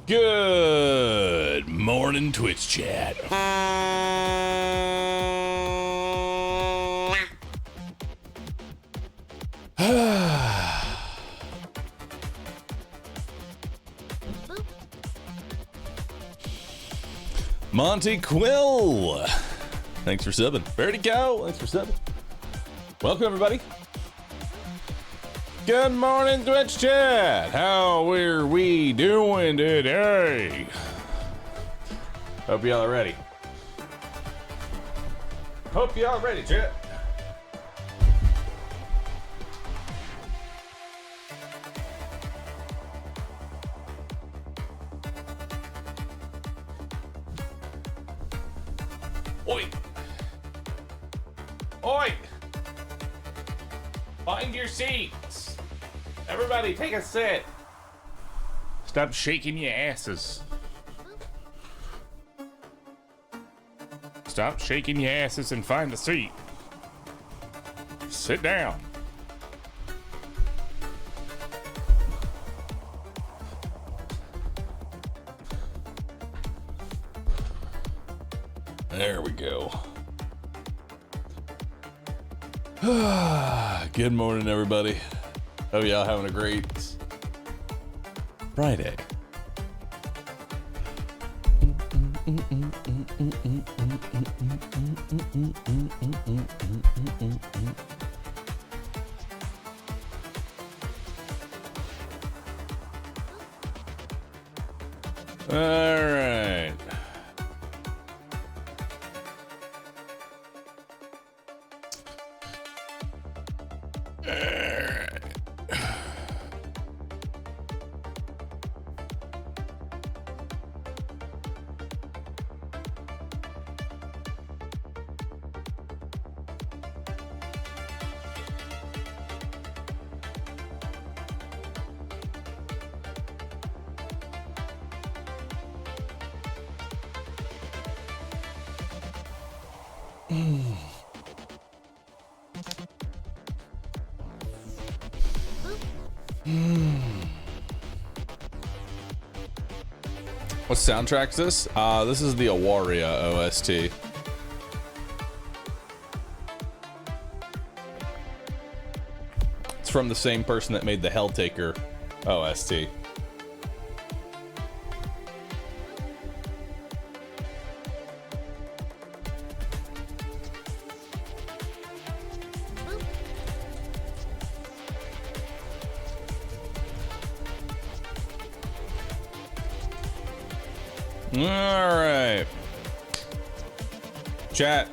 Good morning, Twitch chat. Monty Quill, thanks for subbing. Vertigo, thanks for subbing. Welcome, everybody. Good morning, Twitch chat. How are we doing today? Hope y'all are ready. Hope y'all are ready, chat. Oi! Oi! Find your seats. Everybody take a sit. Stop shaking your asses. Stop shaking your asses and find a seat. Sit down. There we go. Good morning, everybody. Hope y'all having a great Friday. All right. What soundtrack is this? This is the Awaria OST. It's from the same person that made the Helltaker OST. All right, chat,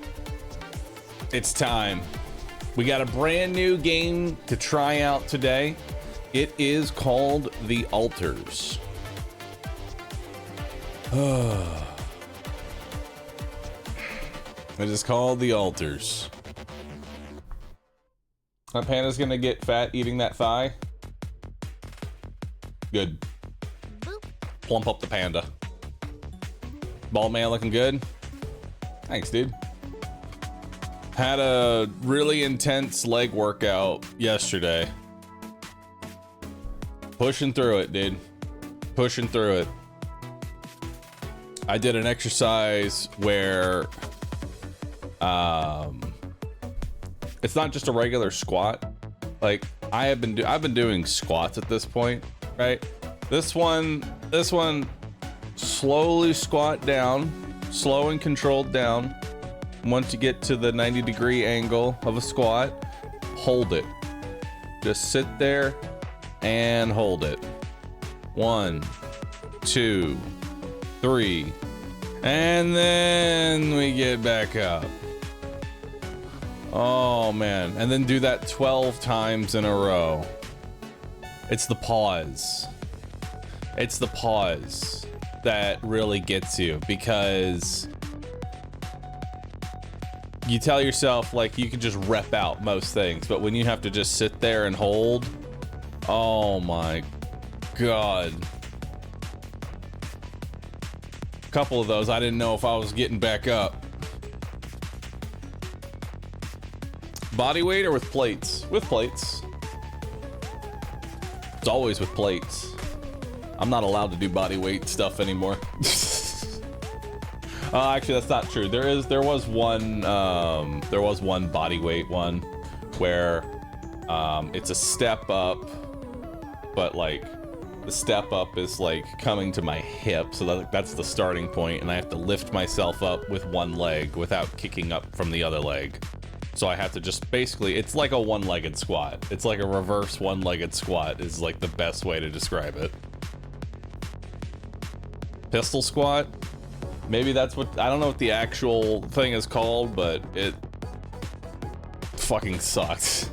it's time. We got a brand new game to try out today. It is called The Altars. It is called The Altars. My panda's gonna get fat eating that thigh. Good. Plump up the panda. Bald man looking good. Thanks, dude. Had a really intense leg workout yesterday. Pushing through it, dude. Pushing through it. I did an exercise where it's not just a regular squat. Like I've been doing squats at this point, right? This one slowly squat down, slow and controlled down. Once you get to the 90-degree angle of a squat, hold it. Just sit there and hold it. 1, 2, 3, and then we get back up. Oh man, and then do that 12 times in a row. It's the pause. It's the pause that really gets you, because you tell yourself like you can just rep out most things, but when you have to just sit there and hold, oh my god. A couple of those I didn't know if I was getting back up. Body weight or with plates? With plates. It's always with plates. I'm not allowed to do body weight stuff anymore. Actually, that's not true. There was one body weight one where it's a step up, but like the step up is like coming to my hip, so that's the starting point, and I have to lift myself up with one leg without kicking up from the other leg. So I have to just basically, it's like a one-legged squat. It's like a reverse one-legged squat is like the best way to describe it. Pistol squat? Maybe that's what, I don't know what the actual thing is called, but it fucking sucks.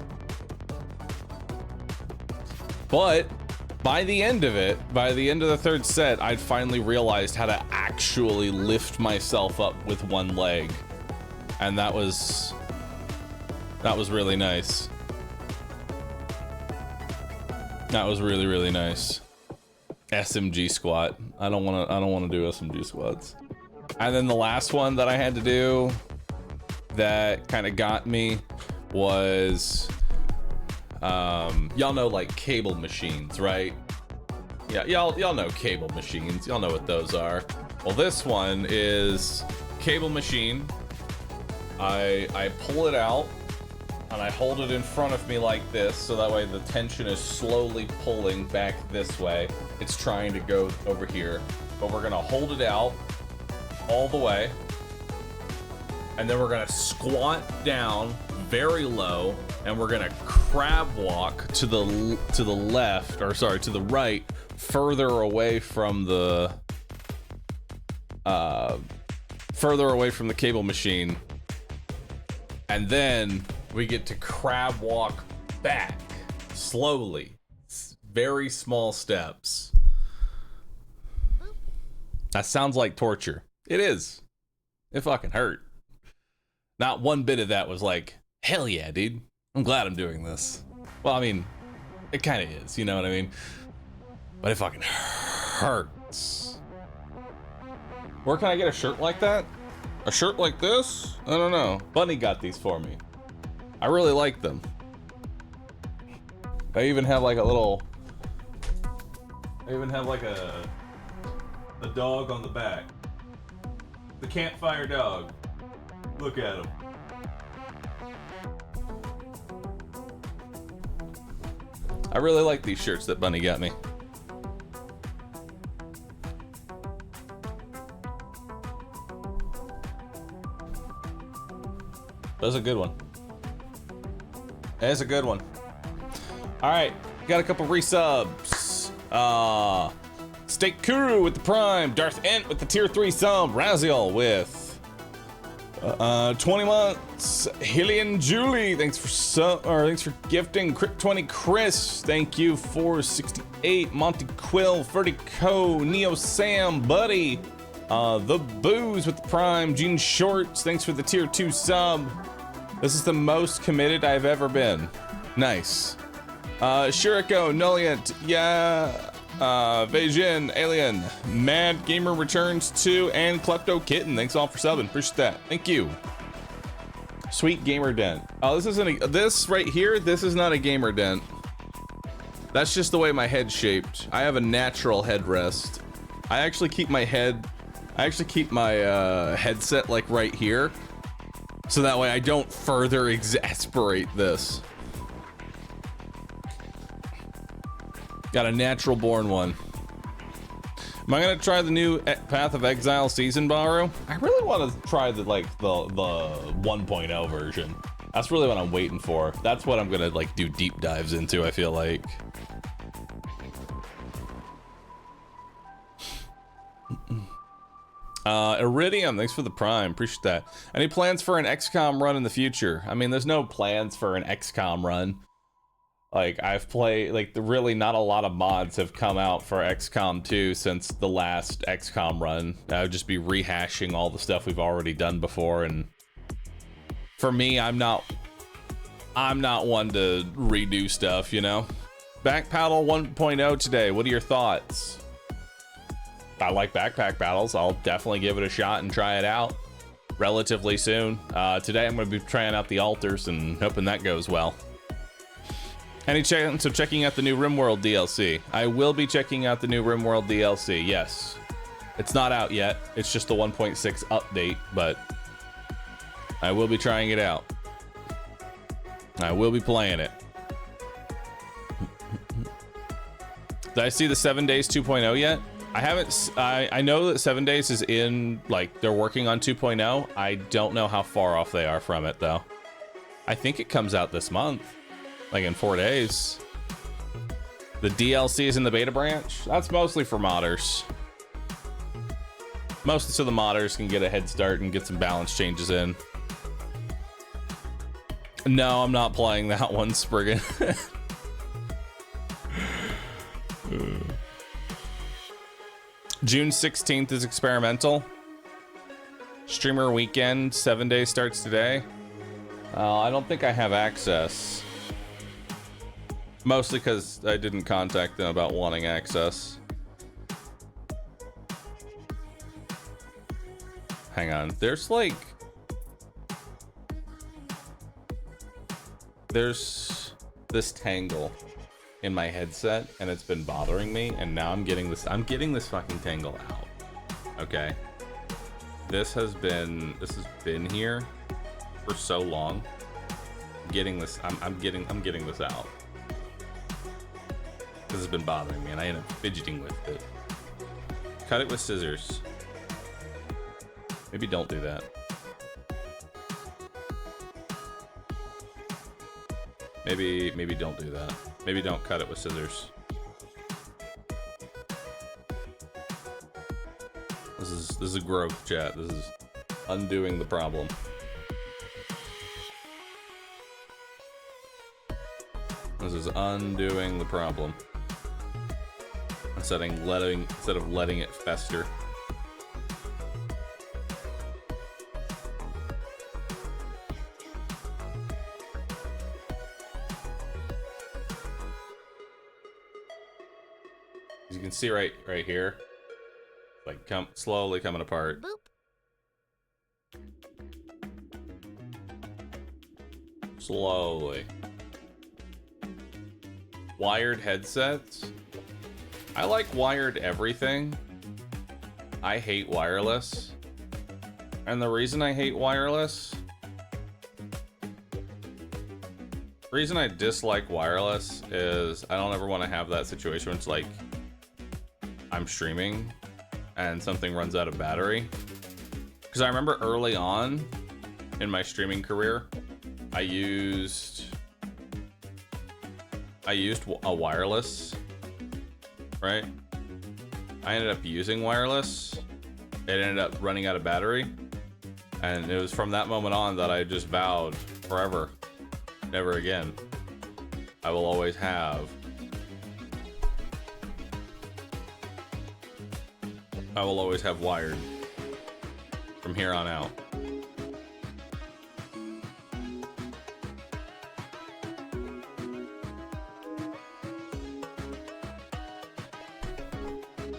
But by the end of it, by the end of the third set, I'd finally realized how to actually lift myself up with one leg. And that was really nice. That was really, really nice. SMG squat. I don't want to do SMG squats. And then the last one that I had to do that kind of got me was y'all know like cable machines, right? Yeah, y'all know cable machines. Y'all know what those are. Well, this one is cable machine. I pull it out and I hold it in front of me like this, so that way the tension is slowly pulling back this way. It's trying to go over here, but we're gonna hold it out all the way, and then we're gonna squat down very low, and we're gonna crab walk to the left, or sorry, to the right, further away from the cable machine, and then we get to crab walk back slowly, very small steps. That sounds like torture. It is. It fucking hurt. Not one bit of that was like, hell yeah, dude. I'm glad I'm doing this. Well, I mean, it kind of is, you know what I mean? But it fucking hurts. Where can I get a shirt like that? A shirt like this? I don't know. Bunny got these for me. I really like them. They even have like a little... They even have like a dog on the back. The campfire dog. Look at him. I really like these shirts that Bunny got me. That's a good one. That's a good one. All right, got a couple resubs. Steak Kuru with the Prime, Darth Ent with the Tier 3 sub, Raziel with 20 months, Hillian Julie, thanks for gifting, Crypt 20 Chris, thank you for 68, Monty Quill, Vertico, Neo Sam, Buddy, The Booze with the Prime, Gene Shorts, thanks for the Tier 2 sub. This is the most committed I've ever been. Nice. Shuriko, Nulliant, yeah, Beijing, Alien, Mad Gamer Returns 2, and Klepto Kitten. Thanks all for subbing. Appreciate that. Thank you. Sweet Gamer Dent. Oh, this isn't this right here. This is not a gamer dent. That's just the way my head's shaped. I have a natural headrest. I actually keep my headset like right here, so that way I don't further exasperate this. Got a natural born one. Am I gonna try the new Path of Exile season, Bahroo? I really want to try the 1.0 version. That's really what I'm waiting for. That's what I'm gonna like do deep dives into, I feel like. Iridium, thanks for the Prime, appreciate that. Any plans for an XCOM run in the future? I mean, there's no plans for an XCOM run. Like, I've played, like, really not a lot of mods have come out for XCOM 2 since the last XCOM run. I would just be rehashing all the stuff we've already done before, and for me, I'm not one to redo stuff, you know? Back Paddle 1.0 today, what are your thoughts? I like backpack battles. I'll definitely give it a shot and try it out relatively soon. Today I'm going to be trying out the altars and hoping that goes well. So checking out the new RimWorld DLC. I will be checking out the new RimWorld DLC, yes. It's not out yet. It's just the 1.6 update, but I will be trying it out. I will be playing it. Did I see the 7 Days 2.0 yet? I haven't. I know that 7 Days is in, like, they're working on 2.0. I don't know how far off they are from it, though. I think it comes out this month, like in 4 days. The DLC is in the beta branch. That's mostly for modders. Mostly so the modders can get a head start and get some balance changes in. No, I'm not playing that one, Spriggan. June 16th is experimental. Streamer weekend, 7 days starts today. I don't think I have access. Mostly because I didn't contact them about wanting access. Hang on, there's this tangle in my headset and it's been bothering me, and now I'm getting this fucking tangle out. Okay. This has been here for so long. I'm getting this out. This has been bothering me and I end up fidgeting with it. Cut it with scissors. Maybe don't do that. Maybe don't do that. Maybe don't cut it with scissors. This is growth, chat. This is undoing the problem. This is undoing the problem. Instead of letting it fester. As you can see right here, like slowly coming apart. Boop. Slowly. Wired headsets. I like wired everything. I hate wireless. And the reason I hate wireless, the reason I dislike wireless is I don't ever want to have that situation where it's like I'm streaming and something runs out of battery. Because I remember early on in my streaming career, I used a wireless, right? I ended up using wireless. It ended up running out of battery. And it was from that moment on that I just vowed forever, never again. I will always have wired from here on out.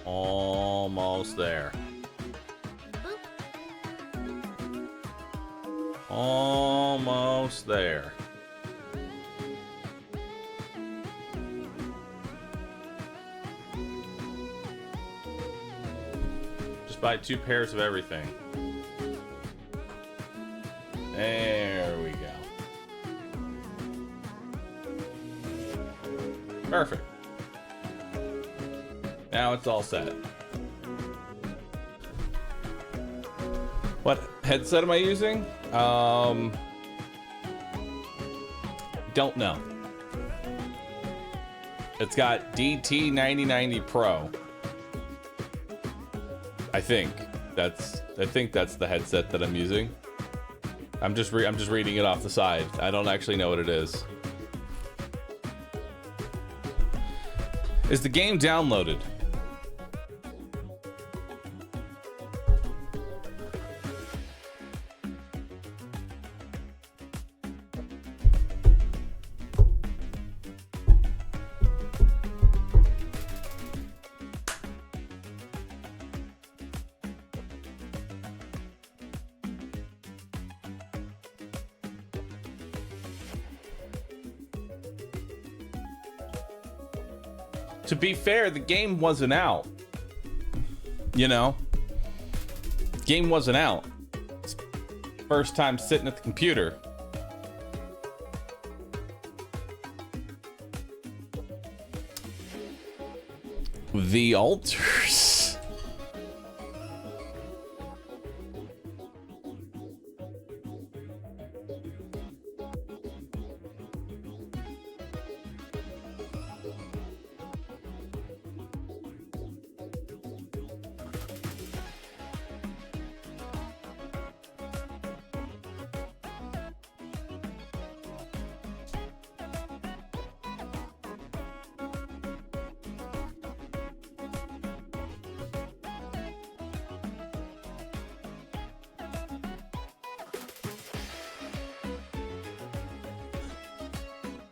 Almost there. Almost there. Just buy 2 pairs of everything. There we go. Perfect. Now it's all set. What headset am I using? Don't know. It's got DT9090 Pro. I think that's the headset that I'm using. I'm just reading it off the side. I don't actually know what it is. Is the game downloaded? to be fair, the game wasn't out. You know? Game wasn't out. First time sitting at the computer. The altars.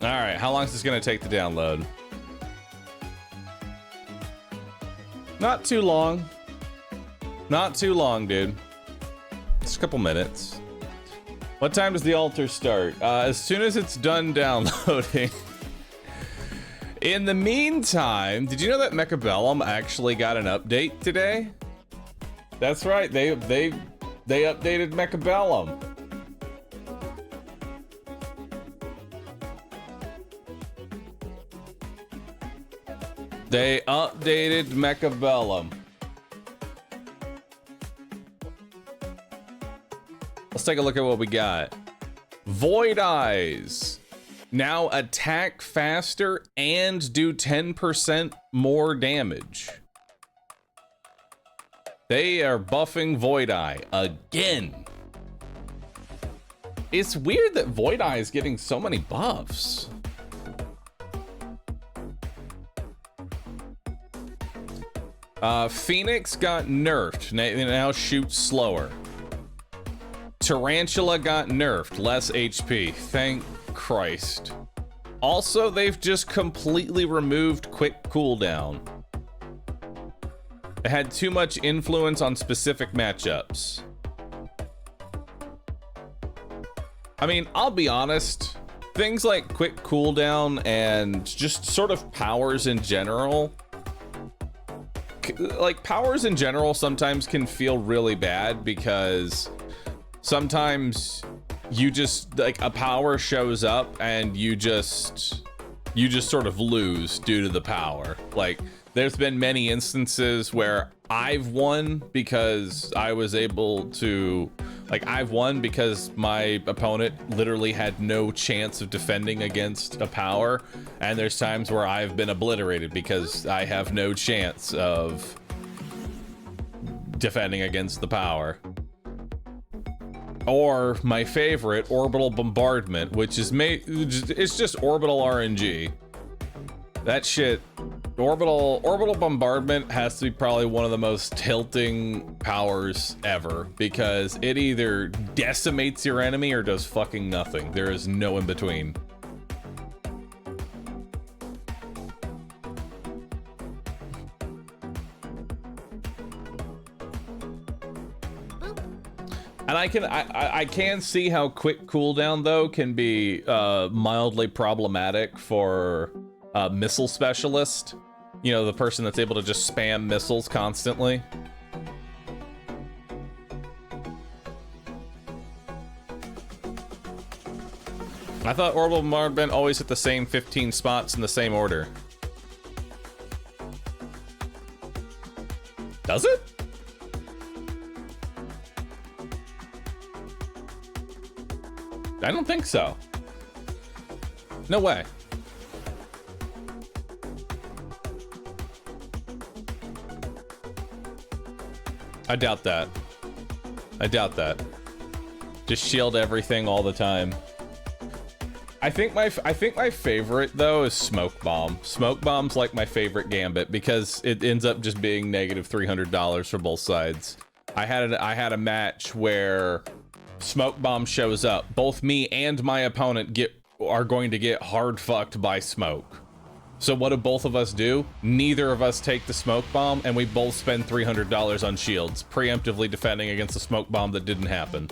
All right, how long is this gonna take to download? Not too long. Not too long, dude. Just a couple minutes. What time does the altar start? As soon as it's done downloading. In the meantime, did you know that Mechabellum actually got an update today? That's right, they updated Mechabellum. They updated Mechabellum. Let's take a look at what we got. Void Eyes now attack faster and do 10% more damage. They are buffing Void Eye again. It's weird that Void Eye is getting so many buffs. Phoenix got nerfed, now shoots slower. Tarantula got nerfed, less HP, thank Christ. Also, they've just completely removed quick cooldown. It had too much influence on specific matchups. I mean, I'll be honest, things like quick cooldown and just sort of powers in general, like powers in general sometimes can feel really bad because sometimes you just like a power shows up and you just sort of lose due to the power. Like there's been many instances where I've won because I've won because my opponent literally had no chance of defending against a power, and there's times where I've been obliterated because I have no chance of defending against the power. Or my favorite, Orbital Bombardment, which is it's just orbital RNG. That shit, Orbital Bombardment has to be probably one of the most tilting powers ever because it either decimates your enemy or does fucking nothing. There is no in between. And I can see how quick cooldown though can be mildly problematic for a missile specialist. You know, the person that's able to just spam missiles constantly. I thought Orbital Bombardment always hit the same 15 spots in the same order. Does it? I don't think so. No way. I doubt that. I doubt that. Just shield everything all the time. I think my favorite though is Smoke Bomb. Smoke Bomb's like my favorite gambit because it ends up just being negative $300 for both sides. I had a match where Smoke Bomb shows up. Both me and my opponent are going to get hard fucked by smoke. So what do both of us do? Neither of us take the Smoke Bomb, and we both spend $300 on shields, preemptively defending against a Smoke Bomb that didn't happen.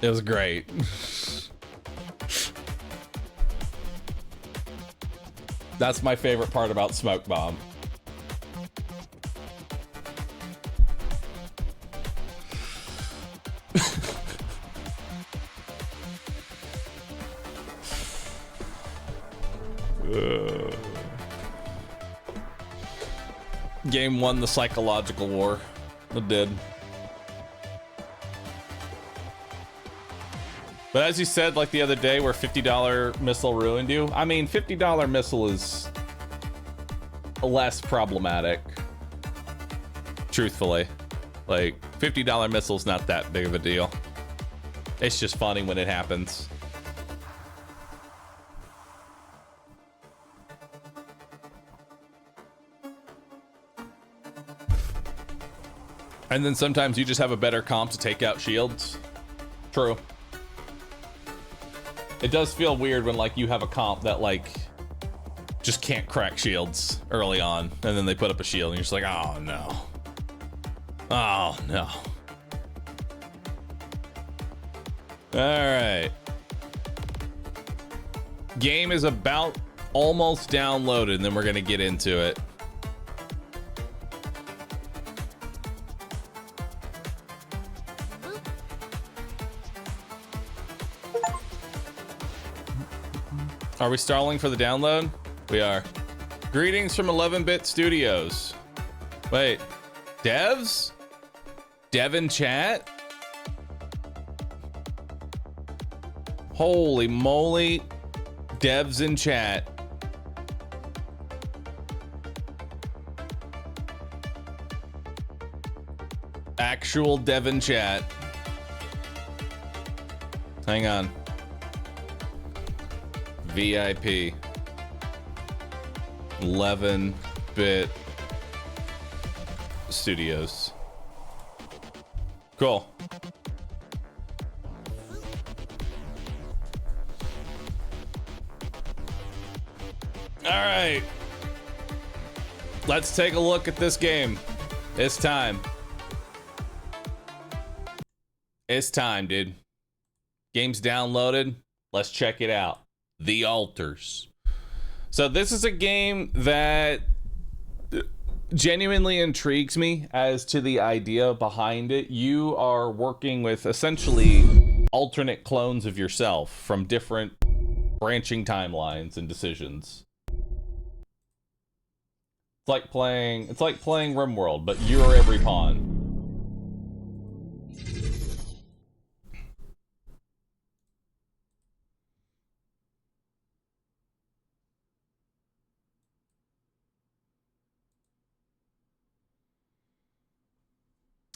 It was great. That's my favorite part about Smoke Bomb. Game won the psychological war. It did. But as you said, like the other day, where $50 missile ruined you. I mean, $50 missile is less problematic. Truthfully, like $50 missile's not that big of a deal. It's just funny when it happens. And then sometimes you just have a better comp to take out shields. True. It does feel weird when like you have a comp that like just can't crack shields early on, and then they put up a shield and you're just like, oh no. Oh no. Alright. Game is about almost downloaded, and then we're gonna get into it. Are we stalling for the download? We are. Greetings from 11-Bit Studios. Wait, devs? Dev in chat? Holy moly. Devs in chat. Actual dev in chat. Hang on. VIP 11-Bit Studios. Cool. All right. Let's take a look at this game. It's time. It's time, dude. Game's downloaded. Let's check it out. The Altars. So this is a game that genuinely intrigues me as to the idea behind it. You are working with essentially alternate clones of yourself from different branching timelines and decisions. It's like playing RimWorld, but you're every pawn.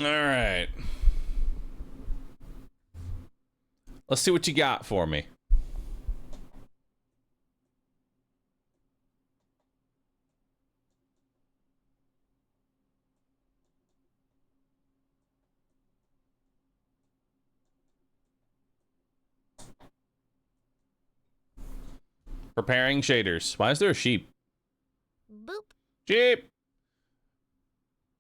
All right. Let's see what you got for me. Preparing shaders. Why is there a sheep? Boop. Sheep.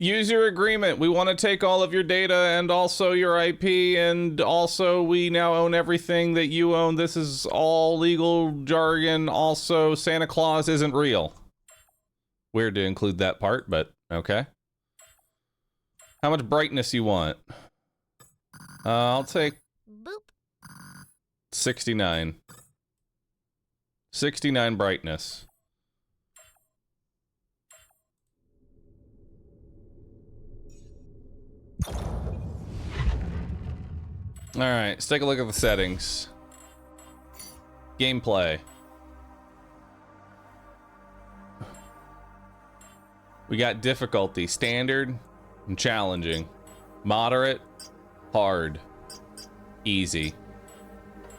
User agreement. We want to take all of your data and also your IP, and also we now own everything that you own. This is all legal jargon. Also, Santa Claus isn't real. Weird to include that part, but okay. How much brightness you want? I'll take Boop. 69. 69 brightness. All right, let's take a look at the settings. Gameplay. We got difficulty, standard and challenging. Moderate, hard, easy.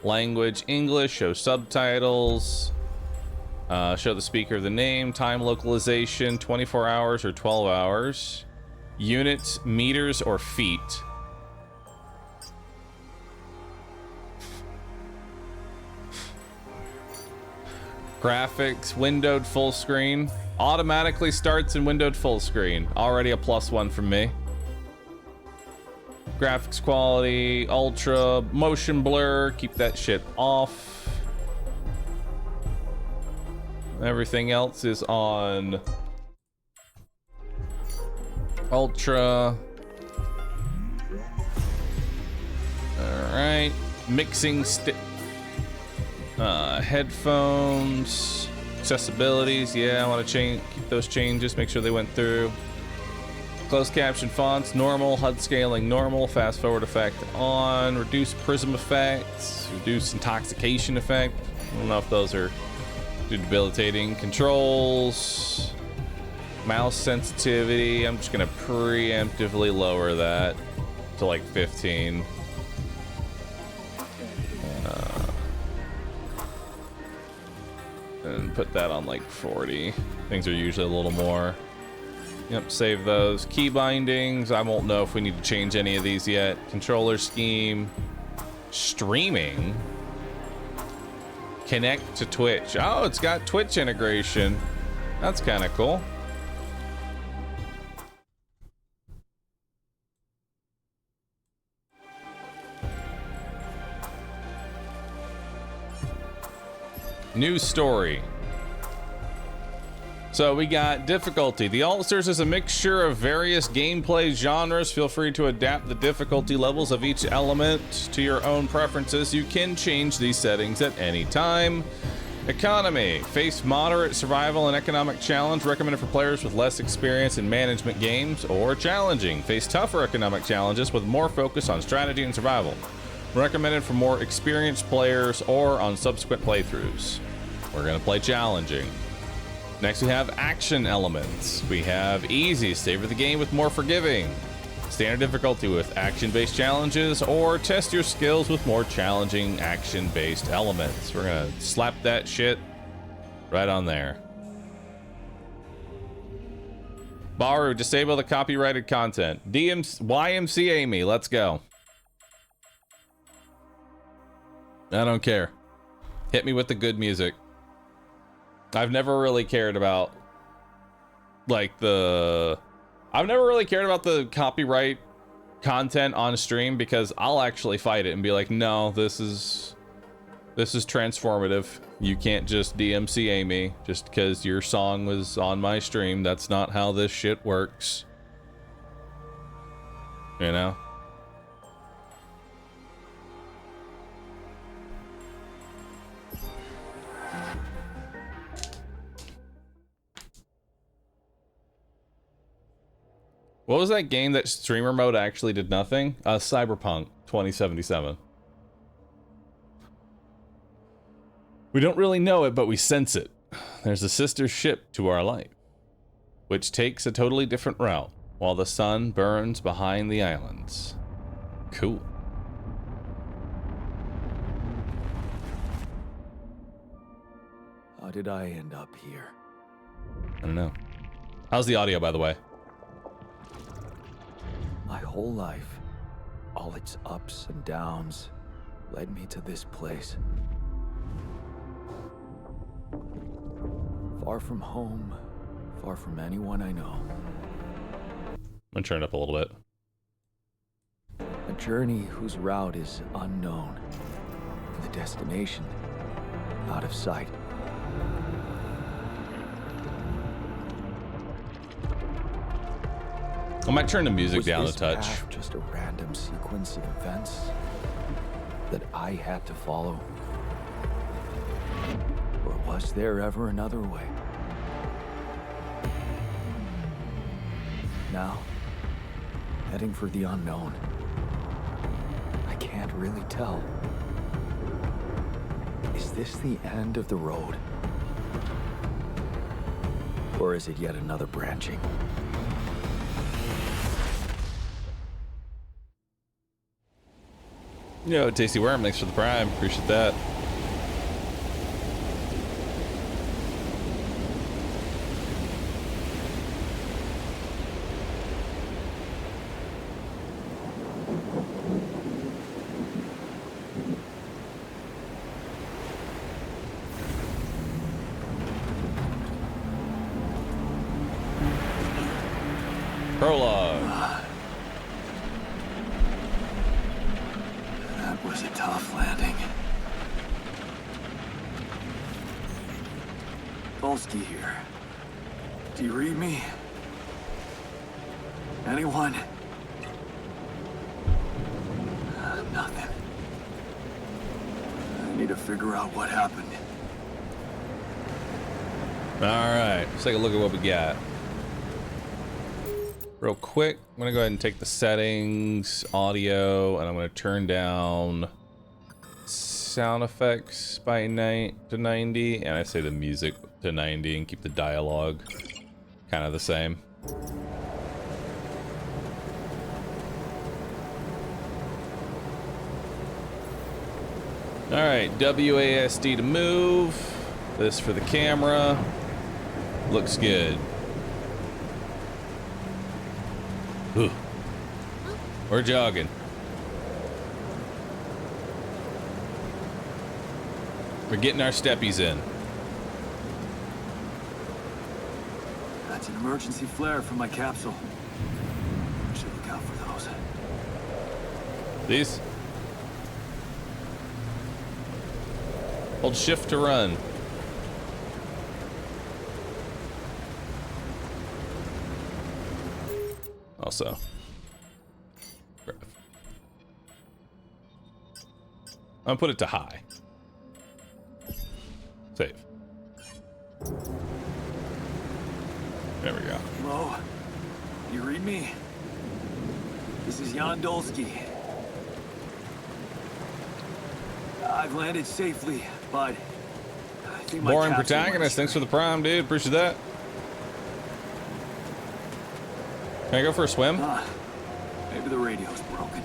Language, English, show subtitles. Show the speaker the name, time localization, 24 hours or 12 hours. Units, meters, or feet. Graphics, windowed full screen. Automatically starts in windowed full screen. Already a +1 from me. Graphics quality, ultra, motion blur, keep that shit off. Everything else is on Ultra. All right, mixing headphones, accessibilities. Yeah, I want to keep those changes, make sure they went through. Closed caption fonts, normal. HUD scaling, normal. Fast forward effect on. Reduce prism effects. Reduce intoxication effect. I don't know if those are too debilitating. Controls. Mouse sensitivity. I'm just gonna preemptively lower that to like 15. And put that on like 40. Things are usually a little more. Yep, save those. Key bindings. I won't know if we need to change any of these yet. Controller scheme. Streaming. Connect to Twitch. Oh, it's got Twitch integration. That's kind of cool. New story. So we got difficulty. The Altsters is a mixture of various gameplay genres. Feel free to adapt the difficulty levels of each element to your own preferences. You can change these settings at any time. Economy. Face moderate survival and economic challenge. Recommended for players with less experience in management games. Or challenging. Face tougher economic challenges with more focus on strategy and survival. Recommended for more experienced players or on subsequent playthroughs. We're gonna play challenging. Next we have action elements. We have easy, savor the game with more forgiving. Standard difficulty with action-based challenges, or test your skills with more challenging action-based elements. We're gonna slap that shit right on there. Bahroo, disable the copyrighted content. YMCA me, let's go. I don't care. Hit me with the good music. I've never really cared about the copyright content on stream, because I'll actually fight it and be like, no, this is transformative. You can't just DMCA me just because your song was on my stream. That's not how this shit works. You know? What was that game that streamer mode actually did nothing? Cyberpunk 2077. We don't really know it, but we sense it. There's a sister ship to our life, which takes a totally different route while the sun burns behind the islands. Cool. How did I end up here? I don't know. How's the audio, by the way? My whole life, all its ups and downs, led me to this place. Far from home, far from anyone I know. I'm gonna turn it up a little bit. A journey whose route is unknown, and the destination out of sight. I might turn the music down a touch. Was this path just a random sequence of events that I had to follow? Or was there ever another way? Now, heading for the unknown. I can't really tell. Is this the end of the road? Or is it yet another branching? Yo, Tasty Worm, thanks for the prime. Appreciate that. Prologue. That was a tough landing. Dolsky here. Do you read me? Anyone? Nothing. I need to figure out what happened. All right, let's take a look at what we got. Real quick, I'm gonna go ahead and take the settings, audio, and I'm gonna turn down sound effects by 90, and I say the music to 90, and keep the dialogue kind of the same. All right, WASD to move. This for the camera. Looks good. Ooh. We're jogging. We're getting our steppies in. That's an emergency flare from my capsule. Should look out for those. These? Hold shift to run. Also. I'm gonna put it to high. Save. There we go. Hello? You read me? This is Jan Dolsky. I've landed safely, but I think my Boring capsule protagonist. went Thanks for the prime, dude. Appreciate that. Can I go for a swim? Maybe the radio's broken.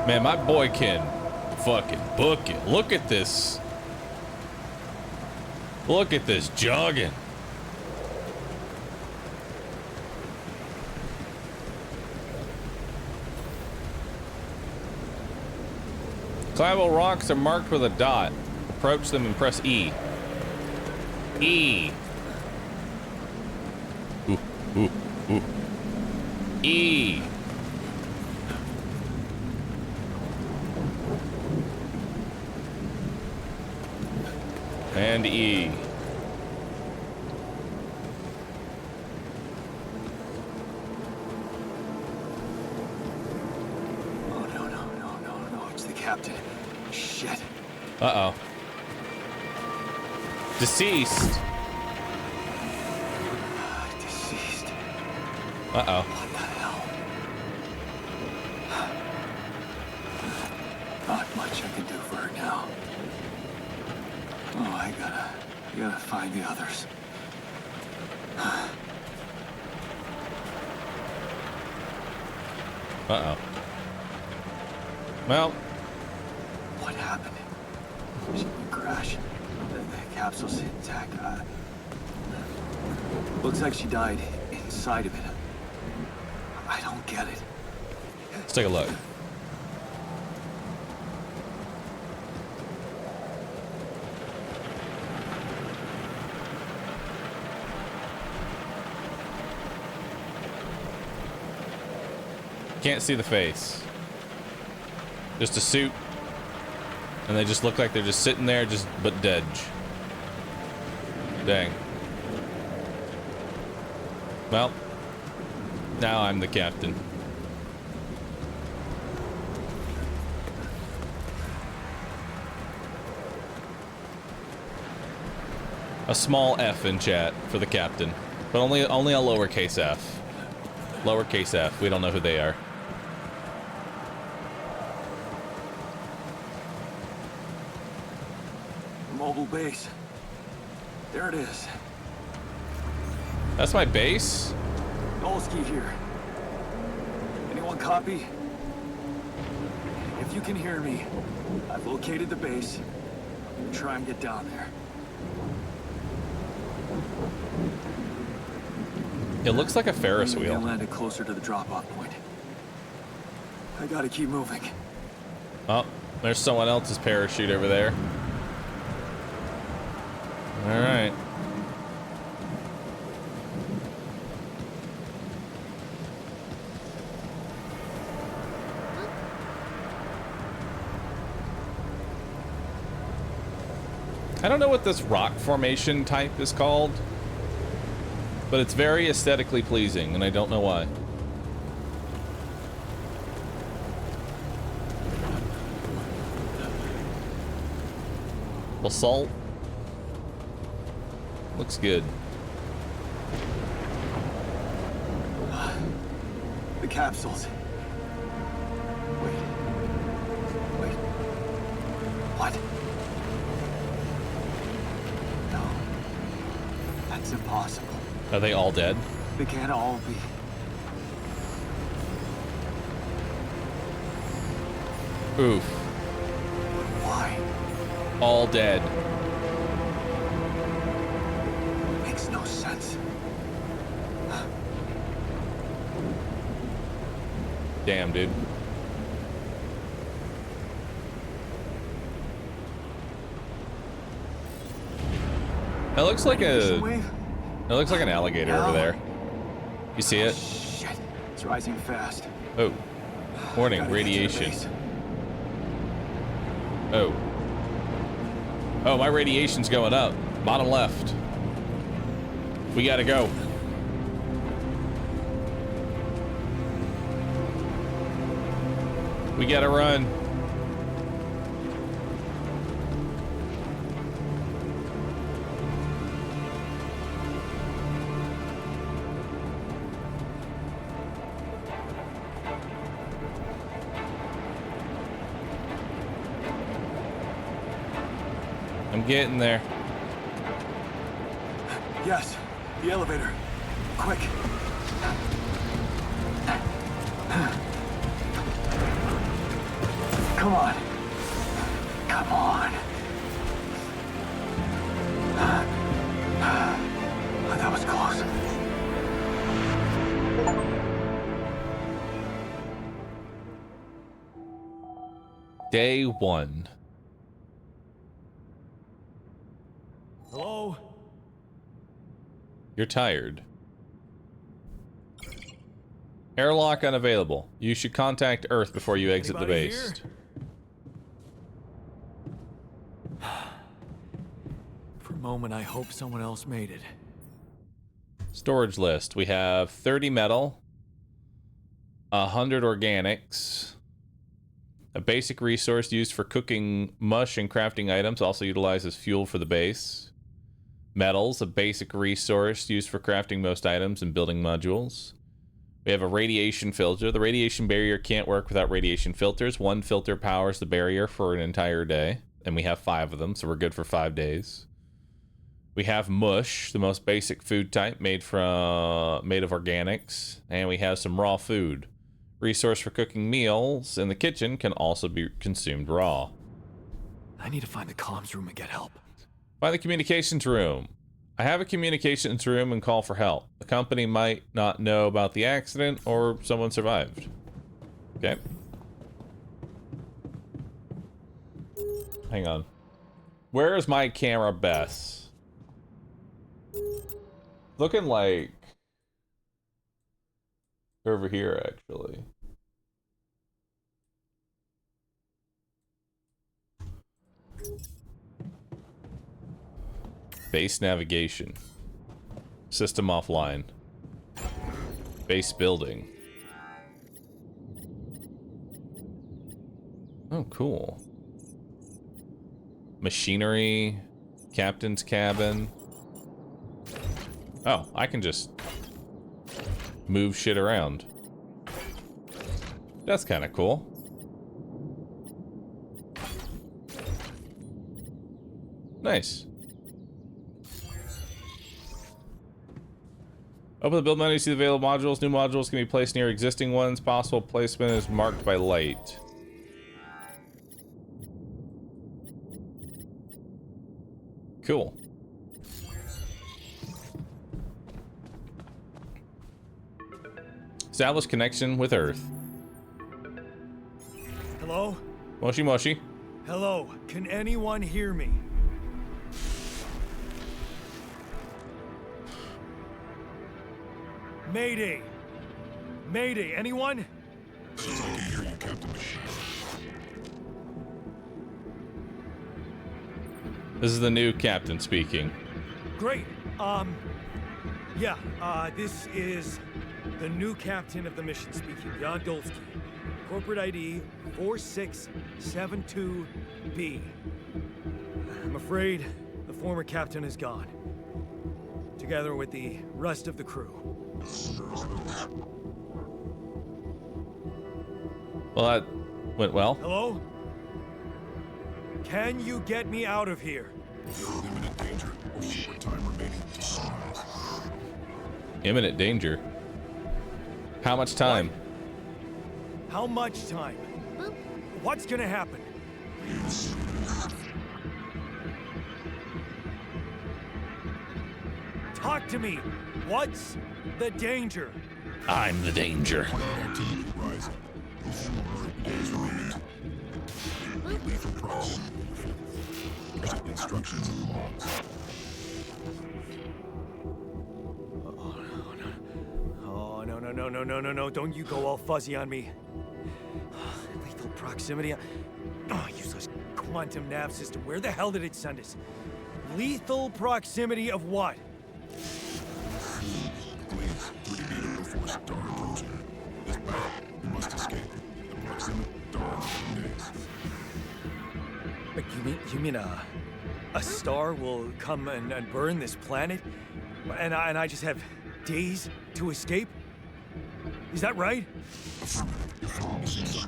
Man, my boy can fucking book it. Look at this. Look at this jogging. Climbable rocks are marked with a dot. Approach them and press E. E. Ooh, ooh, ooh. E. And E. Oh, no, it's the captain. Shit. Uh-oh. Deceased. Deceased. Uh-oh. What the hell? Not much I can do for her now. Oh, I gotta find the others. Uh-oh. Well. What happened? She didn't crash. The capsule's intact. Looks like she died inside of it. I don't get it. Let's take a look. Can't see the face. Just a suit. And they just look like they're just sitting there, but dead. Dang. Well, now I'm the captain. A small F in chat for the captain, but only a lowercase f. Lowercase f. We don't know who they are. Mobile base. There it is. That's my base? Dolsky here. Anyone copy? If you can hear me, I've located the base. I'm gonna try and get down there. It looks like a Ferris I wheel. landed closer to the drop-off point. I gotta keep moving. Oh, there's someone else's parachute over there. All right. I don't know what this rock formation type is called, but it's very aesthetically pleasing, and I don't know why. Basalt. Looks good. The capsules. Wait. What? No. That's impossible. Are they all dead? They can't all be. Oof. Why? All dead. Makes no sense. Damn, dude. That looks like Radiation a... wave? It looks like an alligator over there. You see it? Shit. It's rising fast. Oh. Warning, Gotta get to the radiation. base. Oh. Oh, my radiation's going up. Bottom left. We gotta go. We gotta run. I'm getting there. Yes, the elevator. Quick. Come on. Come on. That was close. Day 1. Hello? You're tired. Airlock unavailable. You should contact Earth before you exit the Anybody base. For a moment, I hope someone else made it. Storage list. We have 30 metal, 100 organics, a basic resource used for cooking mush and crafting items, also utilized as fuel for the base. Metals, a basic resource used for crafting most items and building modules. We have a radiation filter. The radiation barrier can't work without radiation filters. One filter powers the barrier for an entire day, and we have 5 of them, so we're good for 5 days. We have mush, the most basic food type, made of organics, and we have some raw food. Resource for cooking meals in the kitchen can also be consumed raw. I need to find the comms room and get help. Find the communications room. I have a communications room and call for help. The company might not know about the accident or someone survived. Okay. Hang on. Where is my camera best? Looking like over here, actually. Base navigation. System offline. Base building. Oh, cool. Machinery. Captain's cabin. Oh, I can just move shit around. That's kind of cool. Nice. Open the build menu, see the available modules. New modules can be placed near existing ones. Possible placement is marked by light. Cool. Establish connection with Earth. Hello? Moshi Moshi. Hello? Can anyone hear me? Mayday! Mayday, anyone? I can hear you, Captain Machine. This is the new captain speaking. Great. This is the new captain of the mission speaking, Jan Dolsky. Corporate ID 4672B. I'm afraid the former captain is gone, together with the rest of the crew. Well, that went well. Hello? Can you get me out of here? You're in imminent danger. Short time remaining to sunrise. Imminent danger. How much time? How much time? What's gonna happen? Talk to me. What's the danger? I'm the danger. Activity rising. Days remaining. Lethal proximity. Instructions and logs. Oh, no. Don't you go all fuzzy on me. Lethal proximity. Oh, useless quantum nav system. Where the hell did it send us? Lethal proximity of what? Please, 30 meters before star approaching. This path, you must escape. The proximity dawns in days. But you mean a star will come and burn this planet? And I just have days to escape? Is that right? Sunrise.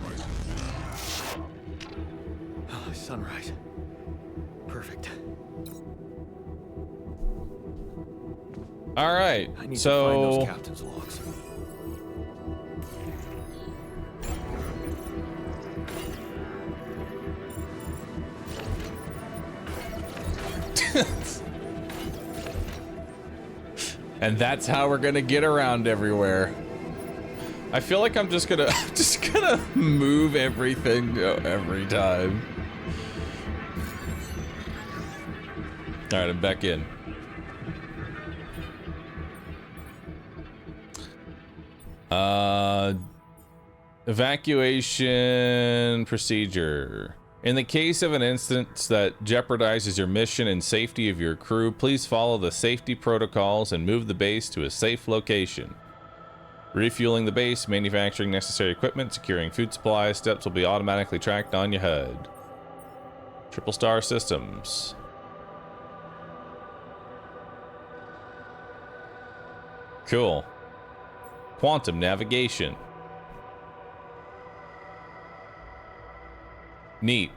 Oh, sunrise. Perfect. All right. I need to find So those captain's logs. and that's how we're gonna get around everywhere. I feel like I'm just gonna move everything every time. All right, I'm back in. Evacuation procedure. In the case of an instance that jeopardizes your mission and safety of your crew, please follow the safety protocols and move the base to a safe location. Refueling the base, manufacturing necessary equipment, securing food supplies, steps will be automatically tracked on your HUD. Triple star systems. Cool. Quantum navigation. Neat.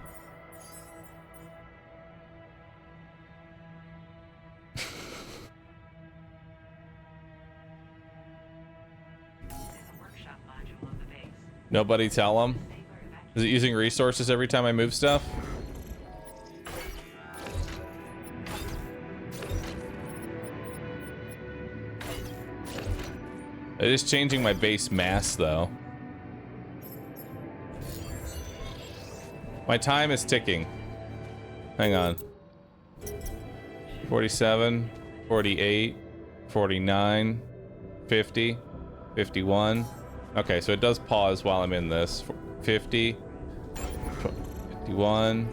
Nobody tell him? Is it using resources every time I move stuff? It is changing my base mass though. My time is ticking. Hang on. 47, 48, 49, 50, 51. Okay, so it does pause while I'm in this. 50, 51,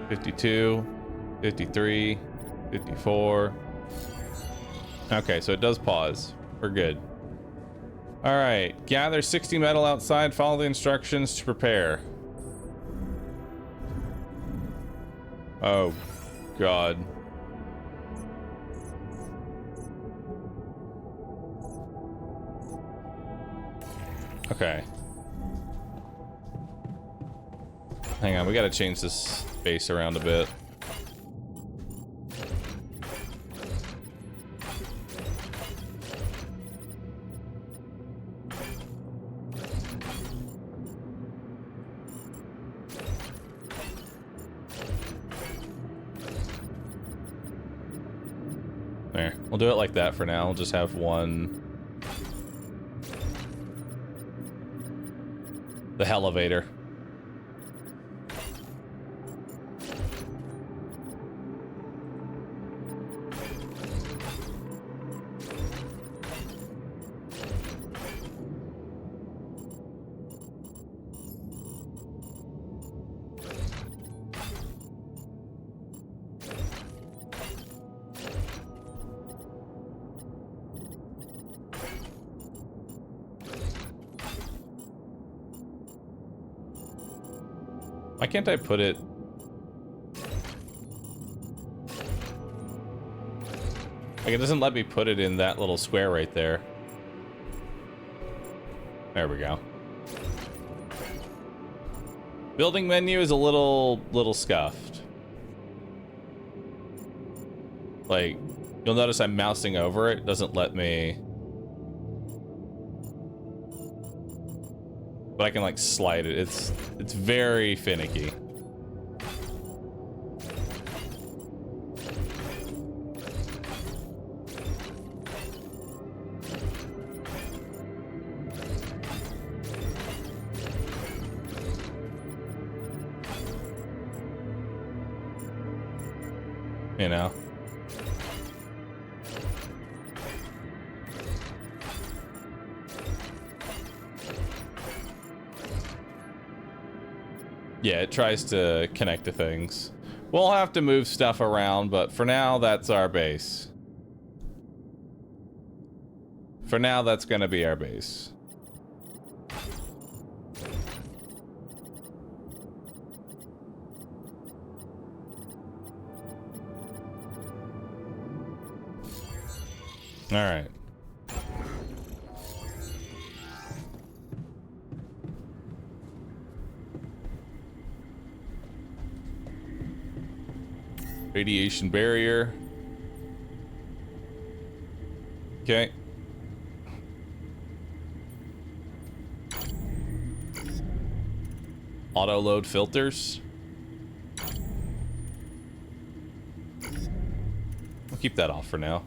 52, 53, 54. Okay, so it does pause. We're good. All right, gather 60 metal outside. Follow the instructions to prepare. Oh, God. Okay. Hang on, we gotta change this base around a bit. There, we'll do it like that for now. We'll just have one. The elevator. Why can't I put it? Like, it doesn't let me put it in that little square right there. There we go. Building menu is a little scuffed. Like, you'll notice I'm mousing over it. It doesn't let me. But I can like slide it. It's very finicky. You know. Yeah, it tries to connect to things. We'll have to move stuff around, but for now, that's our base. For now, that's gonna be our base. All right. Radiation barrier. Okay. Auto load filters. We'll keep that off for now.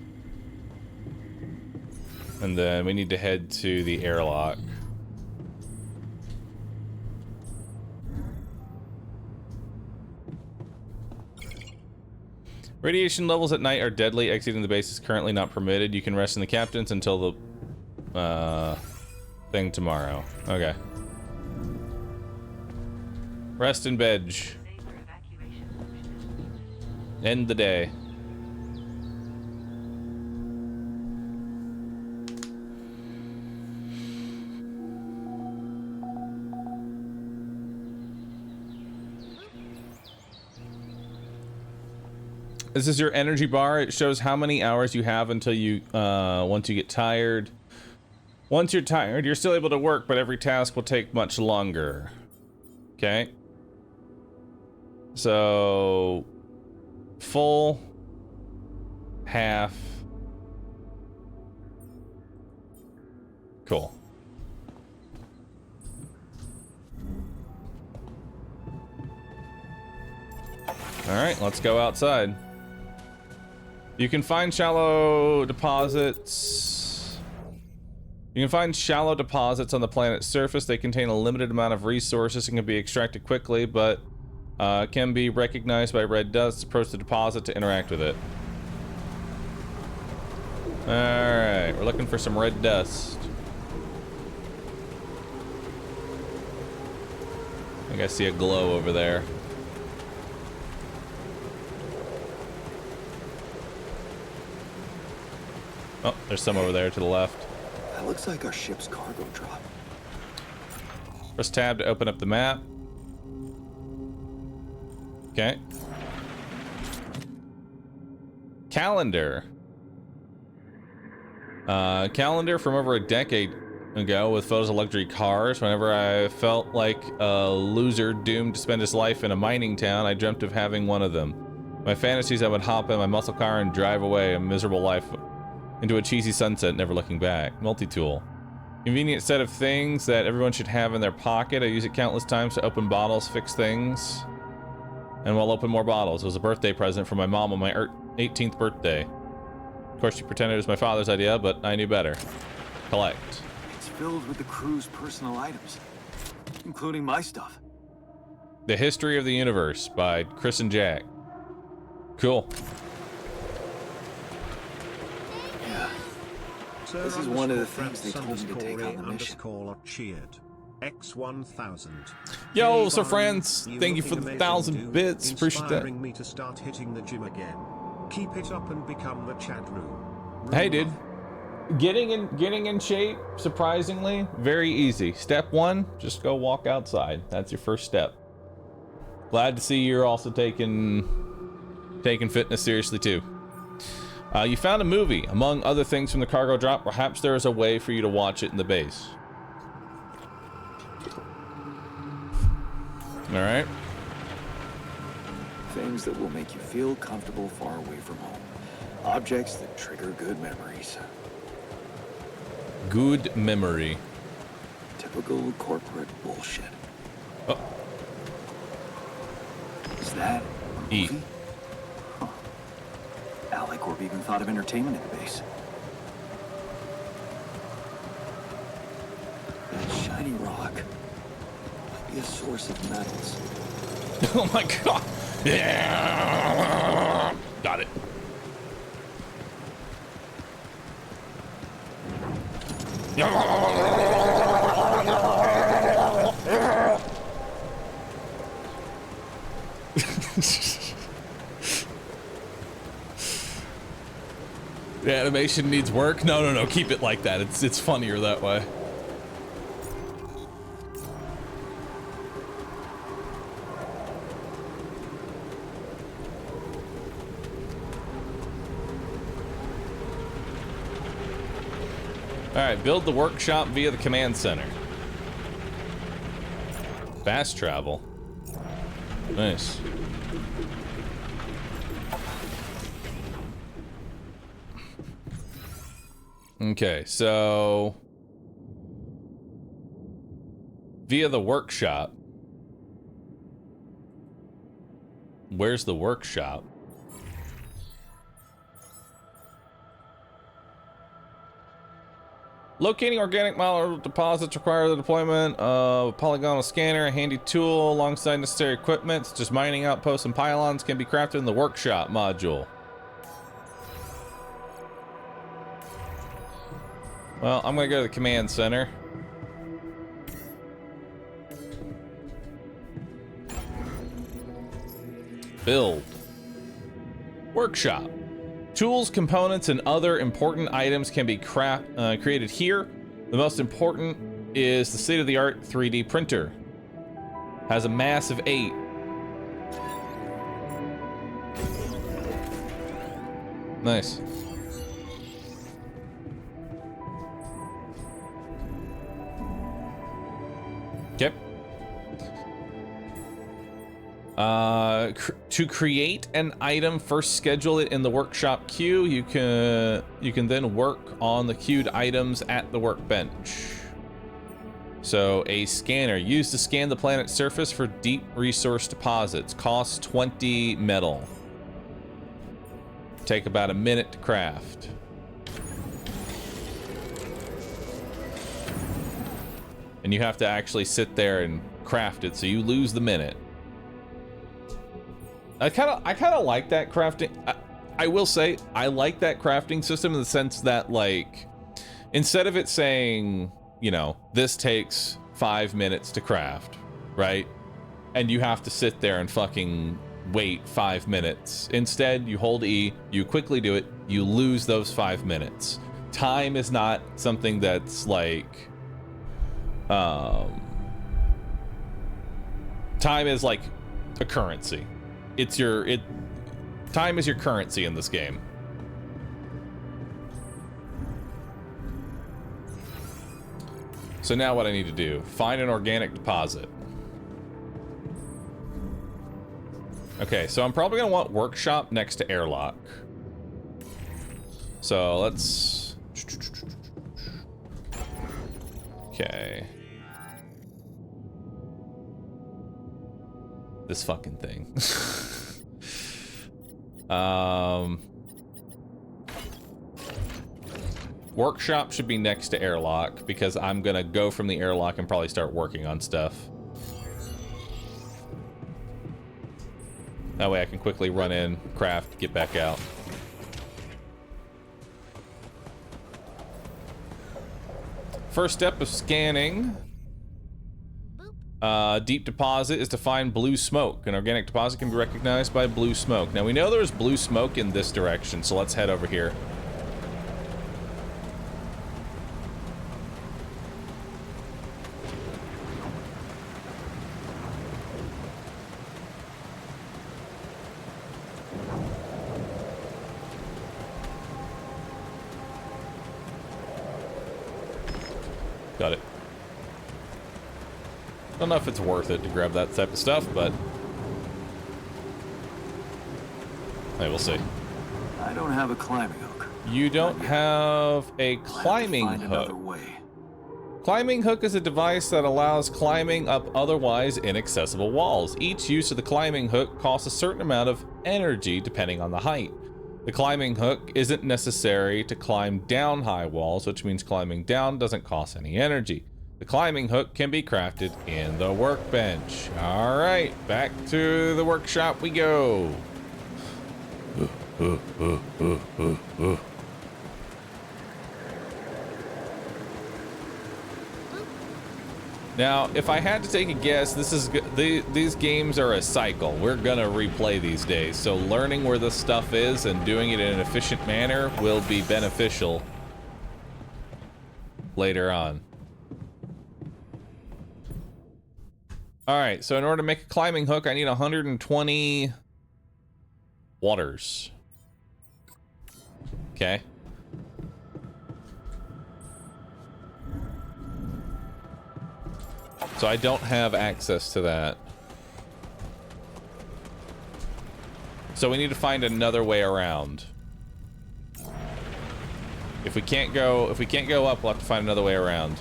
And then we need to head to the airlock. Radiation levels at night are deadly. Exiting the base is currently not permitted. You can rest in the captains until the thing tomorrow. Okay. Rest in bed. End the day. This is your energy bar. It shows how many hours you have until you, once you get tired. Once you're tired, you're still able to work, but every task will take much longer. Okay. So, full, half. Cool. All right, let's go outside. You can find shallow deposits. You can find shallow deposits on the planet's surface. They contain a limited amount of resources and can be extracted quickly, but can be recognized by red dust. Approach the deposit to interact with it. All right, we're looking for some red dust. I think I see a glow over there. Oh, there's some over there to the left. That looks like our ship's cargo drop. Press tab to open up the map. Okay. Calendar. Calendar from over a decade ago with photos of luxury cars. Whenever I felt like a loser doomed to spend his life in a mining town, I dreamt of having one of them. My fantasies, I would hop in my muscle car and drive away a miserable life into a cheesy sunset, never looking back. Multi-tool. Convenient set of things that everyone should have in their pocket. I use it countless times to open bottles, fix things, and we'll open more bottles. It was a birthday present from my mom on my 18th birthday. Of course, she pretended it was my father's idea, but I knew better. Collect. It's filled with the crew's personal items, including my stuff. The History of the Universe by Chris and Jack. Cool. This is one of the things they told me to take on the mission. X1000. Yo, so friends, thank you for the 1,000 bits. Appreciate that. Inspiring me to start hitting the gym again. Keep it up and become the Chad Roo. Hey, dude. Getting in shape, surprisingly, very easy. Step one, just go walk outside. That's your first step. Glad to see you're also taking fitness seriously too. You found a movie, among other things from the cargo drop. Perhaps there is a way for you to watch it in the base. All right. Things that will make you feel comfortable far away from home. Objects that trigger good memories. Good memory. Typical corporate bullshit. Oh. Is that a E. movie? Huh. Alicorp even thought of entertainment at the base. That shiny rock might be a source of metals. Oh my god. Yeah. Got it. The animation needs work. No. Keep it like that. It's funnier that way. All right, build the workshop via the command center. Fast travel. Nice. Okay, so via the workshop. Where's the workshop? Locating organic mineral deposits require the deployment of a polygonal scanner, a handy tool alongside necessary equipment, such as mining outposts and pylons, can be crafted in the workshop module. Well, I'm gonna go to the command center. Build. Workshop. Tools, components, and other important items can be created here. The most important is the state-of-the-art 3D printer. Has a mass of 8. Nice. Okay. To create an item, first schedule it in the workshop queue. You can then work on the queued items at the workbench. So a scanner used to scan the planet's surface for deep resource deposits. Costs 20 metal. Take about a minute to craft. And you have to actually sit there and craft it, so you lose the minute. I kind of like that crafting. I will say I like that crafting system in the sense that, like, instead of it saying, you know, this takes 5 minutes to craft, right? And you have to sit there and fucking wait 5 minutes. Instead, you hold E, you quickly do it, you lose those 5 minutes. Time is not something that's like, time is like a currency. Time is your currency in this game. So now what I need to do, find an organic deposit. Okay, so I'm probably gonna want workshop next to airlock. So let's, okay. This fucking thing. Workshop should be next to airlock because I'm gonna go from the airlock and probably start working on stuff. That way I can quickly run in, craft, get back out. First step of scanning. Deep deposit is to find blue smoke. An organic deposit can be recognized by blue smoke. Now we know there's blue smoke in this direction, so let's head over here. Got it. Don't know if it's worth it to grab that type of stuff, but hey, we'll see. I don't have a climbing hook. You don't have a I'll have to climbing find another hook. way. Climbing hook is a device that allows climbing up otherwise inaccessible walls. Each use of the climbing hook costs a certain amount of energy depending on the height. The climbing hook isn't necessary to climb down high walls, which means climbing down doesn't cost any energy. The climbing hook can be crafted in the workbench. All right, back to the workshop we go. Now, if I had to take a guess, these games are a cycle. We're gonna replay these days, so learning where this stuff is and doing it in an efficient manner will be beneficial later on. All right, so in order to make a climbing hook, I need 120 waters. Okay. So I don't have access to that. So we need to find another way around. If we can't go up, we'll have to find another way around.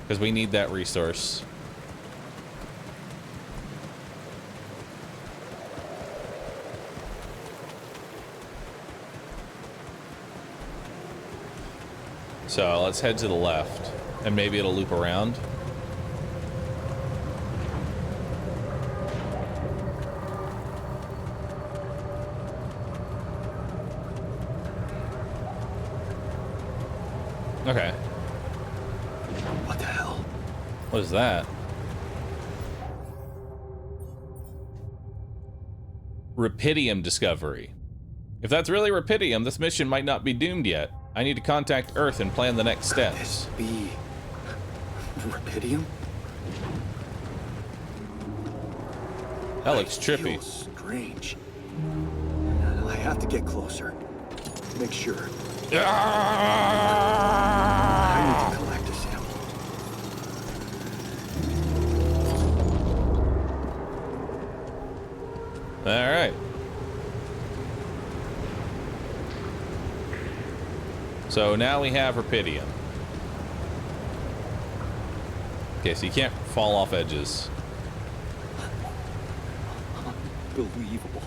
Because we need that resource. So let's head to the left, and maybe it'll loop around. Okay. What the hell? What is that? Rapidium discovery. If that's really Rapidium, this mission might not be doomed yet. I need to contact Earth and plan the next Could steps. this be Rapidium? That looks It trippy. feels strange. I have to get closer. Make sure. I need to collect a sample. All right. So now we have Rapidium. Okay, so you can't fall off edges. Unbelievable.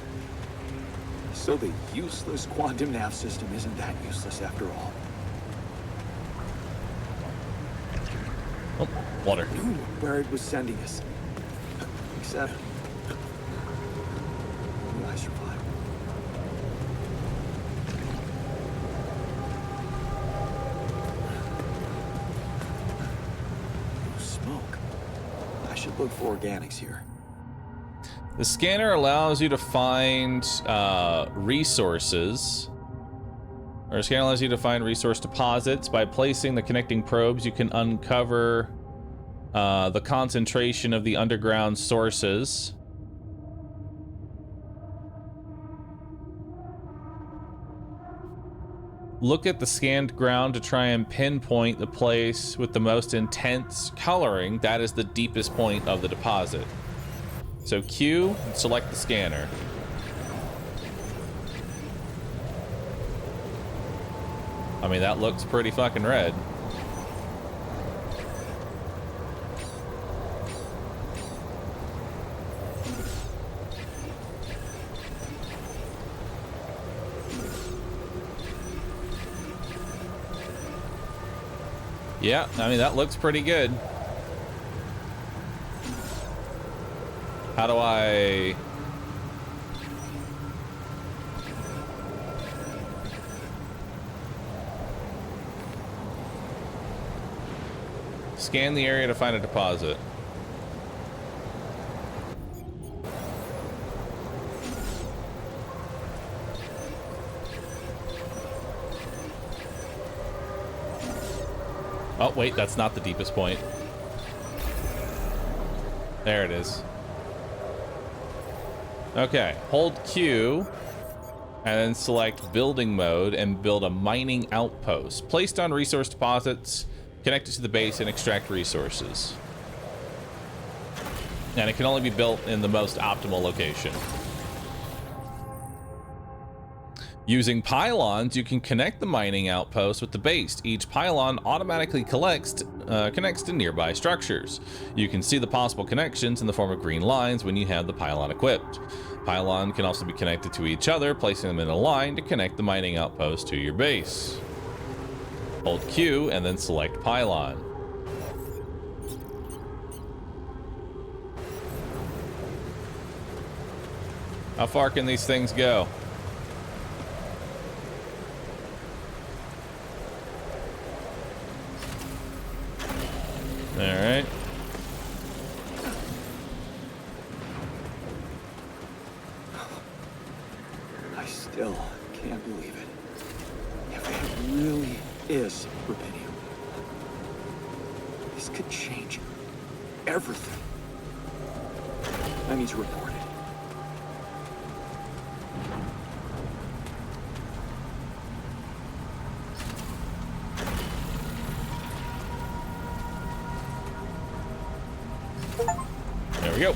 So the useless quantum nav system isn't that useless after all. Oh, water. I knew where it was sending us. Except... I survived. No smoke. I should look for organics here. The scanner allows you to find resources. Or the scanner allows you to find resource deposits. By placing the connecting probes, you can uncover the concentration of the underground sources. Look at the scanned ground to try and pinpoint the place with the most intense coloring. That is the deepest point of the deposit. So Q, select the scanner. I mean, that looks pretty fucking red. Yeah, I mean, that looks pretty good. How do I... Scan the area to find a deposit. Oh, wait, that's not the deepest point. There it is. Okay, hold Q and then select building mode and build a mining outpost. Placed on resource deposits, connect it to the base, and extract resources. And it can only be built in the most optimal location. Using pylons, you can connect the mining outpost with the base. Each pylon automatically connects to nearby structures. You can see the possible connections in the form of green lines when you have the pylon equipped. Pylon can also be connected to each other, placing them in a line to connect the mining outpost to your base. Hold Q and then select pylon. How far can these things go? All right. I still can't believe it. If it really is rubidium, this could change everything. I need to report it. There we go.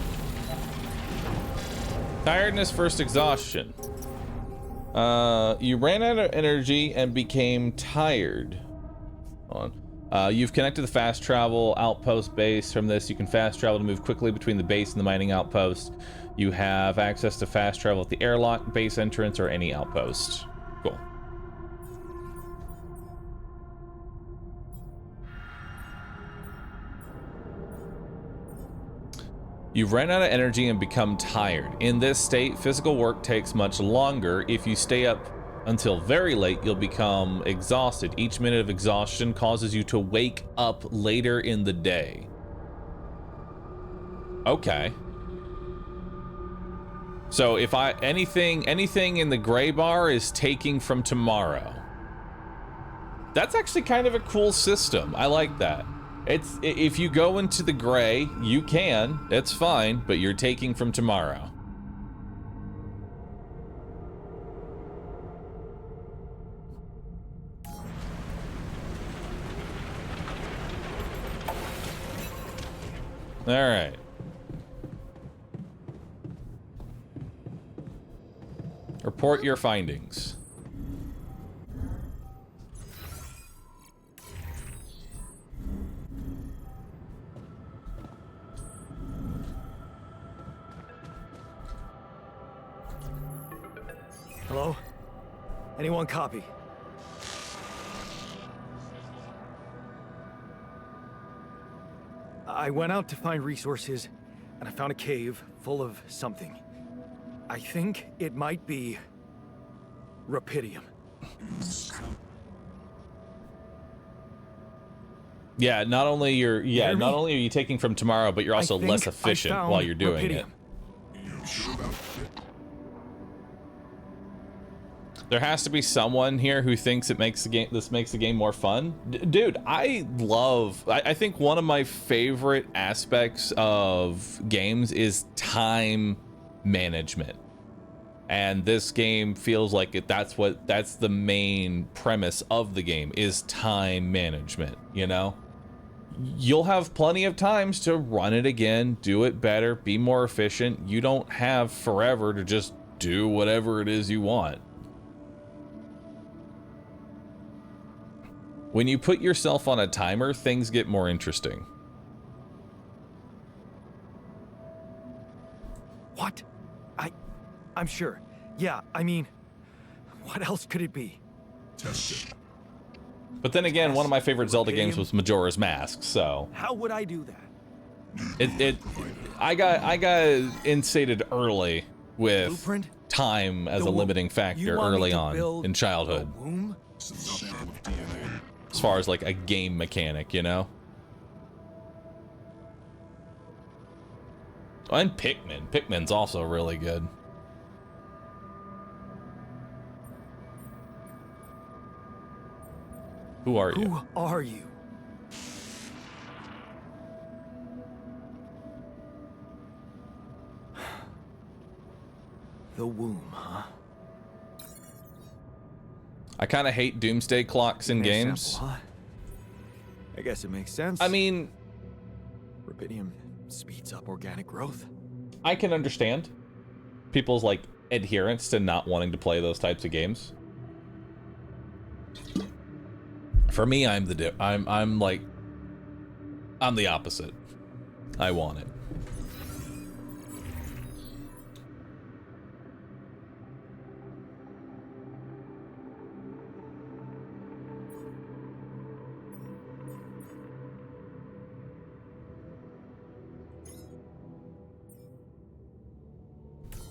Tiredness, first exhaustion. You ran out of energy and became tired. Hold on. You've connected the fast travel outpost base. From this, you can fast travel to move quickly between the base and the mining outpost. You have access to fast travel at the airlock, base entrance, or any outpost. Cool. You've ran out of energy and become tired. In this state, physical work takes much longer. If you stay up until very late, you'll become exhausted. Each minute of exhaustion causes you to wake up later in the day. Okay. So if anything in the gray bar is taking from tomorrow. That's actually kind of a cool system. I like that. If you go into the gray, you can, it's fine, but you're taking from tomorrow. All right. Report your findings. Hello? Anyone copy? I went out to find resources, and I found a cave full of something. I think it might be rubidium. Yeah, not only are you taking from tomorrow, but you're also less efficient while you're doing it. You sure about it? There has to be someone here who thinks this makes the game more fun. Dude, I think one of my favorite aspects of games is time management. And this game feels like that's the main premise of the game is time management, you know? You'll have plenty of times to run it again, do it better, be more efficient. You don't have forever to just do whatever it is you want. When you put yourself on a timer, things get more interesting. What? I'm sure. Yeah, I mean, what else could it be? Test it. But then again, one of my favorite Zelda games was Majora's Mask, so How would I do that? I got instated early with Blueprint? time as a limiting factor You want me early to on build in childhood, a womb? Some sample of DNA. as far as like a game mechanic, you know? And Pikmin. Pikmin's also really good. Who are you? Who are you? The womb, huh? I kind of hate doomsday clocks in games. Example, huh? guess it makes sense. I mean, rubidium speeds up organic growth. I can understand people's like adherence to not wanting to play those types of games. For me, I'm the opposite. I want it.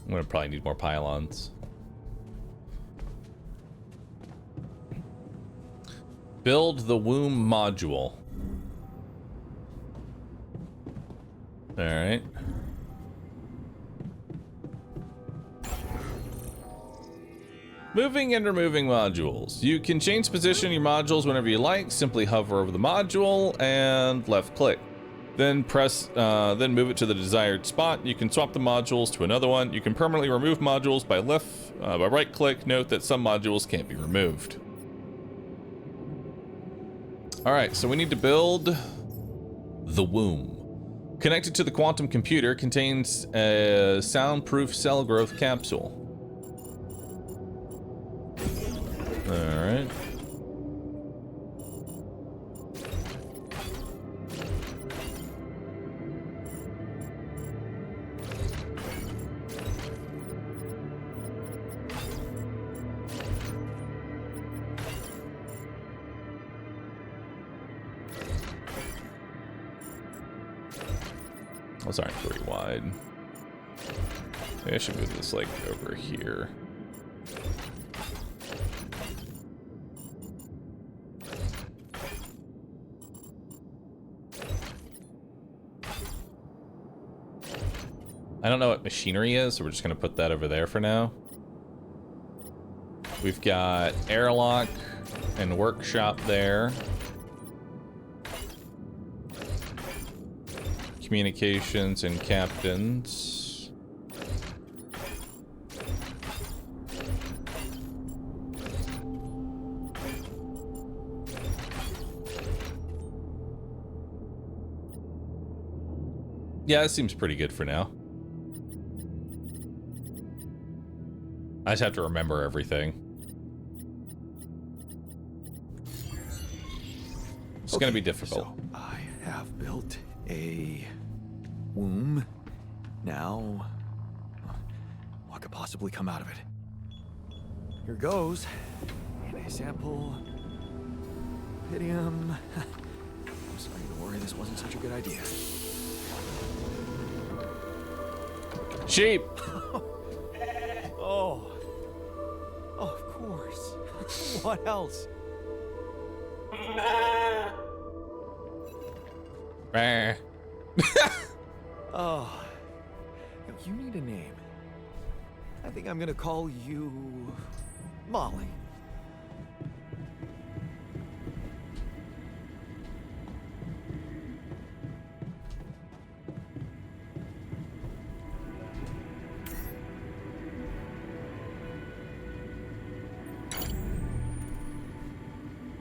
I'm gonna probably need more pylons. Build the womb module. All right. Moving and removing modules. You can change position of your modules whenever you like. Simply hover over the module and left click. Then then move it to the desired spot. You can swap the modules to another one. You can permanently remove modules by right click. Note that some modules can't be removed. All right, so we need to build the womb. Connected to the quantum computer, contains a soundproof cell growth capsule. All right. Those aren't very wide. Maybe I should move this like over here. I don't know what machinery is, so we're just gonna put that over there for now. We've got airlock and workshop there. Communications and captains. Yeah, that seems pretty good for now. I just have to remember everything. It's gonna be difficult. So I have built a womb. Now, what could possibly come out of it? Here goes. DNA sample. Rubidium. I'm starting to worry this wasn't such a good idea. Sheep! Oh, of course. What else? Oh, you need a name. I think I'm gonna call you Molly.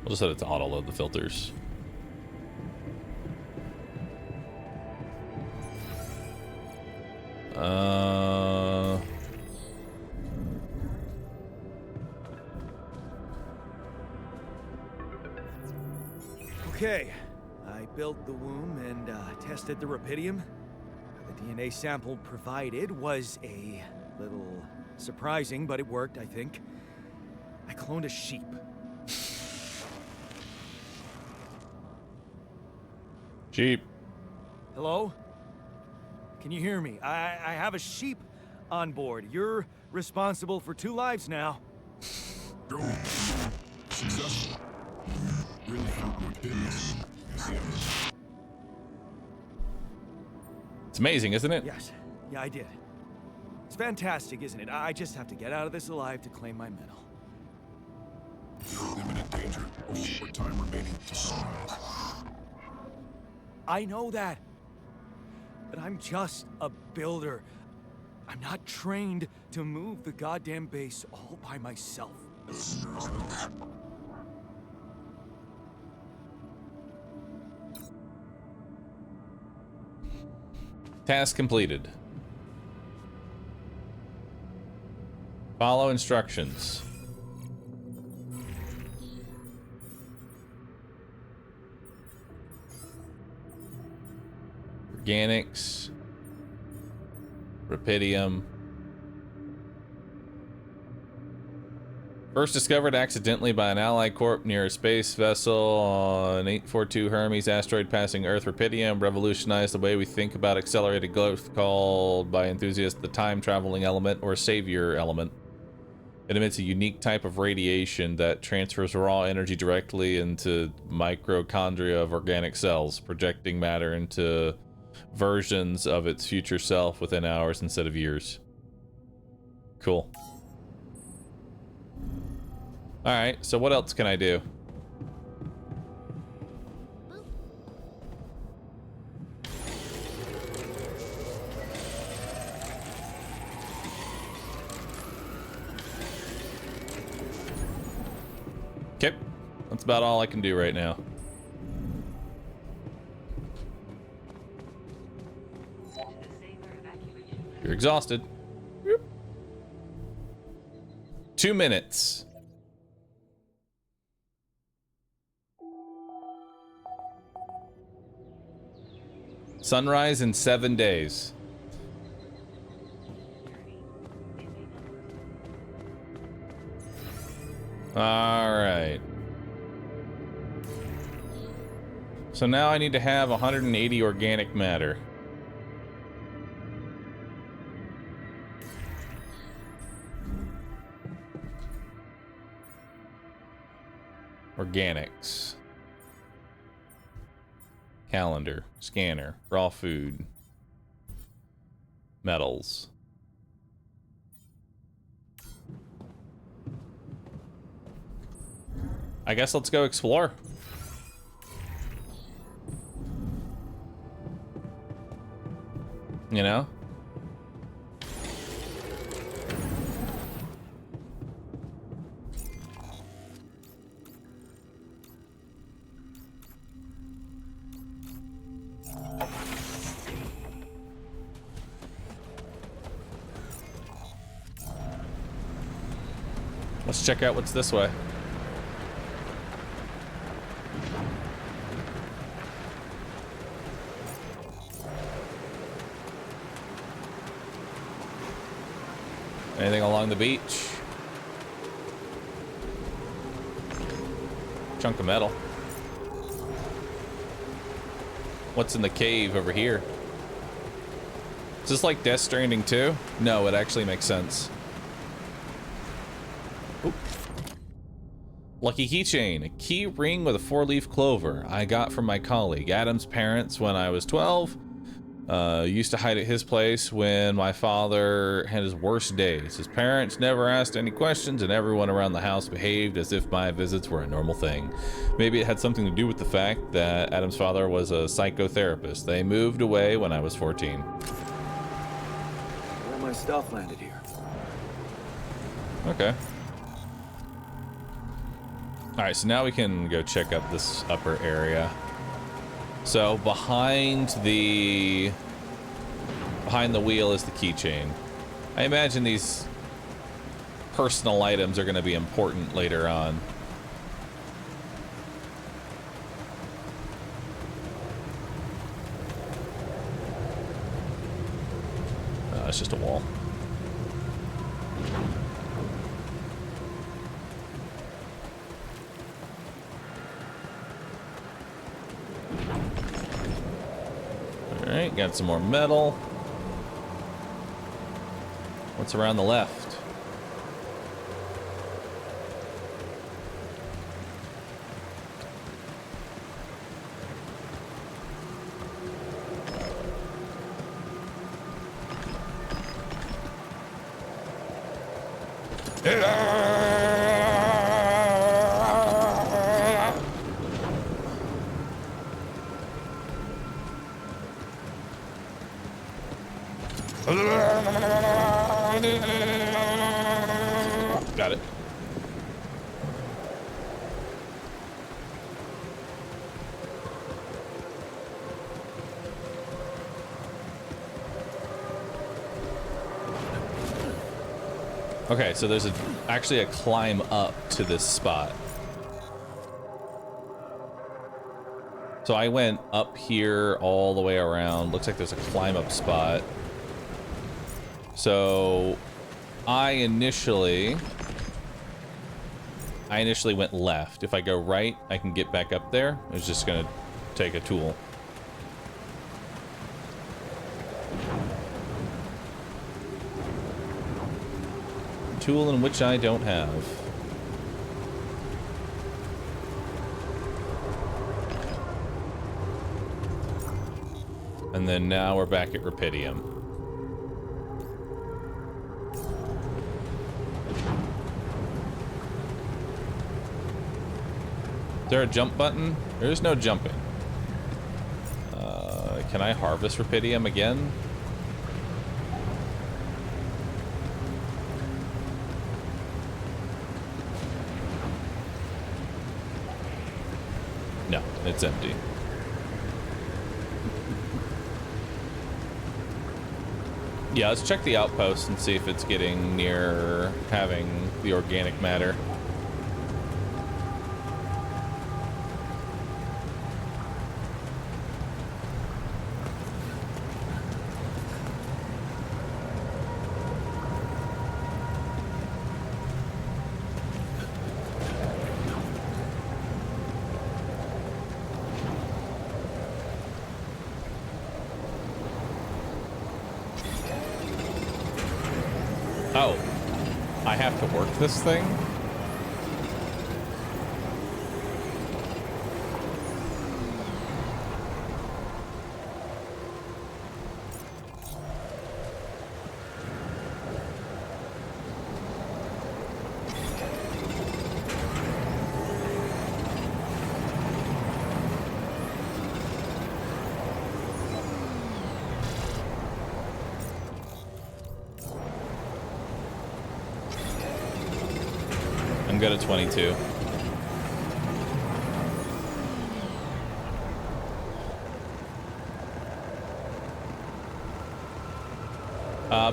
We'll just set it to auto load the filters. Okay, I built the womb and tested the rubidium. The DNA sample provided was a little surprising, but it worked, I think. I cloned a sheep. Sheep. Hello? Can you hear me? I have a sheep on board. You're responsible for 2 lives now. Go. Successful. Really helped my business. It's amazing, isn't it? Yes. Yeah, I did. It's fantastic, isn't it? I just have to get out of this alive to claim my medal. You're in imminent danger. Only short time remaining to sunrise. I know that. But I'm just a builder. I'm not trained to move the goddamn base all by myself. Task completed. Follow instructions. Organics. Rapidium. First discovered accidentally by an Allied corp near a space vessel on 842 Hermes asteroid passing Earth. Rapidium revolutionized the way we think about accelerated growth, called by enthusiasts the time-traveling element or savior element. It emits a unique type of radiation that transfers raw energy directly into mitochondria of organic cells, projecting matter into versions of its future self within hours instead of years. Cool. Alright, so what else can I do? Okay, that's about all I can do right now. You're exhausted. 2 minutes. Sunrise in 7 days. All right. So now I need to have 180 organic matter. Organics. Calendar, scanner, raw food, metals. I guess let's go explore. You know? Let's check out what's this way. Anything along the beach? Chunk of metal. What's in the cave over here? Is this like Death Stranding 2? No, it actually makes sense. Oop. Lucky keychain, a key ring with a 4-leaf clover I got from my colleague. Adam's parents when I was 12. Used to hide at his place when my father had his worst days. His parents never asked any questions and everyone around the house behaved as if my visits were a normal thing. Maybe it had something to do with the fact that Adam's father was a psychotherapist. They moved away when I was 14. All my stuff landed here. Okay. Alright, so now we can go check out this upper area. So behind the wheel is the keychain. I imagine these personal items are going to be important later on. It's just a wall. Alright, got some more metal. What's around the left? Got it. Okay, so there's actually a climb up to this spot. So I went up here all the way around. Looks like there's a climb up spot. So I initially went left. If I go right, I can get back up there. It's just gonna take a tool. Tool in which I don't have. And then now we're back at Rapidium. Is there a jump button? There is no jumping. Can I harvest Rapidium again? No, it's empty. Yeah, let's check the outpost and see if it's getting near having the organic matter. Oh, I have to work this thing? I'm good at 22.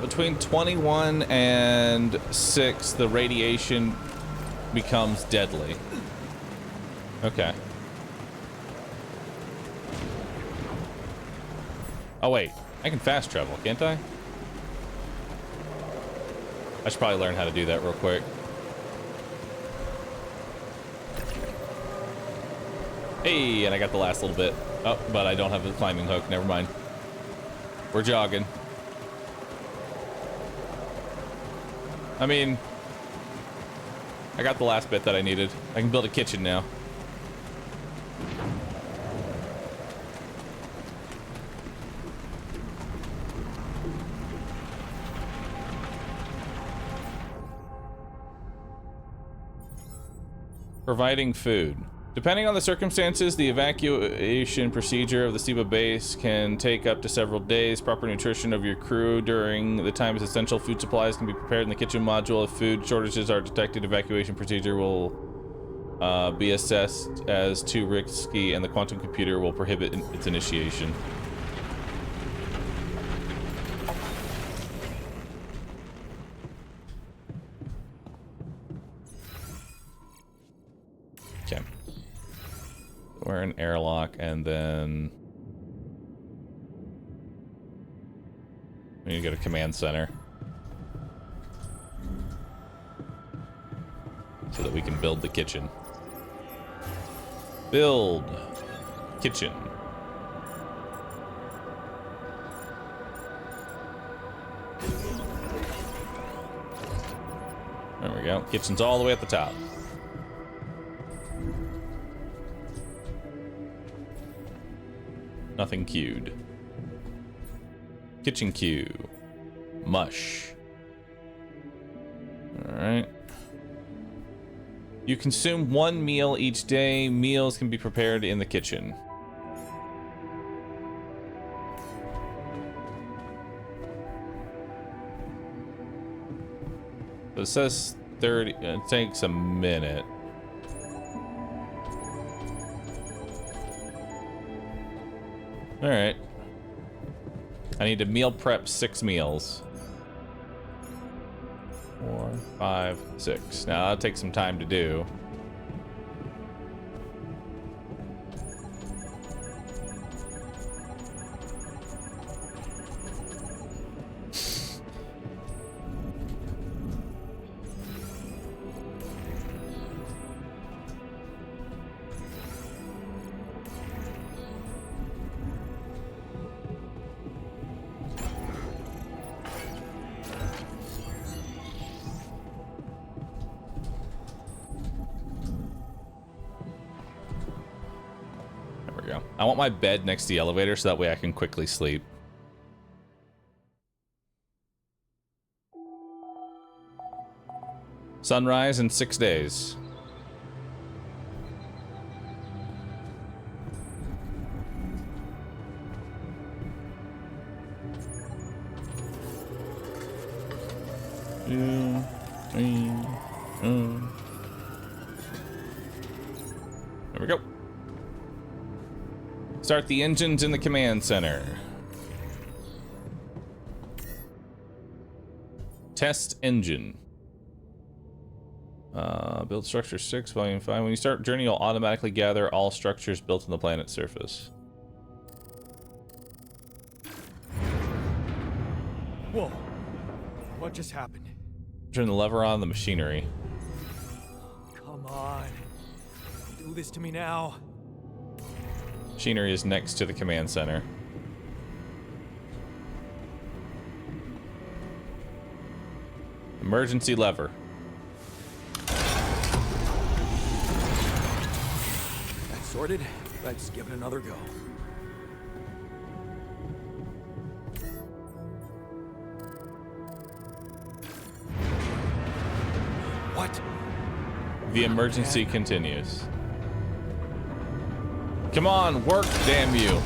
Between 21 and 6, the radiation becomes deadly. Okay. Oh wait, I can fast travel, can't I? I should probably learn how to do that real quick. Hey, and I got the last little bit. Oh, but I don't have the climbing hook. Never mind. We're jogging. I mean, I got the last bit that I needed. I can build a kitchen now. Providing food. Depending on the circumstances, the evacuation procedure of the SIBA base can take up to several days. Proper nutrition of your crew during the time is essential. Food supplies can be prepared in the kitchen module. If food shortages are detected, evacuation procedure will be assessed as too risky, and the quantum computer will prohibit its initiation. Okay. We're in airlock, and then we need to go to command center so that we can build the kitchen. Build kitchen. There we go. Kitchen's all the way at the top. Nothing queued. Kitchen queue. Mush. Alright. You consume one meal each day. Meals can be prepared in the kitchen. So it says 30. It takes a minute. All right. I need to meal prep 6 meals. 4. 5, 6. Now that'll take some time to do. I want my bed next to the elevator so that way I can quickly sleep. Sunrise in 6 days. There we go. Start the engines in the command center. Test engine. Build structure 6, volume 5. When you start journey, you'll automatically gather all structures built on the planet's surface. Whoa. What just happened? Turn the lever on the machinery. Come on. Do this to me now. Machinery is next to the command center. Emergency lever. That's sorted. Let's give it another go. What? The emergency continues. Come on, work, damn you.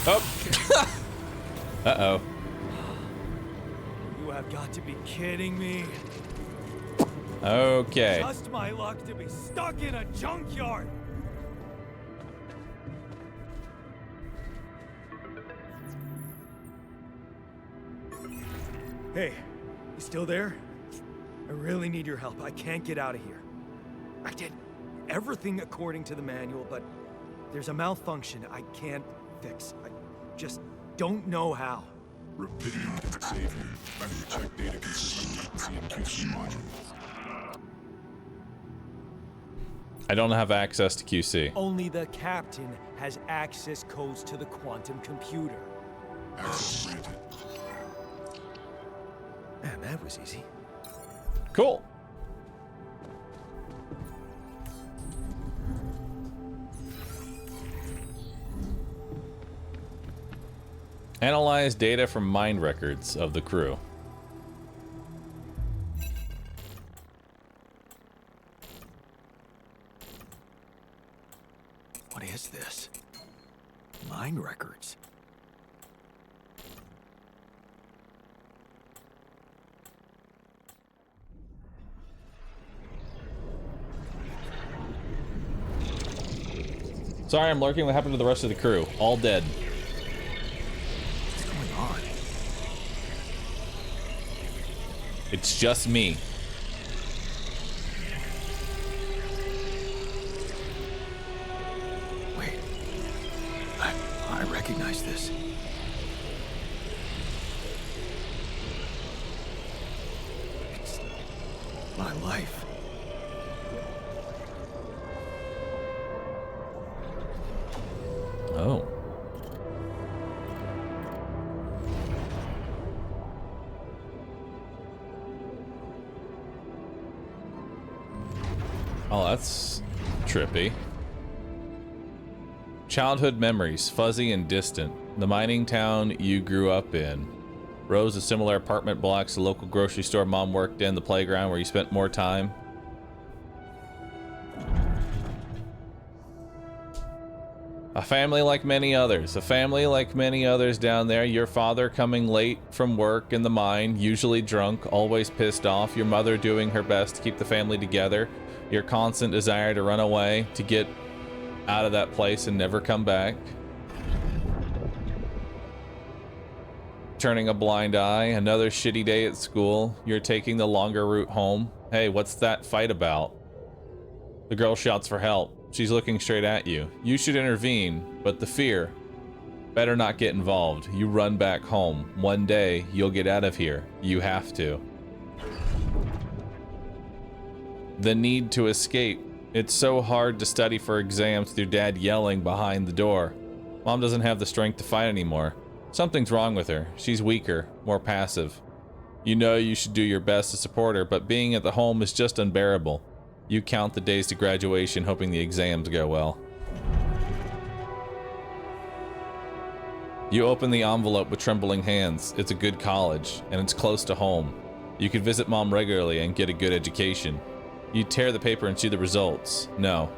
Oh. Uh-oh. You have got to be kidding me. Okay. Just my luck to be stuck in a junkyard. Hey, you still there? I really need your help. I can't get out of here. I did everything according to the manual, but there's a malfunction I can't fix. I just don't know how. Rapidity can save you. Check data consistency and QC modules. I don't have access to QC. Only the captain has access codes to the quantum computer. Access granted. Man, that was easy. Cool. Analyze data from mind records of the crew. What is this? Mind records. Sorry, I'm lurking. What happened to the rest of the crew? All dead. What's going on? It's just me. Wait. I recognize this. It's my life. Oh. Oh, that's trippy. Childhood memories, fuzzy and distant. The mining town you grew up in. Rows of similar apartment blocks, the local grocery store mom worked in, the playground where you spent more time. A family like many others. A family like many others down there. Your father coming late from work in the mine, usually drunk, always pissed off. Your mother doing her best to keep the family together. Your constant desire to run away, to get out of that place and never come back. turning a blind eye. Another shitty day at school. You're taking the longer route home. Hey, what's that fight about? The girl shouts for help. She's looking straight at you. You should intervene, but the fear. Better not get involved. You run back home. One day, you'll get out of here. You have to. The need to escape. It's so hard to study for exams with your dad yelling behind the door. Mom doesn't have the strength to fight anymore. Something's wrong with her. She's weaker, more passive. You know you should do your best to support her, but being at the home is just unbearable. You count the days to graduation, hoping the exams go well. You open the envelope with trembling hands. It's a good college, and it's close to home. You could visit Mom regularly and get a good education. You tear the paper and see the results. No.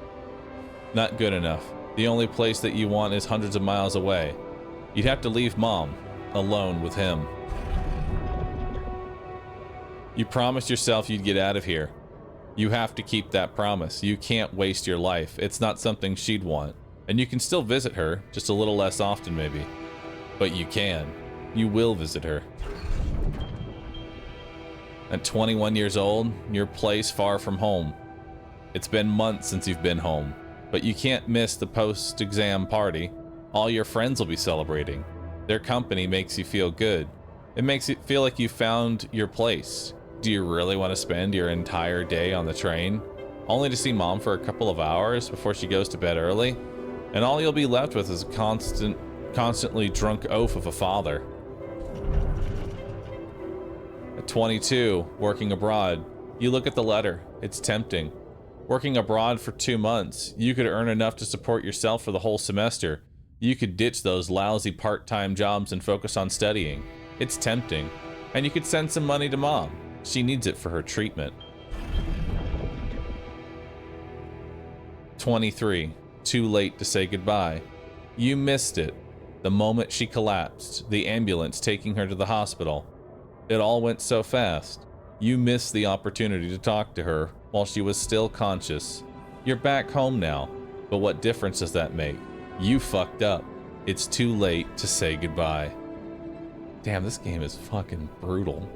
Not good enough. The only place that you want is hundreds of miles away. You'd have to leave Mom, alone with him. You promised yourself you'd get out of here. You have to keep that promise. You can't waste your life. It's not something she'd want. And you can still visit her, just a little less often maybe. But you can. You will visit her. At 21 years old, your place far from home. It's been months since you've been home, but you can't miss the post-exam party. All your friends will be celebrating. Their company makes you feel good. It makes it feel like you found your place. Do you really want to spend your entire day on the train, only to see Mom for a couple of hours before she goes to bed early? And all you'll be left with is a constantly drunk oaf of a father. At 22, working abroad, you look at the letter. It's tempting. Working abroad for 2 months, you could earn enough to support yourself for the whole semester. You could ditch those lousy part-time jobs and focus on studying. It's tempting. And you could send some money to Mom. She needs it for her treatment. 23, too late to say goodbye. You missed it. The moment she collapsed, the ambulance taking her to the hospital. It all went so fast. You missed the opportunity to talk to her while she was still conscious. You're back home now, but what difference does that make? You fucked up. It's too late to say goodbye. Damn, this game is fucking brutal.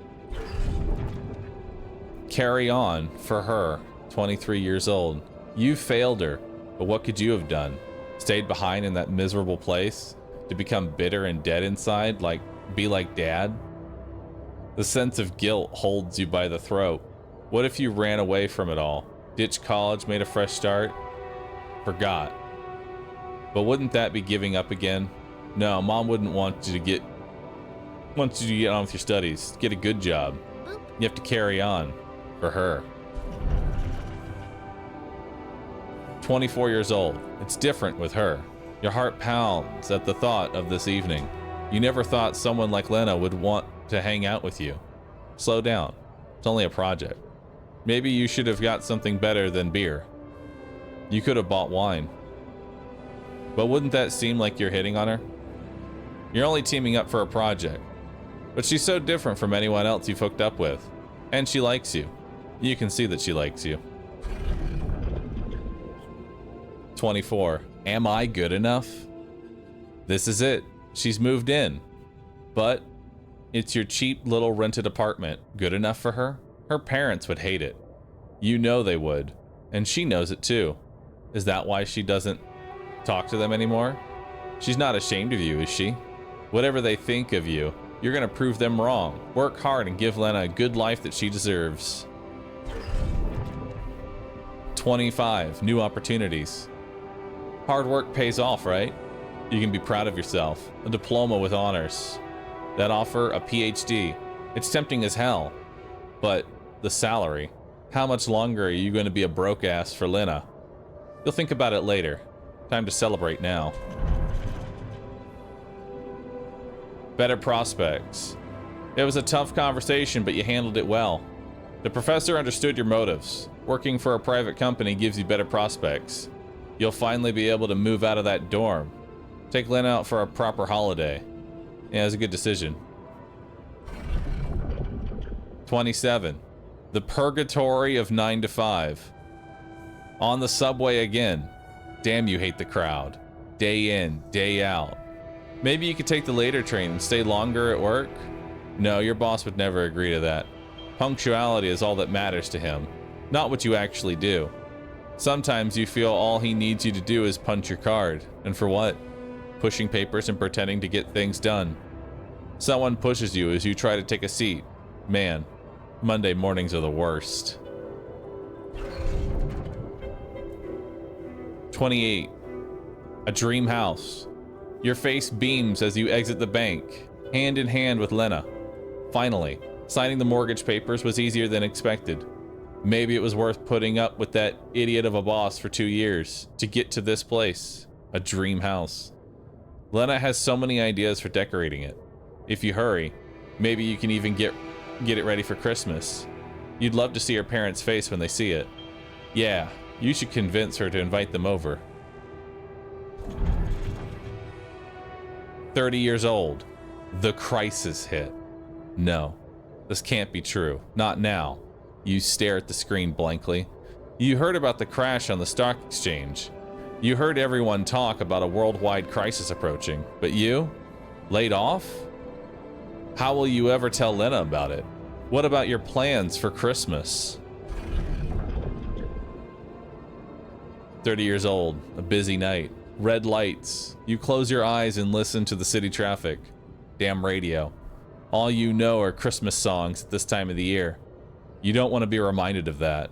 Carry on for her, 23 years old. You failed her, but what could you have done? Stayed behind in that miserable place? To become bitter and dead inside, be like Dad? The sense of guilt holds you by the throat. What if you ran away from it all? Ditched college, made a fresh start? Forgot. But wouldn't that be giving up again? No, Mom wouldn't want you to get on with your studies. Get a good job. You have to carry on. For her. 24 years old. It's different with her. Your heart pounds at the thought of this evening. You never thought someone like Lena would want to hang out with you. Slow down. It's only a project. Maybe you should have got something better than beer. You could have bought wine. But wouldn't that seem like you're hitting on her? You're only teaming up for a project. But she's so different from anyone else you've hooked up with. And she likes you. You can see that she likes you. 24. Am I good enough? This is it. She's moved in. But it's your cheap little rented apartment. Good enough for her? Her parents would hate it. You know they would. And she knows it too. Is that why she doesn't talk to them anymore? She's not ashamed of you, is she? Whatever they think of you, you're gonna prove them wrong. Work hard and give Lena a good life that she deserves. 25. New opportunities. Hard work pays off, right? You can be proud of yourself. A diploma with honors. That offer, a PhD. It's tempting as hell. But the salary. How much longer are you going to be a broke ass for Lena? You'll think about it later. Time to celebrate now. Better prospects. It was a tough conversation, but you handled it well. The professor understood your motives. Working for a private company gives you better prospects. You'll finally be able to move out of that dorm. Take Lena out for a proper holiday. Yeah, it was a good decision. 27. The purgatory of 9 to 5. On the subway again. Damn, you hate the crowd. Day in, day out. Maybe you could take the later train and stay longer at work? No, your boss would never agree to that. Punctuality is all that matters to him, not what you actually do. Sometimes you feel all he needs you to do is punch your card. And for what? Pushing papers and pretending to get things done. Someone pushes you as you try to take a seat. Man, Monday mornings are the worst. 28. A dream house. Your face beams as you exit the bank, hand in hand with Lena. Finally, signing the mortgage papers was easier than expected. Maybe it was worth putting up with that idiot of a boss for 2 years to get to this place, a dream house. Lena has so many ideas for decorating it. If you hurry, maybe you can even get it ready for Christmas. You'd love to see her parents' face when they see it. Yeah, you should convince her to invite them over. 30 years old. The crisis hit. No, this can't be true. Not now. You stare at the screen blankly. You heard about the crash on the stock exchange. You heard everyone talk about a worldwide crisis approaching. But you? Laid off? How will you ever tell Lena about it? What about your plans for Christmas? 30 years old. A busy night. Red lights. You close your eyes and listen to the city traffic. Damn radio. All you know are Christmas songs at this time of the year. You don't want to be reminded of that.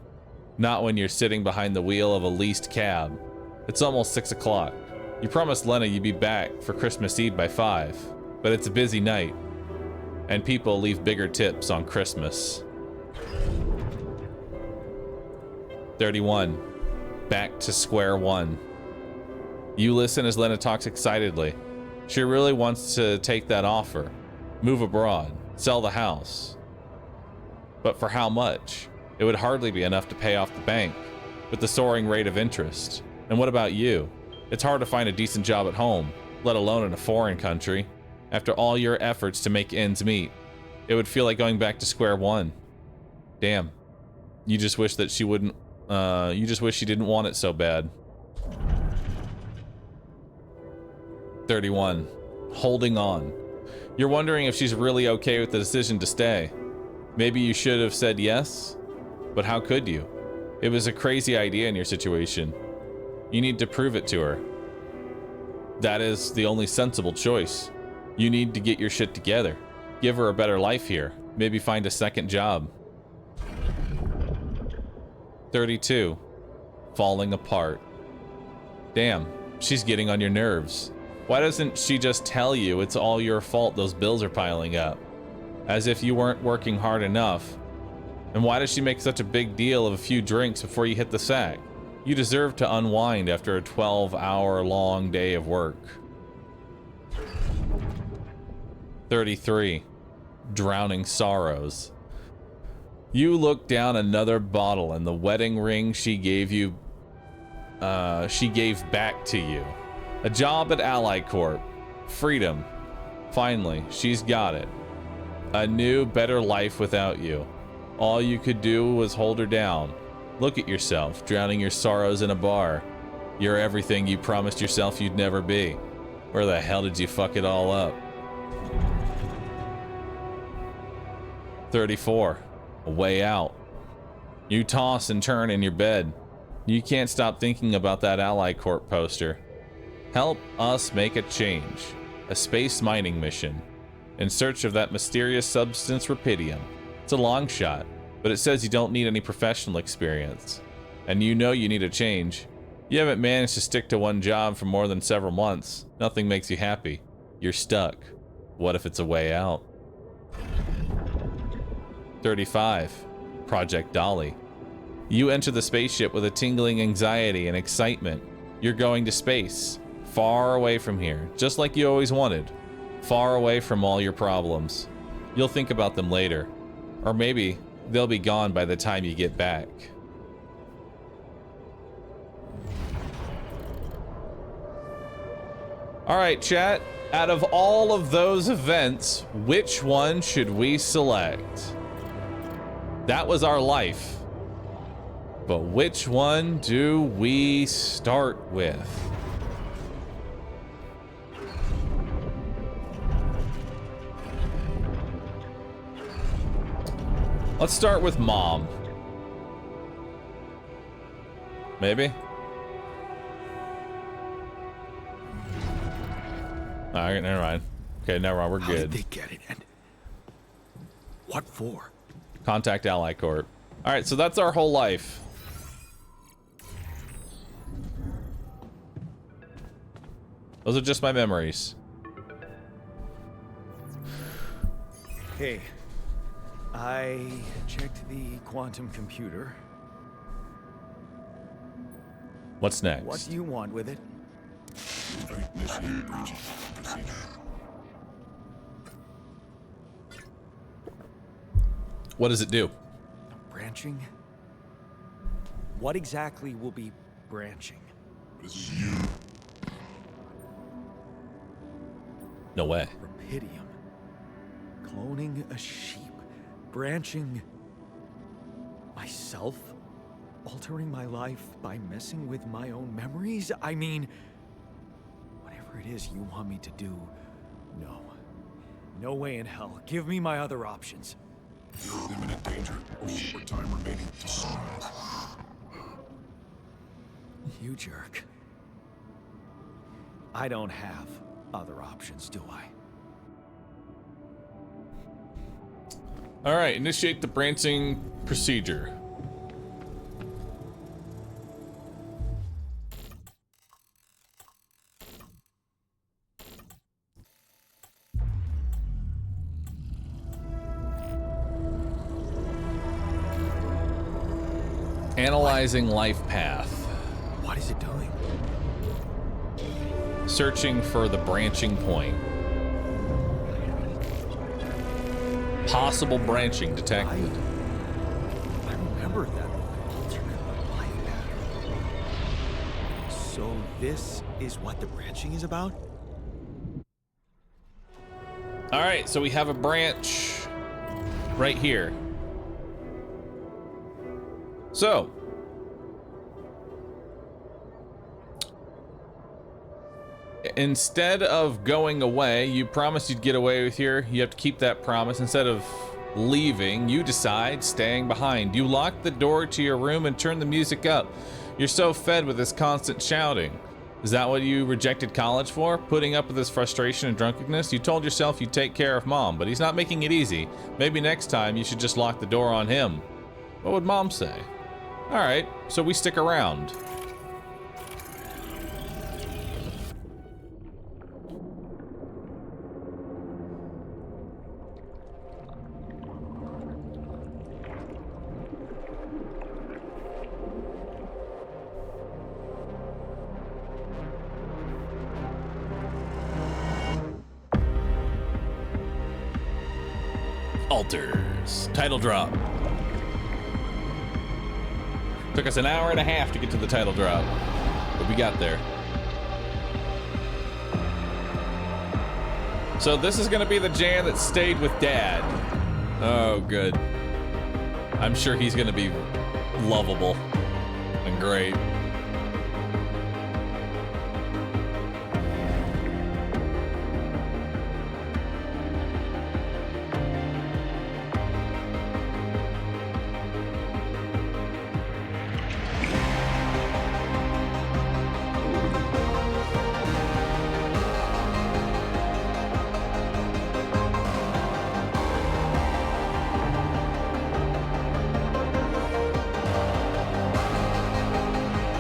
Not when you're sitting behind the wheel of a leased cab. It's almost 6 o'clock. You promised Lena you'd be back for Christmas Eve by 5, but it's a busy night, and people leave bigger tips on Christmas. 31. Back to square one. You listen as Lena talks excitedly. She really wants to take that offer. Move abroad. Sell the house. But for how much? It would hardly be enough to pay off the bank, with the soaring rate of interest. And what about you? It's hard to find a decent job at home, let alone in a foreign country. After all your efforts to make ends meet, it would feel like going back to square one. Damn. You just wish that she wouldn't, you just wish she didn't want it so bad. 31. Holding on. You're wondering if she's really okay with the decision to stay. Maybe you should have said yes, but how could you? It was a crazy idea in your situation. You need to prove it to her. That is the only sensible choice. You need to get your shit together. Give her a better life here. Maybe find a second job. 32. Falling apart. Damn, she's getting on your nerves. Why doesn't she just tell you it's all your fault those bills are piling up? As if you weren't working hard enough. And why does she make such a big deal of a few drinks before you hit the sack? You deserve to unwind after a 12-hour-long day of work. 33. Drowning sorrows. You look down another bottle and the wedding ring she gave you, she gave back to you. A job at Ally Corp. Freedom. Finally, she's got it. A new, better life without you. All you could do was hold her down. Look at yourself, drowning your sorrows in a bar. You're everything you promised yourself you'd never be. Where the hell did you fuck it all up? 34. A way out. You toss and turn in your bed. You can't stop thinking about that Ally Corp poster. Help us make a change. A space mining mission. In search of that mysterious substance rubidium. It's a long shot, but it says you don't need any professional experience. And you know you need a change. You haven't managed to stick to one job for more than several months. Nothing makes you happy. You're stuck. What if it's a way out? 35. Project Dolly. You enter the spaceship with a tingling anxiety and excitement. You're going to space. Far away from here, just like you always wanted. Far away from all your problems. You'll think about them later. Or maybe they'll be gone by the time you get back. All right, chat. Out of all of those events, which one should we select? That was our life. But which one do we start with? Let's start with Mom. Maybe? Alright, never mind. Okay, never mind, we're How good. did they get it, and what for? Contact Ally Corp. Alright, so that's our whole life. Those are just my memories. Hey, I checked the quantum computer. What's next? What do you want with it? Initiate breaching procedure. What does it do? Branching? What exactly will be branching? This is you. No way. Rapidium. Cloning a sheep. Branching myself? Altering my life by messing with my own memories? I mean, whatever it is you want me to do, no. No way in hell. Give me my other options. You're in imminent danger. Short time remaining to survive. You jerk. I don't have other options, do I? Alright, initiate the branching procedure. Analyzing life path. What is it doing? Searching for the branching point. Possible branching detected. I remember that alternate life pattern. So this is what the branching is about? Alright, so we have a branch right here. So, instead of going away, you promised you'd get away with here. You have to keep that promise. Instead of leaving, you decide staying behind. You lock the door to your room and turn the music up. You're so fed with this constant shouting. Is that what you rejected college for? Putting up with this frustration and drunkenness? You told yourself you'd take care of Mom, but he's not making it easy. Maybe next time you should just lock the door on him. What would Mom say? Alright, so we stick around. Alters. Title drop. Took us an hour and a half to get to the title drop, but we got there. So this is gonna be the Jan that stayed with Dad. Oh, good. I'm sure he's gonna be lovable and great.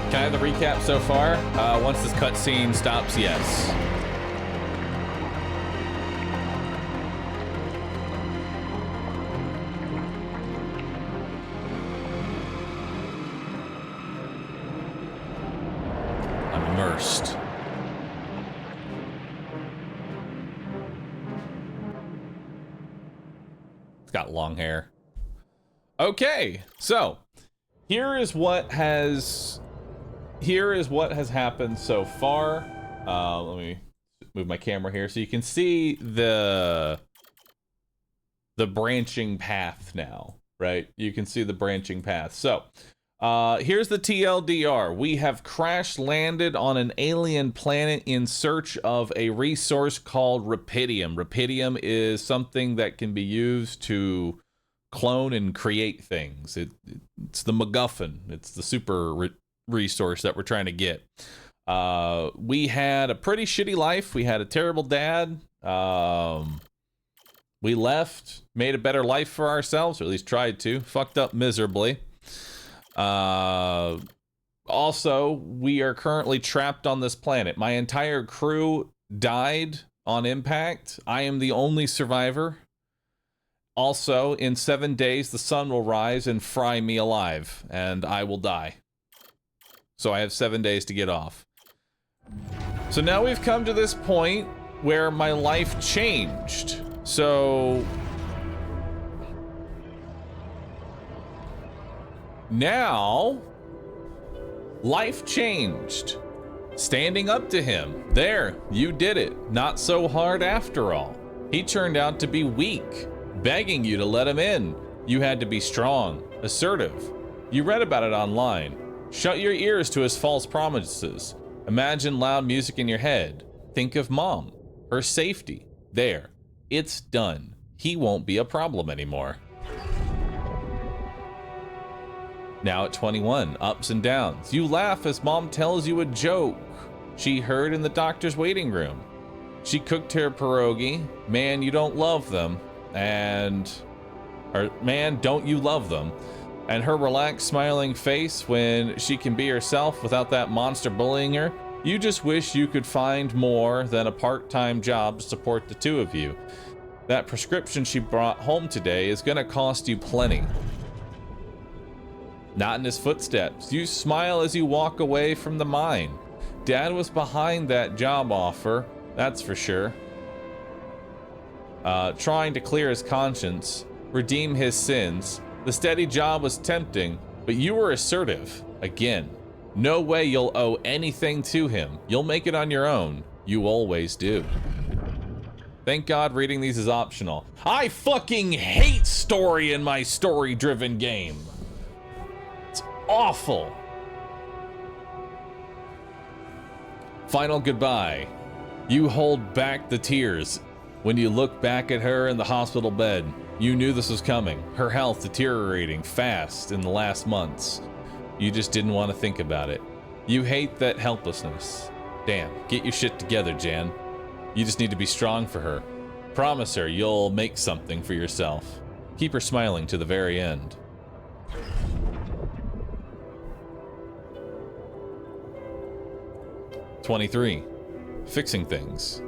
Can I have the recap so far? Once this cutscene stops, yes. I'm immersed. It's got long hair. Okay, so here is what has happened so far. Let me move my camera here so you can see the branching path now, right? You can see the branching path. So here's the TLDR. We have crash landed on an alien planet in search of a resource called Rapidium. Rapidium is something that can be used to clone and create things. It's the MacGuffin. It's the super resource that we're trying to get. We had a pretty shitty life. We had a terrible dad. We left, made a better life for ourselves, or at least tried to. Fucked up miserably. Also, we are currently trapped on this planet. My entire crew died on impact. I am the only survivor. Also, in 7 days, the sun will rise and fry me alive, and I will die. So I have 7 days to get off. So now we've come to this point where my life changed. So now life changed. Standing up to him. There, you did it. Not so hard after all. He turned out to be weak, begging you to let him in. You had to be strong, assertive. You read about it online. Shut your ears to his false promises. Imagine loud music in your head. Think of Mom, her safety. There, it's done. He won't be a problem anymore. Now at 21, ups and downs. You laugh as Mom tells you a joke she heard in the doctor's waiting room. She cooked her pierogi. Man, you don't love them. Man, don't you love them? And her relaxed, smiling face when she can be herself without that monster bullying her. You just wish you could find more than a part-time job to support the two of you. That prescription she brought home today is gonna cost you plenty. Not in his footsteps. You smile as you walk away from the mine. Dad was behind that job offer, that's for sure. Trying to clear his conscience, redeem his sins. The steady job was tempting, but you were assertive. Again, no way you'll owe anything to him. You'll make it on your own. You always do. Thank God reading these is optional. I fucking hate story in my story-driven game. Awful. Final goodbye. You hold back the tears. When you look back at her in the hospital bed, you knew this was coming. Her health deteriorating fast in the last months. You just didn't want to think about it. You hate that helplessness. Damn, get your shit together, Jan. You just need to be strong for her. Promise her you'll make something for yourself. Keep her smiling to the very end. "23. Fixing things.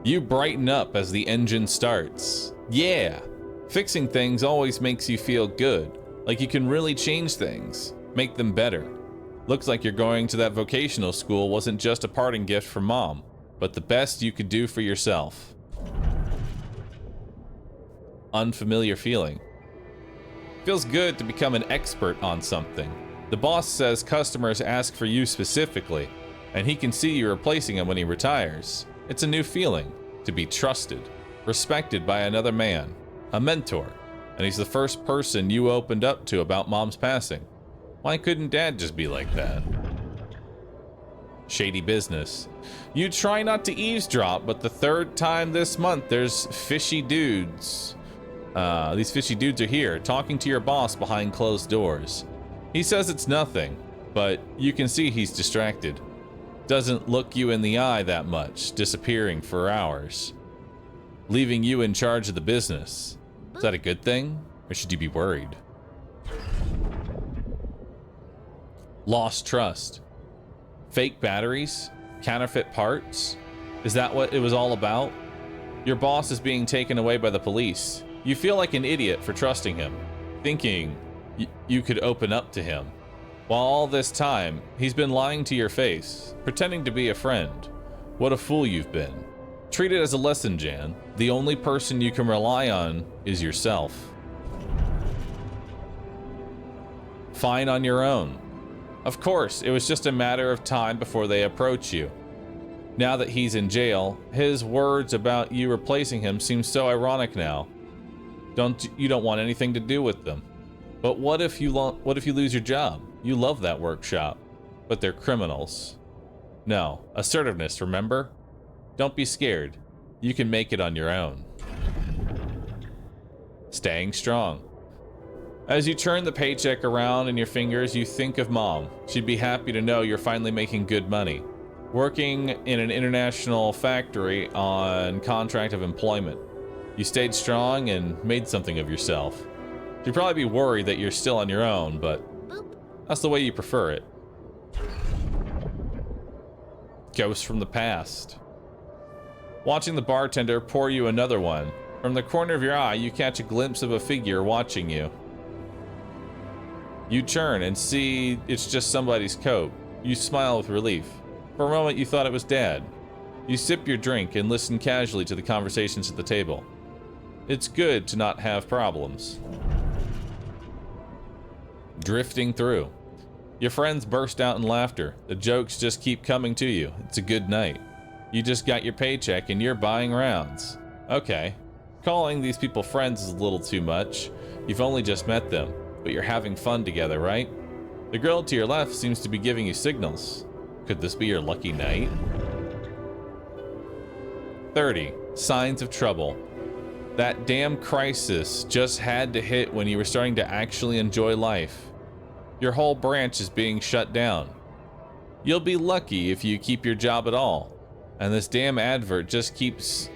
You brighten up as the engine starts. Yeah, fixing things always makes you feel good, like you can really change things, make them better. Looks like you're going to that vocational school wasn't just a parting gift from Mom, but the best you could do for yourself." Unfamiliar feeling. Feels good to become an expert on something. The boss says customers ask for you specifically, and he can see you replacing him when he retires. It's a new feeling, to be trusted, respected by another man, a mentor, and he's the first person you opened up to about Mom's passing. Why couldn't Dad just be like that? Shady business. You try not to eavesdrop, but the third time this month there's fishy dudes. These fishy dudes are here, talking to your boss behind closed doors. He says it's nothing, but you can see he's distracted. Doesn't look you in the eye that much, disappearing for hours. Leaving you in charge of the business. Is that a good thing, or should you be worried? Lost trust. Fake batteries? Counterfeit parts? Is that what it was all about? Your boss is being taken away by the police. You feel like an idiot for trusting him, thinking you could open up to him. While all this time, he's been lying to your face, pretending to be a friend. What a fool you've been. Treat it as a lesson, Jan. The only person you can rely on is yourself. Fine on your own. Of course, it was just a matter of time before they approach you. Now that he's in jail, his words about you replacing him seem so ironic now. You don't want anything to do with them. But what if you lose your job? You love that workshop, but they're criminals. No, assertiveness, remember? Don't be scared. You can make it on your own. Staying strong. As you turn the paycheck around in your fingers, you think of Mom. She'd be happy to know you're finally making good money. Working in an international factory on contract of employment. You stayed strong and made something of yourself. She'd probably be worried that you're still on your own, but that's the way you prefer it. Ghosts from the past. Watching the bartender pour you another one. From the corner of your eye, you catch a glimpse of a figure watching you. You turn and see it's just somebody's coat. You smile with relief. For a moment, you thought it was Dad. You sip your drink and listen casually to the conversations at the table. It's good to not have problems. Drifting through. Your friends burst out in laughter. The jokes just keep coming to you. It's a good night. You just got your paycheck and you're buying rounds. Okay. Calling these people friends is a little too much. You've only just met them, but you're having fun together, right? The girl to your left seems to be giving you signals. Could this be your lucky night? 30. Signs of trouble. That damn crisis just had to hit when you were starting to actually enjoy life. Your whole branch is being shut down. You'll be lucky if you keep your job at all. And this damn advert just gets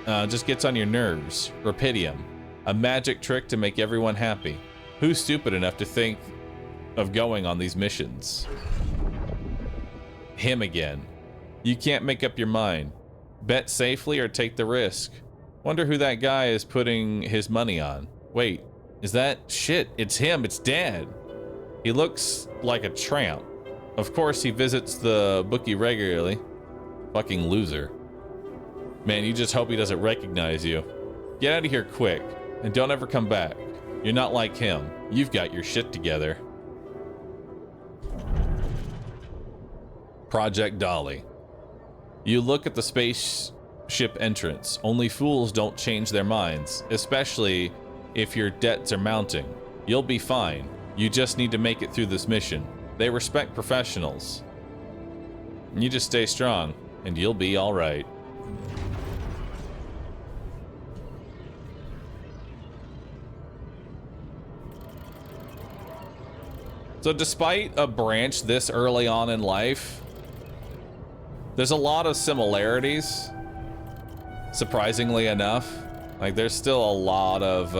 on your nerves. Rapidium. A magic trick to make everyone happy. Who's stupid enough to think of going on these missions? Him again. You can't make up your mind. Bet safely or take the risk. Wonder who that guy is putting his money on. Wait, is that shit? It's him, it's Dad. He looks like a tramp. Of course, he visits the bookie regularly. Fucking loser. Man, you just hope he doesn't recognize you. Get out of here quick, and don't ever come back. You're not like him. You've got your shit together. Project Dolly. You look at the spaceship entrance. Only fools don't change their minds, especially if your debts are mounting. You'll be fine. You just need to make it through this mission. They respect professionals. You just stay strong, and you'll be all right. So despite a branch this early on in life, there's a lot of similarities, surprisingly enough. Like, there's still a lot of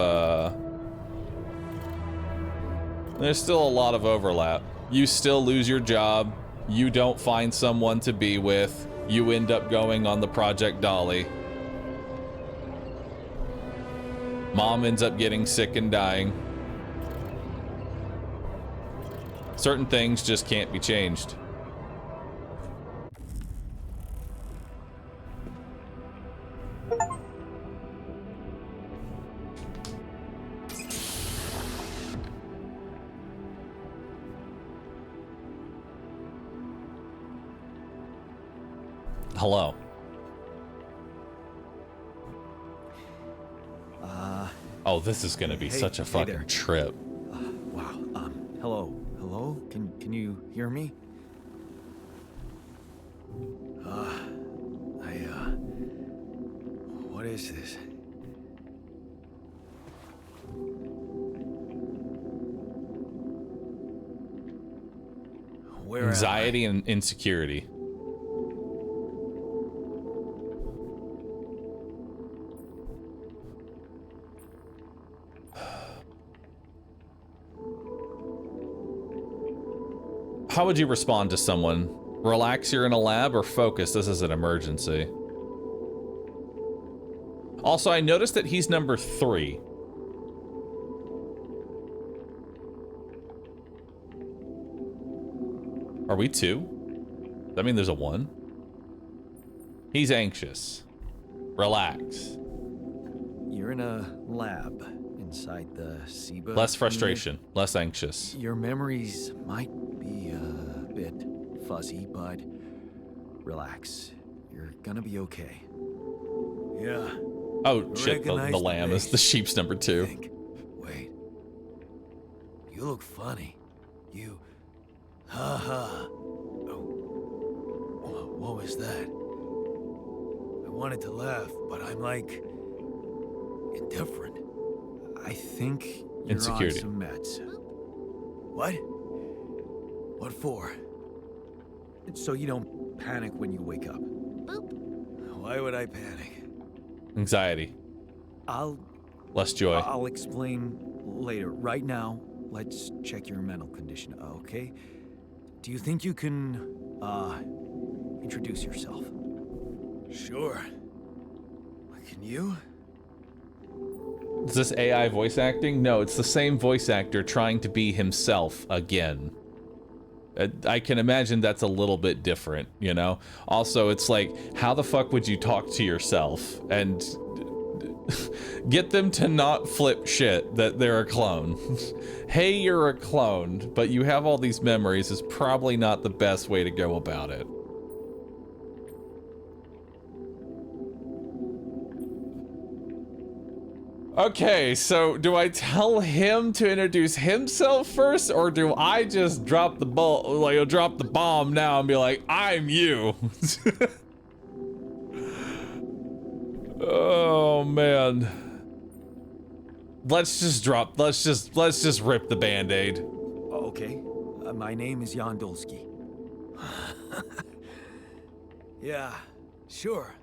overlap. You still lose your job. You don't find someone to be with. You end up going on the Project Dolly. Mom ends up getting sick and dying. Certain things just can't be changed. Hello. Oh, this is gonna be such a fucking trip. Wow. Hello. Hello? Can you hear me? What is this? Where Anxiety and insecurity. How would you respond to someone? Relax, you're in a lab, or focus, this is an emergency? Also, I noticed that he's number 3. Are we 2? Does that mean there's a 1? He's anxious. Relax. You're in a lab inside the SIBA. Less frustration, less anxious. Your memories might be a bit fuzzy, but relax. You're gonna be okay. Yeah. Oh shit, the lamb is the sheep's number 2. Wait. You look funny. You... Ha. Oh. What was that? I wanted to laugh, but I'm like... indifferent. I think You're Insecurity. on some meds. What? What for? So you don't panic when you wake up. Why would I panic? Anxiety. Less joy. I'll explain later. Right now, let's check your mental condition, okay? Do you think you can, introduce yourself? Sure. Can you? Is this AI voice acting? No, it's the same voice actor trying to be himself again. I can imagine that's a little bit different, you know? Also, it's like, how the fuck would you talk to yourself and get them to not flip shit that they're a clone? Hey, you're a clone, but you have all these memories is probably not the best way to go about it. Okay, so do I tell him to introduce himself first, or do I just drop the drop the bomb now and be like, I'm you? Oh man. Let's just rip the band-aid. Okay. My name is Jan Dolsky. Yeah, sure.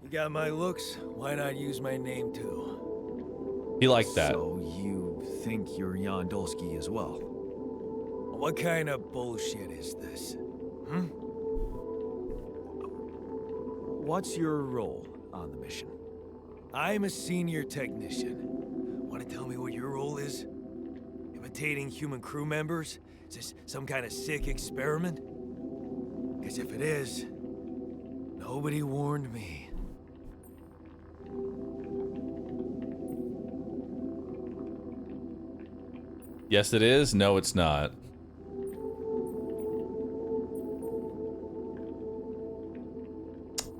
You got my looks, why not use my name too? He liked that. So you think you're Jan Dolsky as well? What kind of bullshit is this? What's your role on the mission? I'm a senior technician. Want to tell me what your role is? Imitating human crew members? Is this some kind of sick experiment? Because if it is, nobody warned me. Yes, it is. No, it's not.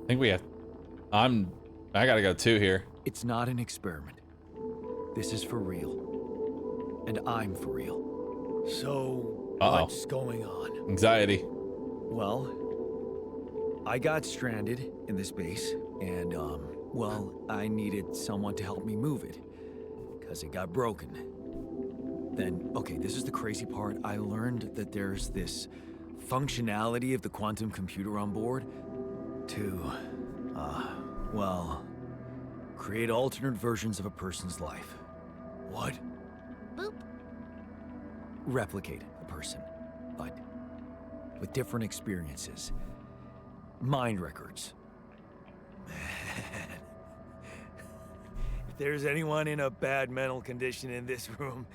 I think we have... I gotta go too here. It's not an experiment. This is for real. And I'm for real. So, what's going on? Anxiety. Well, I got stranded in this base, and, well, I needed someone to help me move it. Because it got broken. Then, okay, this is the crazy part. I learned that there's this functionality of the quantum computer on board to, well, create alternate versions of a person's life. What? Boop. Replicate a person, but with different experiences. Mind records. Man. If there's anyone in a bad mental condition in this room,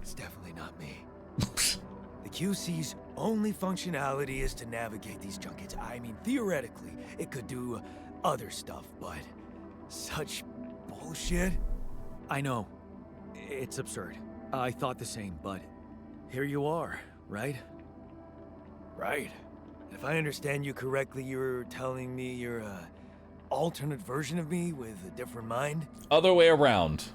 it's definitely not me. The QC's only functionality is to navigate these junkets. I mean, theoretically, it could do other stuff, but such bullshit? I know. It's absurd. I thought the same, but here you are, right? Right. If I understand you correctly, you're telling me you're a alternate version of me with a different mind? Other way around.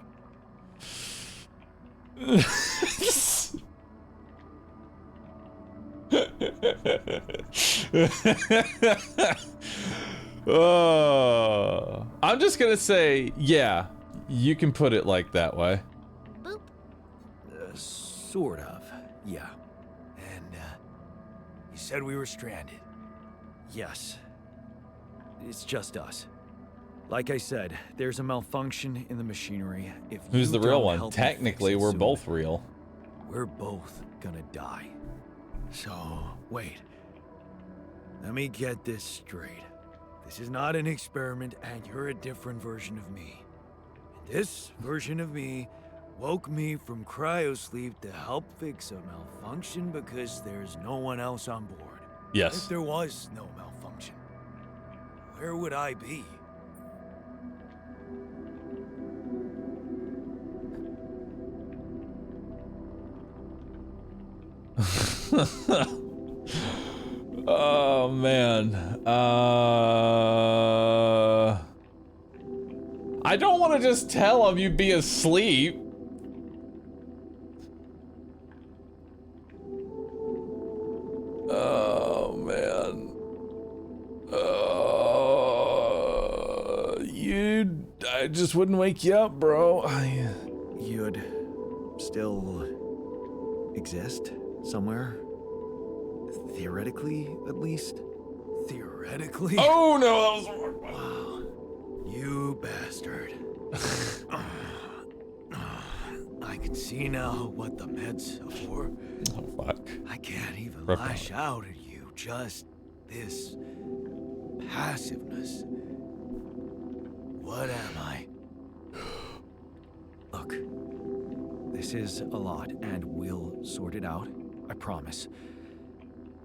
I'm just gonna say, yeah, you can put it like that way. Boop. Sort of, yeah. And, you said we were stranded. Yes. It's just us. Like I said, there's a malfunction in the machinery. If Who's the real one? help me Technically, fix it we're soon, both real. We're both gonna die. So, wait. Let me get this straight. This is not an experiment, and you're a different version of me. And this version of me woke me from cryosleep to help fix a malfunction because there's no one else on board. Yes. If there was no malfunction, where would I be? Oh man. I don't want to just tell him you'd be asleep. Oh man. I just wouldn't wake you up, bro. You'd still exist somewhere? Theoretically, at least? Theoretically? Oh no, that was Wow. You bastard. I can see now what the meds are for. oh fuck. I can't even Rip lash out at you. Just this passiveness. What am I? Look, this is a lot, and we'll sort it out. I promise.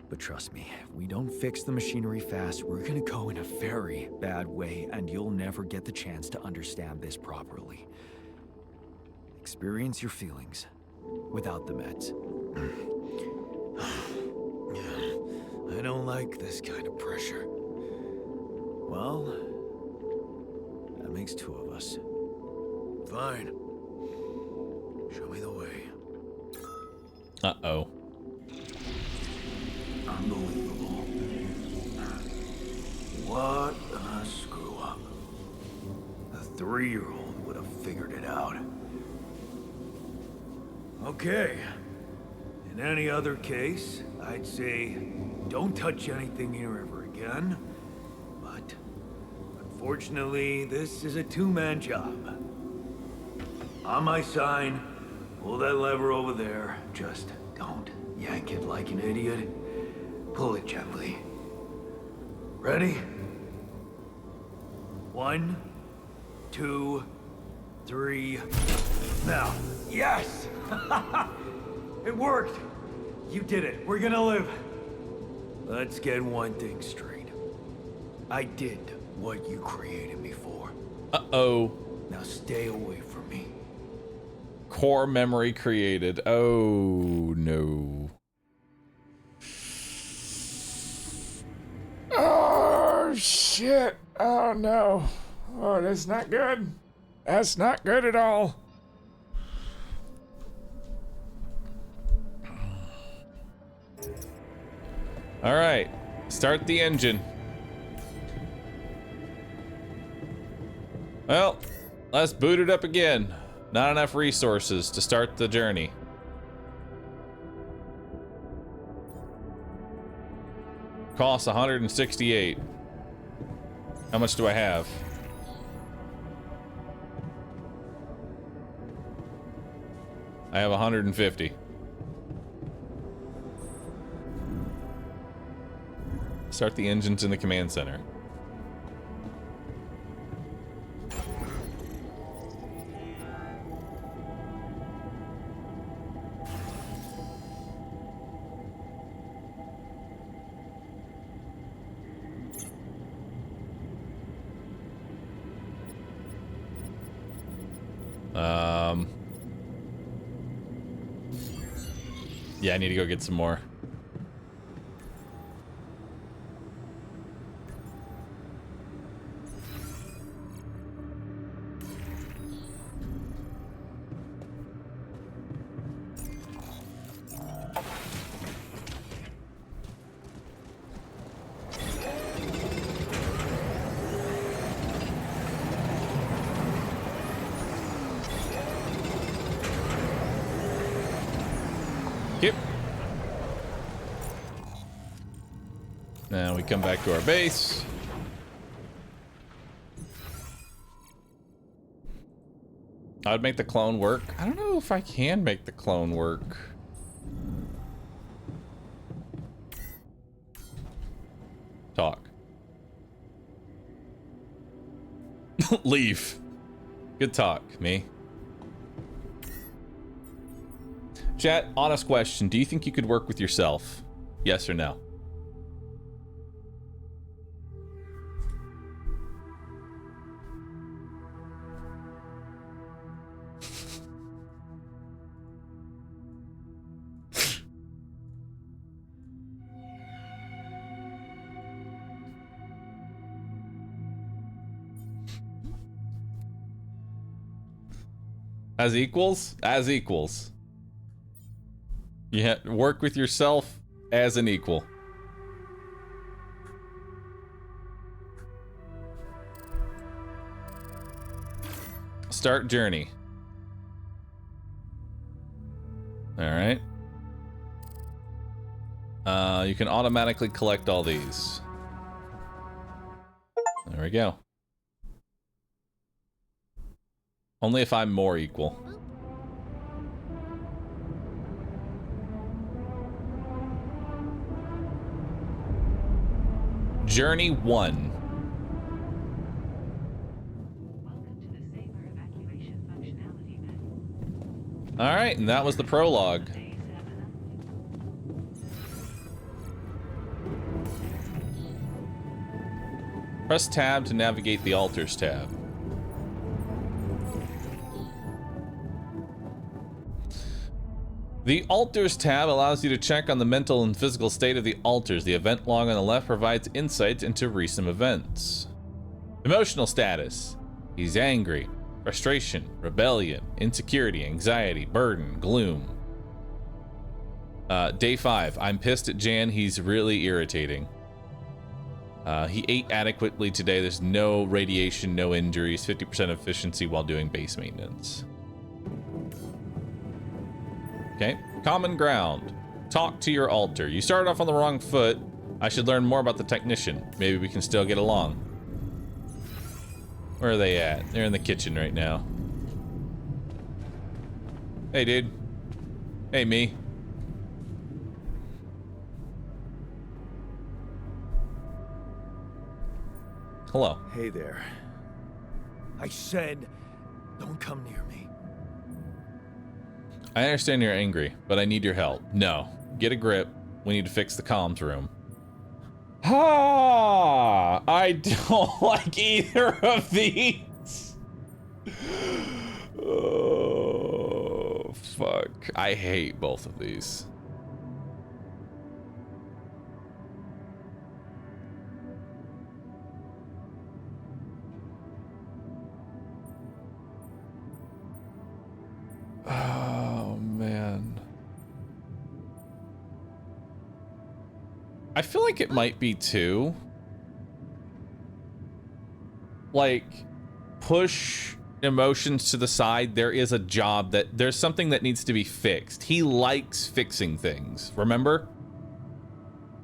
But trust me, if we don't fix the machinery fast, we're gonna go in a very bad way, and you'll never get the chance to understand this properly. Experience your feelings without the meds. I don't like this kind of pressure. Well, that makes two of us. Fine. Show me the way. Uh-oh. Unbelievable. What a screw up. A 3-year-old would have figured it out. Okay. In any other case, I'd say don't touch anything here ever again. But unfortunately, this is a two-man job. On my sign, pull that lever over there. Just don't yank it like an idiot. Pull it gently. Ready? 1, 2, 3. Now. Yes! It worked! You did it. We're gonna live. Let's get one thing straight. I did what you created me for. Uh-oh. Now stay away from me. Core memory created. Oh no. Oh, shit. Oh, no. Oh, that's not good. That's not good at all. All right. Start the engine. Well, let's boot it up again. Not enough resources to start the journey. Costs 168. How much do I have? I have 150. Start the engines in the command center. Yeah, I need to go get some more. Yep. Now we come back to our base. I'd make the clone work. I don't know if I can make the clone work. Talk. Leave. Good talk, me. Chat, honest question. Do you think you could work with yourself? Yes or no? As equals? As equals. You have to work with yourself as an equal. Start journey. You can automatically collect all these. There we go. Only if I'm more equal. Journey 1. Alright, and that was the prologue. Press tab to navigate the altars tab. The altars tab allows you to check on the mental and physical state of the altars. The event log on the left provides insights into recent events. Emotional status. He's angry. Frustration, rebellion, insecurity, anxiety, burden, gloom. Day 5. I'm pissed at Jan. He's really irritating. He ate adequately today. There's no radiation, no injuries, 50% efficiency while doing base maintenance. Okay, common ground. Talk to your altar. You started off on the wrong foot. I should learn more about the technician. Maybe we can still get along. Where are they at? They're in the kitchen right now. Hey, dude. Hey, me. Hello. Hey there. I said, don't come near me. I understand you're angry, but I need your help. No. Get a grip. We need to fix the comms room. Ha! I don't like either of these. Oh, fuck. I hate both of these. Oh, man. I feel like it might be two. Like, push emotions to the side. There is a job that there's something that needs to be fixed. He likes fixing things. Remember?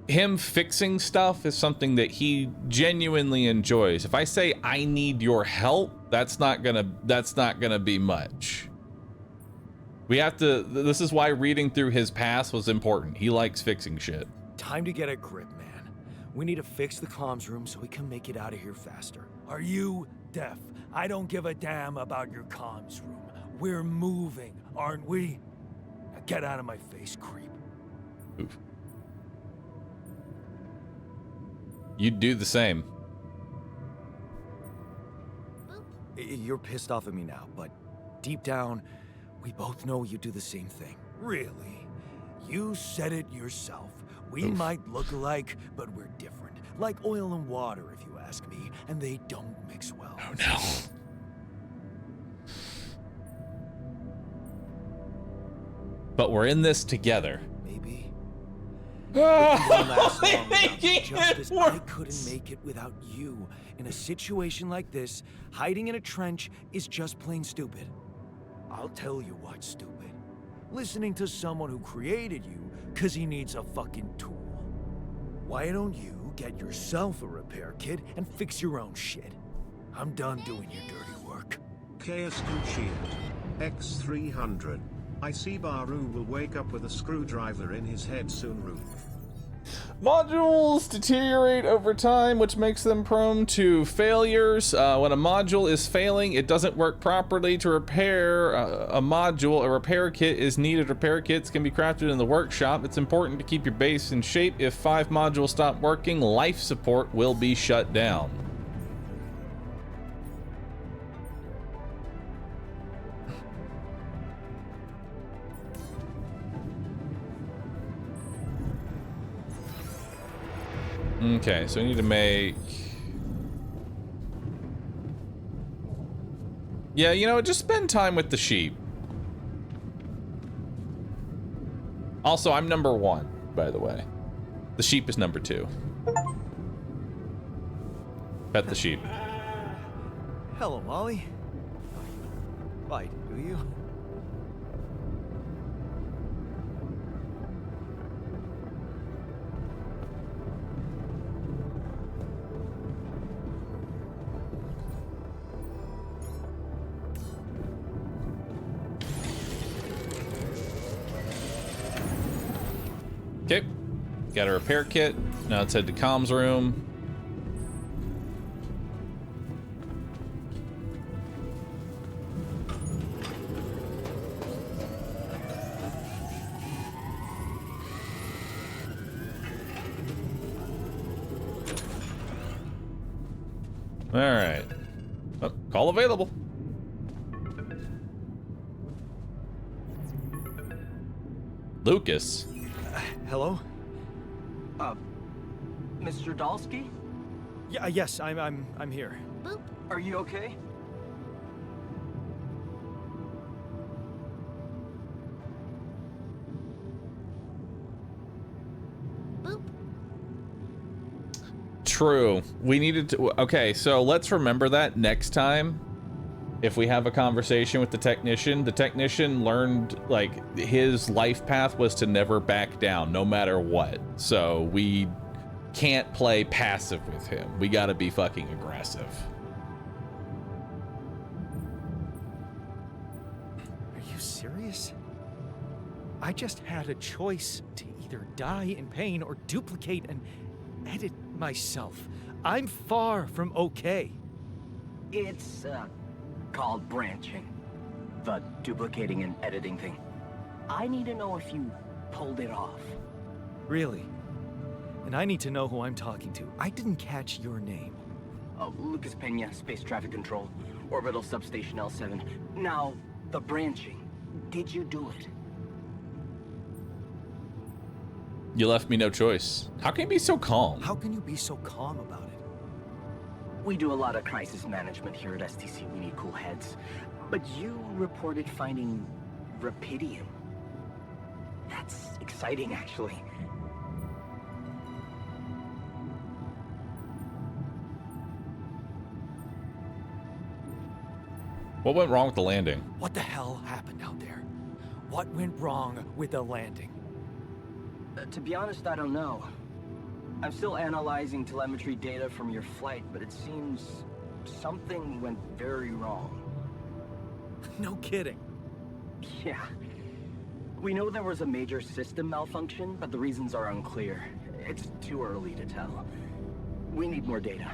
Him fixing stuff is something that he genuinely enjoys. If I say I need your help, that's not gonna be much. We have to, this is why reading through his past was important. He likes fixing shit. Time to get a grip, man. We need to fix the comms room so we can make it out of here faster. Are you deaf? I don't give a damn about your comms room. We're moving, aren't we? Now get out of my face, creep. Oof. You'd do the same. You're pissed off at me now, but deep down, we both know you do the same thing. Really? You said it yourself. We might look alike, but we're different. Like oil and water, if you ask me, and they don't mix well. Oh no. But we're in this together. Maybe. Oh, making Just it as I worse. couldn't make it without you. In a situation like this, hiding in a trench is just plain stupid. I'll tell you what's stupid. Listening to someone who created you because he needs a fucking tool. Why don't you get yourself a repair kit and fix your own shit? I'm done doing your dirty work. KS Shield. X300. I see Bahroo will wake up with a screwdriver in his head soon, Roo. Modules deteriorate over time, which makes them prone to failures. When a module is failing, it doesn't work properly. To repair a module, a repair kit is needed. Repair kits can be crafted in the workshop. It's important to keep your base in shape. If 5 modules stop working, life support will be shut down. Okay, so we need to make... Yeah, you know, just spend time with the sheep. Also, I'm number 1, by the way. The sheep is number 2. Pet the sheep. Hello, Molly. Bite, do you? Got a repair kit. Now let's head to comms room. All right. Oh, call available. Lucas. Hello? Mr. Dalsky? Yeah, yes, I'm here. Boop. Are you okay? Boop. True. We needed to. Okay, so let's remember that next time. If we have a conversation with the technician learned, like, his life path was to never back down, no matter what. So we can't play passive with him. We gotta be fucking aggressive. Are you serious? I just had a choice to either die in pain or duplicate and edit myself. I'm far from okay. It's, called branching. The duplicating and editing thing. I need to know if you pulled it off. Really? And I need to know who I'm talking to. I didn't catch your name. Oh, Lucas Pena, Space Traffic Control, Orbital Substation L7. Now, the branching. Did you do it? You left me no choice. How can you be so calm? How can you be so calm about it? We do a lot of crisis management here at STC. We need cool heads. But you reported finding Rapidium. That's exciting, actually. What went wrong with the landing? What the hell happened out there? What went wrong with the landing? To be honest, I don't know. I'm still analyzing telemetry data from your flight, but it seems something went very wrong. No kidding. Yeah. We know there was a major system malfunction, but the reasons are unclear. It's too early to tell. We need more data.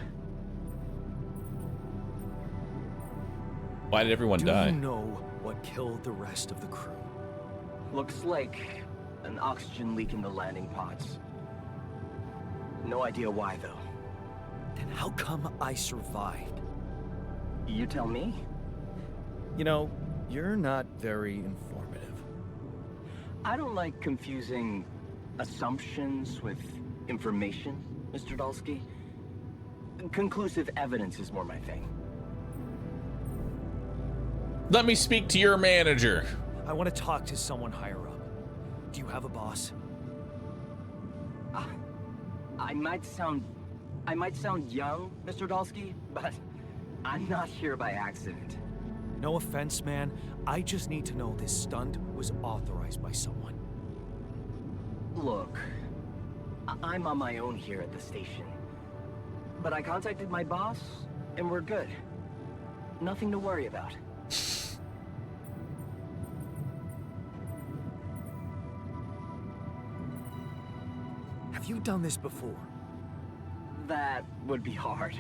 Why did everyone die? Do you know what killed the rest of the crew? Looks like an oxygen leak in the landing pods. No idea why, though. Then how come I survived? You tell me. You know, you're not very informative. I don't like confusing assumptions with information, Mr. Dalsky. Conclusive evidence is more my thing. Let me speak to your manager. I want to talk to someone higher up. Do you have a boss? I might sound young, Mr. Dalsky, but I'm not here by accident. No offense, man. I just need to know this stunt was authorized by someone. Look, I'm on my own here at the station. But I contacted my boss, and we're good. Nothing to worry about. Have you done this before? That would be hard,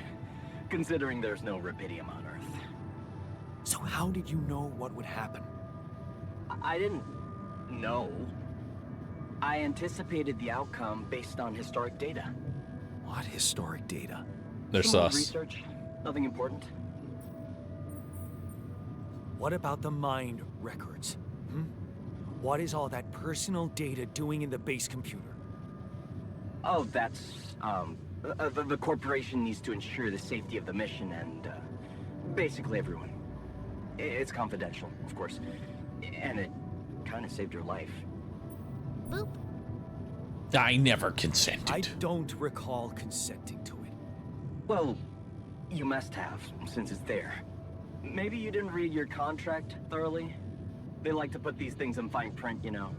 considering there's no Rapidium on Earth. So how did you know what would happen? I didn't know. I anticipated the outcome based on historic data. What historic data? They're Some old sus. research, nothing important. What about the mind records? What is all that personal data doing in the base computer? Oh, that's, the corporation needs to ensure the safety of the mission and, basically everyone. It's confidential, of course. And it kind of saved your life. Boop. I never consented. I don't recall consenting to it. Well, you must have, since it's there. Maybe you didn't read your contract thoroughly? They like to put these things in fine print, you know.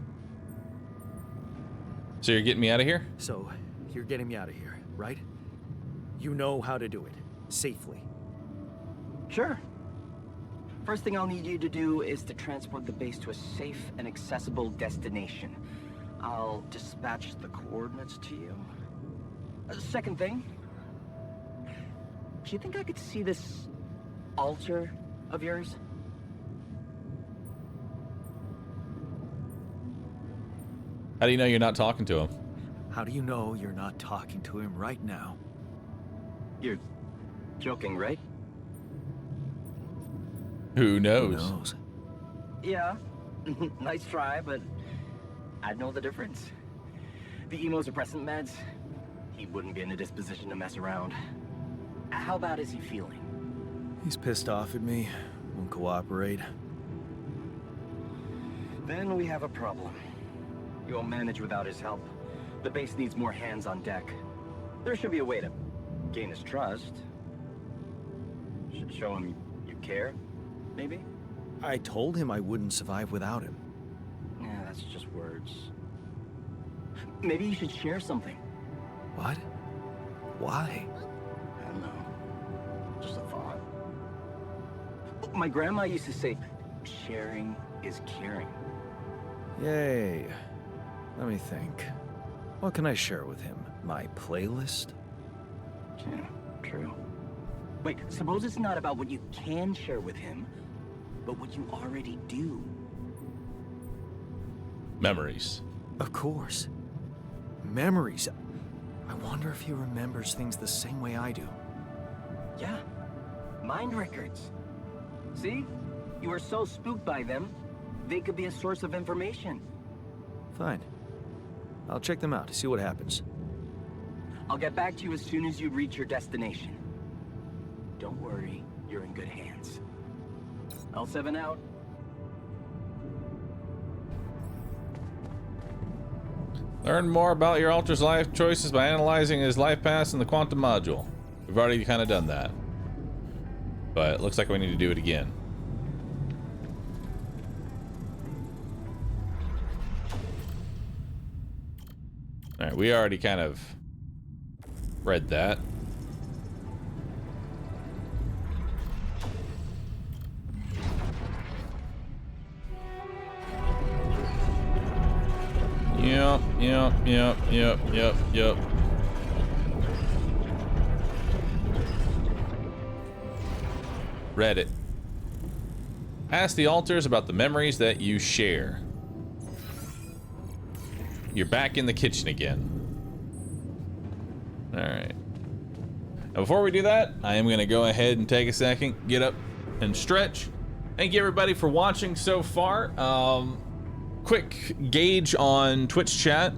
So you're getting me out of here? So, you're getting me out of here, right? You know how to do it. Safely. Sure. First thing I'll need you to do is to transport the base to a safe and accessible destination. I'll dispatch the coordinates to you. Second thing, do you think I could see this altar of yours? How do you know you're not talking to him? How do you know you're not talking to him right now? You're joking, right? Who knows? Who knows? Yeah. Nice try, but I'd know the difference. The immunosuppressant meds, he wouldn't be in a disposition to mess around. How bad is he feeling? He's pissed off at me. Won't cooperate. Then we have a problem. You won't manage without his help. The base needs more hands on deck. There should be a way to gain his trust. Should show him you care, maybe? I told him I wouldn't survive without him. Yeah, that's just words. Maybe you should share something. What? Why? I don't know. Just a thought. My grandma used to say, sharing is caring. Yay. Let me think. What can I share with him? My playlist? Yeah, true. Wait, suppose it's not about what you can share with him, but what you already do. Memories. Of course. Memories. I wonder if he remembers things the same way I do. Yeah, mind records. See? You were so spooked by them, they could be a source of information. Fine. I'll check them out, see what happens. I'll get back to you as soon as you reach your destination. Don't worry, you're in good hands. L7 out. Learn more about your Ultra's life choices by analyzing his life path in the quantum module. We've already kind of done that. But it looks like we need to do it again. Alright, we already kind of read that. Yep. Read it. Ask the altars about the memories that you share. You're back in the kitchen again. Alright. Now before we do that, I am going to go ahead and take a second, get up and stretch. Thank you everybody for watching so far. Quick gauge on Twitch chat.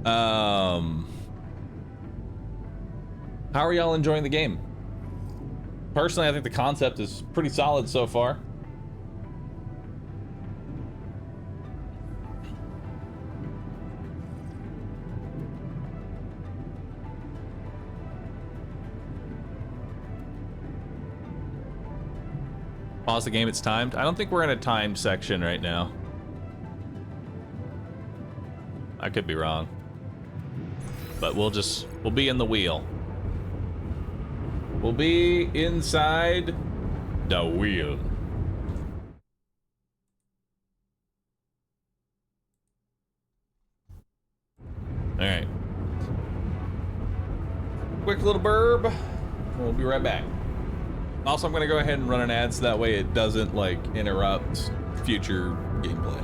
How are y'all enjoying the game? Personally, I think the concept is pretty solid so far. Pause the game, it's timed. I don't think we're in a timed section right now. I could be wrong. But we'll be in the wheel. We'll be inside the wheel. Alright. Quick little burb. We'll be right back. Also, I'm going to go ahead and run an ad so that way it doesn't, like, interrupt future gameplay.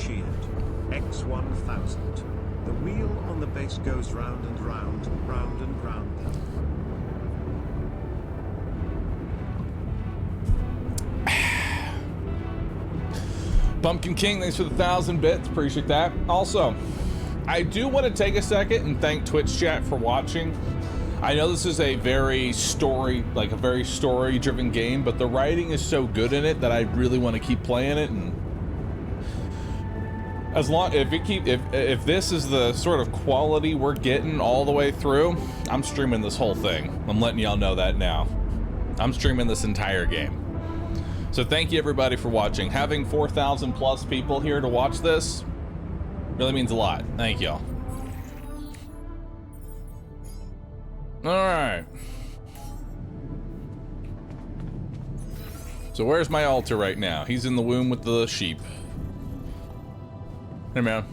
shield. X1000. The wheel on the base goes round and round, round and round. Pumpkin King, thanks for the 1,000 bits. Appreciate that. Also, I do want to take a second and thank Twitch chat for watching. I know this is a very story-driven game, but the writing is so good in it that I really want to keep playing it. And as long if this is the sort of quality we're getting all the way through, I'm streaming this whole thing. I'm letting y'all know that now. I'm streaming this entire game. So thank you everybody for watching. Having 4,000 plus people here to watch this really means a lot. Thank y'all. All right. So where's my altar right now? He's in the womb with the sheep. Hey man.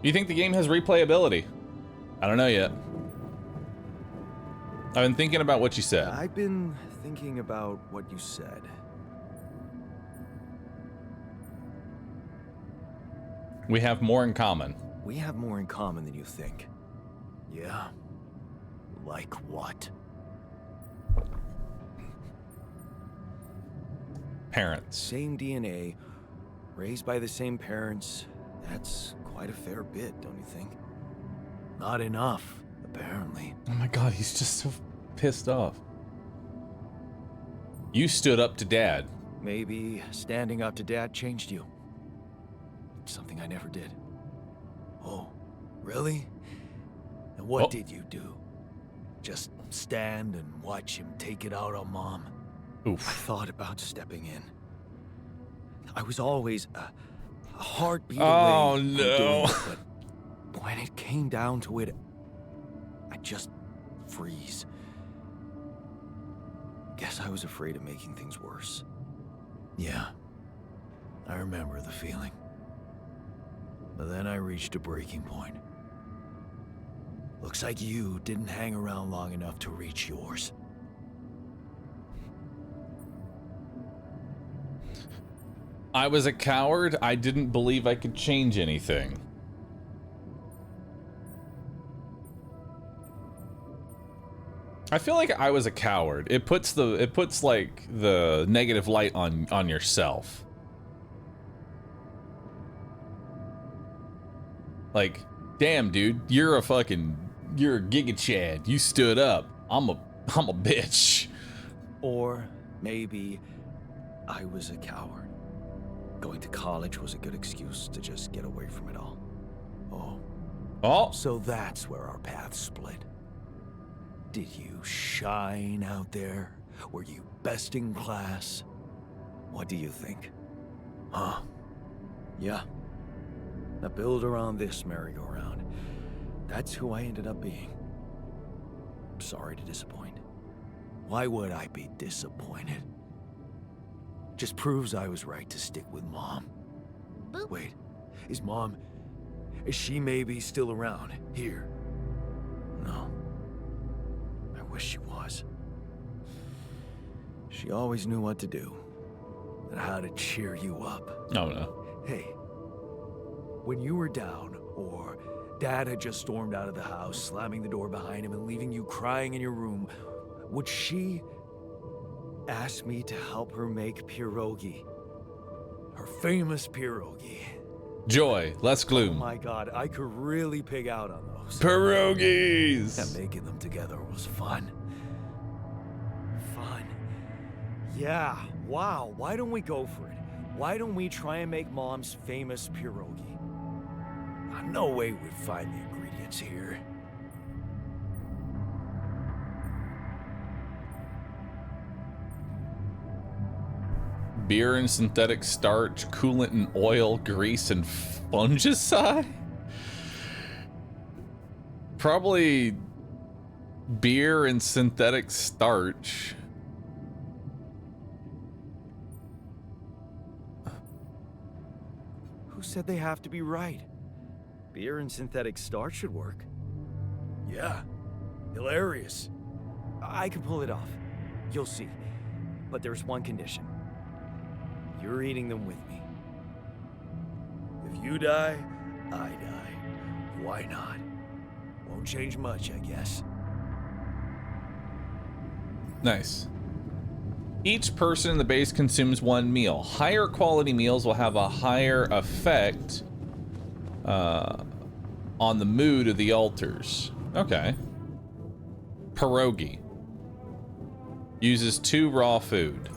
You think the game has replayability? I don't know yet. I've been thinking about what you said. I've been thinking about what you said. We have more in common. We have more in common than you think. Yeah? Like what? Parents. Same DNA, raised by the same parents. That's quite a fair bit, don't you think? Not enough, apparently. Oh my god, he's just so pissed off. You stood up to Dad. Maybe standing up to Dad changed you. Something I never did. Oh, really? And what did you do? Just stand and watch him take it out on Mom? Oof. I thought about stepping in. I was always a heartbeat away from doing it, but when it came down to it, I just freeze. Guess I was afraid of making things worse. Yeah, I remember the feeling. But then I reached a breaking point. Looks like you didn't hang around long enough to reach yours. I was a coward. I didn't believe I could change anything. I feel like I was a coward. It puts like the negative light on yourself. Like, damn dude, you're a Giga Chad. You stood up. I'm a bitch. Or maybe I was a coward. Going to college was a good excuse to just get away from it all. Oh. So that's where our paths split. Did you shine out there? Were you best in class? What do you think? Huh? Yeah. Now build around this merry-go-round. That's who I ended up being. Sorry to disappoint. Why would I be disappointed? Just proves I was right to stick with Mom. Boop. Wait, is she maybe still around here? No. I wish she was. She always knew what to do and how to cheer you up. Oh no. Hey, when you were down, or Dad had just stormed out of the house, slamming the door behind him and leaving you crying in your room, would she ask me to help her make pierogi? Her famous pierogi. Joy, less Oh gloom. my god, I could really pig out on those. Pierogies! And making them together was fun. Fun. Yeah, wow, why don't we go for it? Why don't we try and make Mom's famous pierogi? No way we'd find the ingredients here. Beer and synthetic starch, coolant and oil, grease and fungicide? Probably beer and synthetic starch. Who said they have to be right? Beer and synthetic starch should work. Yeah, hilarious. I can pull it off. You'll see. But there's one condition. You're eating them with me. If you die, I die. Why not? Won't change much, I guess. Nice. Each person in the base consumes 1 meal. Higher quality meals will have a higher effect on the mood of the altars. Okay. Pierogi. Uses 2 raw food.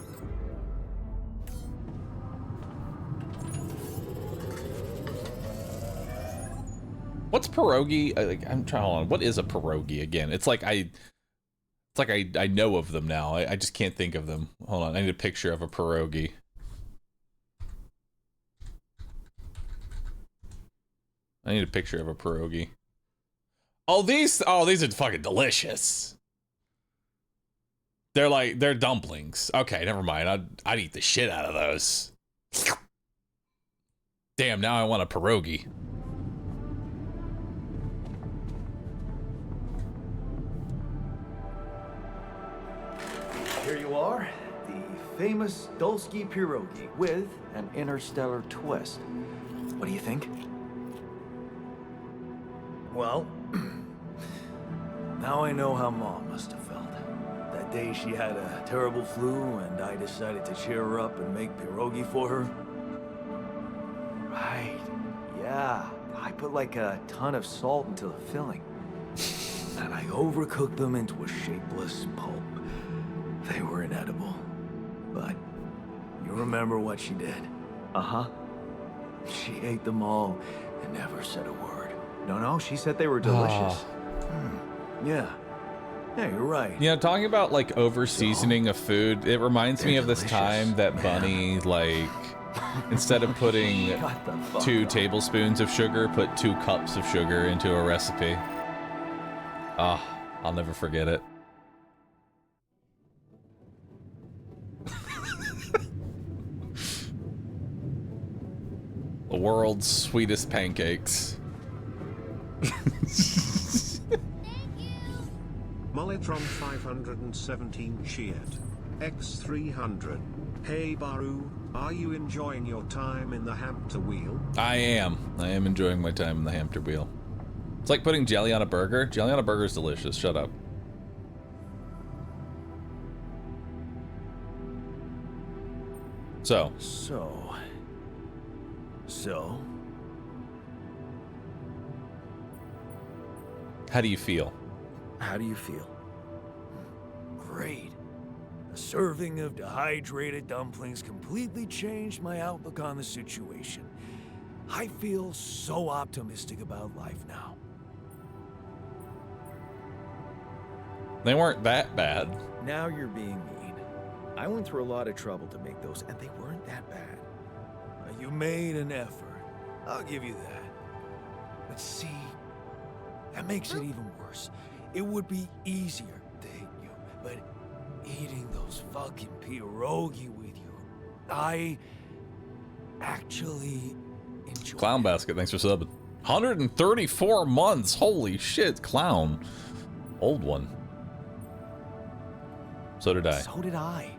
What's pierogi? I'm trying. Hold on. What is a pierogi again? It's like I know of them now. I just can't think of them. Hold on. I need a picture of a pierogi. I need a picture of a pierogi. Oh, these are fucking delicious. They're dumplings. Okay, never mind. I'd eat the shit out of those. Damn, now I want a pierogi. Here you are, the famous Dulski pierogi with an interstellar twist. What do you think? Well, now I know how Mom must have felt. That day she had a terrible flu and I decided to cheer her up and make pierogi for her. Right, yeah. I put like a ton of salt into the filling. And I overcooked them into a shapeless pulp. They were inedible. But you remember what she did? Uh-huh. She ate them all and never said a word. No, she said they were delicious. Yeah. Yeah, you're right. You know, talking about like over seasoning of food, it reminds me of this time that Bunny, like, instead of putting 2 tablespoons of sugar, put 2 cups of sugar into a recipe. Ah, I'll never forget it. The world's sweetest pancakes. Molitron 517 cheered. X300. Hey Bahroo, are you enjoying your time in the hamster wheel? I am enjoying my time in the hamster wheel. It's like putting jelly on a burger. Jelly on a burger is delicious. Shut up. So. How do you feel? How do you feel? Great. A serving of dehydrated dumplings completely changed my outlook on the situation. I feel so optimistic about life now. They weren't that bad. Now you're being mean. I went through a lot of trouble to make those, and they weren't that bad. You made an effort. I'll give you that. But see, that makes it even worse. It would be easier to hate you, but eating those fucking pierogi with you, I actually enjoy Clown it. Basket, thanks for subbing. 134 months. Holy shit, Clown. Old one. So did I. So did I.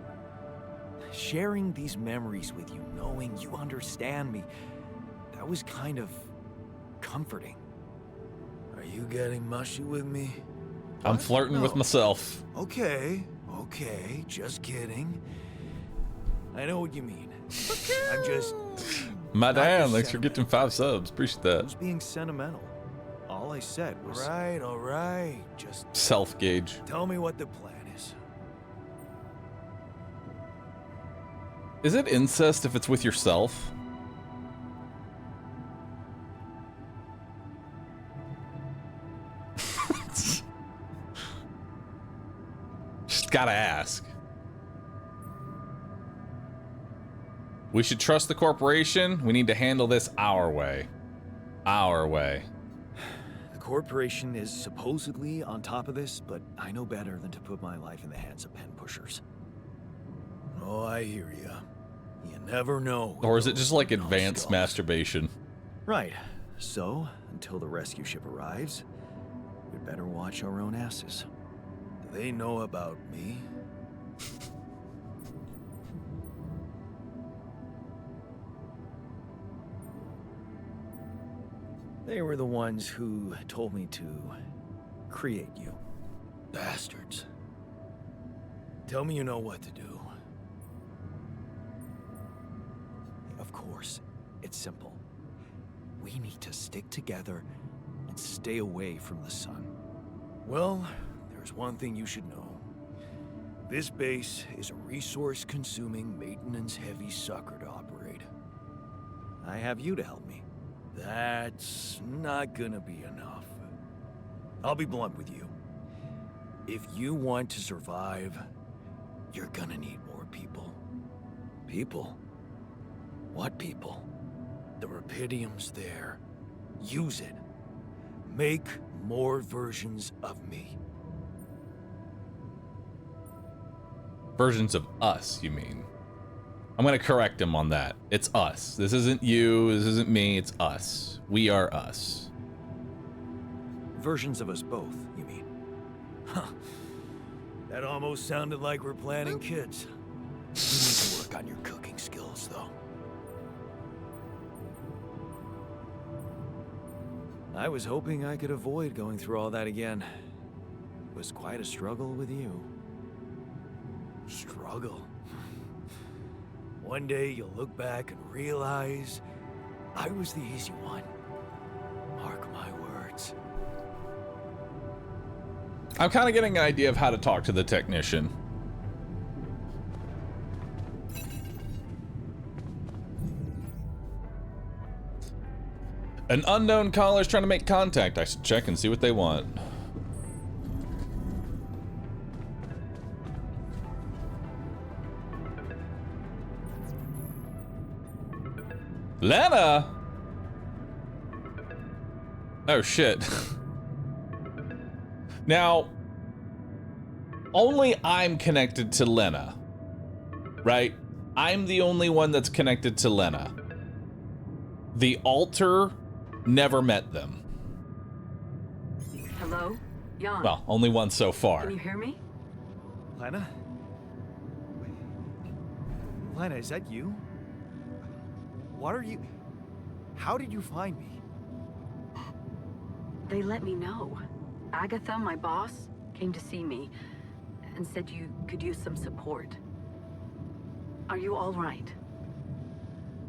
Sharing these memories with you, knowing you understand me, that was kind of comforting. Are you getting mushy with me? I'm flirting with myself. Okay, just kidding. I know what you mean. I'm just... Madame, thanks for getting 5 subs. Appreciate I that. was being sentimental. All I said was... All right. Just Self-gauge. tell me what the plan is. Is it incest if it's with yourself? Just gotta ask. We should trust the corporation. We need to handle this our way. Our way. The corporation is supposedly on top of this, but I know better than to put my life in the hands of pen pushers. Oh, I hear ya. You never know. Or is it just like those advanced skulls. masturbation? Right. So, until the rescue ship arrives, we'd better watch our own asses. Do they know about me? They were the ones who told me to create you. Bastards. Tell me you know what to do. Of course, it's simple. We need to stick together and stay away from the sun. Well, there's one thing you should know. This base is a resource-consuming, maintenance-heavy sucker to operate. I have you to help me. That's not gonna be enough. I'll be blunt with you. If you want to survive, you're gonna need more people. People? What people? The Rapidium's there. Use it. Make more versions of me. Versions of us, you mean? I'm gonna correct him on that. It's us. This isn't you, this isn't me, it's us. We are us. Versions of us both, you mean? Huh. That almost sounded like we're planning kids. You need to work on your cooking skills, though. I was hoping I could avoid going through all that again. It was quite a struggle with you. Struggle? One day you'll look back and realize I was the easy one. Mark my words. I'm kind of getting an idea of how to talk to the technician. An unknown caller is trying to make contact. I should check and see what they want. Lena? Oh shit. Now, only I'm connected to Lena, right? I'm the only one that's connected to Lena. The altar never met them. Hello? Jan. Well, only one so far. Can you hear me? Lena? Wait. Lena, is that you? What are you... How did you find me? They let me know. Agatha, my boss, came to see me and said you could use some support. Are you all right?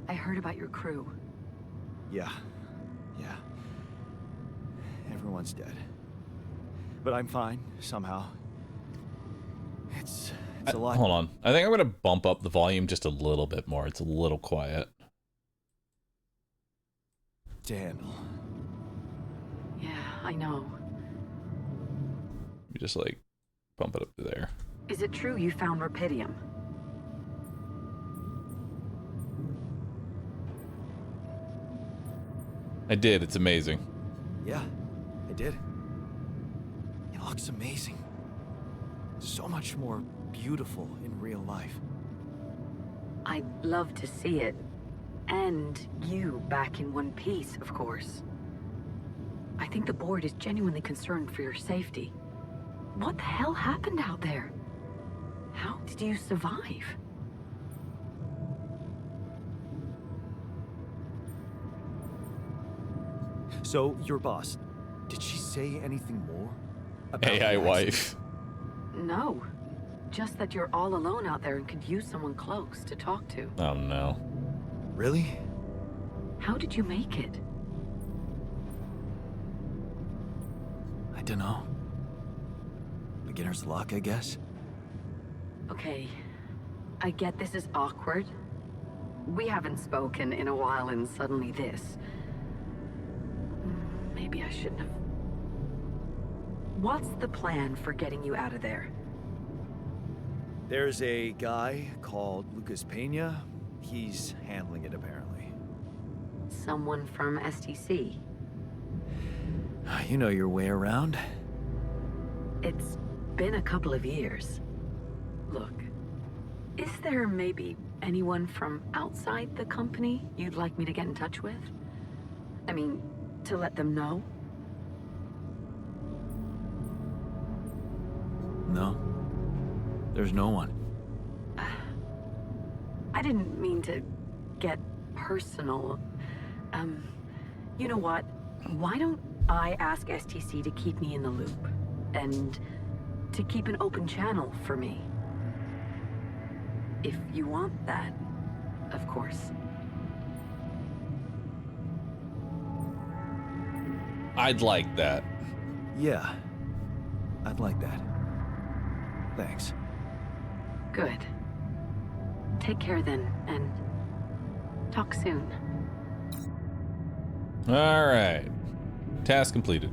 I heard about your crew. Yeah. Everyone's dead. But I'm fine, somehow. It's a lot. Hold on. I think I'm gonna bump up the volume just a little bit more. It's a little quiet. To handle. Yeah, I know. You just like bump it up to there. Is it true you found Rapidium? I did. It's amazing. Yeah, I did. It looks amazing. So much more beautiful in real life. I'd love to see it. And you back in one piece, of course. I think the board is genuinely concerned for your safety. What the hell happened out there? How did you survive? So, your boss, did she say anything more? About AI the wife. No. Just that you're all alone out there and could use someone close to talk to. Oh no. Really? How did you make it? I don't know. Beginner's luck, I guess. Okay. I get this is awkward. We haven't spoken in a while and suddenly this. Maybe I shouldn't have. What's the plan for getting you out of there? There's a guy called Lucas Pena. He's handling it, apparently. Someone from STC? You know your way around. It's been a couple of years. Look, is there maybe anyone from outside the company you'd like me to get in touch with? I mean, to let them know? No. There's no one. I didn't mean to get personal. You know what? Why don't I ask STC to keep me in the loop? And to keep an open channel for me? If you want that, of course. I'd like that. Yeah, I'd like that. Thanks. Good. Take care then, and talk soon. All right. Task completed.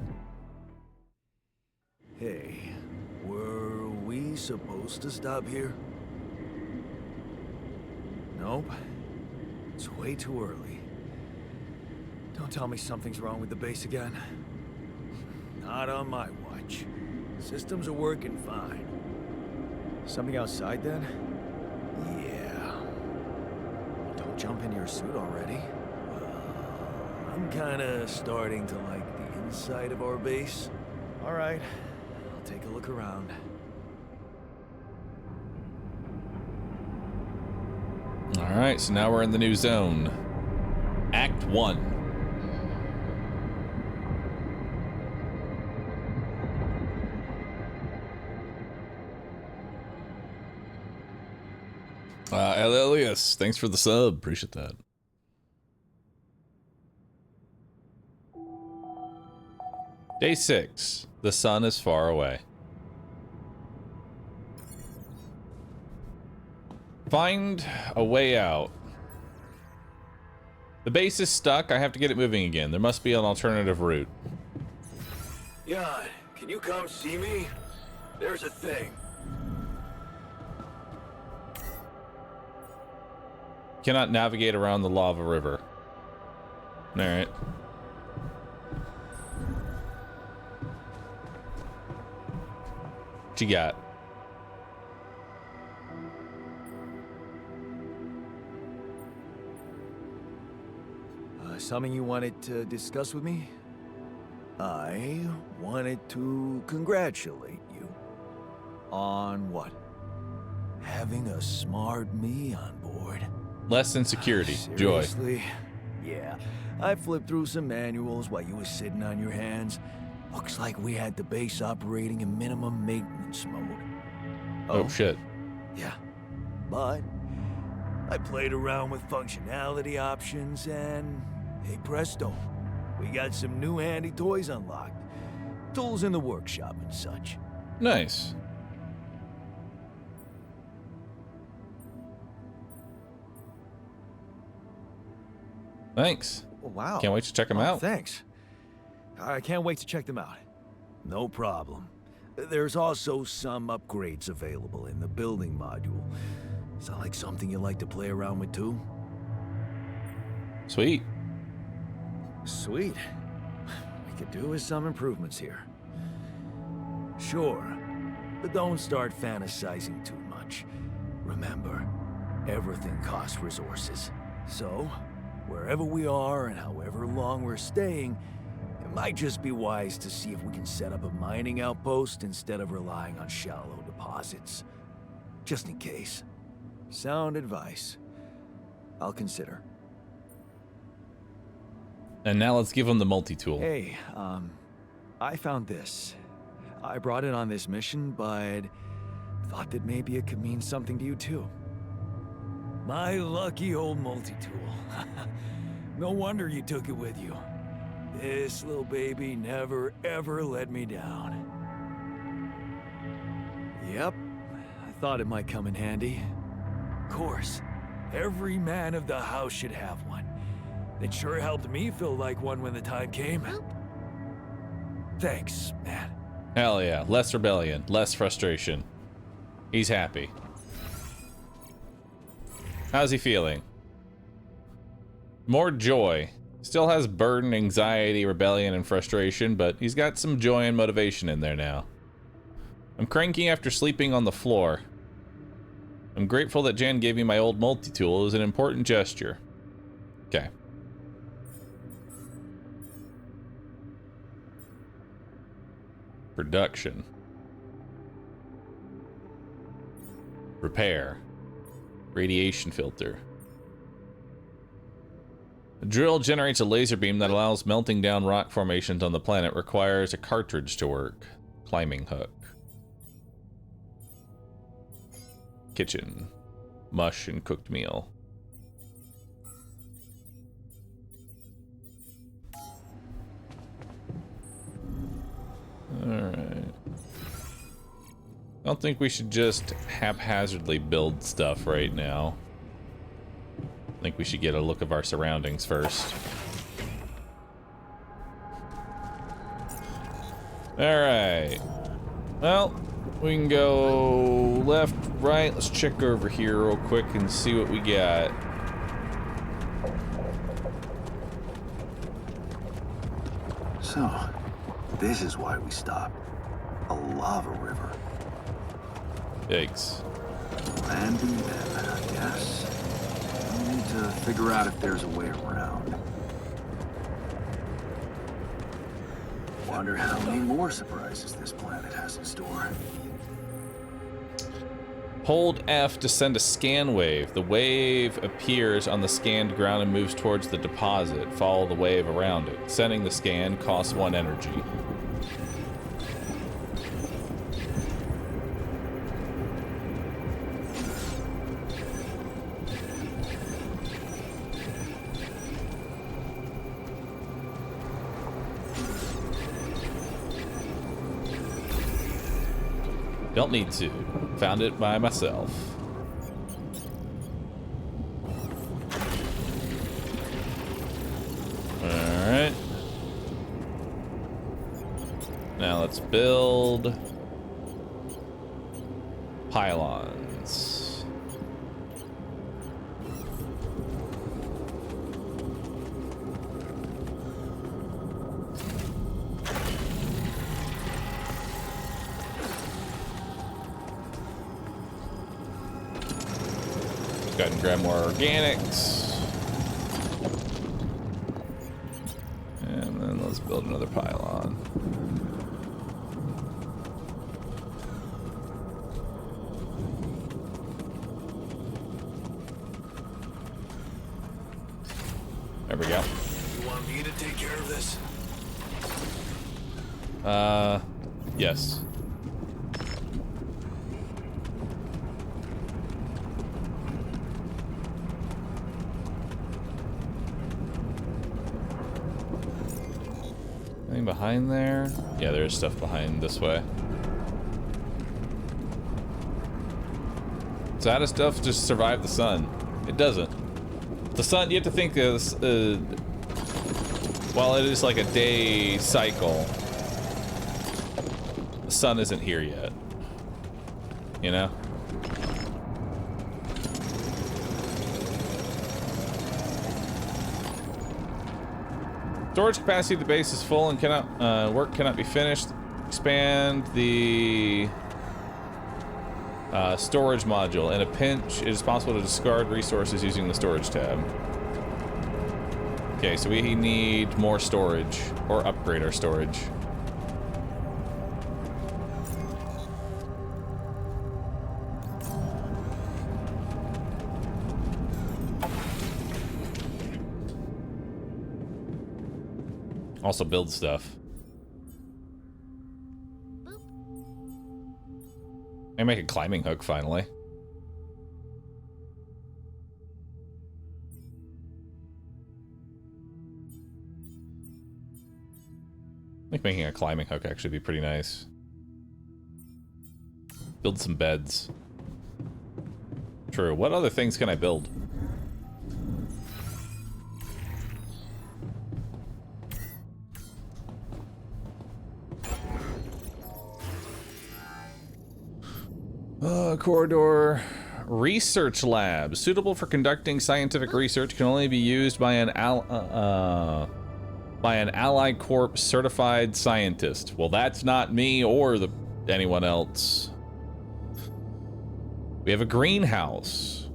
Hey, were we supposed to stop here? Nope. It's way too early. Don't tell me something's wrong with the base again. Not on my watch. Systems are working fine. Something outside then? Yeah. Don't jump in your suit already. I'm kinda starting to like the inside of our base. Alright, I'll take a look around. Alright, so now we're in the new zone. Act 1. Elias, thanks for the sub. Appreciate that. Day 6. The sun is far away. Find a way out. The base is stuck. I have to get it moving again. There must be an alternative route. Jan, can you come see me? There's a thing. Cannot navigate around the lava river. Alright. What you got? Something you wanted to discuss with me? I wanted to congratulate you. On what? Having a smart me on board. Less insecurity. Joy. Seriously? Yeah. I flipped through some manuals while you were sitting on your hands. Looks like we had the base operating in minimum maintenance mode. Oh shit. Yeah. But I played around with functionality options and hey presto. We got some new handy toys unlocked. Tools in the workshop and such. Nice. Thanks. Wow. Can't wait to check them out. Thanks. I can't wait to check them out. No problem. There's also some upgrades available in the building module. Sound like something you like to play around with too? Sweet. Sweet. We could do with some improvements here. Sure, but don't start fantasizing too much. Remember, everything costs resources. So, wherever we are and however long we're staying, it might just be wise to see if we can set up a mining outpost instead of relying on shallow deposits. Just in case. Sound advice. I'll consider. And now let's give him the multi-tool. Hey, I found this. I brought it on this mission, but thought that maybe it could mean something to you too. My lucky old multi-tool. No wonder you took it with you. This little baby never ever let me down. Yep, I thought it might come in handy. Of course, every man of the house should have one. It sure helped me feel like one when the time came. Thanks, man. Hell yeah. Less rebellion, less frustration. He's happy. How's he feeling? More joy. Still has burden, anxiety, rebellion, and frustration, but he's got some joy and motivation in there now. I'm cranky after sleeping on the floor. I'm grateful that Jan gave me my old multi-tool. It was an important gesture. Okay. Production. Repair. Radiation filter. The drill generates a laser beam that allows melting down rock formations on the planet. Requires a cartridge to work. Climbing hook. Kitchen. Mush and cooked meal. Alright. I don't think we should just haphazardly build stuff right now. I think we should get a look of our surroundings first. Alright. Well, we can go left, right. Let's check over here real quick and see what we got. So, this is why we stopped. A lava river. Yikes. Landing them, I guess. We need to figure out if there's a way around. Wonder how many more surprises this planet has in store. Hold F to send a scan wave. The wave appears on the scanned ground and moves towards the deposit. Follow the wave around it. Sending the scan costs 1 energy. Don't need to. Found it by myself. Alright. Now let's build pylons. Go ahead and grab more organics. And then let's build another pylon. There we go. You want me to take care of this? Yes. Anything behind there? Yeah, there's stuff behind this way. So how does stuff just survive the sun? It doesn't. The sun, you have to think this, while it is like a day cycle, the sun isn't here yet. You know? Storage capacity of the base is full and cannot work cannot be finished. Expand the storage module. In a pinch, it is possible to discard resources using the storage tab. Okay, so we need more storage or upgrade our storage. Also build stuff. I make a climbing hook finally. I think making a climbing hook actually be pretty nice. Build some beds. True. What other things can I build? Corridor research lab suitable for conducting scientific research can only be used by an Allied Corps certified scientist. Well, that's not me or anyone else. We have a greenhouse,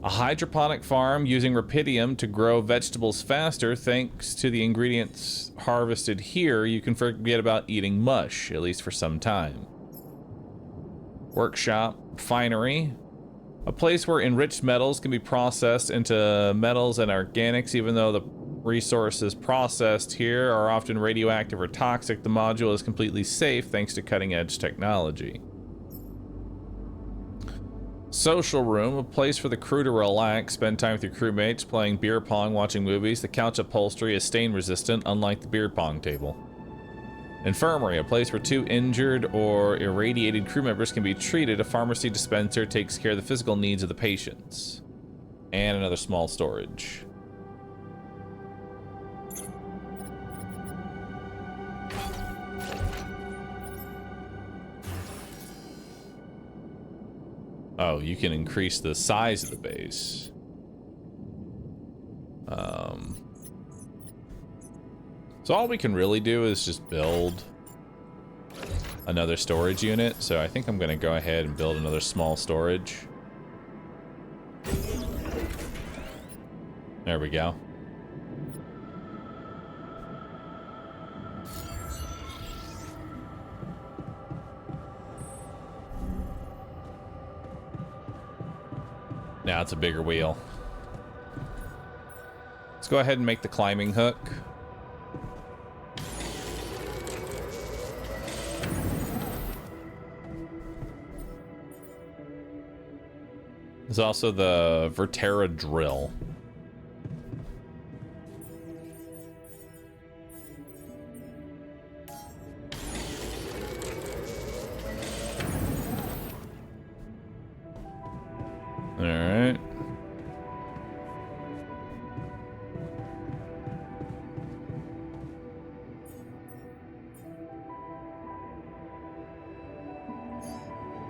a hydroponic farm using rapidium to grow vegetables faster. Thanks to the ingredients harvested here, you can forget about eating mush, at least for some time. Workshop, refinery, a place where enriched metals can be processed into metals and organics, even though the resources processed here are often radioactive or toxic. The module is completely safe thanks to cutting-edge technology. Social room, a place for the crew to relax, spend time with your crewmates, playing beer pong, watching movies. The couch upholstery is stain resistant, unlike the beer pong table. Infirmary, a place where 2 injured or irradiated crew members can be treated. A pharmacy dispenser takes care of the physical needs of the patients. And another small storage. Oh, you can increase the size of the base. So all we can really do is just build another storage unit. So I think I'm going to go ahead and build another small storage. There we go. Now it's a bigger wheel. Let's go ahead and make the climbing hook. There's also the Vertera drill. All right.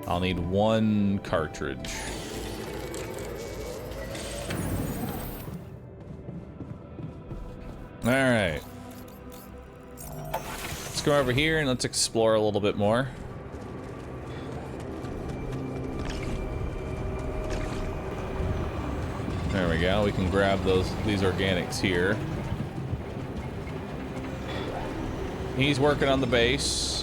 I'll need 1 cartridge. All right. Let's go over here and let's explore a little bit more. There we go. We can grab these organics here. He's working on the base.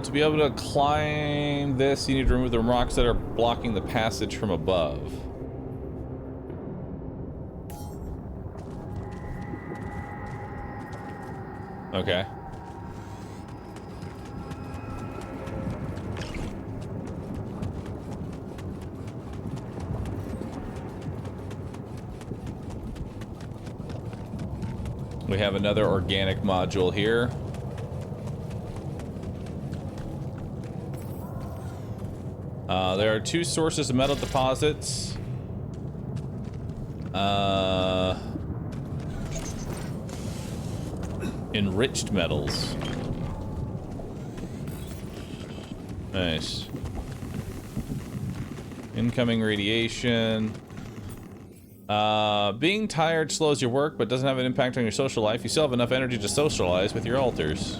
To be able to climb this, you need to remove the rocks that are blocking the passage from above. Okay. We have another organic module here. There are 2 sources of metal deposits. Enriched metals. Nice. Incoming radiation. Being tired slows your work, but doesn't have an impact on your social life. You still have enough energy to socialize with your alters.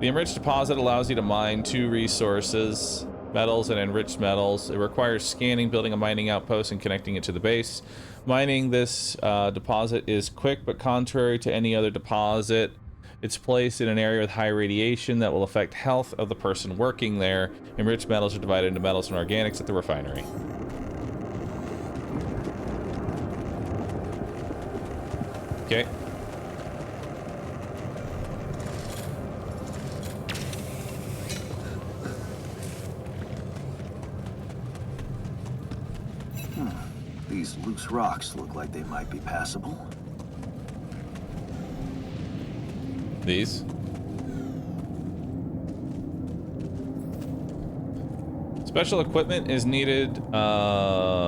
The enriched deposit allows you to mine 2 resources. Metals and enriched metals. It requires scanning, building a mining outpost, and connecting it to the base. Mining this deposit is quick, but contrary to any other deposit, it's placed in an area with high radiation that will affect health of the person working there. Enriched metals are divided into metals and organics at the refinery. Okay. These loose rocks look like they might be passable. These? Special equipment is needed.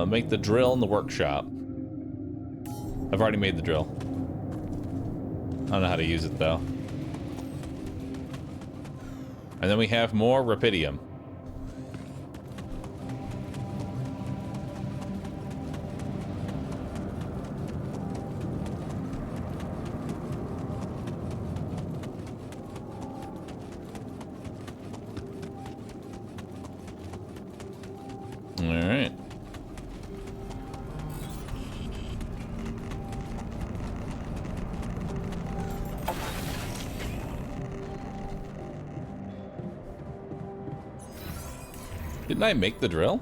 Make the drill in the workshop. I've already made the drill. I don't know how to use it though. And then we have more rapidium. Alright. Didn't I make the drill?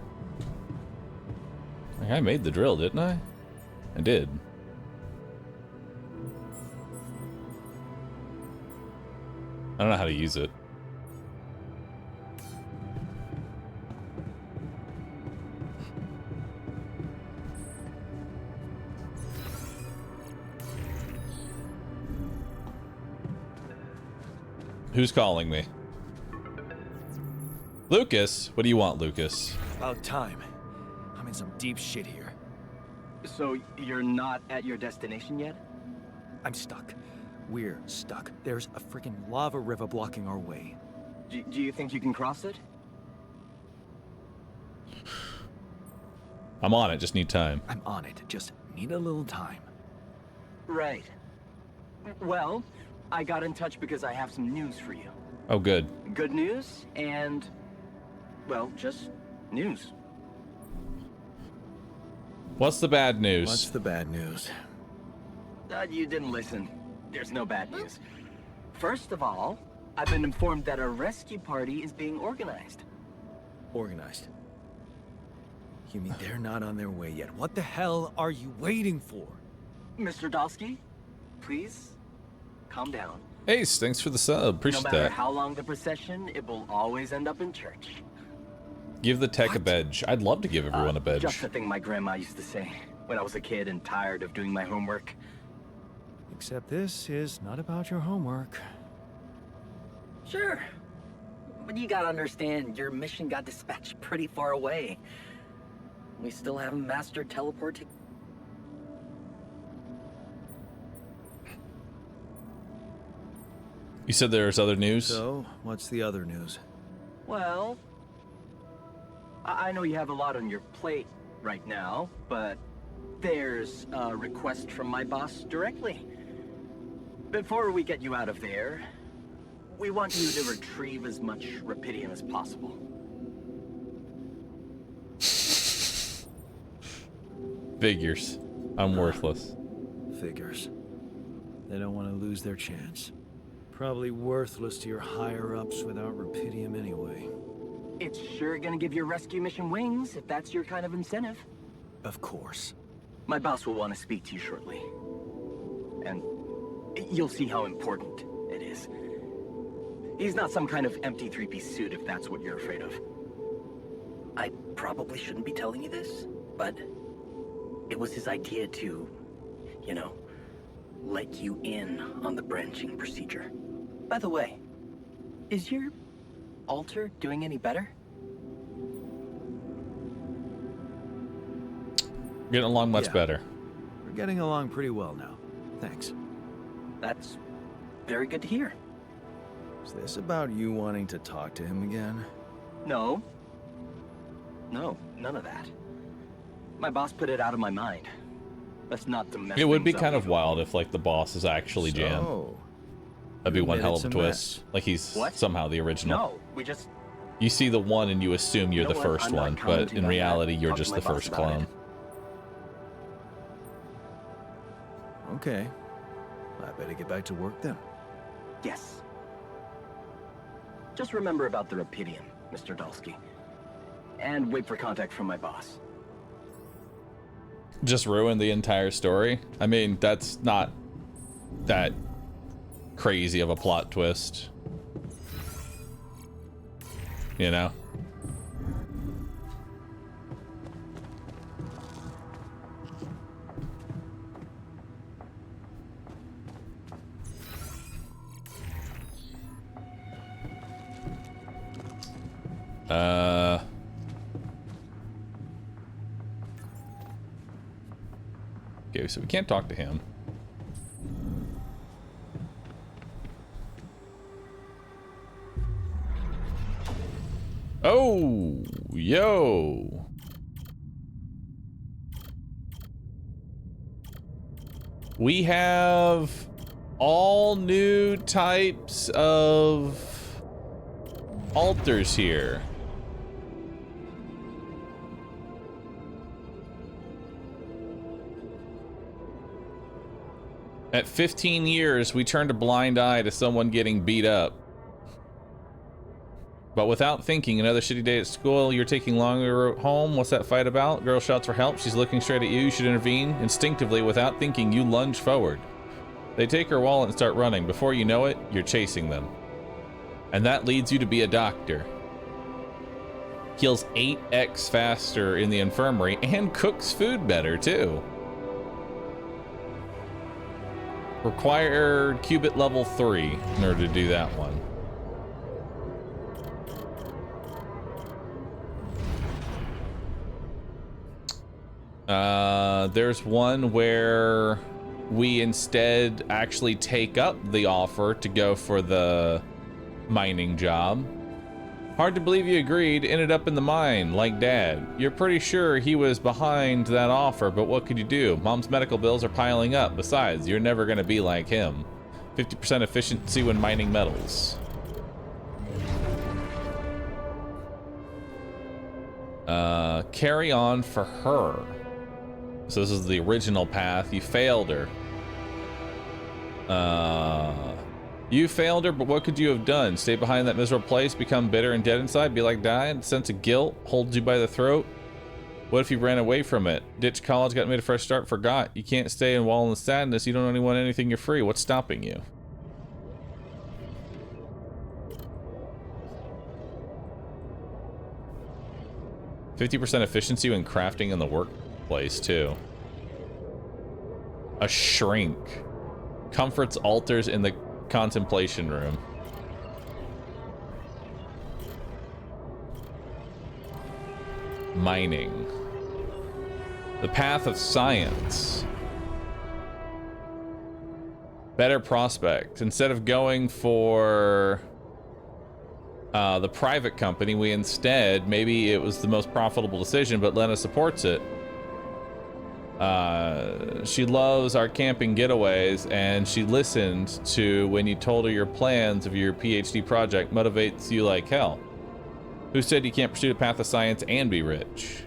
Like, I made the drill, didn't I? I did. I don't know how to use it. Who's calling me? Lucas? What do you want, Lucas? About time. I'm in some deep shit here. So, you're not at your destination yet? I'm stuck. We're stuck. There's a freaking lava river blocking our way. Do you think you can cross it? I'm on it, just need time. I'm on it. Just need a little time. Right. Well, I got in touch because I have some news for you. Oh, good. Good news and, well, just news. What's the bad news? What's the bad news? You didn't listen. There's no bad news. First of all, I've been informed that a rescue party is being organized. Organized. You mean they're not on their way yet? What the hell are you waiting for? Mr. Dalsky, please, calm down. Ace, thanks for the sub. Appreciate No matter that. how long the procession, it will always end up in church. Give the tech a bedge. I'd love to give everyone a bedge. Just the thing my grandma used to say when I was a kid and tired of doing my homework. Except this is not about your homework. Sure. But you gotta understand, your mission got dispatched pretty far away. We still haven't mastered teleporting. You said there's other news? So, what's the other news? Well, I know you have a lot on your plate right now, but there's a request from my boss directly. Before we get you out of there, we want you to retrieve as much rupidium as possible. Figures. I'm worthless. Figures. They don't want to lose their chance. Probably worthless to your higher-ups without rupidium anyway. It's sure gonna give your rescue mission wings, if that's your kind of incentive. Of course. My boss will want to speak to you shortly. And you'll see how important it is. He's not some kind of empty three-piece suit if that's what you're afraid of. I probably shouldn't be telling you this, but it was his idea to, you know, let you in on the branching procedure. By the way, is your altar doing any better? Getting along much better. We're getting along pretty well now. Thanks. That's very good to hear. Is this about you wanting to talk to him again? No. No, none of that. My boss put it out of my mind. That's not to mess It would be things kind up of wild if, like, the boss is actually Jan. That'd be you one hell admitted of a some twist. Like he's What? somehow the original. No, we just... You see the one and you assume you're You know the what? first I'm not one, but commenting in on that. reality, you're Talk to just my the boss first about clone. it. Okay. I better get back to work then. Yes. Just remember about the rupidium, Mr. Dalsky. And wait for contact from my boss. Just ruin the entire story? I mean, that's not that crazy of a plot twist. You know? Okay, so we can't talk to him. Oh, yo. We have all new types of altars here. At 15 years, we turned a blind eye to someone getting beat up. But without thinking, another shitty day at school, you're taking longer home. What's that fight about? Girl shouts for help. She's looking straight at you. You should intervene. Instinctively, without thinking, you lunge forward. They take her wallet and start running. Before you know it, you're chasing them. And that leads you to be a doctor. Heals 8x faster in the infirmary and cooks food better, too. Required qubit level 3 in order to do that one. There's one where we instead actually take up the offer to go for the mining job. Hard to believe you agreed, ended up in the mine, like Dad. You're pretty sure he was behind that offer, but what could you do? Mom's medical bills are piling up. Besides, you're never gonna be like him. 50% efficiency when mining metals. Carry on for her. So this is the original path. You failed her. You failed her, but what could you have done? Stay behind that miserable place, become bitter and dead inside, be like dying, sense of guilt holds you by the throat? What if you ran away from it? Ditch college, got made a fresh start, forgot. You can't stay and wallow in sadness. You don't only want anything, you're free. What's stopping you? %50 efficiency when crafting in the workplace, too. A shrink. Comforts altars in the contemplation room. Mining. The path of science. Better prospect. Instead of going for the private company, we instead, maybe it was the most profitable decision, but Lena supports it. She loves our camping getaways, and she listened to when you told her your plans of your PhD project, motivates you like hell. Who said you can't pursue the path of science and be rich?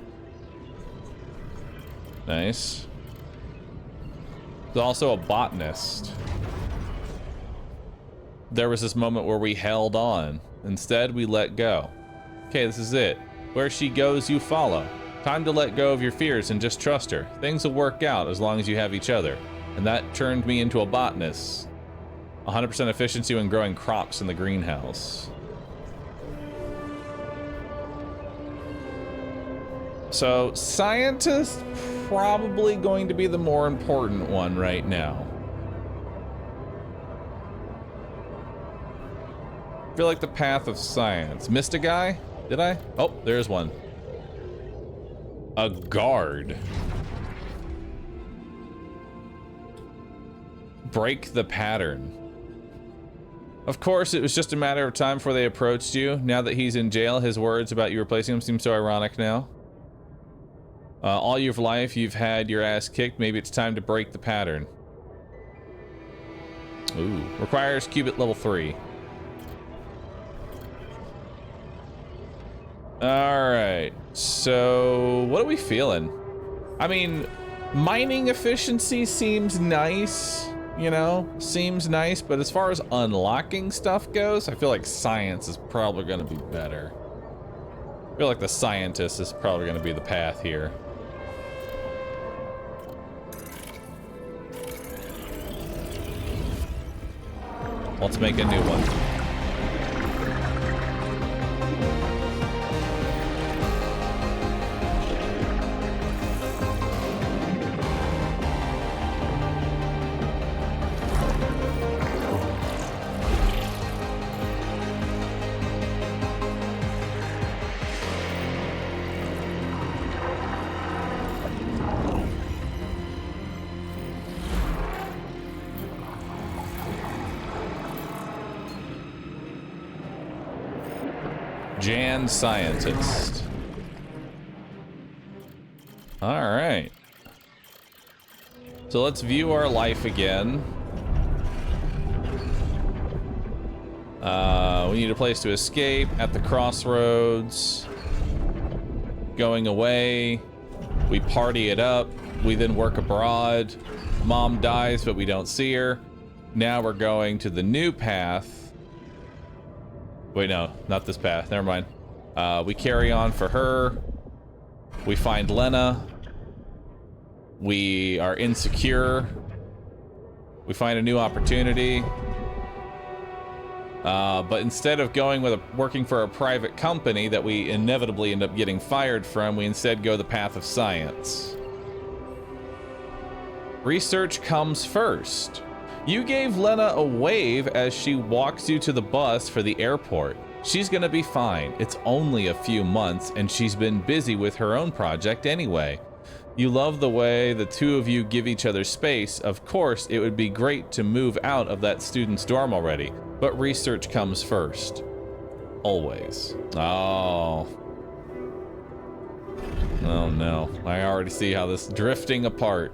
Nice. There's also a botanist. There was this moment where we held on. Instead, we let go. Okay, this is it. Where she goes, you follow. Time to let go of your fears and just trust her. Things will work out as long as you have each other. And that turned me into a botanist. 100% efficiency when growing crops in the greenhouse. So, scientist, probably going to be the more important one right now. I feel like the path of science. Missed a guy? Did I? Oh, there's one. A guard. Break the pattern. Of course, it was just a matter of time before they approached you. Now that he's in jail, his words about you replacing him seem so ironic now. All your life, you've had your ass kicked. Maybe it's time to break the pattern. Ooh. Requires qubit level 3. Alright. So, what are we feeling? I mean, mining efficiency seems nice. You know, seems nice, but as far as unlocking stuff goes, I feel like science is probably going to be better. I feel like the scientist is probably going to be the path here. Let's make a new one. Jan scientist. All right. So let's view our life again. We need a place to escape at the crossroads. Going away. We party it up. We then work abroad. Mom dies, but we don't see her. Now we're going to the new path. Wait, no, not this path. Never mind. We carry on for her. We find Lena. We are insecure. We find a new opportunity. But instead of going with working for a private company that we inevitably end up getting fired from, we instead go the path of science. Research comes first. You gave Lena a wave as she walks you to the bus for the airport. She's gonna be fine. It's only a few months, and she's been busy with her own project anyway. You love the way the two of you give each other space. Of course, it would be great to move out of that student's dorm already, but research comes first. Always. Oh. Oh no, I already see how this is drifting apart.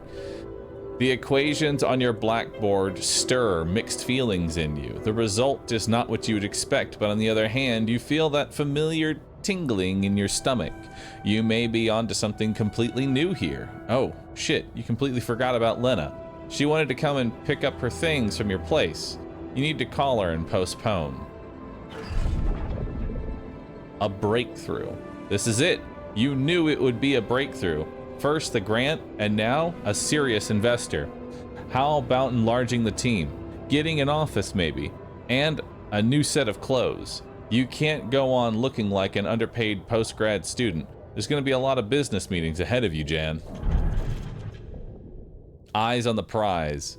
The equations on your blackboard stir mixed feelings in you. The result is not what you would expect, but on the other hand, you feel that familiar tingling in your stomach. You may be onto something completely new here. Oh, shit, you completely forgot about Lena. She wanted to come and pick up her things from your place. You need to call her and postpone. A breakthrough. This is it. You knew it would be a breakthrough. First the grant, and now a serious investor. How about enlarging the team? Getting an office maybe, and a new set of clothes. You can't go on looking like an underpaid post-grad student. There's gonna be a lot of business meetings ahead of you, Jan. Eyes on the prize.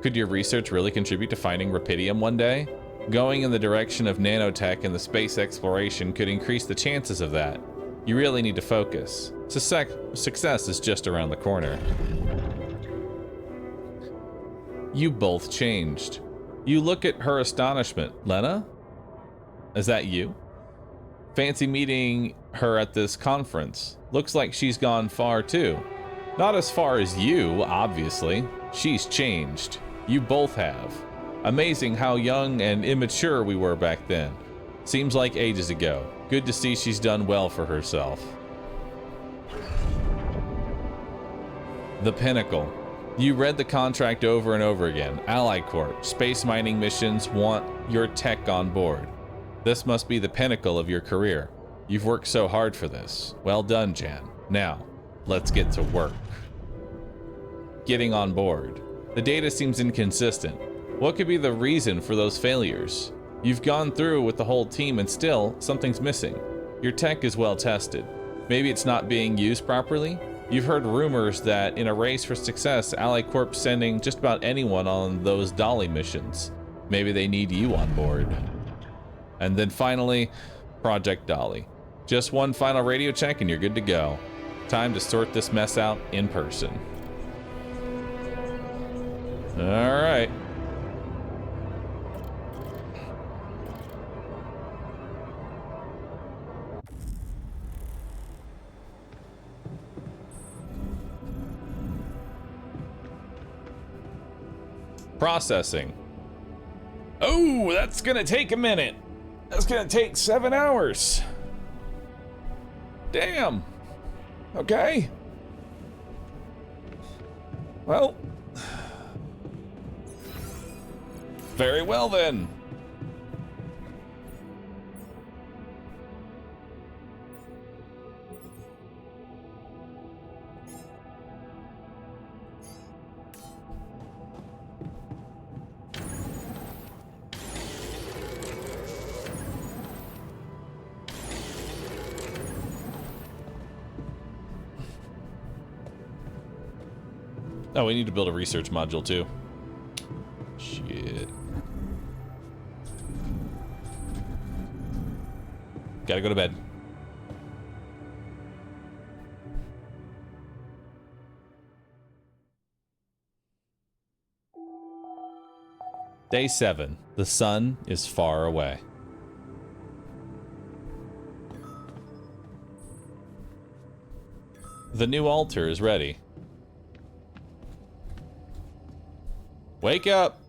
Could your research really contribute to finding Rapidium one day? Going in the direction of nanotech and the space exploration could increase the chances of that. You really need to focus. Success is just around the corner. You both changed. You look at her astonishment. Lena? Is that you? Fancy meeting her at this conference. Looks like she's gone far too. Not as far as you, obviously. She's changed. You both have. Amazing how young and immature we were back then. Seems like ages ago. Good to see she's done well for herself. The Pinnacle. You read the contract over and over again. Ally Corp. Space mining missions want your tech on board. This must be the pinnacle of your career. You've worked so hard for this. Well done, Jan. Now, let's get to work. Getting on board. The data seems inconsistent. What could be the reason for those failures? You've gone through with the whole team and still, something's missing. Your tech is well tested. Maybe it's not being used properly? You've heard rumors that in a race for success, Ally Corp's sending just about anyone on those Dolly missions. Maybe they need you on board. And then finally, Project Dolly. Just one final radio check and you're good to go. Time to sort this mess out in person. All right. Processing. Oh, that's gonna take a minute. That's gonna take 7 hours. Damn. Okay. Well. Very well then. Oh, we need to build a research module too. Shit. Gotta go to bed. Day 7. The sun is far away. The new altar is ready. Wake up!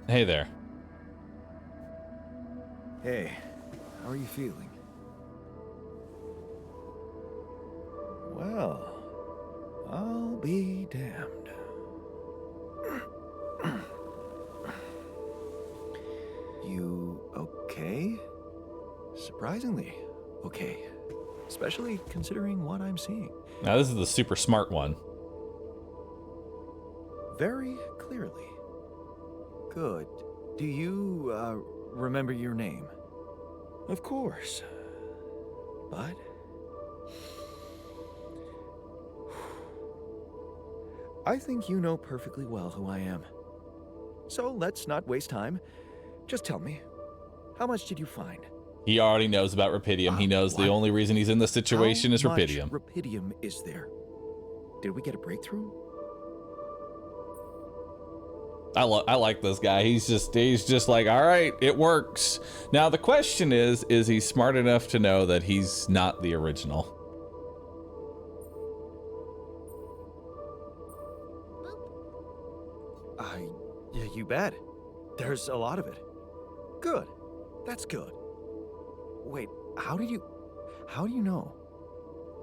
Hey there. Hey, how are you feeling? Well, I'll be damned. You okay? Surprisingly okay. Especially considering what I'm seeing. Now this is the super smart one. Very clearly. Good. Do you, remember your name? Of course. But... I think you know perfectly well who I am. So let's not waste time. Just tell me, how much did you find? He already knows about Rapidium. He knows the only reason he's in this situation is Rapidium. How much Rapidium is there? Did we get a breakthrough? I like this guy. He's just like, all right, it works. Now the question is he smart enough to know that he's not the original? Yeah, you bet. There's a lot of it. Good. That's good. Wait, how do you know?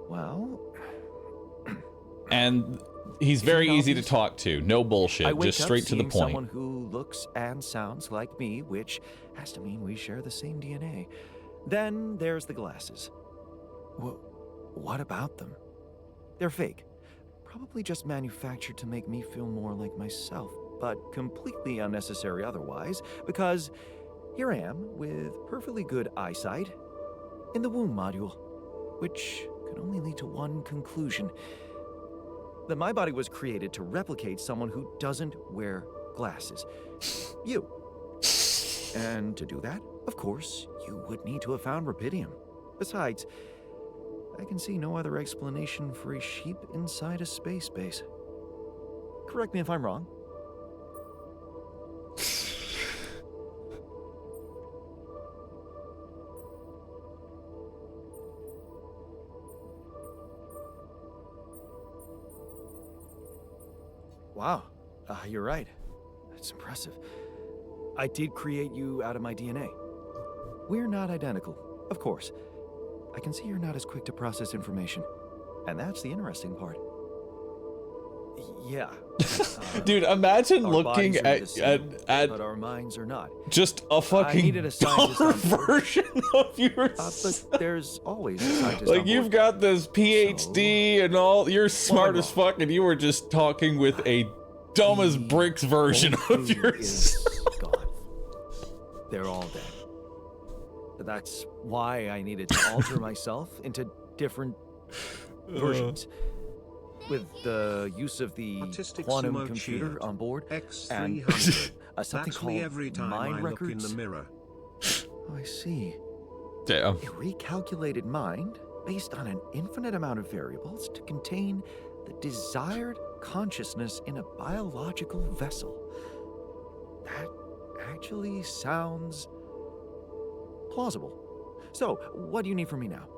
Well... And he's very easy to talk to. No bullshit. Just straight to the point. Someone who looks and sounds like me, which has to mean we share the same DNA. Then there's the glasses. What about them? They're fake. Probably just manufactured to make me feel more like myself, but completely unnecessary otherwise, because here I am with perfectly good eyesight in the womb module, which can only lead to one conclusion: that my body was created to replicate someone who doesn't wear glasses. You. And to do that, of course, you would need to have found Rapidium. Besides, I can see no other explanation for a sheep inside a space base. Correct me if I'm wrong. Wow, you're right. That's impressive. I did create you out of my DNA. We're not identical, of course. I can see you're not as quick to process information. And that's the interesting part. Yeah. Dude, imagine looking at but our minds are not. just a fucking dollar version of yours. But there's always a scientist like on you've board. got this PhD and all. You're smart as fuck, and you were just talking with a dumb as bricks version of yours. Gone. They're all dead. That's why I needed to alter myself into different versions. With the use of the quantum computer on board and something called every time mind I records. look in the mirror. Oh, I see. Damn. A recalculated mind based on an infinite amount of variables to contain the desired consciousness in a biological vessel. That actually sounds plausible. So, what do you need from me now?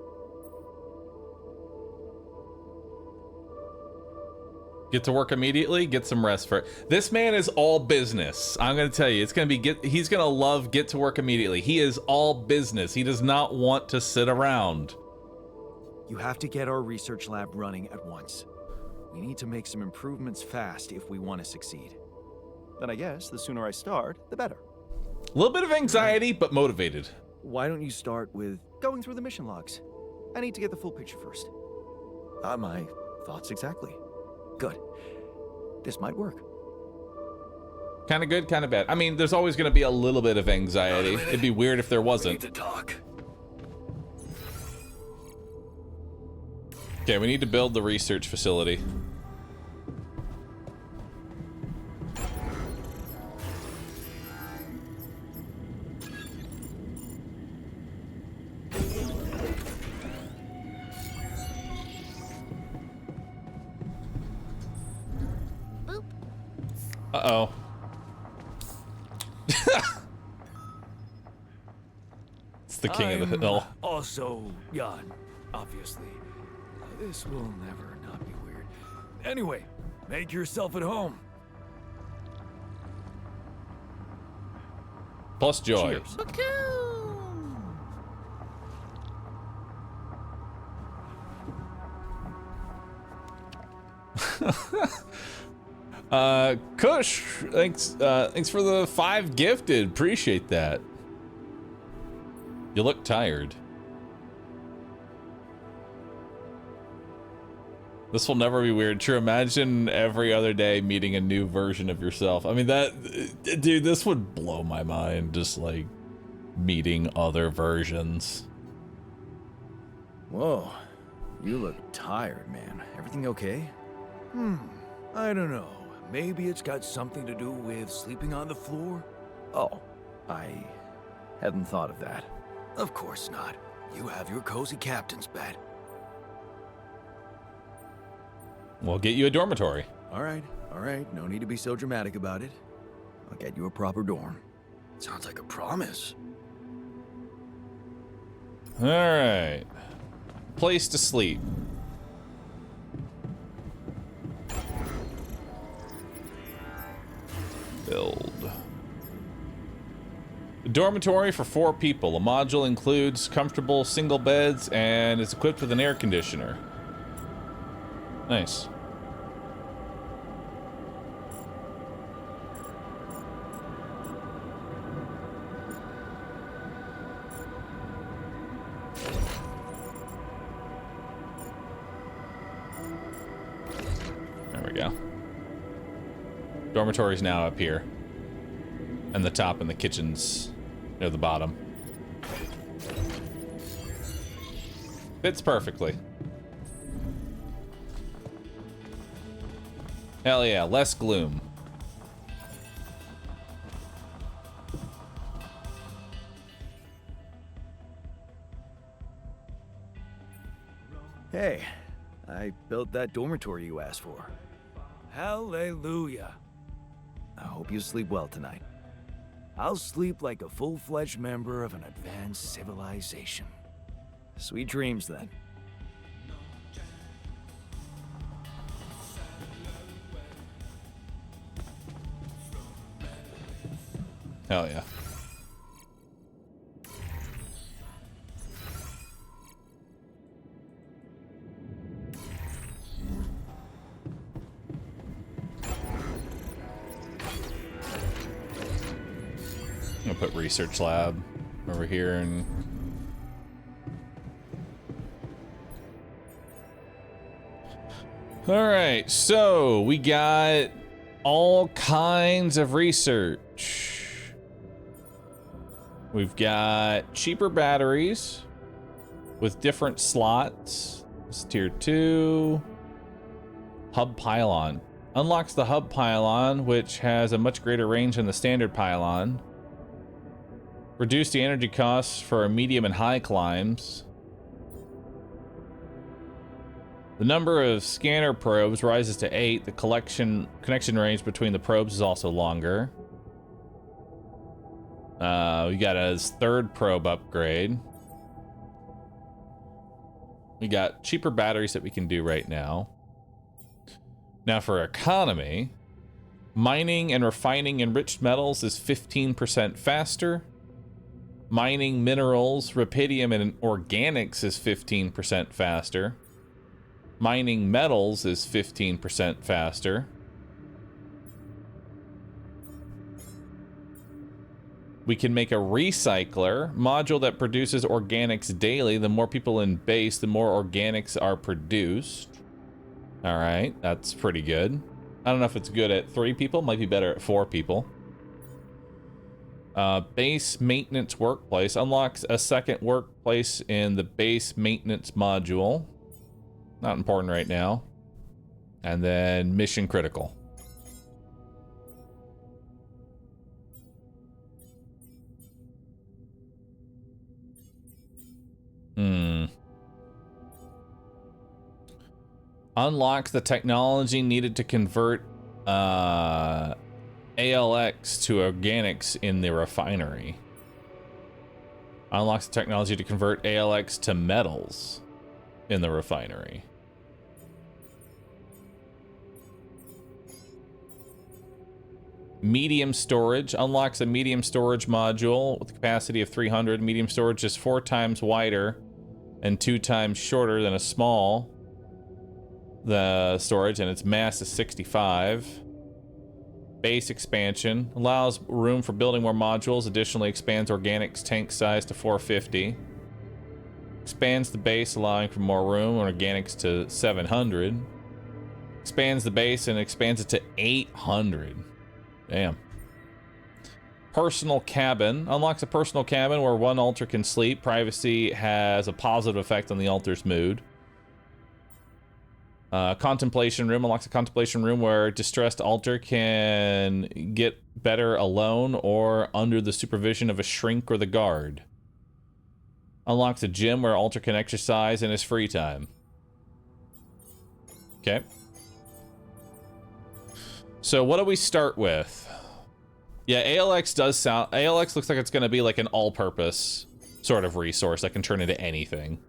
Get to work immediately, get some rest for it. This man is all business. I'm gonna tell you, it's gonna be he's gonna love get to work immediately. He is all business. He does not want to sit around. You have to get our research lab running at once. We need to make some improvements fast if we want to succeed. Then I guess the sooner I start, the better. A little bit of anxiety, but motivated. Why don't you start with going through the mission logs? I need to get the full picture first. My thoughts exactly. Good. This might work. Kind of good, kind of bad. I mean, there's always going to be a little bit of anxiety. It'd be weird if there wasn't. We need to talk. Okay, we need to build the research facility. Uh-oh. It's the king of the hill. Also yawn, obviously. This will never not be weird. Anyway, make yourself at home. Plus joy. Cheers. Kush, thanks for the 5 gifted. Appreciate that. You look tired. This will never be weird. True, imagine every other day meeting a new version of yourself. I mean, dude, this would blow my mind, just like meeting other versions. Whoa, you look tired, man. Everything okay? I don't know. Maybe it's got something to do with sleeping on the floor? Oh, I hadn't thought of that. Of course not. You have your cozy captain's bed. We'll get you a dormitory. All right. No need to be so dramatic about it. I'll get you a proper dorm. Sounds like a promise. All right. Place to sleep. Build. A dormitory for 4 people. A module includes comfortable single beds and is equipped with an air conditioner. Nice. There we go. Dormitory's now up here. And the top and the kitchen's near the bottom. Fits perfectly. Hell yeah, less gloom. Hey, I built that dormitory you asked for. Hallelujah. I hope you sleep well tonight. I'll sleep like a full-fledged member of an advanced civilization. Sweet dreams, then. Hell yeah. I'm gonna put research lab over here and all right, so we got all kinds of research. We've got cheaper batteries with different slots. This is tier 2. Hub pylon. Unlocks the hub pylon, which has a much greater range than the standard pylon. Reduce the energy costs for medium and high climbs. The number of scanner probes rises to 8. The connection range between the probes is also longer. We got a 3rd probe upgrade. We got cheaper batteries that we can do right now. Now for economy, mining and refining enriched metals is 15% faster. Mining minerals, rubidium, and organics is 15% faster. Mining metals is 15% faster. We can make a recycler module that produces organics daily. The more people in base, the more organics are produced. All right, that's pretty good. I don't know if it's good at 3 people, might be better at 4 people. Base maintenance workplace unlocks a 2nd workplace in the base maintenance module. Not important right now. And then mission critical. Unlocks the technology needed to convert ALX to organics in the refinery. Unlocks the technology to convert ALX to metals in the refinery. Medium storage unlocks a medium storage module with a capacity of 300. Medium storage is 4 times wider and 2 times shorter than a small. the storage, and its mass is 65. Base expansion allows room for building more modules. Additionally, expands organics tank size to 450. Expands the base, allowing for more room. Organics to 700. Expands the base and expands it to 800. Damn. Personal cabin. Unlocks a personal cabin where one alter can sleep. Privacy has a positive effect on the alter's mood. Contemplation room. Unlocks a contemplation room where distressed alter can get better alone or under the supervision of a shrink or the guard. Unlocks a gym where alter can exercise in his free time. Okay. So what do we start with? Yeah, ALX does sound... ALX looks like it's going to be like an all-purpose sort of resource that can turn into anything.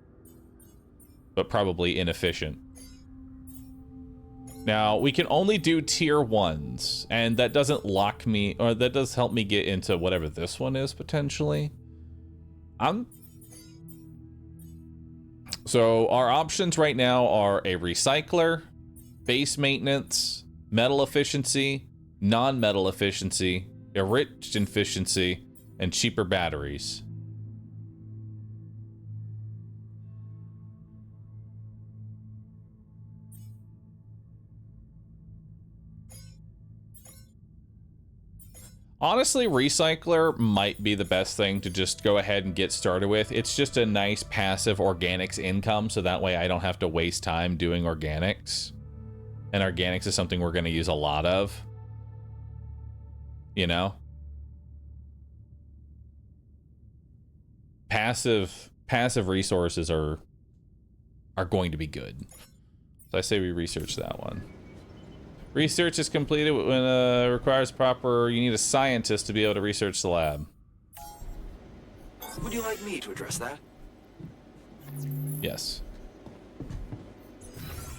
But probably inefficient. Now, we can only do tier 1s, and that doesn't lock me... Or that does help me get into whatever this one is, potentially. So, our options right now are a recycler, base maintenance, metal efficiency, non-metal efficiency, enriched efficiency, and cheaper batteries. Honestly, recycler might be the best thing to just go ahead and get started with. It's just a nice passive organics income, so that way I don't have to waste time doing organics. And organics is something we're going to use a lot of. You know? Passive resources are going to be good. So I say we research that one. Research is completed when requires proper... You need a scientist to be able to research the lab. Would you like me to address that? Yes.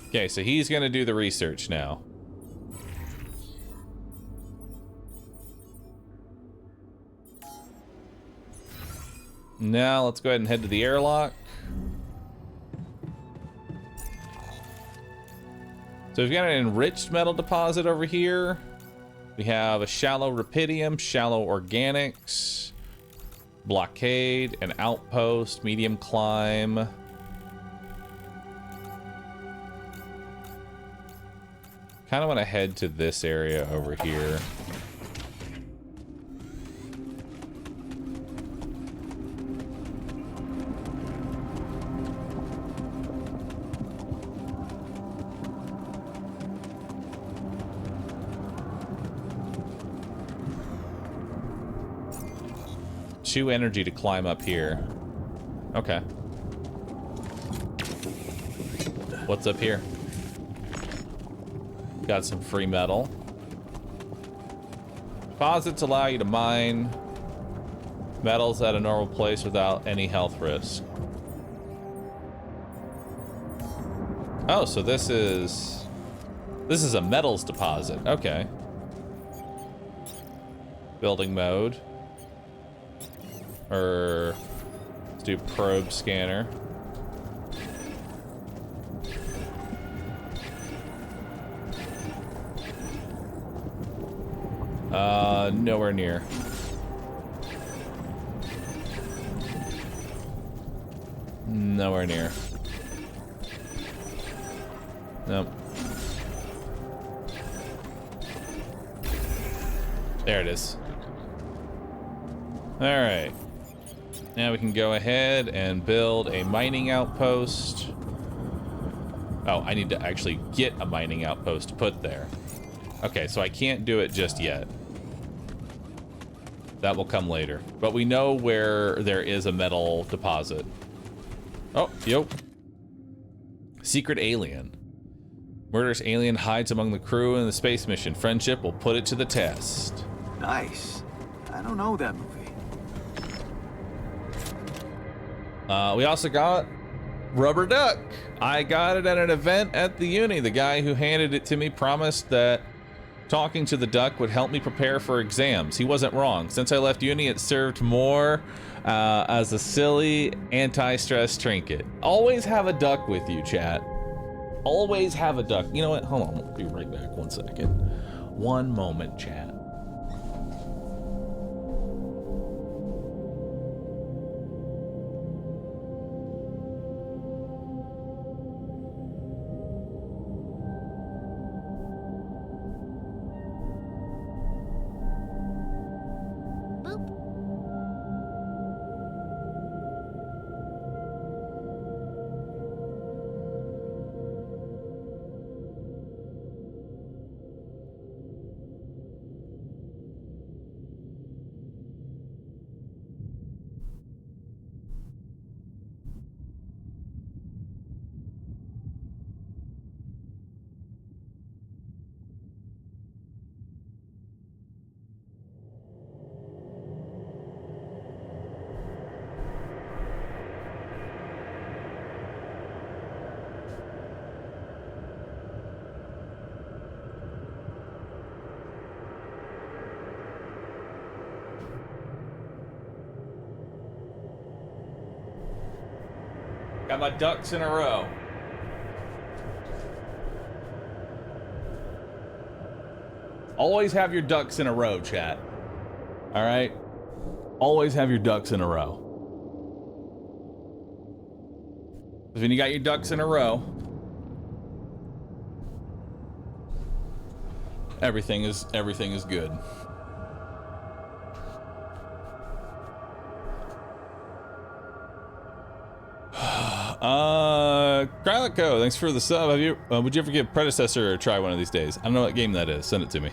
Okay, so he's going to do the research now. Now let's go ahead and head to the airlock. So we've got an enriched metal deposit over here. We have a shallow rupidium, shallow organics, blockade, an outpost, medium climb. Kind of want to head to this area over here. Two energy to climb up here. Okay. What's up here? Got some free metal. Deposits allow you to mine metals at a normal place without any health risk. Oh, so this is a metals deposit. Okay. Building mode. Or let's do probe scanner. Nowhere near. Nowhere near. Nope. There it is. All right. Now we can go ahead and build a mining outpost. Oh, I need to actually get a mining outpost to put there. Okay, so I can't do it just yet. That will come later. But we know where there is a metal deposit. Oh, yo. Secret alien. Murderous alien hides among the crew in the space mission. Friendship will put it to the test. Nice. I don't know that movie. We also got Rubber Duck. I got it at an event at the uni. The guy who handed it to me promised that talking to the duck would help me prepare for exams. He wasn't wrong. Since I left uni, it served more as a silly anti-stress trinket. Always have a duck with you, chat. Always have a duck. You know what? Hold on. I'll be right back. 1 second. One moment, chat. Got my ducks in a row. Always have your ducks in a row, chat. All right? Always have your ducks in a row. Because when you got your ducks in a row, everything is good. Krylico, thanks for the sub. Have you would you ever give Predecessor a try one of these days? I don't know what game that is. Send it to me.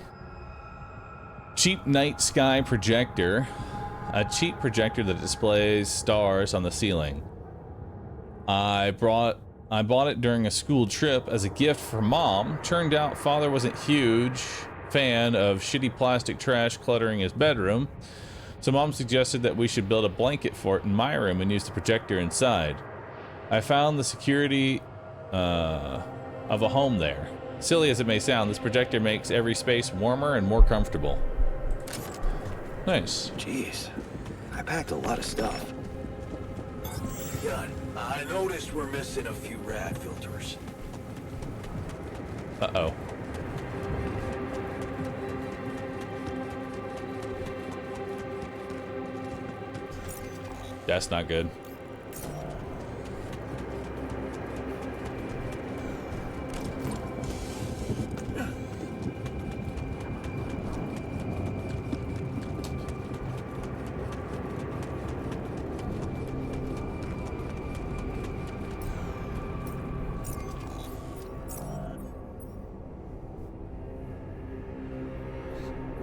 Cheap night sky projector. A cheap projector that displays stars on the ceiling. I bought it during a school trip as a gift for Mom. Turned out Father wasn't huge fan of shitty plastic trash cluttering his bedroom. So Mom suggested that we should build a blanket fort in my room and use the projector inside. I found the security of a home there. Silly as it may sound, this projector makes every space warmer and more comfortable. Nice. Jeez, I packed a lot of stuff. Yeah, I noticed we're missing a few rad filters. Uh-oh. That's not good.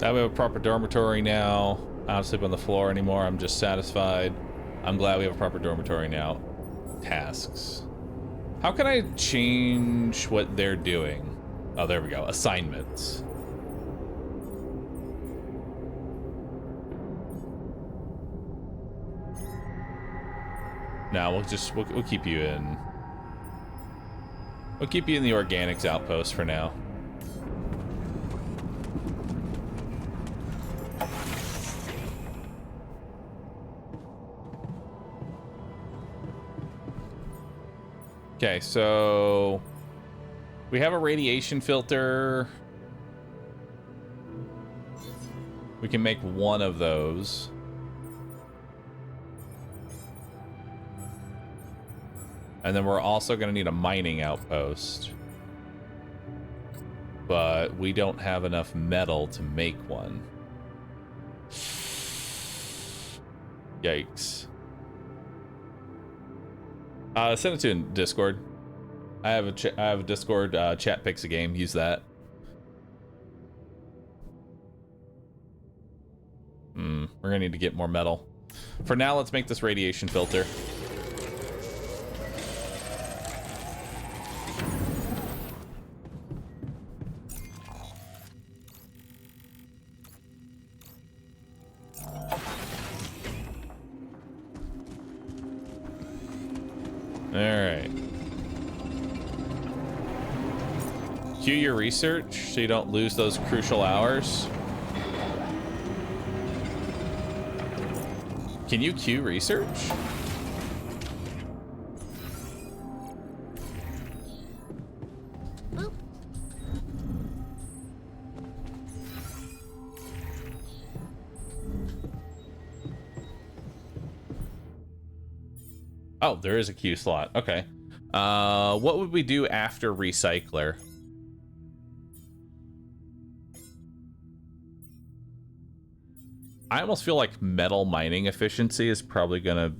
I have a proper dormitory now. I don't sleep on the floor anymore. I'm just satisfied. I'm glad we have a proper dormitory now. Tasks. How can I change what they're doing? Oh, there we go. Assignments. Now we'll keep you in. We'll keep you in the organics outpost for now. Okay, so we have a radiation filter. We can make one of those. And then we're also going to need a mining outpost. But we don't have enough metal to make one. Yikes. Send it to Discord. I have a Discord chat picks a game. Use that. We're gonna need to get more metal. For now, let's make this radiation filter. Alright. Queue your research so you don't lose those crucial hours. Can you queue research? Oh, there is a Q slot. Okay. What would we do after recycler? I almost feel like metal mining efficiency is probably gonna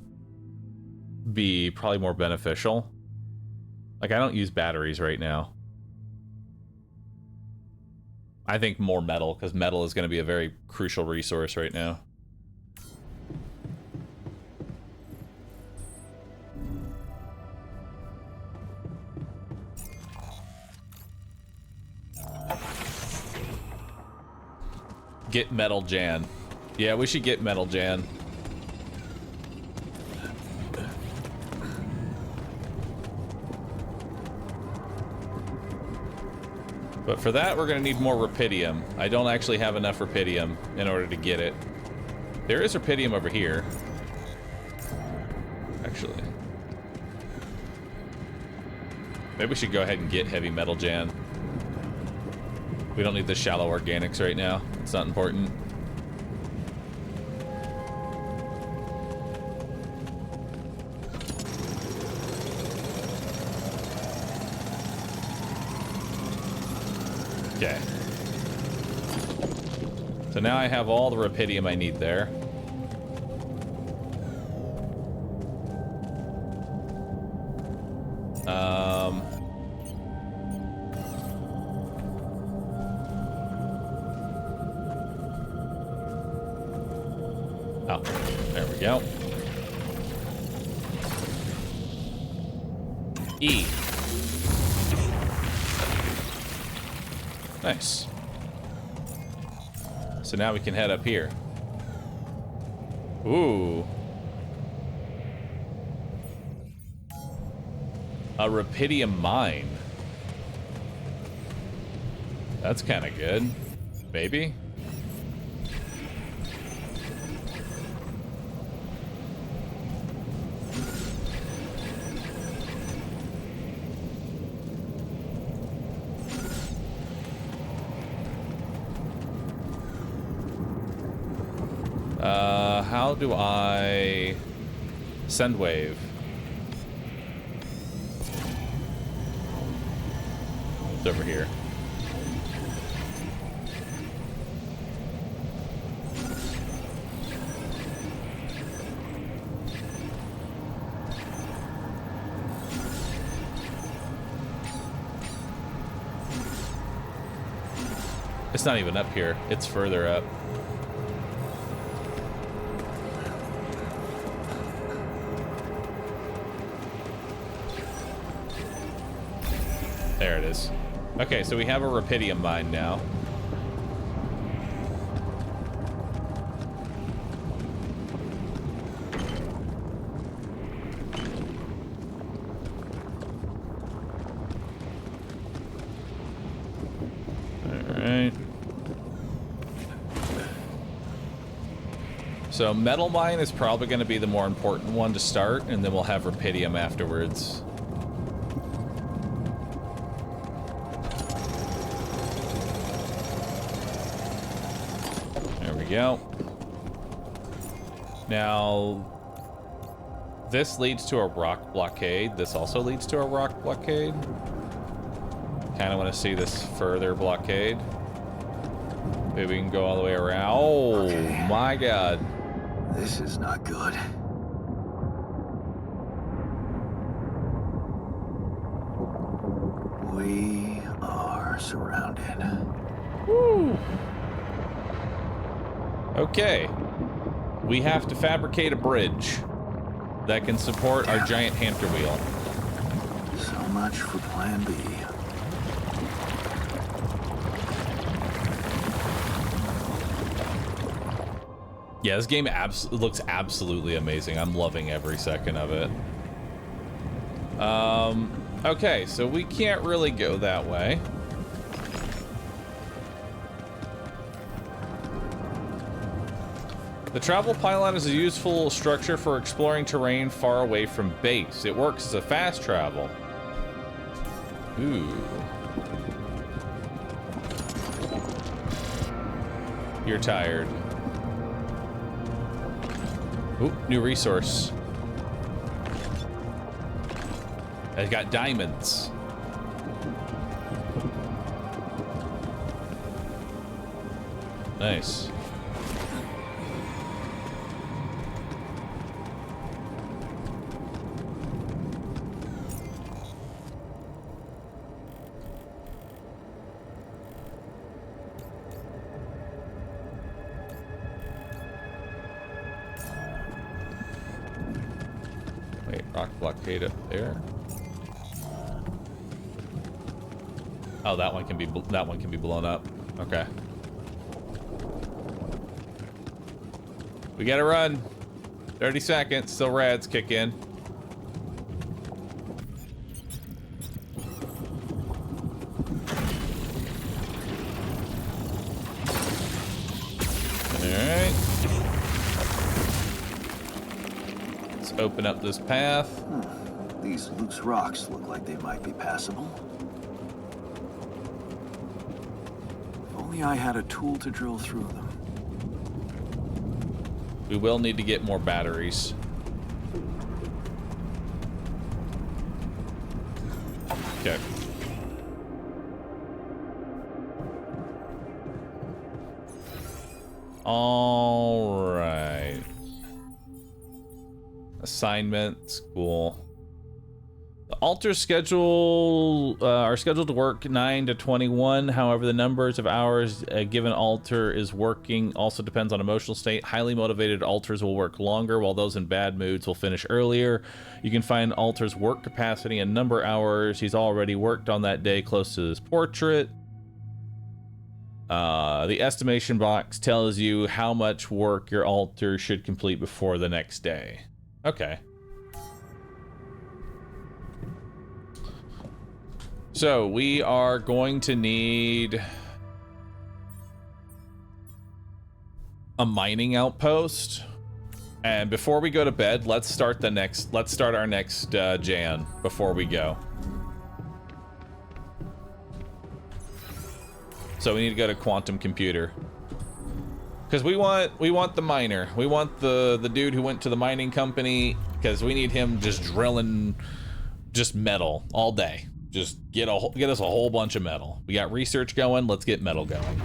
be more beneficial. Like, I don't use batteries right now. I think more metal, because metal is going to be a very crucial resource right now. Get Metal Jan. Yeah, we should get Metal Jan. But for that, we're going to need more Rapidium. I don't actually have enough Rapidium in order to get it. There is Rapidium over here. Actually. Maybe we should go ahead and get Heavy Metal Jan. We don't need the shallow organics right now. It's not important. Okay. So now I have all the Rapidium I need there. Oh, there we go. E. Nice. So now we can head up here. Ooh. A Rapidium mine. That's kind of good. Maybe? How do I send wave? It's over here. It's not even up here. It's further up. There it is. Okay, so we have a Rapidium mine now. Alright. So metal mine is probably going to be the more important one to start, and then we'll have Rapidium afterwards. Go. Now, this leads to a rock blockade. This also leads to a rock blockade. Kind of want to see this further blockade. Maybe we can go all the way around. Oh, okay. My God. This is not good. We are surrounded. Woo. Okay, we have to fabricate a bridge that can support our giant hamster wheel. So much for Plan B. Yeah, this game looks absolutely amazing. I'm loving every second of it. Okay, so we can't really go that way. The travel pylon is a useful structure for exploring terrain far away from base. It works as a fast travel. Ooh. You're tired. Ooh, new resource. It's got diamonds. Nice. Wait, rock blockade up there. Oh, that one can be blown up. Okay. We gotta run. 30 seconds till rads kick in. Alright. Let's open up this path. These loose rocks look like they might be passable. If only I had a tool to drill through them. We will need to get more batteries. Okay. All right. Assignments, cool. The altars are scheduled to work 9 to 21. However, the numbers of hours a given altar is working also depends on emotional state. Highly motivated altars will work longer, while those in bad moods will finish earlier. You can find altars' work capacity and number hours he's already worked on that day close to his portrait. The estimation box tells you how much work your altar should complete before the next day. Okay. So we are going to need a mining outpost, and before we go to bed, let's start our next Jan before we go. So we need to go to quantum computer because we want the miner. We want the dude who went to the mining company because we need him just drilling just metal all day. Just get us a whole bunch of metal. We got research going. Let's get metal going.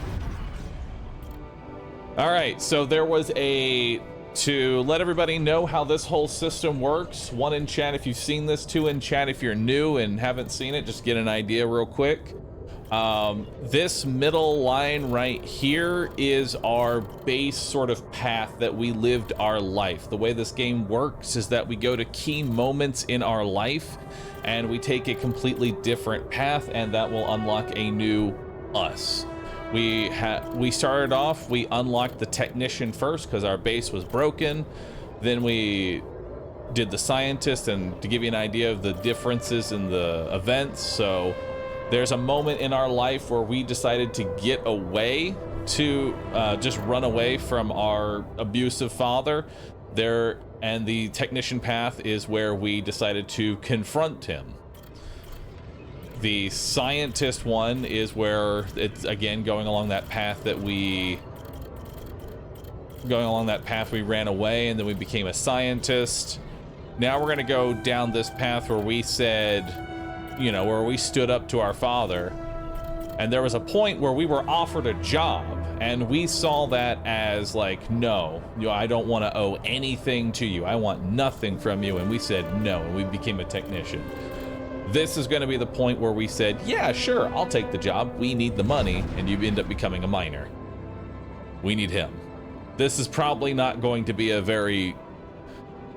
All right. So there was to let everybody know how this whole system works. 1 in chat if you've seen this. 2 in chat if you're new and haven't seen it. Just get an idea real quick. This middle line right here is our base sort of path that we lived our life. The way this game works is that we go to key moments in our life and we take a completely different path, and that will unlock a new us. We started off, we unlocked the technician first because our base was broken. Then we did the scientist, and to give you an idea of the differences in the events, so there's a moment in our life where we decided to get away, to just run away from our abusive father. And the technician path is where we decided to confront him. The scientist one is where it's again going along that path we ran away, and then we became a scientist. Now we're gonna go down this path where we said, where we stood up to our father. And there was a point where we were offered a job, and we saw that as like, no, I don't want to owe anything to you. I want nothing from you. And we said no, and we became a technician. This is going to be the point where we said, yeah, sure, I'll take the job. We need the money, and you end up becoming a miner. We need him. This is probably not going to be a very...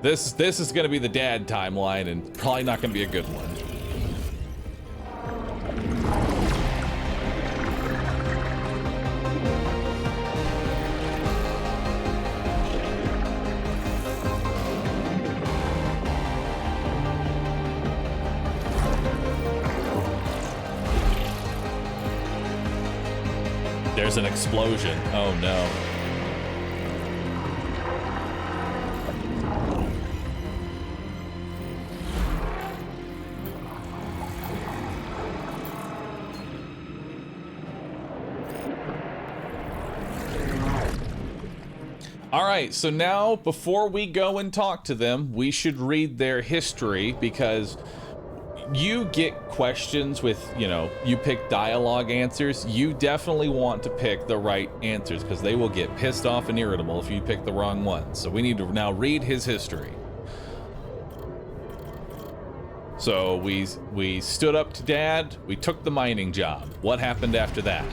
This is going to be the dad timeline, and probably not going to be a good one. There's an explosion. Oh no. All right, so now before we go and talk to them, we should read their history, because you get questions with, you know, you pick dialogue answers, you definitely want to pick the right answers because they will get pissed off and irritable if you pick the wrong ones. So we need to now read his history. So we stood up to Dad, we took the mining job. What happened after that?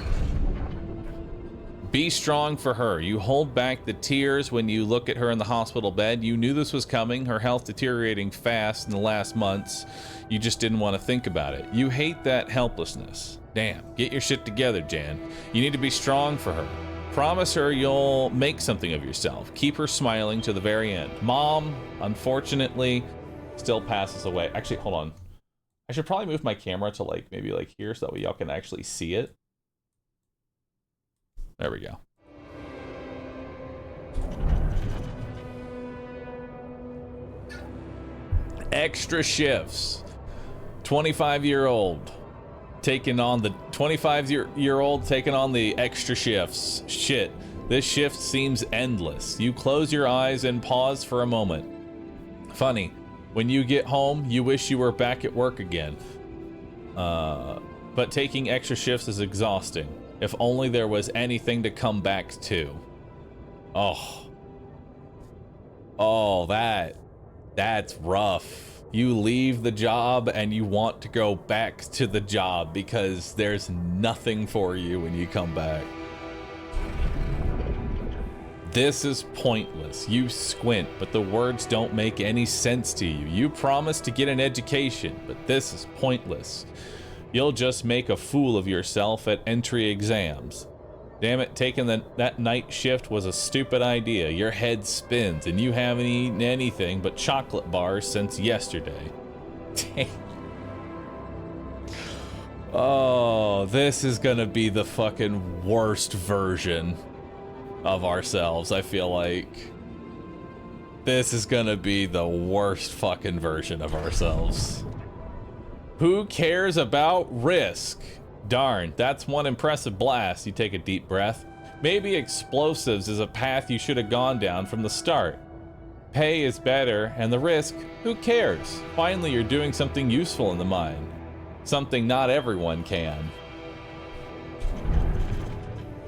Be strong for her. You hold back the tears when you look at her in the hospital bed. You knew this was coming, her health deteriorating fast in the last months. You just didn't want to think about it. You hate that helplessness. Damn, get your shit together, Jan. You need to be strong for her. Promise her you'll make something of yourself. Keep her smiling to the very end. Mom, unfortunately, still passes away. Actually, hold on. I should probably move my camera to like maybe like here so that way y'all can actually see it. There we go. Extra shifts. 25-year-old taking on the 25-year-old taking on the extra shifts. Shit, this shift seems endless. You close your eyes and pause for a moment. Funny, when you get home, you wish you were back at work again. But taking extra shifts is exhausting. If only there was anything to come back to. Oh, that's rough. You leave the job and you want to go back to the job because there's nothing for you when you come back. This is pointless. You squint, but the words don't make any sense to you. You promise to get an education, but this is pointless. You'll just make a fool of yourself at entry exams. Damn it, taking that night shift was a stupid idea. Your head spins and you haven't eaten anything but chocolate bars since yesterday. Dang. Oh, this is gonna be the fucking worst version of ourselves, I feel like. This is gonna be the worst fucking version of ourselves. Who cares about risk? Darn, that's one impressive blast. You take a deep breath. Maybe explosives is a path you should have gone down from the start. Pay is better, and the risk, who cares? Finally, you're doing something useful in the mine. Something not everyone can.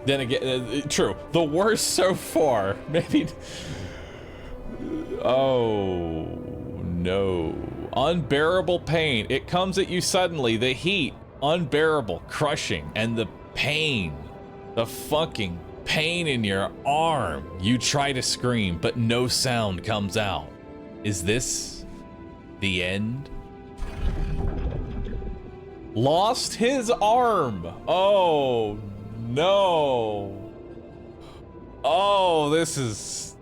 Then again, true. The worst so far. Maybe... Oh, no. Unbearable pain. It comes at you suddenly. The heat, unbearable, crushing, and the pain. The fucking pain in your arm. You try to scream, but no sound comes out. Is this the end? Lost his arm. Oh, no. Oh, this is...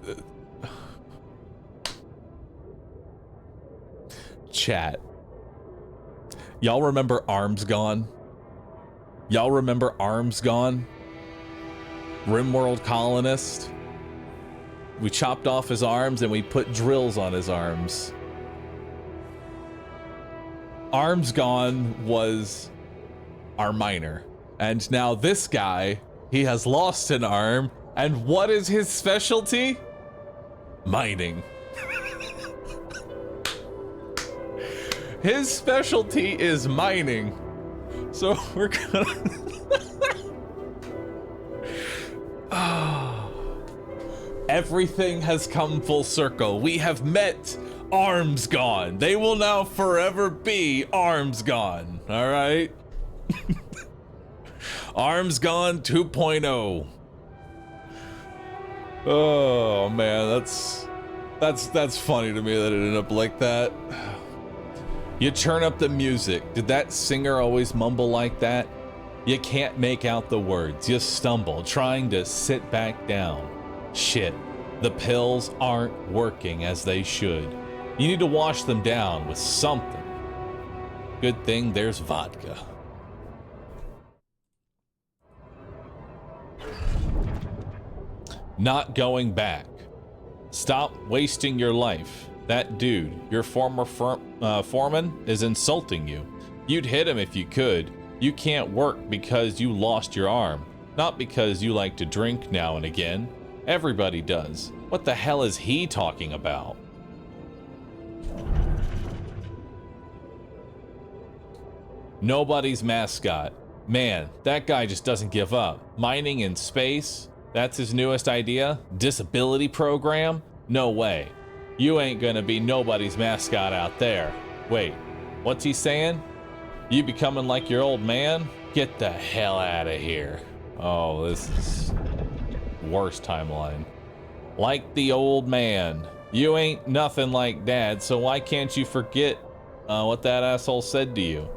Chat. Y'all remember Arms Gone? Y'all remember Arms Gone? Rimworld colonist. We chopped off his arms and we put drills on his arms. Arms Gone was our miner. And now this guy, he has lost an arm. And what is his specialty? Mining. His specialty is mining. So we're gonna... Everything has come full circle. We have met Arms Gone. They will now forever be Arms Gone. All right? Arms Gone 2.0. Oh man, that's funny to me that it ended up like that. You turn up the music. Did that singer always mumble like that? You can't make out the words. You stumble, trying to sit back down. Shit, the pills aren't working as they should. You need to wash them down with something. Good thing there's vodka. Not going back. Stop wasting your life. That dude, your former foreman, is insulting you. You'd hit him if you could. You can't work because you lost your arm. Not because you like to drink now and again. Everybody does. What the hell is he talking about? Nobody's mascot. Man, that guy just doesn't give up. Mining in space, that's his newest idea? Disability program? No way. You ain't gonna be nobody's mascot out there. Wait, what's he saying? You becoming like your old man? Get the hell out of here. Oh, this is worst timeline. Like the old man. You ain't nothing like Dad, so why can't you forget what that asshole said to you?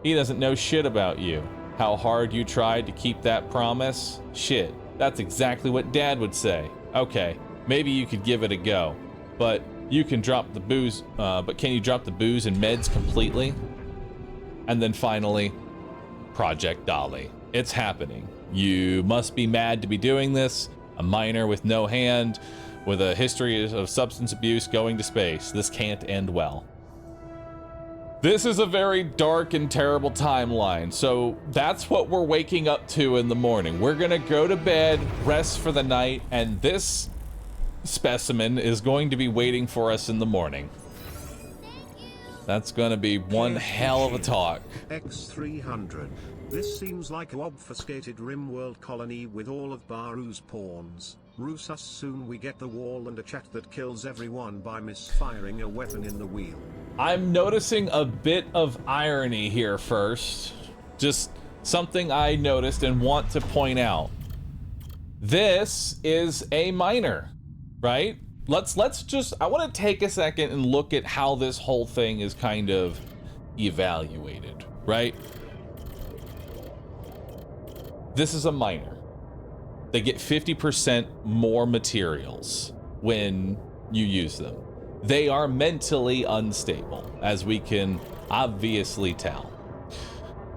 He doesn't know shit about you. How hard you tried to keep that promise? Shit, that's exactly what Dad would say. Okay, maybe you could give it a go, but you can drop the booze, but can you drop the booze and meds completely? And then finally, Project Dolly. It's happening. You must be mad to be doing this. A miner with no hand, with a history of substance abuse going to space. This can't end well. This is a very dark and terrible timeline, so that's what we're waking up to in the morning. We're gonna go to bed, rest for the night, and this specimen is going to be waiting for us in the morning. That's gonna be one hell of a talk. X300. This seems like a obfuscated RimWorld colony with all of Bahroo's pawns. Rusus, soon we get the wall and a chat that kills everyone by misfiring a weapon in the wheel. I'm noticing a bit of irony here first. Just something I noticed and want to point out. This is a miner, right? Let's just, I want to take a second and look at how this whole thing is kind of evaluated, right? This is a miner. They get 50% more materials when you use them. They are mentally unstable, as we can obviously tell.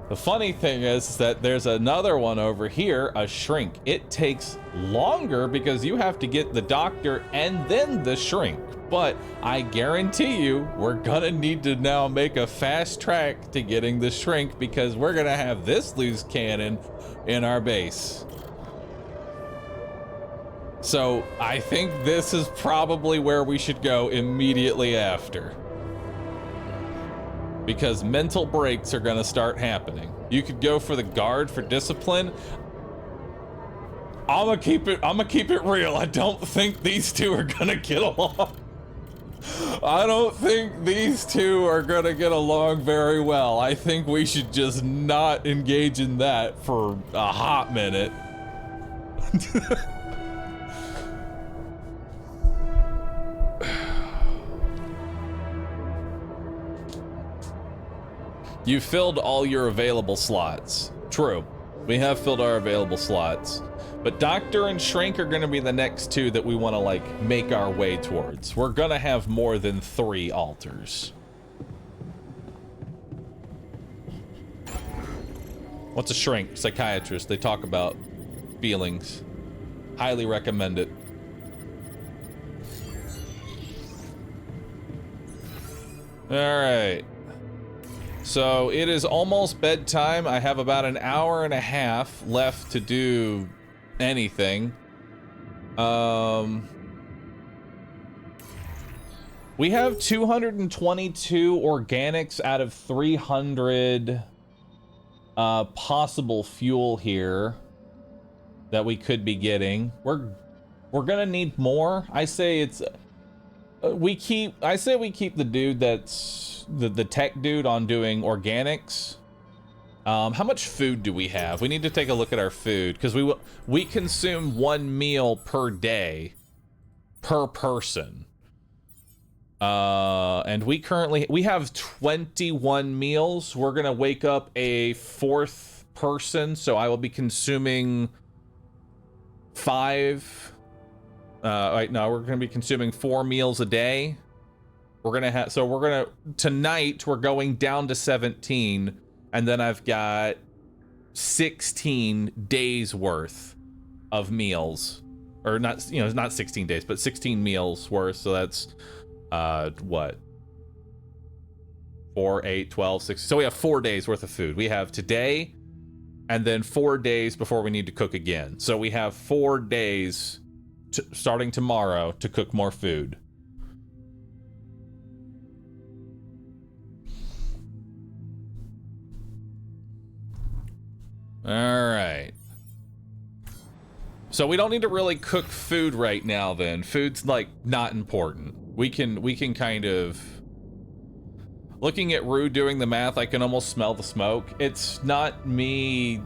The funny thing is that there's another one over here, a shrink. It takes longer because you have to get the doctor and then the shrink. But I guarantee you, we're gonna need to now make a fast track to getting the shrink because we're gonna have this loose cannon in our base. So I think this is probably where we should go immediately after. Because mental breaks are gonna start happening. You could go for the guard for discipline. I'm gonna keep it real. I don't think these two are gonna get along. I don't think these two are gonna get along very well. I think we should just not engage in that for a hot minute. You filled all your available slots. True, we have filled our available slots. But Doctor and Shrink are gonna be the next two that we wanna like make our way towards. We're gonna have more than 3 altars. What's a Shrink? Psychiatrist. They talk about feelings. Highly recommend it. All right. So it is almost bedtime. I have about an hour and a half left to do anything. We have 222 organics out of 300 possible fuel here that we could be getting. We're gonna need more. I say it's we keep the dude that's the tech dude on doing organics. How much food do we have? We need to take a look at our food because we consume 1 meal per day per person. And we have 21 meals. We're gonna wake up a 4th person, so I will be consuming 5. Right now we're gonna be consuming 4 meals a day. Tonight we're going down to 17, and then I've got 16 days worth of meals, or not, not 16 days, but 16 meals worth. So that's what, 4, 8, 12, 6. So we have 4 days worth of food. We have today and then 4 days before we need to cook again. So we have 4 days starting tomorrow to cook more food. All right. So we don't need to really cook food right now then. Food's like not important. We can kind of, looking at Rue doing the math, I can almost smell the smoke. It's not me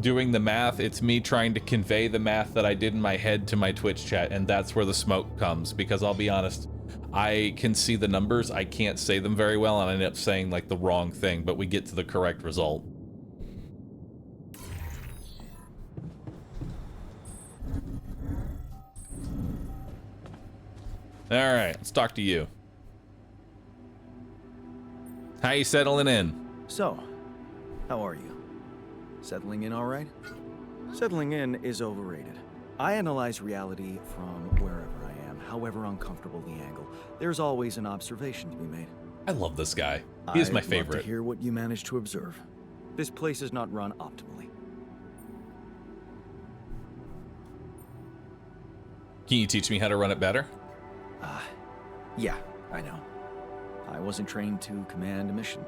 doing the math, it's me trying to convey the math that I did in my head to my Twitch chat, and that's where the smoke comes, because I'll be honest, I can see the numbers, I can't say them very well, and I end up saying like the wrong thing, but we get to the correct result. All right, let's talk to you. How you settling in? So, how are you? Settling in all right? Settling in is overrated. I analyze reality from wherever I am, however uncomfortable the angle. There's always an observation to be made. I love this guy. He is my favorite. I'd love to hear what you managed to observe. This place is not run optimally. Can you teach me how to run it better? Yeah, I know. I wasn't trained to command a mission.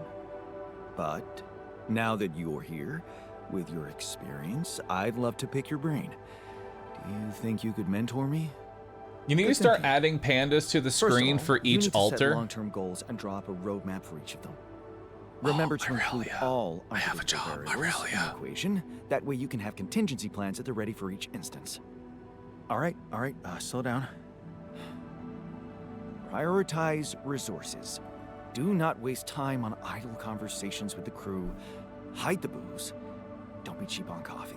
But now that you're here, with your experience, I'd love to pick your brain. Do you think you could mentor me? You need to start adding pandas to the screen for each you need to set altar. long-term goals and draw up a roadmap for each of them. Remember to include all unpredictable variables in the equation. That way you can have contingency plans at the ready for each instance. All right, slow down. Prioritize resources. Do not waste time on idle conversations with the crew. Hide the booze. Don't be cheap on coffee.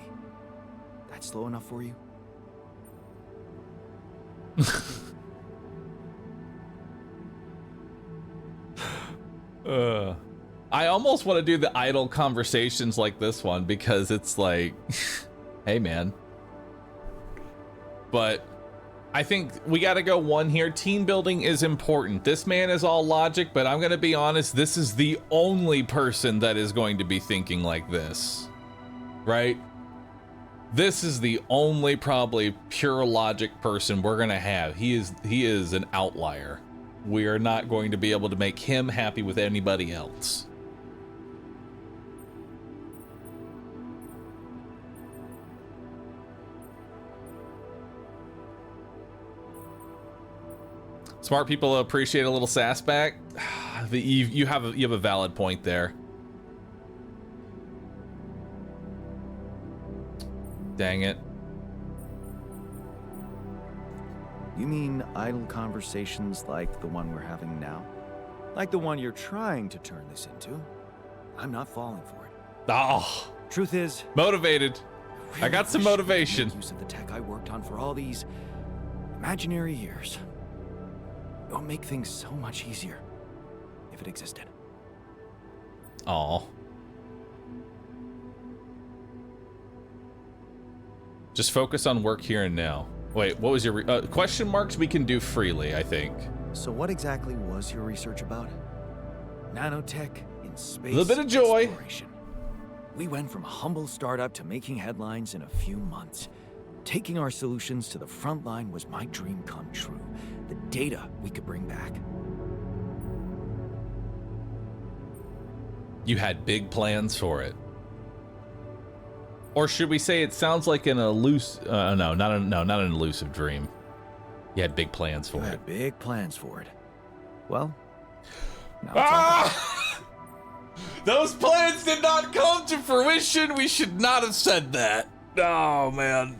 That's slow enough for you? I almost want to do the idle conversations like this one because it's like, hey man. But I think we got to go one here. Team building is important. This man is all logic, but I'm going to be honest, this is the only person that is going to be thinking like this, right? This is the only probably pure logic person we're going to have. He is an outlier. We are not going to be able to make him happy with anybody else. Smart people appreciate a little sass back. You have a valid point there. Dang it. You mean idle conversations like the one we're having now? Like the one you're trying to turn this into? I'm not falling for it. Oh. Truth is, motivated. I got some motivation. Use of the tech I worked on for all these imaginary years. It would make things so much easier if it existed. Aw. Just focus on work here and now. Wait, what was your question marks we can do freely, I think. So what exactly was your research about? Nanotech in space. A little bit of joy. Exploration. We went from a humble startup to making headlines in a few months. Taking our solutions to the front line was my dream come true. The data we could bring back. You had big plans for it. Or should we say it sounds like an elusive, not an elusive dream. You had big plans for it. Had big plans for it. Well, those plans did not come to fruition. We should not have said that. Oh, man.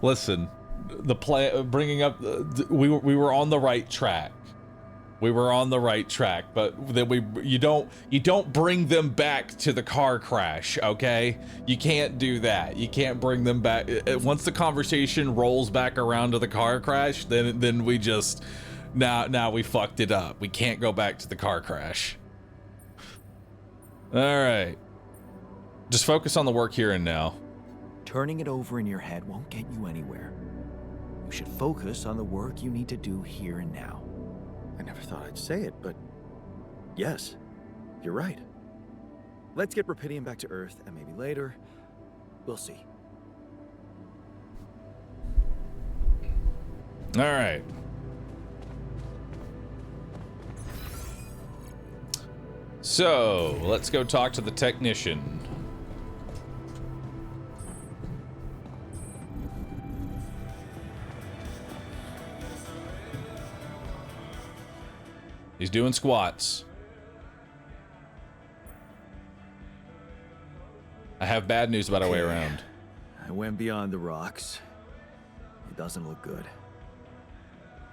Listen, the plan, bringing up, we were on the right track. We were on the right track, but then you don't bring them back to the car crash, okay? You can't do that. You can't bring them back. Once the conversation rolls back around to the car crash, then we just now we fucked it up. We can't go back to the car crash. All right. Just focus on the work here and now. Turning it over in your head won't get you anywhere. You should focus on the work you need to do here and now. I never thought I'd say it, but yes, you're right. Let's get Rapidium back to Earth, and maybe later, we'll see. All right. So, let's go talk to the technician. He's doing squats. I have bad news about our way around. I went beyond the rocks. It doesn't look good.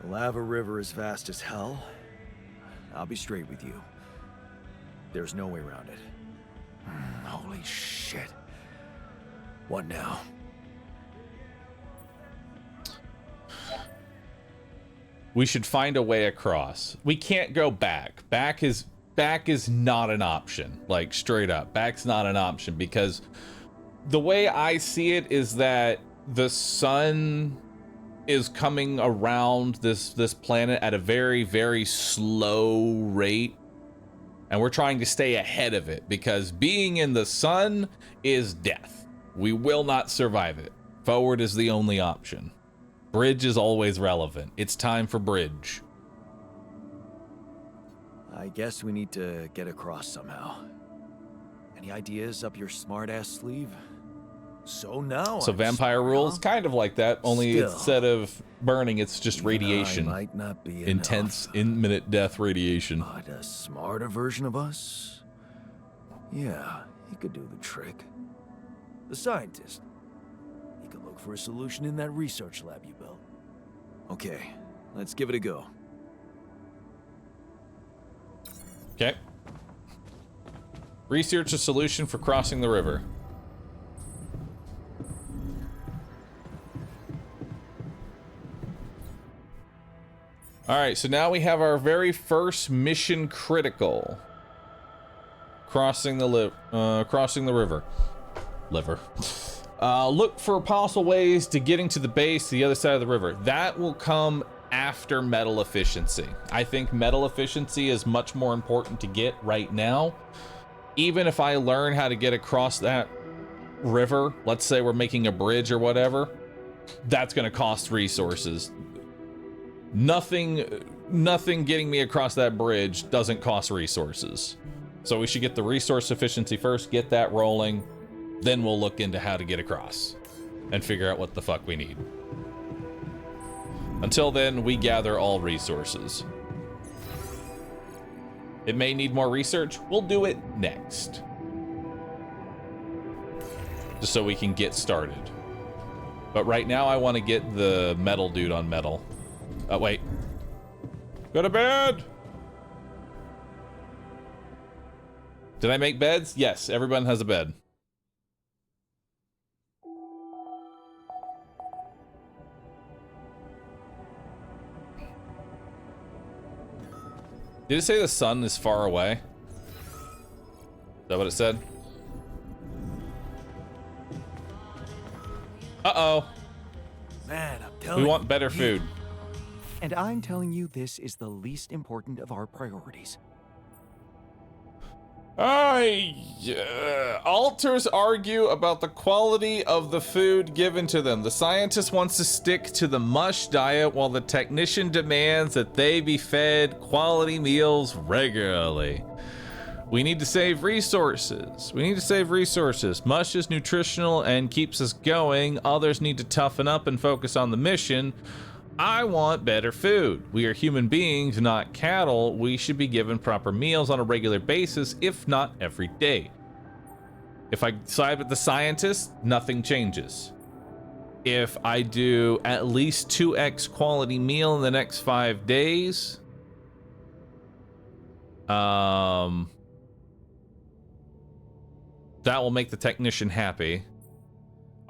The lava river is vast as hell. I'll be straight with you. There's no way around it. Holy shit. What now? We should find a way across. We can't go back. Back is not an option. Like, straight up. Back's not an option because the way I see it is that the sun is coming around this planet at a very, very slow rate. And we're trying to stay ahead of it because being in the sun is death. We will not survive it. Forward is the only option. Bridge is always relevant. It's time for bridge. I guess we need to get across somehow. Any ideas up your smart-ass sleeve? So now So I'm vampire smart, rules, huh? kind of like that, only Still, instead of burning, it's just even radiation. I might not be Intense, enough, imminent death radiation. but a smarter version of us? Yeah, he could do the trick. The scientist. He could look for a solution in that research lab you built. Okay, let's give it a go. Okay. Research a solution for crossing the river. All right, so now we have our very first mission critical. Crossing the river. Look for possible ways to getting to the base to the other side of the river. That will come after metal efficiency. I think metal efficiency is much more important to get right now. Even if I learn how to get across that river, let's say we're making a bridge or whatever, that's going to cost resources. Nothing getting me across that bridge doesn't cost resources. So we should get the resource efficiency first, get that rolling, then we'll look into how to get across and figure out what the fuck we need. Until then, we gather all resources. It may need more research. We'll do it next. Just so we can get started. But right now, I want to get the metal dude on metal. Oh, wait. Go to bed! Did I make beds? Yes, everyone has a bed. Did it say the sun is far away? Is that what it said? Uh-oh. Man, I'm telling We want you, better food. And I'm telling you, this is the least important of our priorities. Alters argue about the quality of the food given to them. The scientist wants to stick to the mush diet while the technician demands that they be fed quality meals regularly. We need to save resources. Mush is nutritional and keeps us going. Others need to toughen up and focus on the mission. I want better food. We are human beings, not cattle. We should be given proper meals on a regular basis, if not every day. If I side with the scientist, nothing changes. If I do at least 2x quality meal in the next 5 days, that will make the technician happy.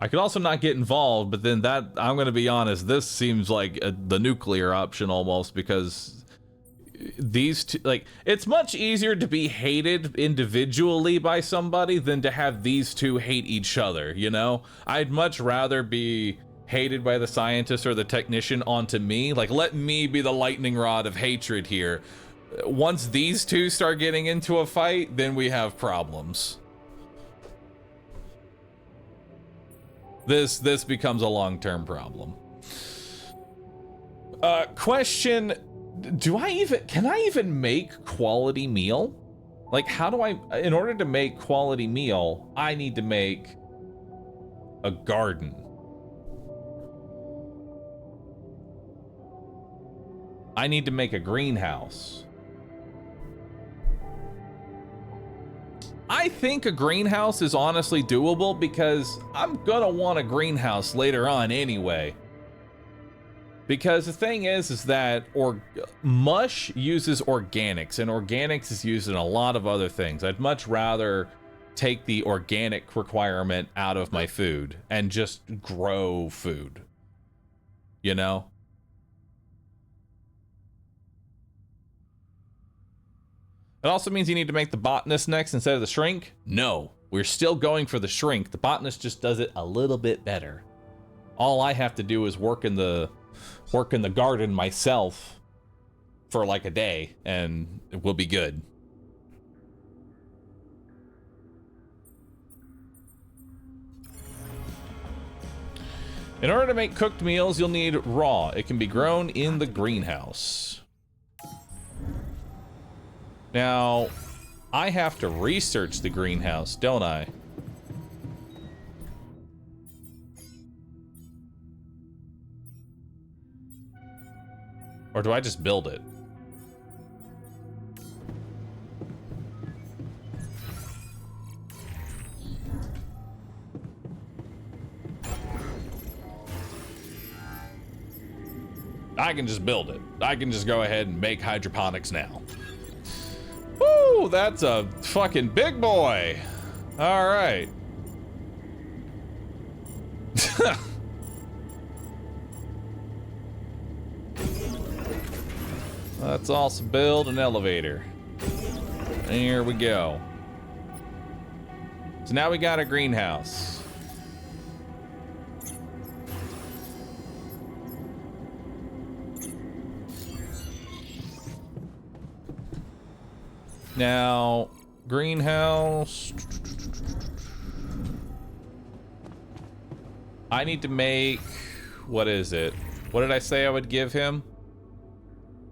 I could also not get involved, but then that, I'm going to be honest, this seems like the nuclear option almost, because these two, like, it's much easier to be hated individually by somebody than to have these two hate each other, you know? I'd much rather be hated by the scientist or the technician onto me. Like, let me be the lightning rod of hatred here. Once these two start getting into a fight, then we have problems. This becomes a long-term problem. Question, can I even make quality meal? Like, how do I, in order to make quality meal, I need to make a garden. I need to make a greenhouse. I think a greenhouse is honestly doable because I'm gonna want a greenhouse later on anyway. Because the thing is that mush uses organics, and organics is used in a lot of other things. I'd much rather take the organic requirement out of my food and just grow food, you know? It also means you need to make the botanist next instead of the shrink. No, we're still going for the shrink. The botanist just does it a little bit better. All I have to do is work in the garden myself for like a day, and it will be good. In order to make cooked meals, you'll need raw. It can be grown in the greenhouse. Now, I have to research the greenhouse, don't I? Or do I just build it? I can just build it. I can just go ahead and make hydroponics now. Woo, that's a fucking big boy. All right. Let's also build an elevator. Here we go. So now we got a greenhouse. Now, greenhouse. I need to make, what is it? What did I say I would give him?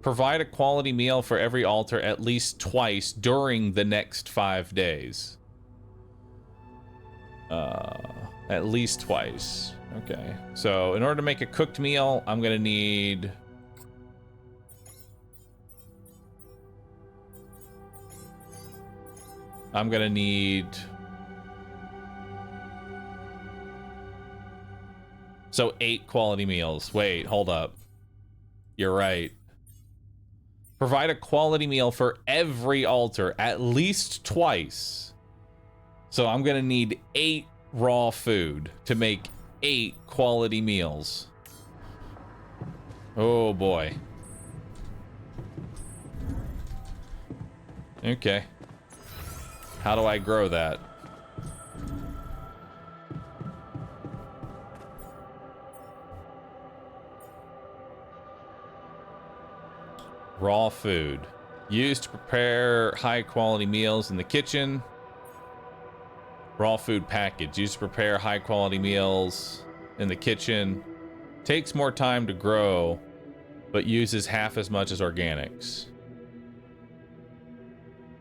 Provide a quality meal for every altar at least twice during the next 5 days. At least twice. Okay. So in order to make a cooked meal, I'm gonna need... So 8 quality meals. Wait, hold up. You're right. Provide a quality meal for every altar at least twice. So I'm gonna need 8 raw food to make 8 quality meals. Oh boy. Okay. How do I grow that? Raw food. Used to prepare high quality meals in the kitchen. Raw food package. Used to prepare high quality meals in the kitchen. Takes more time to grow, but uses half as much as organics.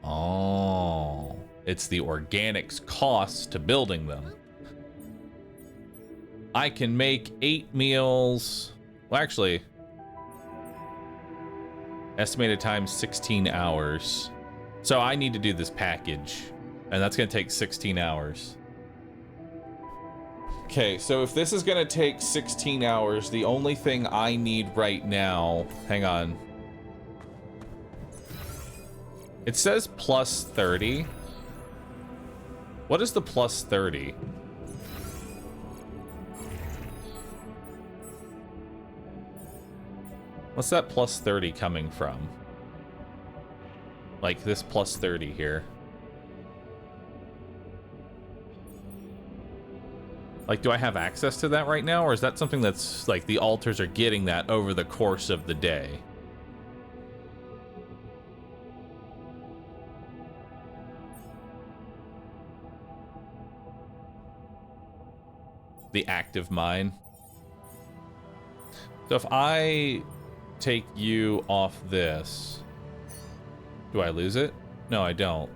Oh. It's the organics cost to building them. I can make 8 meals. Well, actually, estimated time 16 hours. So I need to do this package, and that's gonna take 16 hours. Okay, so if this is gonna take 16 hours, the only thing I need right now, hang on. It says plus 30. What is the plus 30? What's that plus 30 coming from? Like this plus 30 here. Like, do I have access to that right now? Or is that something that's like the altars are getting that over the course of the day? The active mine. So if I take you off this, do I lose it? No, I don't.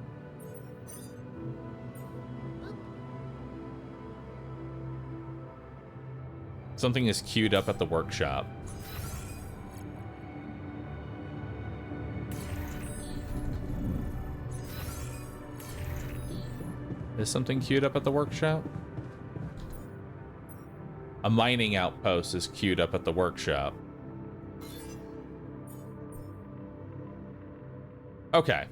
Something is queued up at the workshop. Is something queued up at the workshop? A mining outpost is queued up at the workshop. Okay.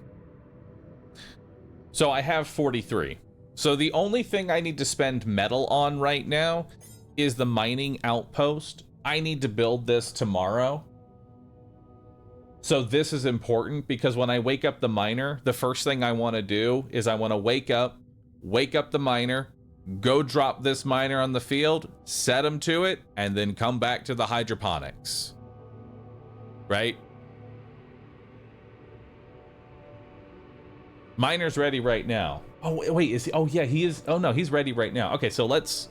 So I have 43. So the only thing I need to spend metal on right now is the mining outpost. I need to build this tomorrow. So this is important because when I wake up the miner, the first thing I want to do is I want to wake up the miner, go drop this miner on the field, set him to it, and then come back to the hydroponics. Right? Miner's ready right now. Oh, wait, is he? Oh, yeah, he is. Oh, no, he's ready right now. Okay, so let's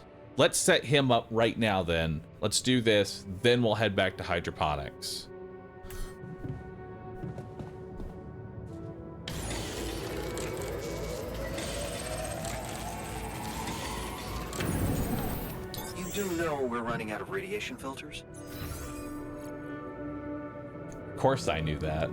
set him up right now then. Let's do this. Then we'll head back to hydroponics. You do know we're running out of radiation filters? Of course I knew that.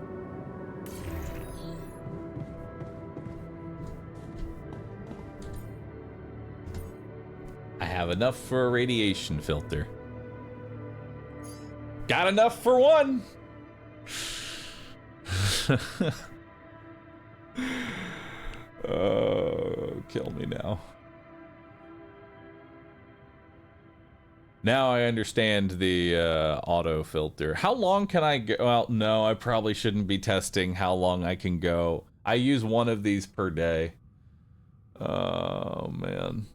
I have enough for a radiation filter. Got enough for one! Oh, kill me now. Now I understand the auto filter. How long can I go? Well, no, I probably shouldn't be testing how long I can go. I use one of these per day. Oh, man.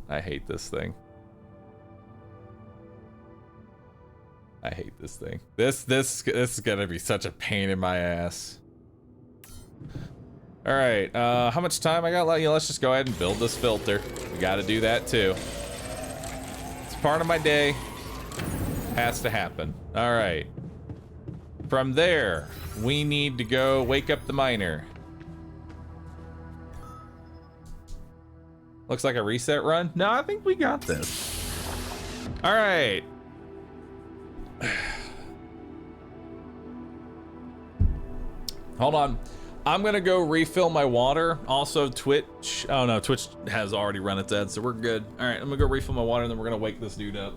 I hate this thing. I hate this thing. This is gonna be such a pain in my ass. All right, how much time I got left? Yeah, let's just go ahead and build this filter. We got to do that too. It's part of my day. Has to happen. All right. From there, we need to go wake up the miner. Looks like a reset run. No, I think we got this. All right. Hold on. I'm gonna go refill my water. Also, Twitch. Oh no, Twitch has already run its ad, so we're good. All right, I'm gonna go refill my water, and then we're gonna wake this dude up.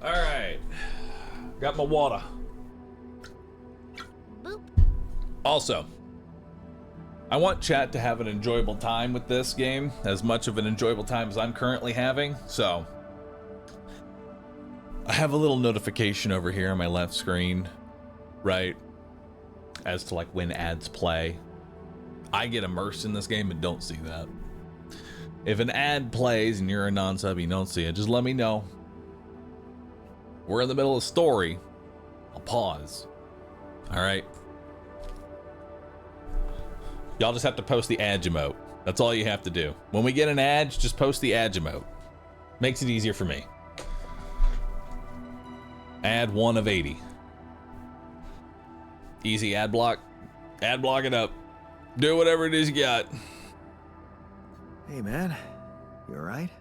All right, got my water. Boop. Also, I want chat to have an enjoyable time with this game, as much of an enjoyable time as I'm currently having, so I have a little notification over here on my left screen, right, as to like when ads play. I get immersed in this game and don't see that. If an ad plays and you're a non-sub, you don't see it, just let me know. We're in the middle of a story. I'll pause. All right. Y'all just have to post the ad emote. That's all you have to do. When we get an ad, just post the ad emote. Makes it easier for me. Ad 1 of 80. Easy ad block. Ad block it up. Do whatever it is you got. Hey, man. You all right?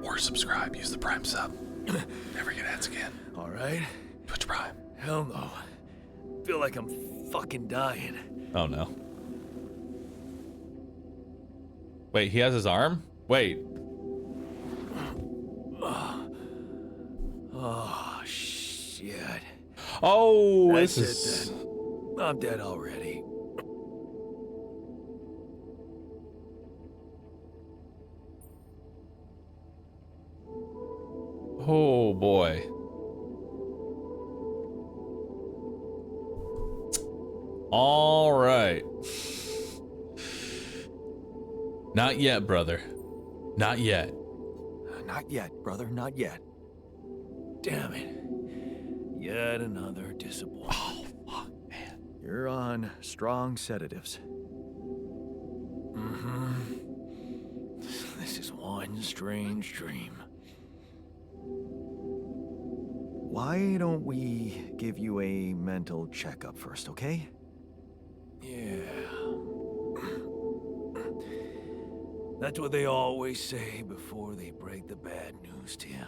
Or subscribe. Use the Prime sub. Never get ads again. All right. Twitch Prime. Hell no. Feel like I'm fucking dying. Oh no. Wait, he has his arm? Wait. Oh, shit. Oh, That's this is... it then. I'm dead already. Oh boy. All right. Not yet, brother. Not yet. Not yet, brother, not yet. Damn it. Yet another disappointment. Oh, fuck, man. You're on strong sedatives. This is one strange dream. Why don't we give you a mental checkup first, okay? Yeah. That's what they always say before they break the bad news to you.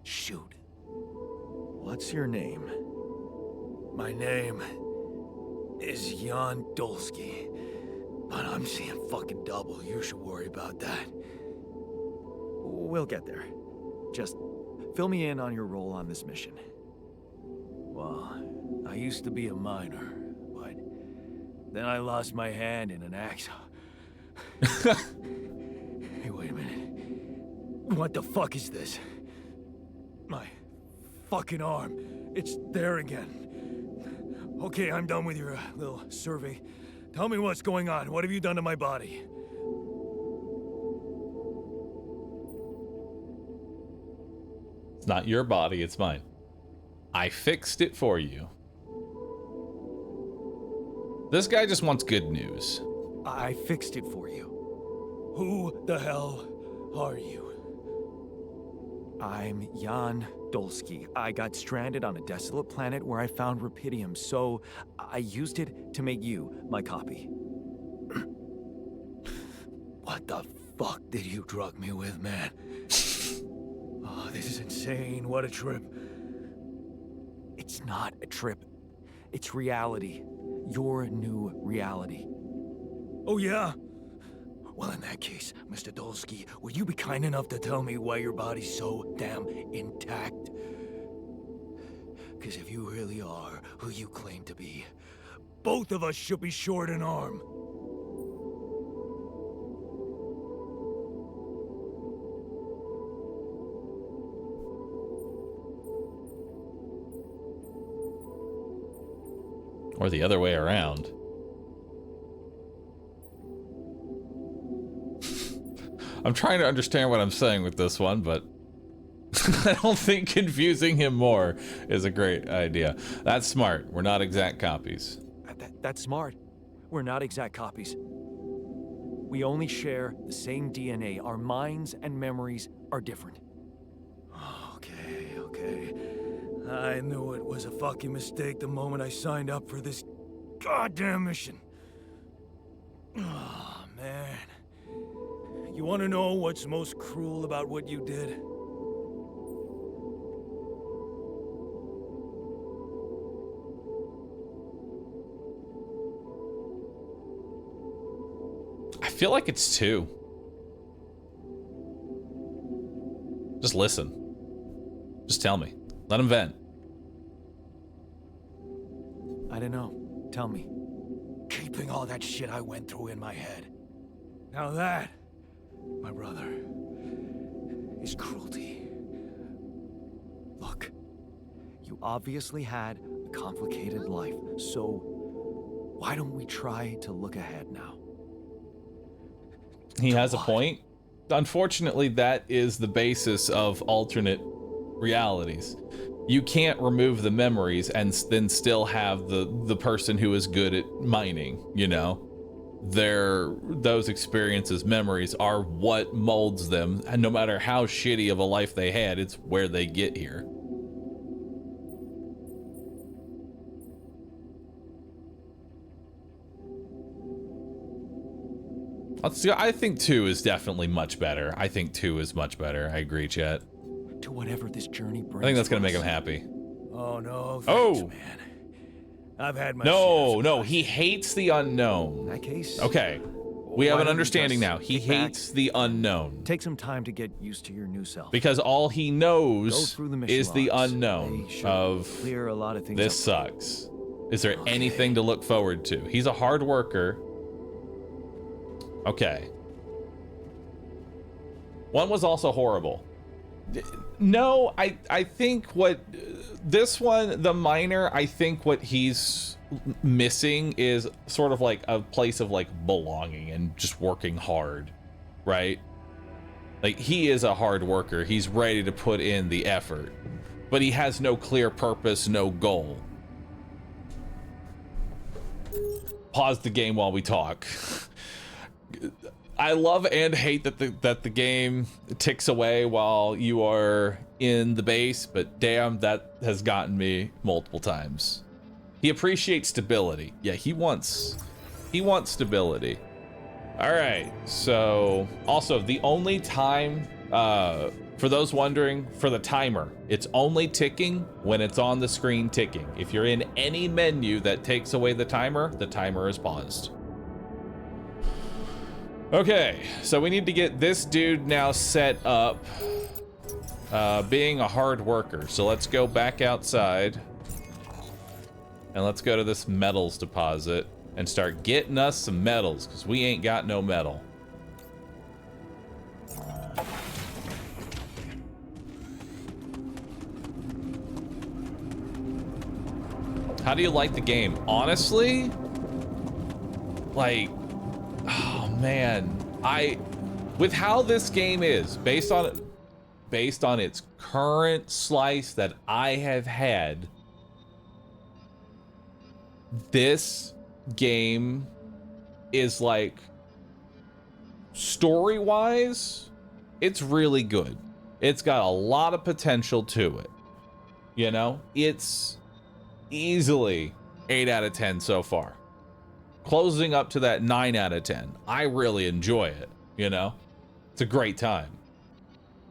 Shoot. What's your name? My name is Jan Dolsky, but I'm seeing fucking double. You should worry about that. We'll get there. Just fill me in on your role on this mission. Well, I used to be a miner, but then I lost my hand in an accident. Hey, wait a minute. What the fuck is this? My fucking arm. It's there again. Okay, I'm done with your little survey. Tell me what's going on. What have you done to my body? It's not your body, it's mine. I fixed it for you. This guy just wants good news. I fixed it for you. Who the hell are you? I'm Jan Dolsky. I got stranded on a desolate planet where I found rupidium, so I used it to make you my copy. What the fuck did you drug me with, man? Oh, this is insane. What a trip. It's not a trip. It's reality. Your new reality. Oh, yeah? Well, in that case, Mr. Dolsky, would you be kind enough to tell me why your body's so damn intact? Because if you really are who you claim to be, both of us should be short an arm. Or the other way around. I'm trying to understand what I'm saying with this one, but I don't think confusing him more is a great idea. That's smart. We're not exact copies. That's smart. We're not exact copies. We only share the same DNA. Our minds and memories are different. Okay. I knew it was a fucking mistake the moment I signed up for this goddamn mission. Oh, man. You want to know what's most cruel about what you did? I feel like it's 2. Just listen. Just tell me. Let him vent. I don't know. Tell me. Keeping all that shit I went through in my head. Now that, my brother, is cruelty. Look, you obviously had a complicated life, so why don't we try to look ahead now? He has a point. Unfortunately, that is the basis of alternate realities. You can't remove the memories and then still have the person who is good at mining, you know? Those experiences, memories, are what molds them, and no matter how shitty of a life they had, it's where they get here. I think 2 is definitely much better. I think 2 is much better. I agree, chat. To whatever this journey brings. I think that's gonna make him happy. Oh no, thanks, man. I've had my No, he hates the unknown. In that case, okay, we have an understanding now. He hates the unknown. Take some time to get used to your new self. Because all he knows the mission is the logs. unknown of clear a lot of things this sucks. Is there anything to look forward to? He's a hard worker. Okay. 1 was also horrible. No, I think what this one, the miner, I think what he's missing is sort of like a place of like belonging and just working hard, right? Like, he is a hard worker. He's ready to put in the effort, but he has no clear purpose, no goal. Pause the game while we talk. I love and hate that the game ticks away while you are in the base, but damn, that has gotten me multiple times. He appreciates stability. Yeah, he wants stability. All right, so also the only time, for those wondering, for the timer, it's only ticking when it's on the screen ticking. If you're in any menu that takes away the timer is paused. Okay, so we need to get this dude now set up, being a hard worker. So let's go back outside and let's go to this metals deposit and start getting us some metals, because we ain't got no metal. How do you like the game? Honestly, like, oh man, with how this game is, based on its current slice that I have had, this game is like, story-wise, it's really good. It's got a lot of potential to it. You know, it's easily 8 out of 10 so far. Closing up to that 9 out of 10. I really enjoy it, you know? It's a great time.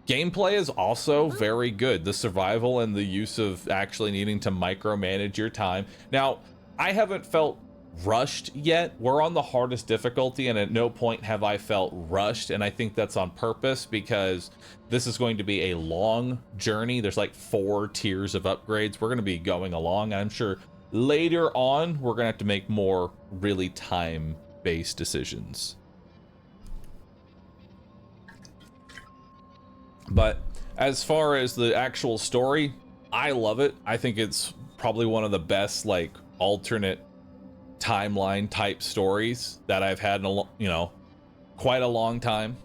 Gameplay is also very good. The survival and the use of actually needing to micromanage your time. Now, I haven't felt rushed yet. We're on the hardest difficulty, and at no point have I felt rushed, and I think that's on purpose because this is going to be a long journey. There's like 4 tiers of upgrades. We're going to be going along. I'm sure later on we're going to have to make more really time-based decisions. But as far as the actual story, I love it. I think it's probably one of the best, like, alternate timeline type stories that I've had in a, quite a long time.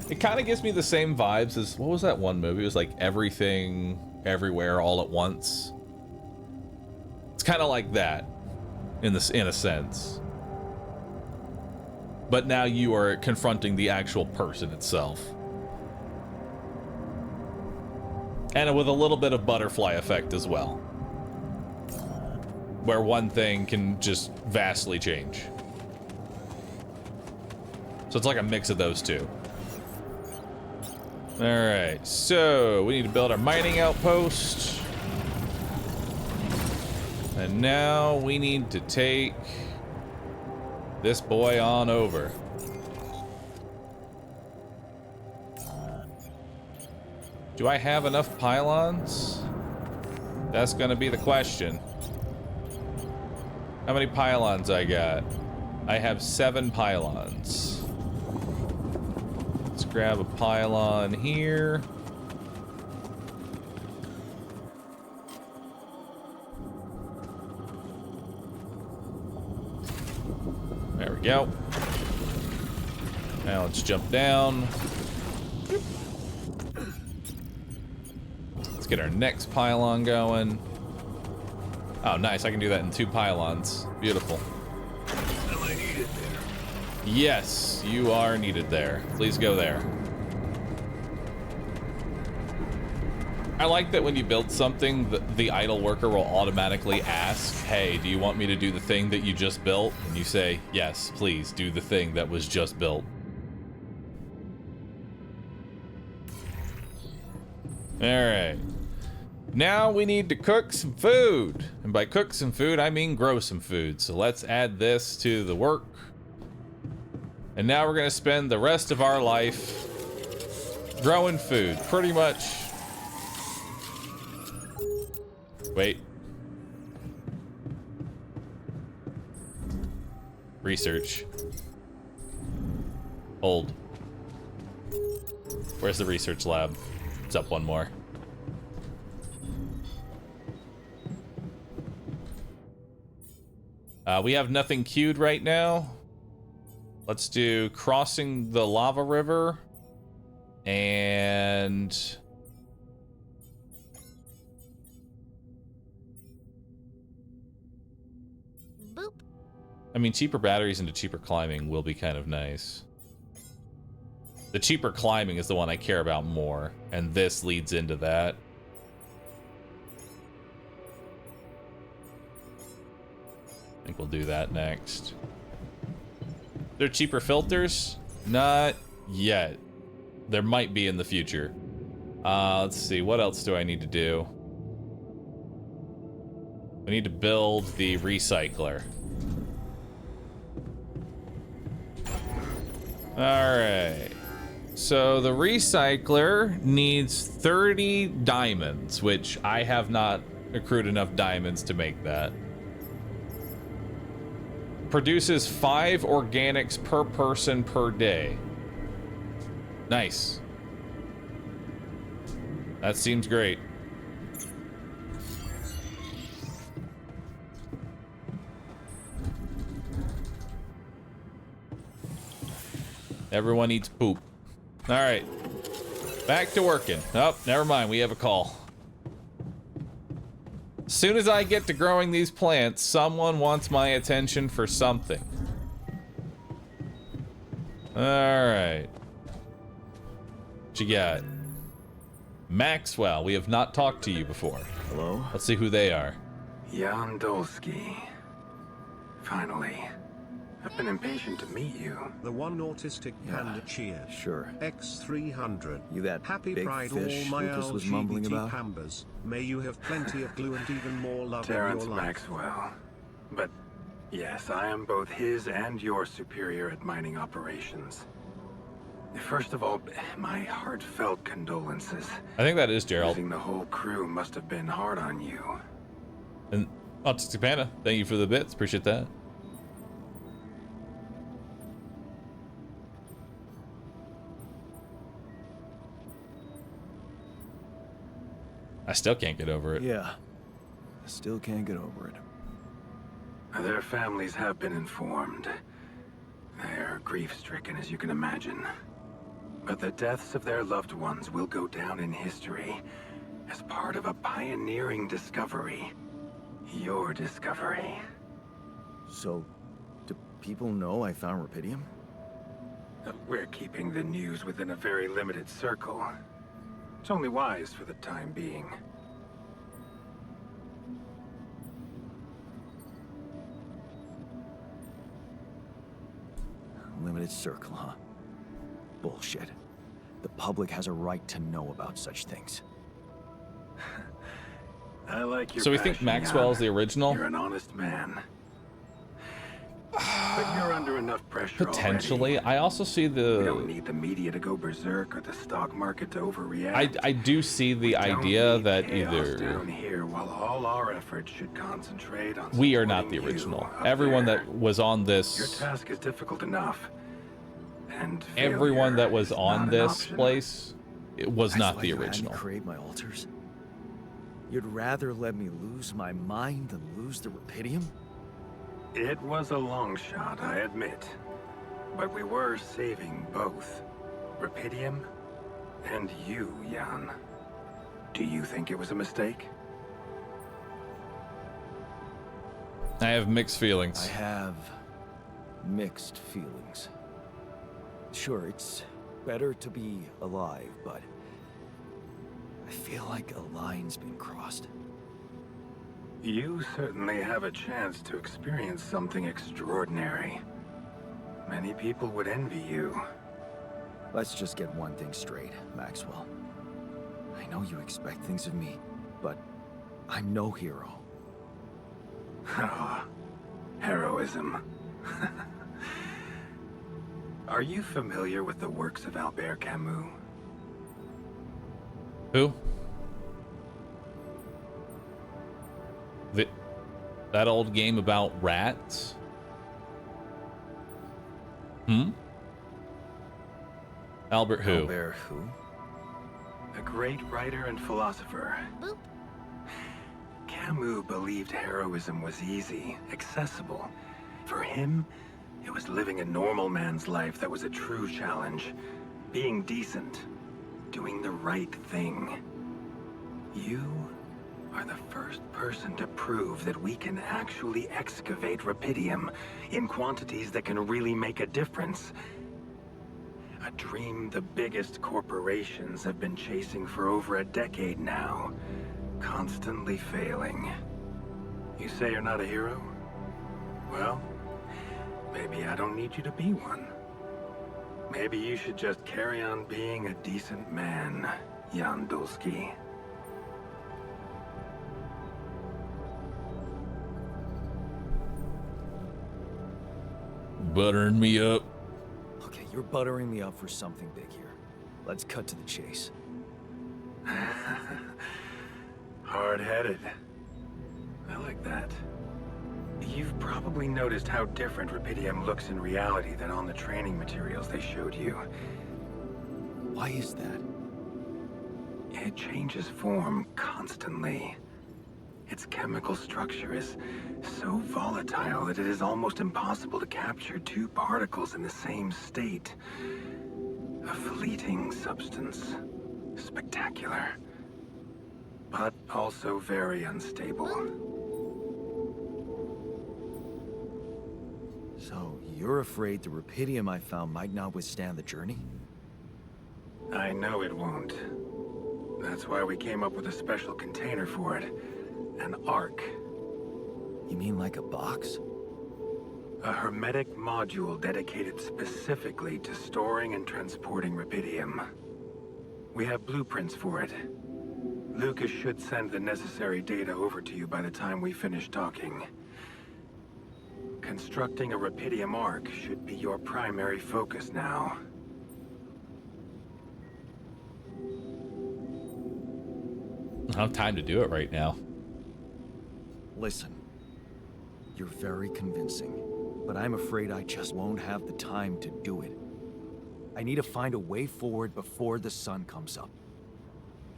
It kind of gives me the same vibes as, what was that one movie? It was like Everything, Everywhere, All at Once. It's kind of like that in a sense. But now you are confronting the actual person itself. And with a little bit of butterfly effect as well, where one thing can just vastly change. So it's like a mix of those two. All right, so we need to build our mining outpost. And now we need to take this boy on over. Do I have enough pylons? That's gonna be the question. How many pylons I got? I have 7 pylons. Let's grab a pylon here. There we go. Now let's jump down. Let's get our next pylon going. Oh, nice. I can do that in 2 pylons. Beautiful. Am I needed there? Yes, you are needed there. Please go there. I like that when you build something, the idle worker will automatically ask, hey, do you want me to do the thing that you just built? And you say, yes, please do the thing that was just built. All right. Now we need to cook some food. And by cook some food, I mean grow some food. So let's add this to the work. And now we're gonna spend the rest of our life growing food, pretty much. Wait. Research. Hold. Where's the research lab? It's up one more. We have nothing queued right now. Let's do crossing the lava river and Boop. I mean, cheaper batteries into cheaper climbing will be kind of nice. The cheaper climbing is the one I care about more, and this leads into that. I think we'll do that next. They're cheaper filters? Not yet. There might be in the future. Let's see, what else do I need to do? We need to build the recycler. Alright. So the recycler needs 30 diamonds, which I have not accrued enough diamonds to make that. Produces 5 organics per person per day. Nice. That seems great. Everyone eats poop. All right. Back to working. Oh, never mind. We have a call. As soon as I get to growing these plants, someone wants my attention for something. All right. What you got? Maxwell, we have not talked to you before. Hello? Let's see who they are. Jan Dolsky. Finally. I've been impatient to meet you. The one autistic panda cheer. Sure. X300. You that Happy big Pride fish all my Lucas was mumbling LGBT about? pambas. May you have plenty of glue and even more love Terrence in your life. Maxwell. But yes, I am both his and your superior at mining operations. First of all, my heartfelt condolences. I think that is Gerald. Losing the whole crew must have been hard on you. And Autistic Panda, thank you for the bits. Appreciate that. I still can't get over it. Yeah. I still can't get over it. Their families have been informed. They're grief-stricken, as you can imagine. But the deaths of their loved ones will go down in history as part of a pioneering discovery. Your discovery. So, do people know I found rupidium? We're keeping the news within a very limited circle. It's only wise for the time being. Limited circle, huh? Bullshit. The public has a right to know about such things. I like your So we think passion, Maxwell is Jan. the original? You're an honest man. But you're under enough pressure Potentially. already. I also see We don't the... need the media to go berserk or the stock market to overreact. I do see the We don't idea need that chaos either... down here, while all our efforts should concentrate on We are not the supporting original. you up Everyone there. that was on Your this... task is difficult enough. And Everyone that was failure is on not an this option. place, it was That's not why the you had me original. create my altars? You'd rather let me lose my mind than lose the rupidium? It was a long shot, I admit. But we were saving both. Rupidium and you, Jan. Do you think it was a mistake? I have mixed feelings. I have mixed feelings. Sure, it's better to be alive, but I feel like a line's been crossed. You certainly have a chance to experience something extraordinary. Many people would envy you. Let's just get one thing straight, Maxwell. I know you expect things of me, but I'm no hero. Ah, heroism. Are you familiar with the works of Albert Camus? Who? That old game about rats? Albert who? Albert who? A great writer and philosopher. Boop. Camus believed heroism was easy, accessible. For him, it was living a normal man's life that was a true challenge. Being decent. Doing the right thing. You are the first person to prove that we can actually excavate rupidium in quantities that can really make a difference. A dream the biggest corporations have been chasing for over a decade now, constantly failing. You say you're not a hero? Well, maybe I don't need you to be one. Maybe you should just carry on being a decent man, Jan Dulski. Buttering me up. Okay, you're buttering me up for something big here. Let's cut to the chase. Hard-headed. I like that. You've probably noticed how different rupidium looks in reality than on the training materials they showed you. Why is that? It changes form constantly. Its chemical structure is so volatile that it is almost impossible to capture two particles in the same state. A fleeting substance. Spectacular. But also very unstable. So, you're afraid the rupidium I found might not withstand the journey? I know it won't. That's why we came up with a special container for it. An ark. You mean like a box? A hermetic module dedicated specifically to storing and transporting rupidium. We have blueprints for it. Lucas should send the necessary data over to you by the time we finish talking. Constructing a rupidium ark should be your primary focus now. I don't have time to do it right now. Listen, you're very convincing, but I'm afraid I just won't have the time to do it. I need to find a way forward before the sun comes up.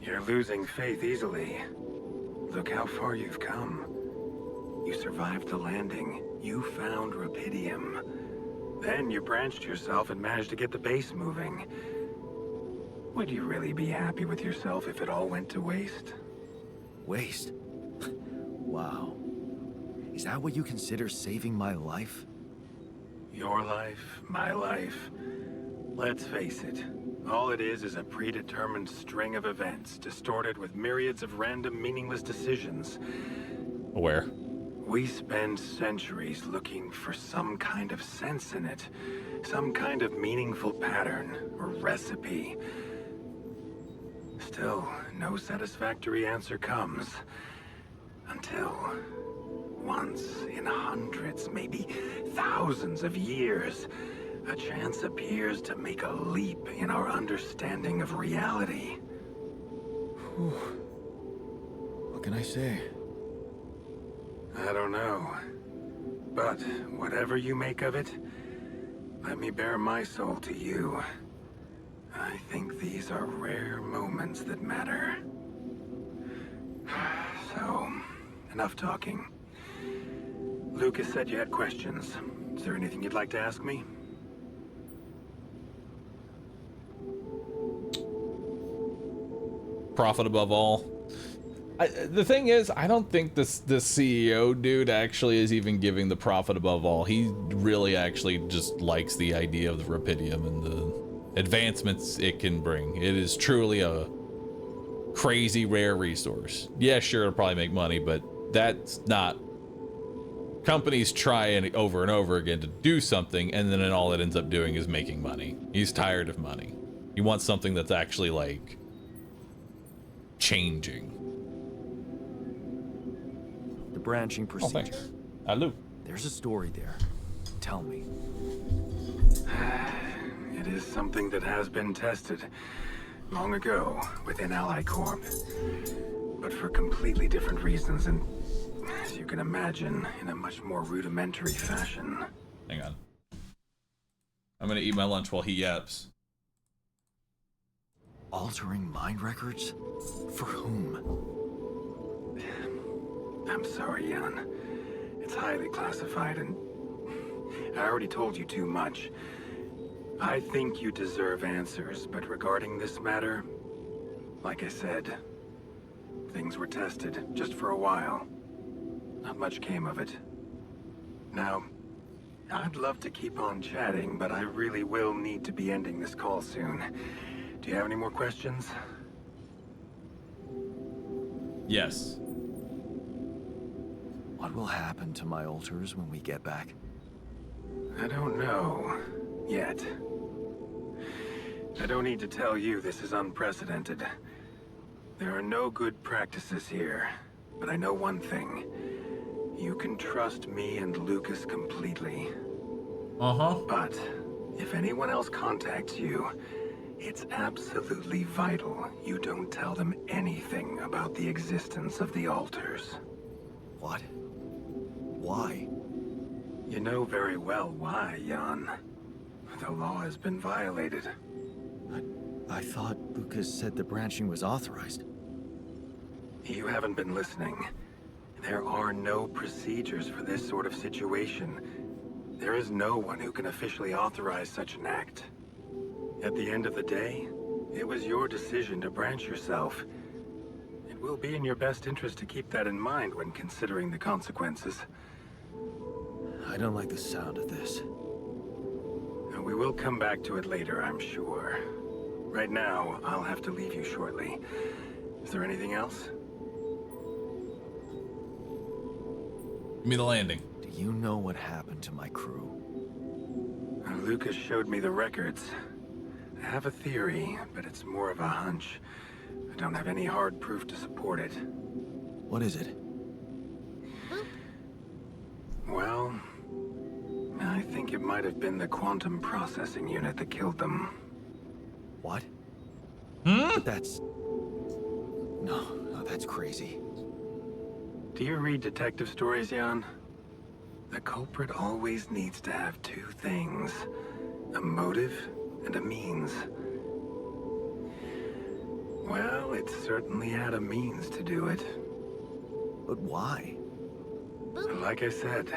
You're losing faith easily. Look how far you've come. You survived the landing. You found rupidium. Then you branched yourself and managed to get the base moving. Would you really be happy with yourself if it all went to waste? Waste? Wow. Is that what you consider saving my life? Your life, my life. Let's face it. All it is a predetermined string of events, distorted with myriads of random, meaningless decisions. Where? We spend centuries looking for some kind of sense in it. Some kind of meaningful pattern or recipe. Still, no satisfactory answer comes. Until, once in hundreds, maybe thousands of years, a chance appears to make a leap in our understanding of reality. What can I say? I don't know. But whatever you make of it, let me bare my soul to you. I think these are rare moments that matter. So, enough talking. Lucas said you had questions. Is there anything you'd like to ask me? Profit above all. The thing is, I don't think this CEO dude actually is even giving the profit above all. He really actually just likes the idea of the rupidium and the advancements it can bring. It is truly a crazy rare resource. Yeah, sure, it'll probably make money, but that's not... Companies try over and over again to do something, and then all it ends up doing is making money. He's tired of money. He wants something that's actually, like, changing. The branching procedure. Oh, thanks. Hello. There's a story there. Tell me. It is something that has been tested long ago within Ally Corp. But for completely different reasons and, as you can imagine, in a much more rudimentary fashion. Hang on. I'm gonna eat my lunch while he yaps. Altering mind records? For whom? I'm sorry, Jan. It's highly classified and I already told you too much. I think you deserve answers, but regarding this matter, like I said, things were tested just for a while. Not much came of it. Now, I'd love to keep on chatting, but I really will need to be ending this call soon. Do you have any more questions? Yes. What will happen to my alters when we get back? I don't know. Yet. I don't need to tell you this is unprecedented. There are no good practices here, but I know one thing. You can trust me and Lucas completely. But if anyone else contacts you, it's absolutely vital you don't tell them anything about the existence of the alters. What? Why? You know very well why, Jan. The law has been violated. I thought Lucas said the branching was authorized. You haven't been listening. There are no procedures for this sort of situation. There is no one who can officially authorize such an act. At the end of the day, it was your decision to branch yourself. It will be in your best interest to keep that in mind when considering the consequences. I don't like the sound of this. We will come back to it later, I'm sure. Right now, I'll have to leave you shortly. Is there anything else? Give me the landing. Do you know what happened to my crew? Lucas showed me the records. I have a theory, but it's more of a hunch. I don't have any hard proof to support it. What is it? Well, I think it might have been the quantum processing unit that killed them. What? But that's... No, that's crazy. Do you read detective stories, Jan? The culprit always needs to have two things. A motive and a means. Well, it certainly had a means to do it. But why? Like I said,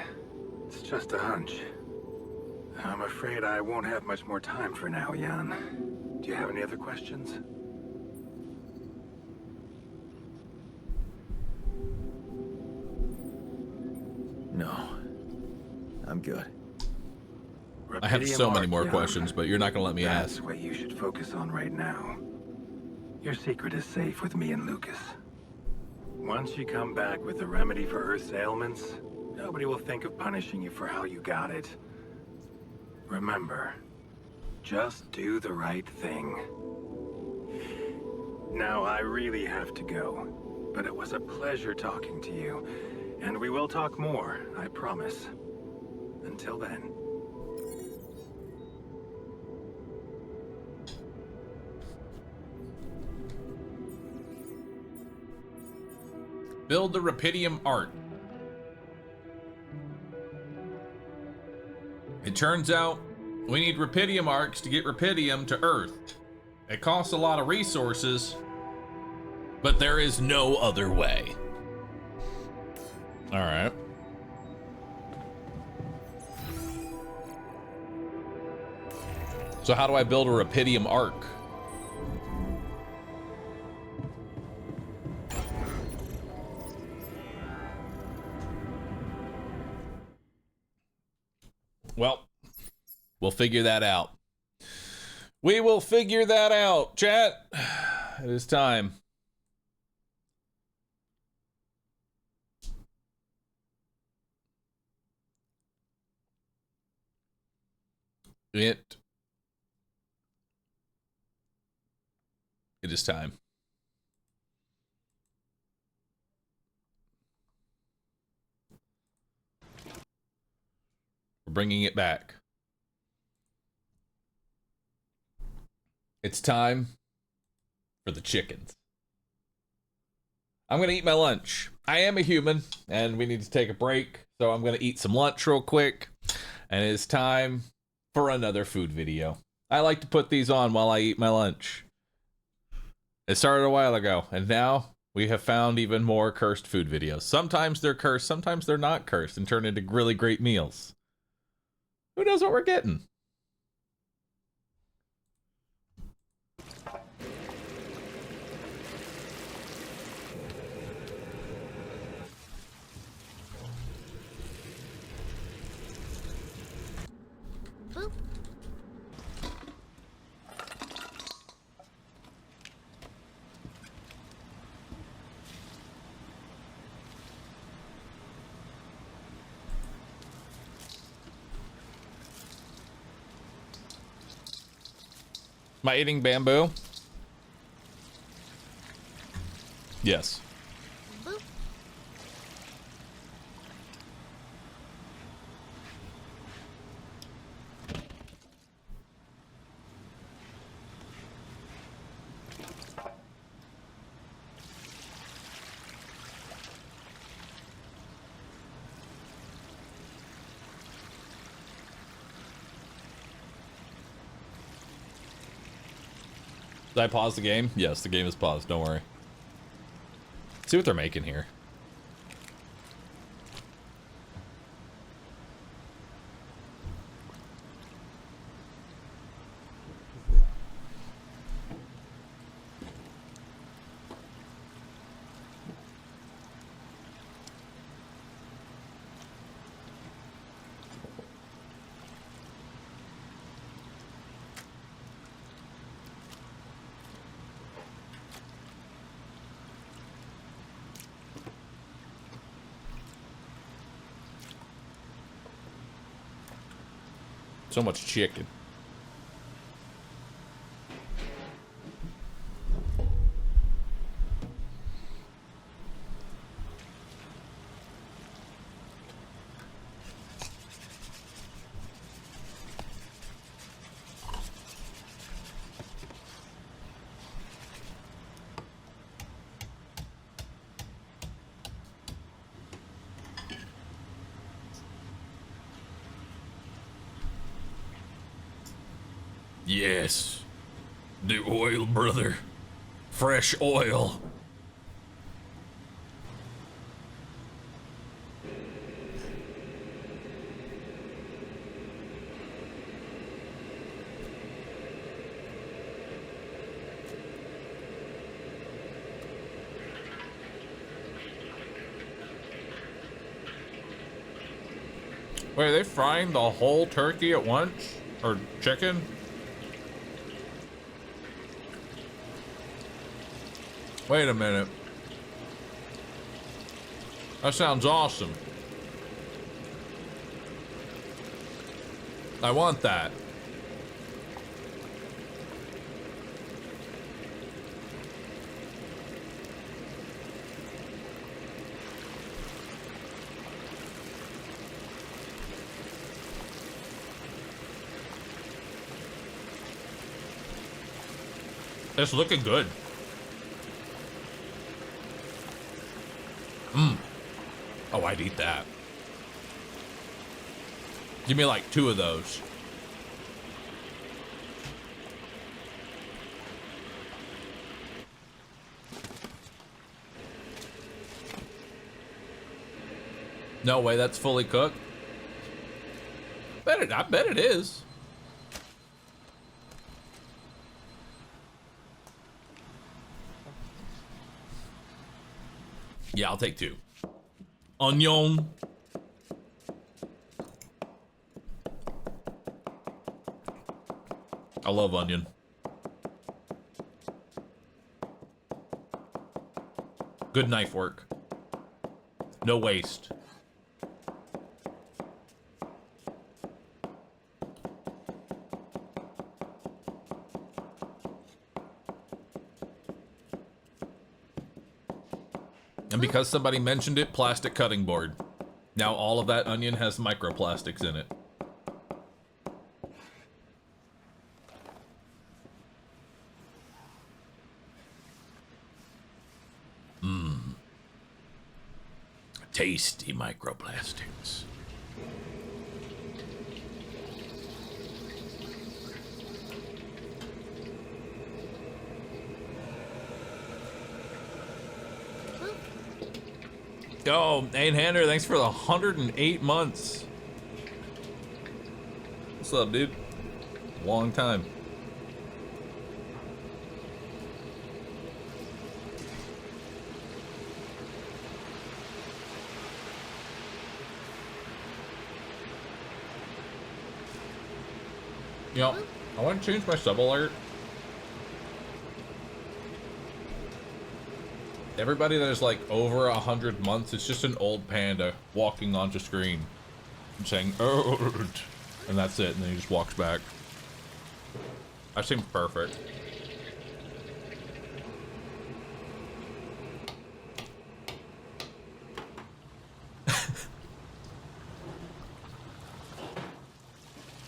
it's just a hunch. I'm afraid I won't have much more time for now, Jan. Do you have any other questions? No. I'm good. I have so many more Jan. questions, but you're not going to let me That's ask. what you should focus on right now. Your secret is safe with me and Lucas. Once you come back with the remedy for Earth's ailments, nobody will think of punishing you for how you got it. Remember, just do the right thing. Now, I really have to go, but it was a pleasure talking to you, and we will talk more, I promise. Until then. Build the Rapidium Arc. It turns out we need Rapidium arcs to get Rapidium to Earth. It costs a lot of resources, but there is no other way. All right. So how do I build a Rapidium arc? Well, we'll figure that out. We will figure that out, chat. It is time. It is time. We're bringing it back. It's time for the chickens. I'm going to eat my lunch. I am a human, and we need to take a break, so I'm going to eat some lunch real quick. And it's time for another food video. I like to put these on while I eat my lunch. It started a while ago, and now we have found even more cursed food videos. Sometimes they're cursed, sometimes they're not cursed, and turn into really great meals. Who knows what we're getting? Am I eating bamboo? Yes. Did I pause the game? Yes, the game is paused. Don't worry. Let's see what they're making here. So much chicken. Yes, the oil, brother. Fresh oil. Wait, are they frying the whole turkey at once? Or chicken? Wait a minute. That sounds awesome. I want that. It's looking good. Oh, I'd eat that. Give me like 2 of those. No way, that's fully cooked. I bet it is. Yeah, I'll take 2. Onion. I love onion. Good knife work. No waste. And because somebody mentioned it, plastic cutting board. Now all of that onion has microplastics in it. Tasty microplastics. Yo, Ain Hander, thanks for the 108 months. What's up, dude? Long time. You know, I want to change my sub alert. Everybody that is like over 100 months, it's just an old panda walking onto screen and saying, "Old," and that's it, and then he just walks back. That seems perfect.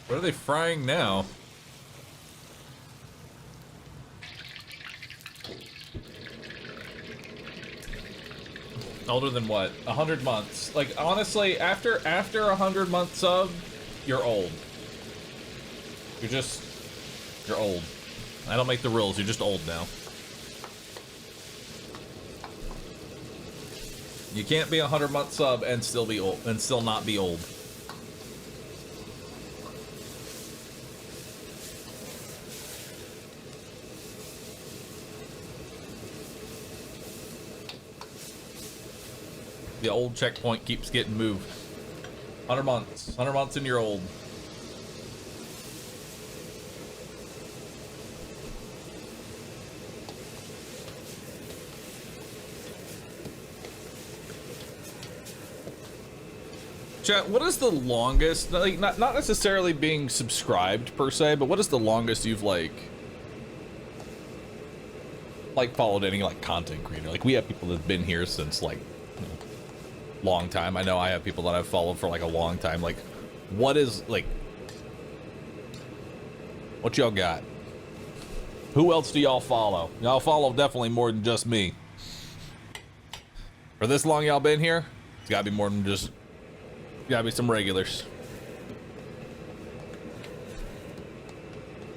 What are they frying now? Older than what? 100 months. Like, honestly, after 100 months of, you're old. You're old. I don't make the rules, you're just old now. You can't be a 100-month sub and still be old, and still not be old. The old checkpoint keeps getting moved. 100 months. 100 months and you're old. Chat, what is the longest, like, not necessarily being subscribed per se, but what is the longest you've like followed any like content creator? Like, we have people that've been here since like, you know, long time. I know I have people that I've followed for like a long time. Like, what is like, what y'all got? Who else do y'all follow? Y'all follow definitely more than just me. For this long y'all been here, it's gotta be more than just, gotta be some regulars.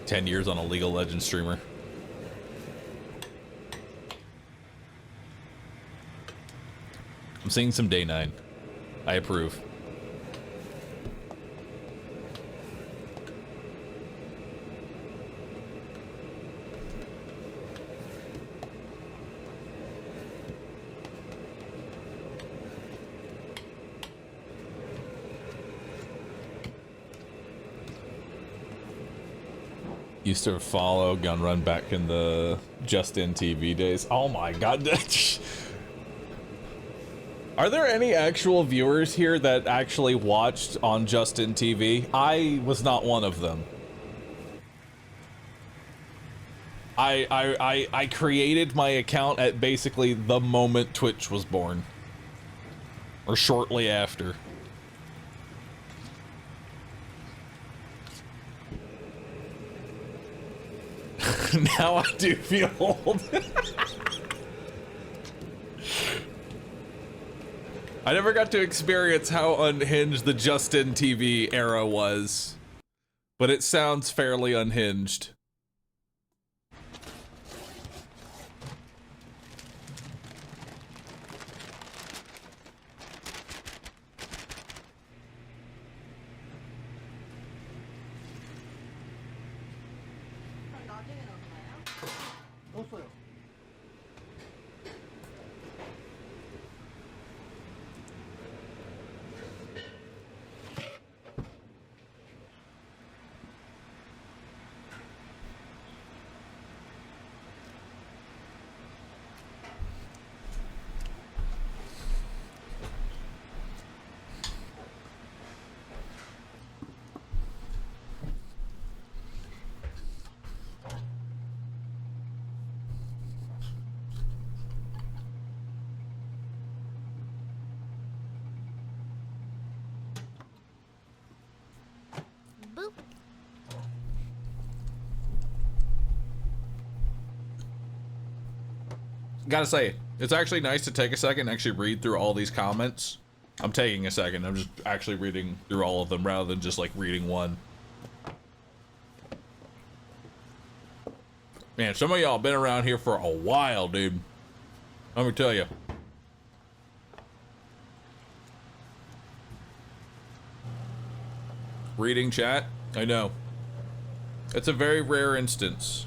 10 years on a League of Legends streamer. I'm seeing some day 9. I approve. Used to follow Gun Run back in the Justin TV days. Oh my god. Are there any actual viewers here that actually watched on Justin TV? I was not one of them. I created my account at basically the moment Twitch was born. Or shortly after. Now I do feel old. I never got to experience how unhinged the Justin TV era was, but it sounds fairly unhinged. Gotta say, it's actually nice to take a second and actually read through all these comments. I'm taking a second. I'm just actually reading through all of them rather than just like reading one. Man, some of y'all been around here for a while, dude. Let me tell you. Reading chat? I know. It's a very rare instance.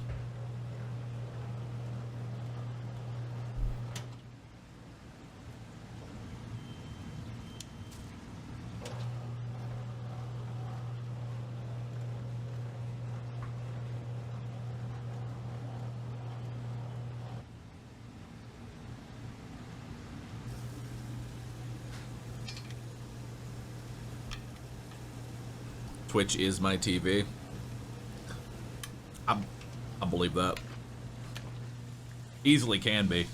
Twitch is my TV. I believe that. Easily can be.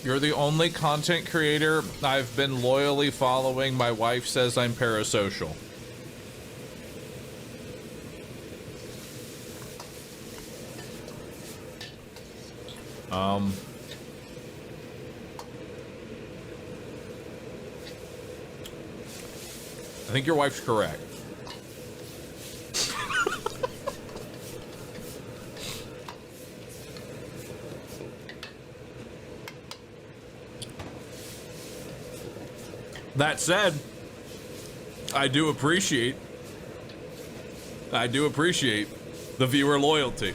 You're the only content creator I've been loyally following. My wife says I'm parasocial. I think your wife's correct. That said, I do appreciate the viewer loyalty.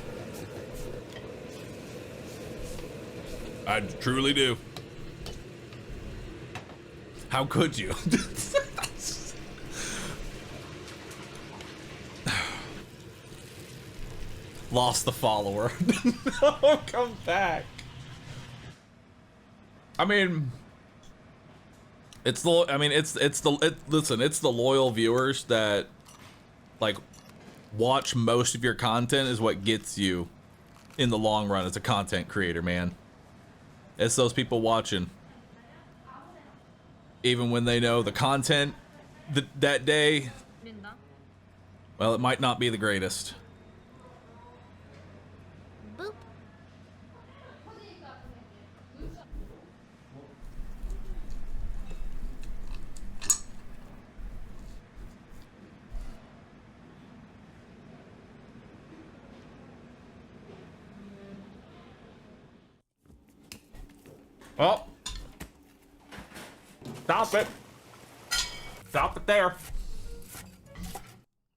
I truly do. How could you? Lost the follower. No, come back. I mean, it's the loyal viewers that like watch most of your content is what gets you in the long run as a content creator, man. It's those people watching even when they know the content that day, well, it might not be the greatest. Well, stop it. Stop it there.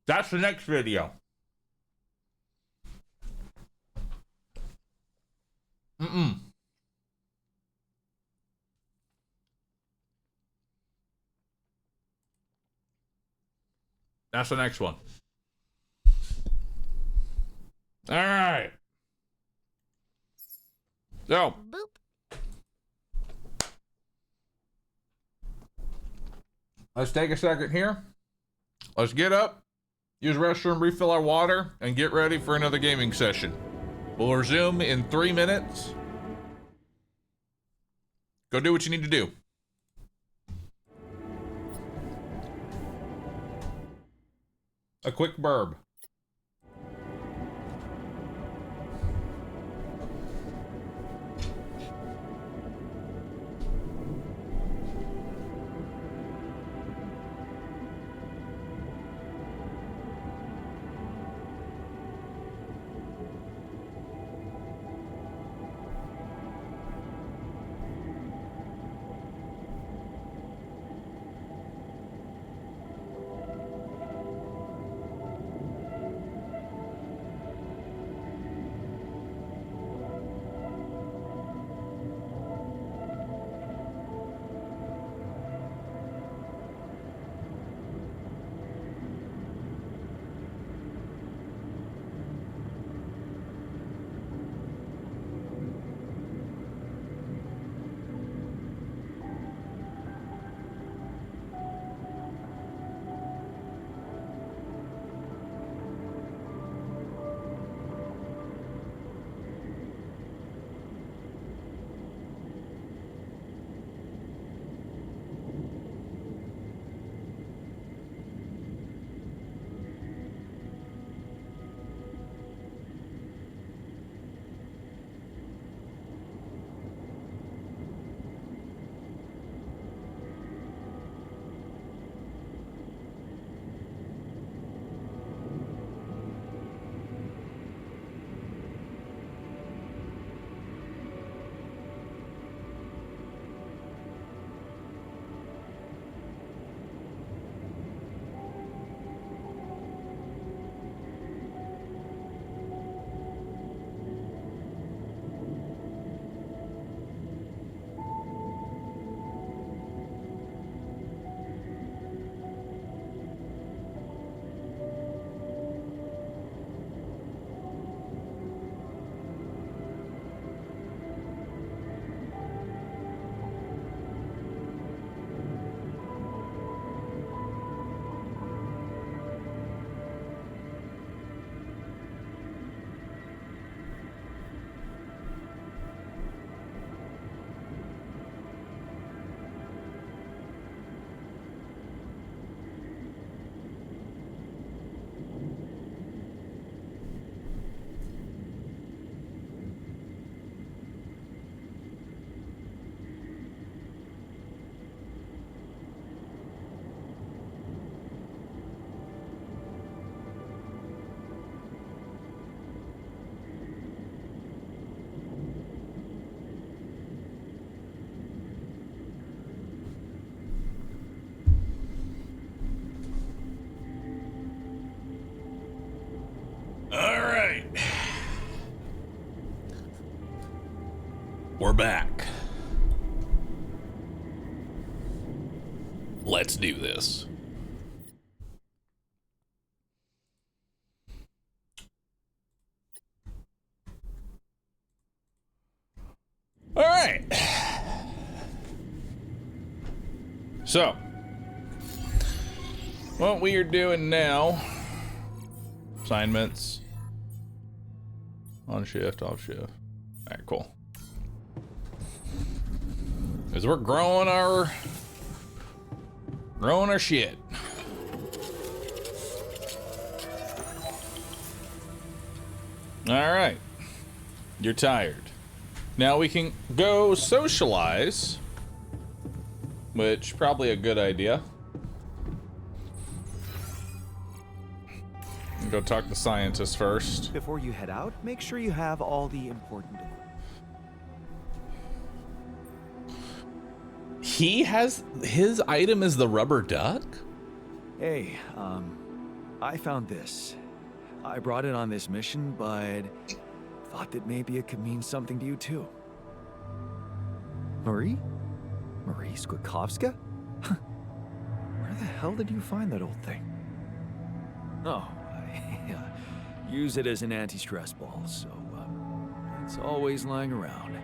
That's the next video. That's the next one. All right. So. Let's take a second here. Let's get up, use the restroom, refill our water, and get ready for another gaming session. We'll resume in 3 minutes. Go do what you need to do. A quick burb. right. We're back. Let's do this. All right. So, what we are doing now, assignments, on shift, off shift. All right, cool. Is we're growing our shit. All right, you're tired. Now we can go socialize, which probably a good idea. Go talk to scientists first. Before you head out, make sure you have all the important equipment. He has his item is the rubber duck? Hey, I found this. I brought it on this mission, but thought that maybe it could mean something to you too. Marie? Marie Skłodowska? Where the hell did you find that old thing? Oh, I use it as an anti-stress ball, so it's always lying around.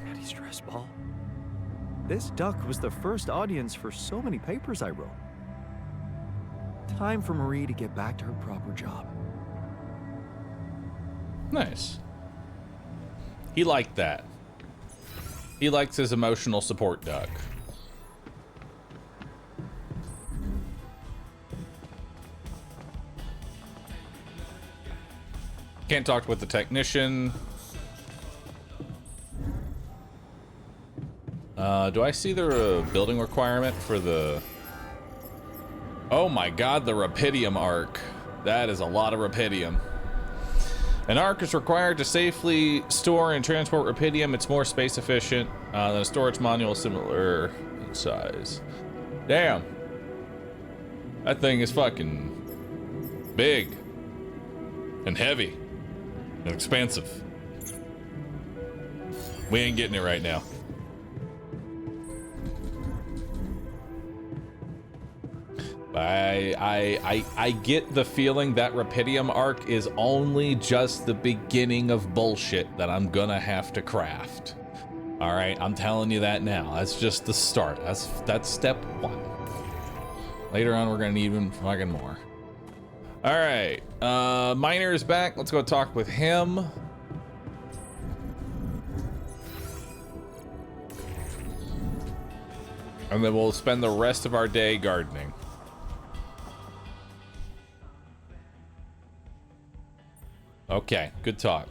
Anti-stress ball? This duck was the first audience for so many papers I wrote. Time for Marie to get back to her proper job. Nice. He liked that. He likes his emotional support duck. Can't talk with the technician. Do I see the building requirement for the... Oh my god, the Rapidium arc. That is a lot of Rapidium. An arc is required to safely store and transport Rapidium. It's more space efficient than a storage module similar in size. Damn. That thing is fucking big and heavy and expensive. We ain't getting it right now. I get the feeling that Rapidium arc is only just the beginning of bullshit that I'm gonna have to craft. All right, I'm telling you that now. That's just the start. That's step one. Later on, we're gonna need even fucking more. All right, Miner is back. Let's go talk with him. And then we'll spend the rest of our day gardening. Okay, good talk.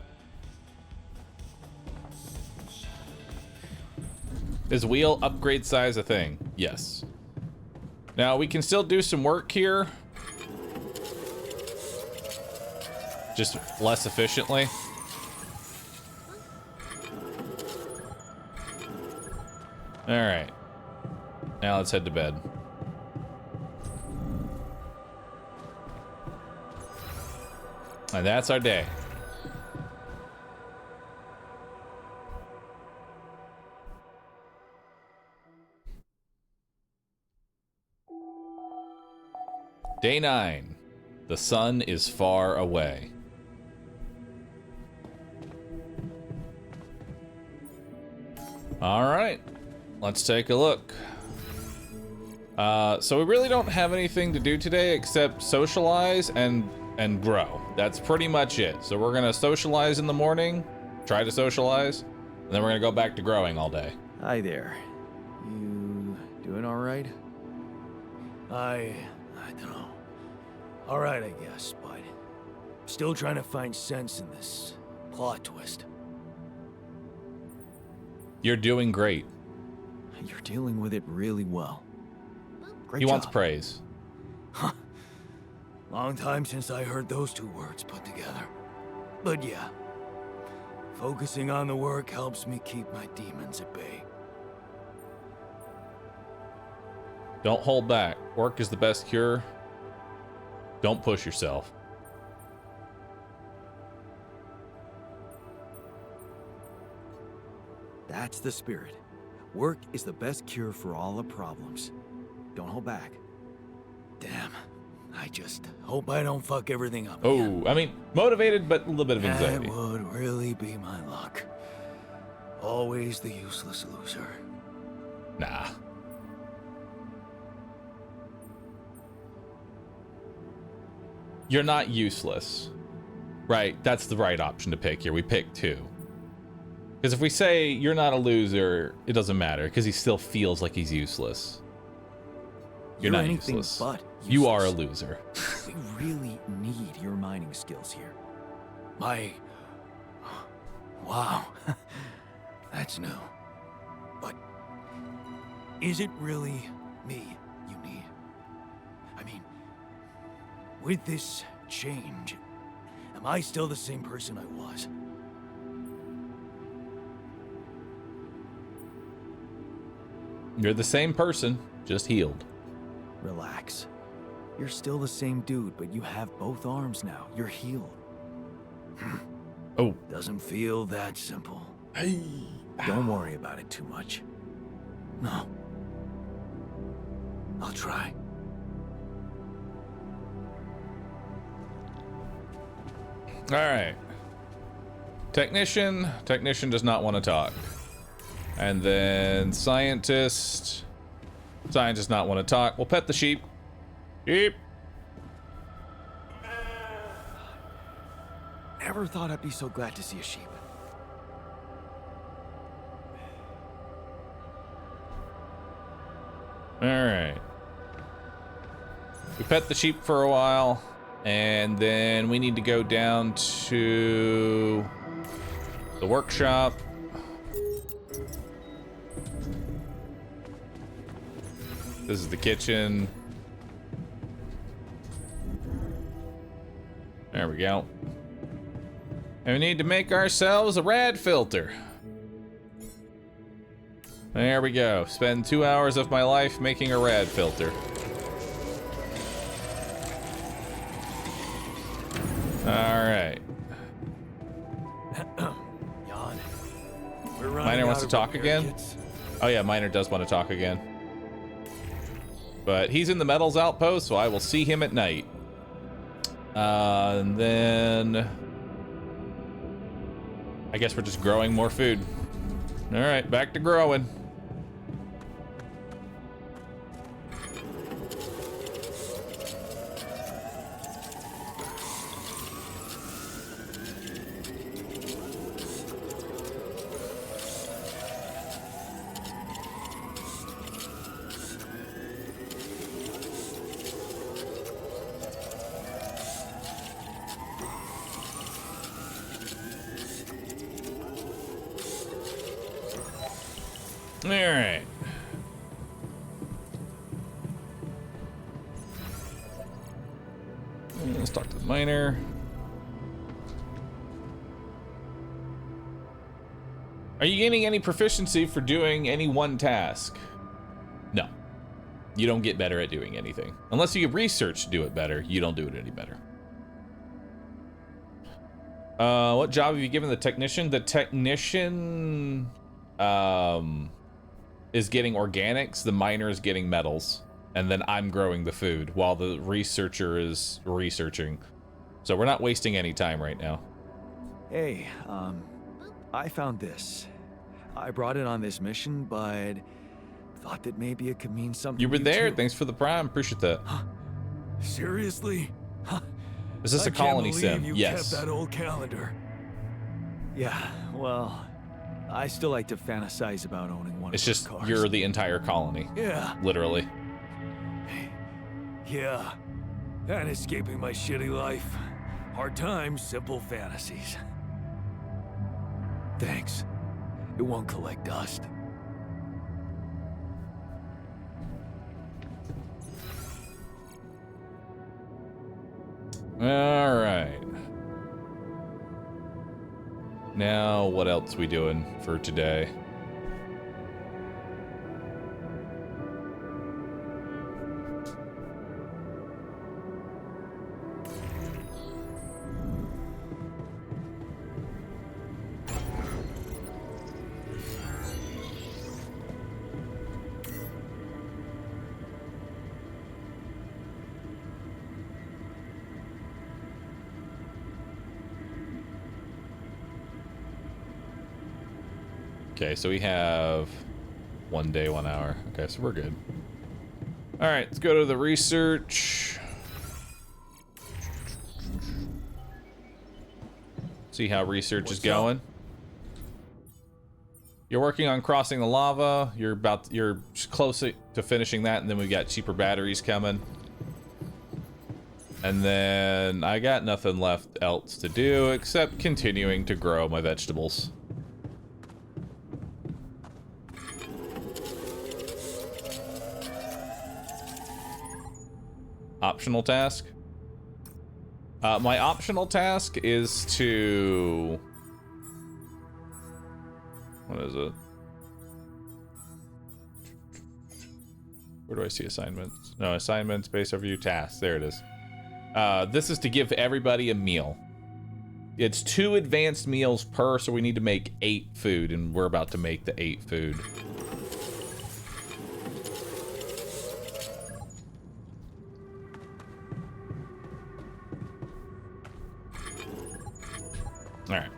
Is wheel upgrade size a thing? Yes. Now we can still do some work here. Just less efficiently. All right. Now let's head to bed. And that's our day. Day 9. The sun is far away. All right, let's take a look. So we really don't have anything to do today except socialize and grow. That's pretty much it. So we're gonna socialize in the morning, try to socialize, and then we're gonna go back to growing all day. Hi there. You doing all right? I don't know. All right, I guess, but still trying to find sense in this plot twist. You're doing great. You're dealing with it really well. Great He job. wants praise. Huh. Long time since I heard those two words put together. But yeah, focusing on the work helps me keep my demons at bay. Don't hold back. Work is the best cure. Don't push yourself. That's the spirit. Work is the best cure for all the problems. Don't hold back. Damn. I just hope I don't fuck everything up again. Oh, I mean, motivated, but a little bit of anxiety. That would really be my luck. Always the useless loser. Nah. You're not useless. Right, that's the right option to pick here. We pick 2. Because if we say you're not a loser, it doesn't matter, because he still feels like he's useless. You're not anything useless. but useless. You are a loser. We really need your mining skills here. Wow. That's new. But is it really me you need? I mean, with this change, am I still the same person I was? You're the same person, just healed. Relax. You're still the same dude, but you have both arms now. You're healed. Oh. Doesn't feel that simple. Hey. Don't worry about it too much. No. I'll try. All right. Technician does not want to talk. And then scientist does not want to talk. We'll pet the sheep. Sheep. Never thought I'd be so glad to see a sheep. All right. We pet the sheep for a while, and then we need to go down to the workshop. This is the kitchen. There we go. And we need to make ourselves a rad filter. There we go. Spend 2 hours of my life making a rad filter. All right. Jan, we're running Miner wants out to of talk again? kits. Oh yeah, Miner does want to talk again. But he's in the metals outpost, so I will see him at night. And then I guess we're just growing more food. All right, back to growing. All right. Let's talk to the miner. Are you gaining any proficiency for doing any one task? No. You don't get better at doing anything. Unless you get research to do it better, you don't do it any better. What job have you given the technician? The technician is getting organics, the miner is getting metals, and then I'm growing the food while the researcher is researching. So we're not wasting any time right now. Hey, I found this. I brought it on this mission, but thought that maybe it could mean something. You were to there. too. Thanks for the prime. Appreciate that. Seriously? Is this a colony sim? You Yes. kept that old calendar. Yeah, well, I still like to fantasize about owning one It's of those just cars. you're the entire colony. Yeah. Literally. Yeah. And escaping my shitty life. Hard times, simple fantasies. Thanks. It won't collect dust. All right. Now, what else we doing for today? Okay, so we have 1 day, 1 hour. Okay, so we're good. All right, let's go to the research. See how research is going. You're working on crossing the lava. You're close to finishing that, and then we've got cheaper batteries coming. And then I got nothing left else to do except continuing to grow my vegetables. Optional task. My optional task is to... What is it? Where do I see assignments? No, assignments, base overview, tasks. There it is. This is to give everybody a meal. It's 2 advanced meals per, so we need to make 8 food, and we're about to make the 8 food. All right.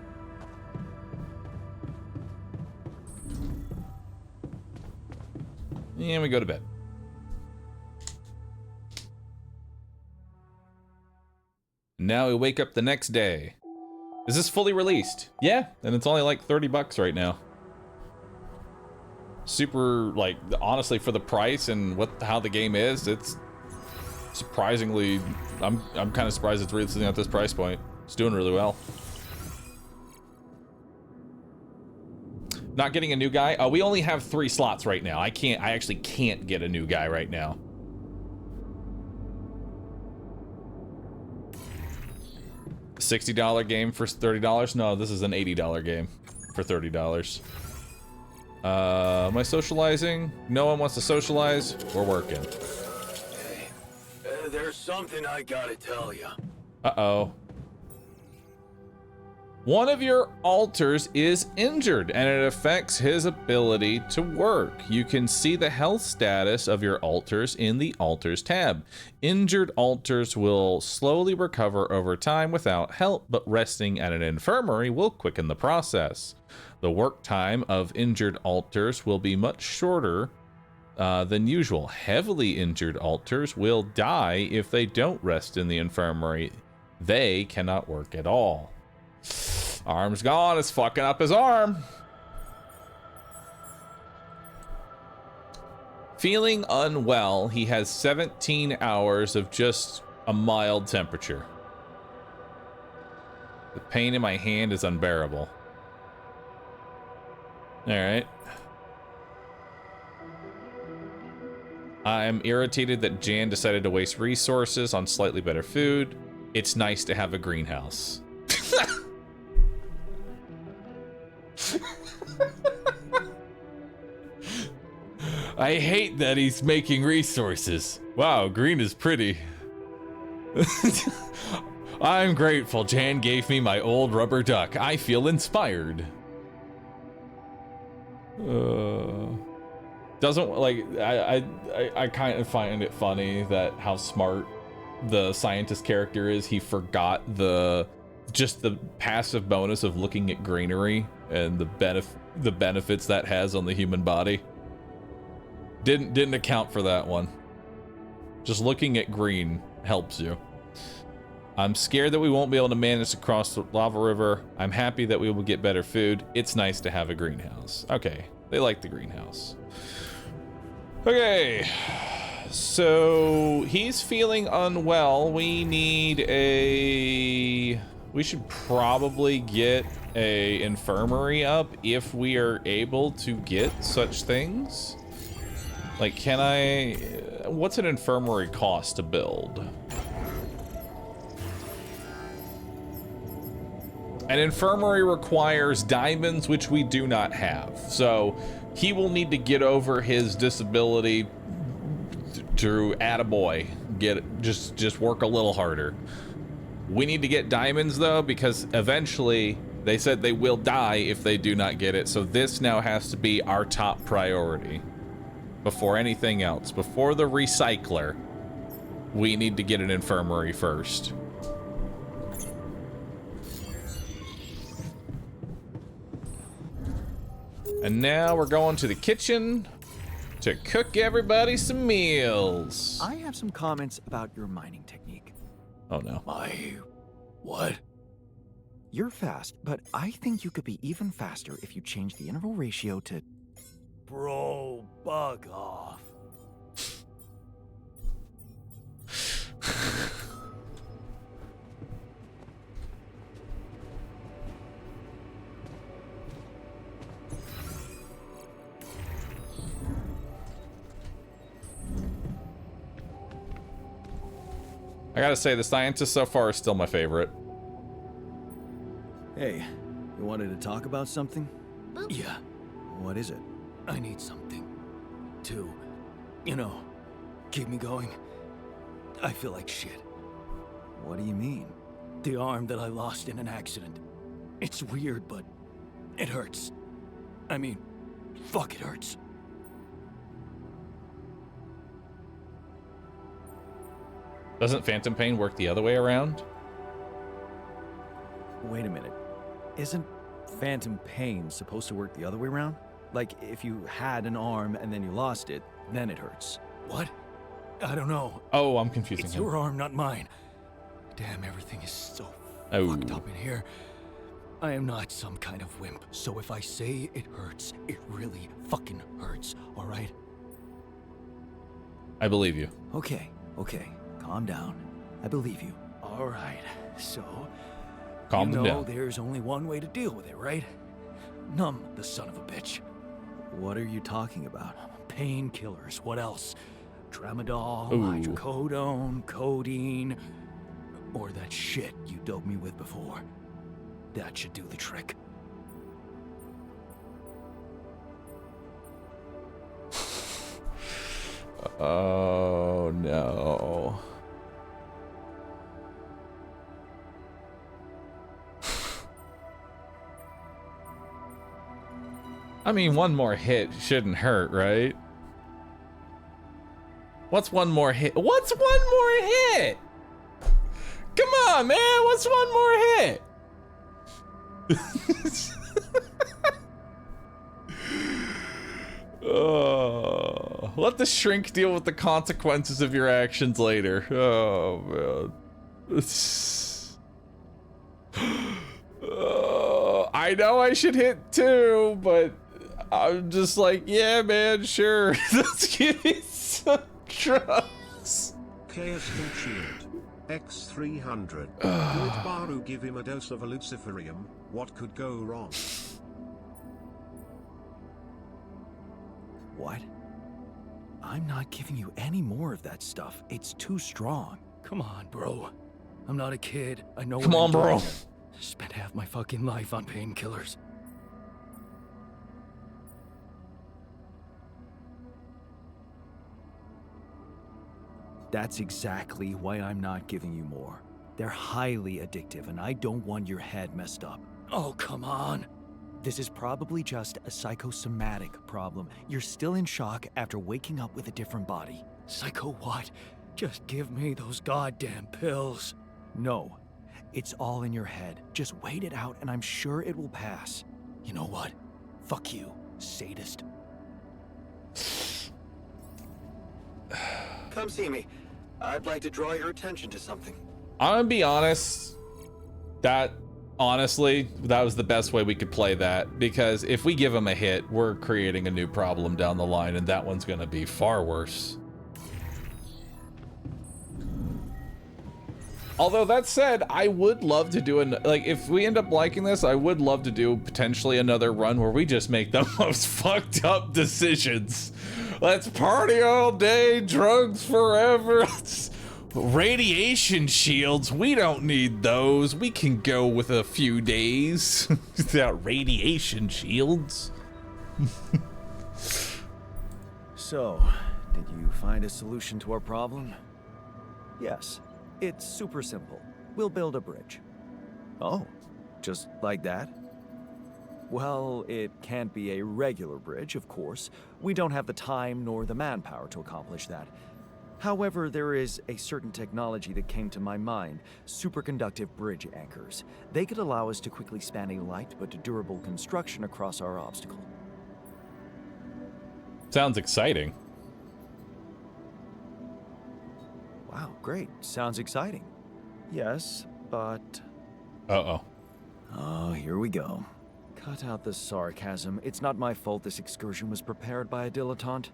And we go to bed. Now we wake up the next day. Is this fully released? Yeah, and it's only like $30 right now. Super, like, honestly, for the price and how the game is, it's surprisingly, I'm kind of surprised it's releasing at this price point. It's doing really well. Not getting a new guy. Oh, we only have 3 slots right now. I actually can't get a new guy right now. $60 game for $30? No, this is an $80 game for $30. Am I socializing? No one wants to socialize. We're working. Hey, there's something I gotta tell you. Uh-oh. One of your altars is injured, and it affects his ability to work. You can see the health status of your altars in the Altars tab. Injured altars will slowly recover over time without help, but resting at an infirmary will quicken the process. The work time of injured altars will be much shorter than usual. Heavily injured altars will die if they don't rest in the infirmary. They cannot work at all. Arm's gone. It's fucking up his arm. Feeling unwell, he has 17 hours of just a mild temperature. The pain in my hand is unbearable. All right. I'm irritated that Jan decided to waste resources on slightly better food. It's nice to have a greenhouse. I hate that he's making resources. Wow, green is pretty. I'm grateful Jan gave me my old rubber duck. I feel inspired. Doesn't, like, I kind of find it funny that how smart the scientist character is. He forgot just the passive bonus of looking at greenery and the benefits that has on the human body. Didn't account for that one. Just looking at green helps you. I'm scared that we won't be able to manage to cross the lava river. I'm happy that we will get better food. It's nice to have a greenhouse. Okay, they like the greenhouse. Okay, so he's feeling unwell. We should probably get a infirmary up if we are able to get such things. Like, what's an infirmary cost to build? An infirmary requires diamonds, which we do not have. So he will need to get over his disability through attaboy. Just work a little harder. We need to get diamonds though, because eventually they said they will die if they do not get it. So this now has to be our top priority. Before anything else, before the recycler, we need to get an infirmary first. And now we're going to the kitchen to cook everybody some meals. I have some comments about your mining technique. Oh no. What? You're fast, but I think you could be even faster if you change the interval ratio to... Bro, bug off. I gotta say, the scientist so far is still my favorite. Hey, you wanted to talk about something? Yeah, What is it? I need something to, you know, keep me going. I feel like shit. What do you mean? The arm that I lost in an accident. It's weird, but it hurts. I mean, fuck, it hurts. Doesn't phantom pain work the other way around? Wait a minute. Isn't phantom pain supposed to work the other way around? Like, if you had an arm and then you lost it, then it hurts. What? I don't know. Oh, I'm confusing It's him. your arm, not mine. Damn, everything is so fucked up in here. I am not some kind of wimp, so if I say it hurts, it really fucking hurts, alright? I believe you. Okay. Calm down. I believe you. Alright, so... Calm you them know down. there's only one way to deal with it, right? Numb the son of a bitch. What are you talking about? Painkillers, what else? Tramadol, Ooh. hydrocodone, codeine, or that shit you doped me with before. That should do the trick. Oh no. I mean, one more hit shouldn't hurt, right? What's one more hit? What's one more hit? Come on, man. What's one more hit? Oh, let the shrink deal with the consequences of your actions later. Oh, man. I know I should hit too, but I'm just like, yeah, man, sure. Let's give me some drugs. Chaos Shield. X300. Would Bahroo give him a dose of a luciferium? What could go wrong? What? I'm not giving you any more of that stuff. It's too strong. Come on, bro. I'm not a kid. I know Come what on, I'm bro. doing. Spent half my fucking life on painkillers. That's exactly why I'm not giving you more. They're highly addictive, and I don't want your head messed up. Oh, come on. This is probably just a psychosomatic problem. You're still in shock after waking up with a different body. Psycho what? Just give me those goddamn pills. No, it's all in your head. Just wait it out, and I'm sure it will pass. You know what? Fuck you, sadist. Come see me. I'd like to draw your attention to something. I'm gonna be honest. Honestly, that was the best way we could play that, because if we give him a hit, we're creating a new problem down the line, and that one's gonna be far worse. Although that said, I would love to do if we end up liking this, I would love to do potentially another run where we just make the most fucked up decisions. Let's party all day, drugs forever. Radiation shields, we don't need those. We can go with a few days without radiation shields. So, did you find a solution to our problem? Yes, it's super simple. We'll build a bridge. Oh, just like that? Well, it can't be a regular bridge, of course. We don't have the time nor the manpower to accomplish that. However, there is a certain technology that came to my mind, superconductive bridge anchors. They could allow us to quickly span a light but durable construction across our obstacle. Sounds exciting. Wow, great. Sounds exciting. Yes, but... Uh-oh. Oh, here we go. Cut out the sarcasm. It's not my fault this excursion was prepared by a dilettante.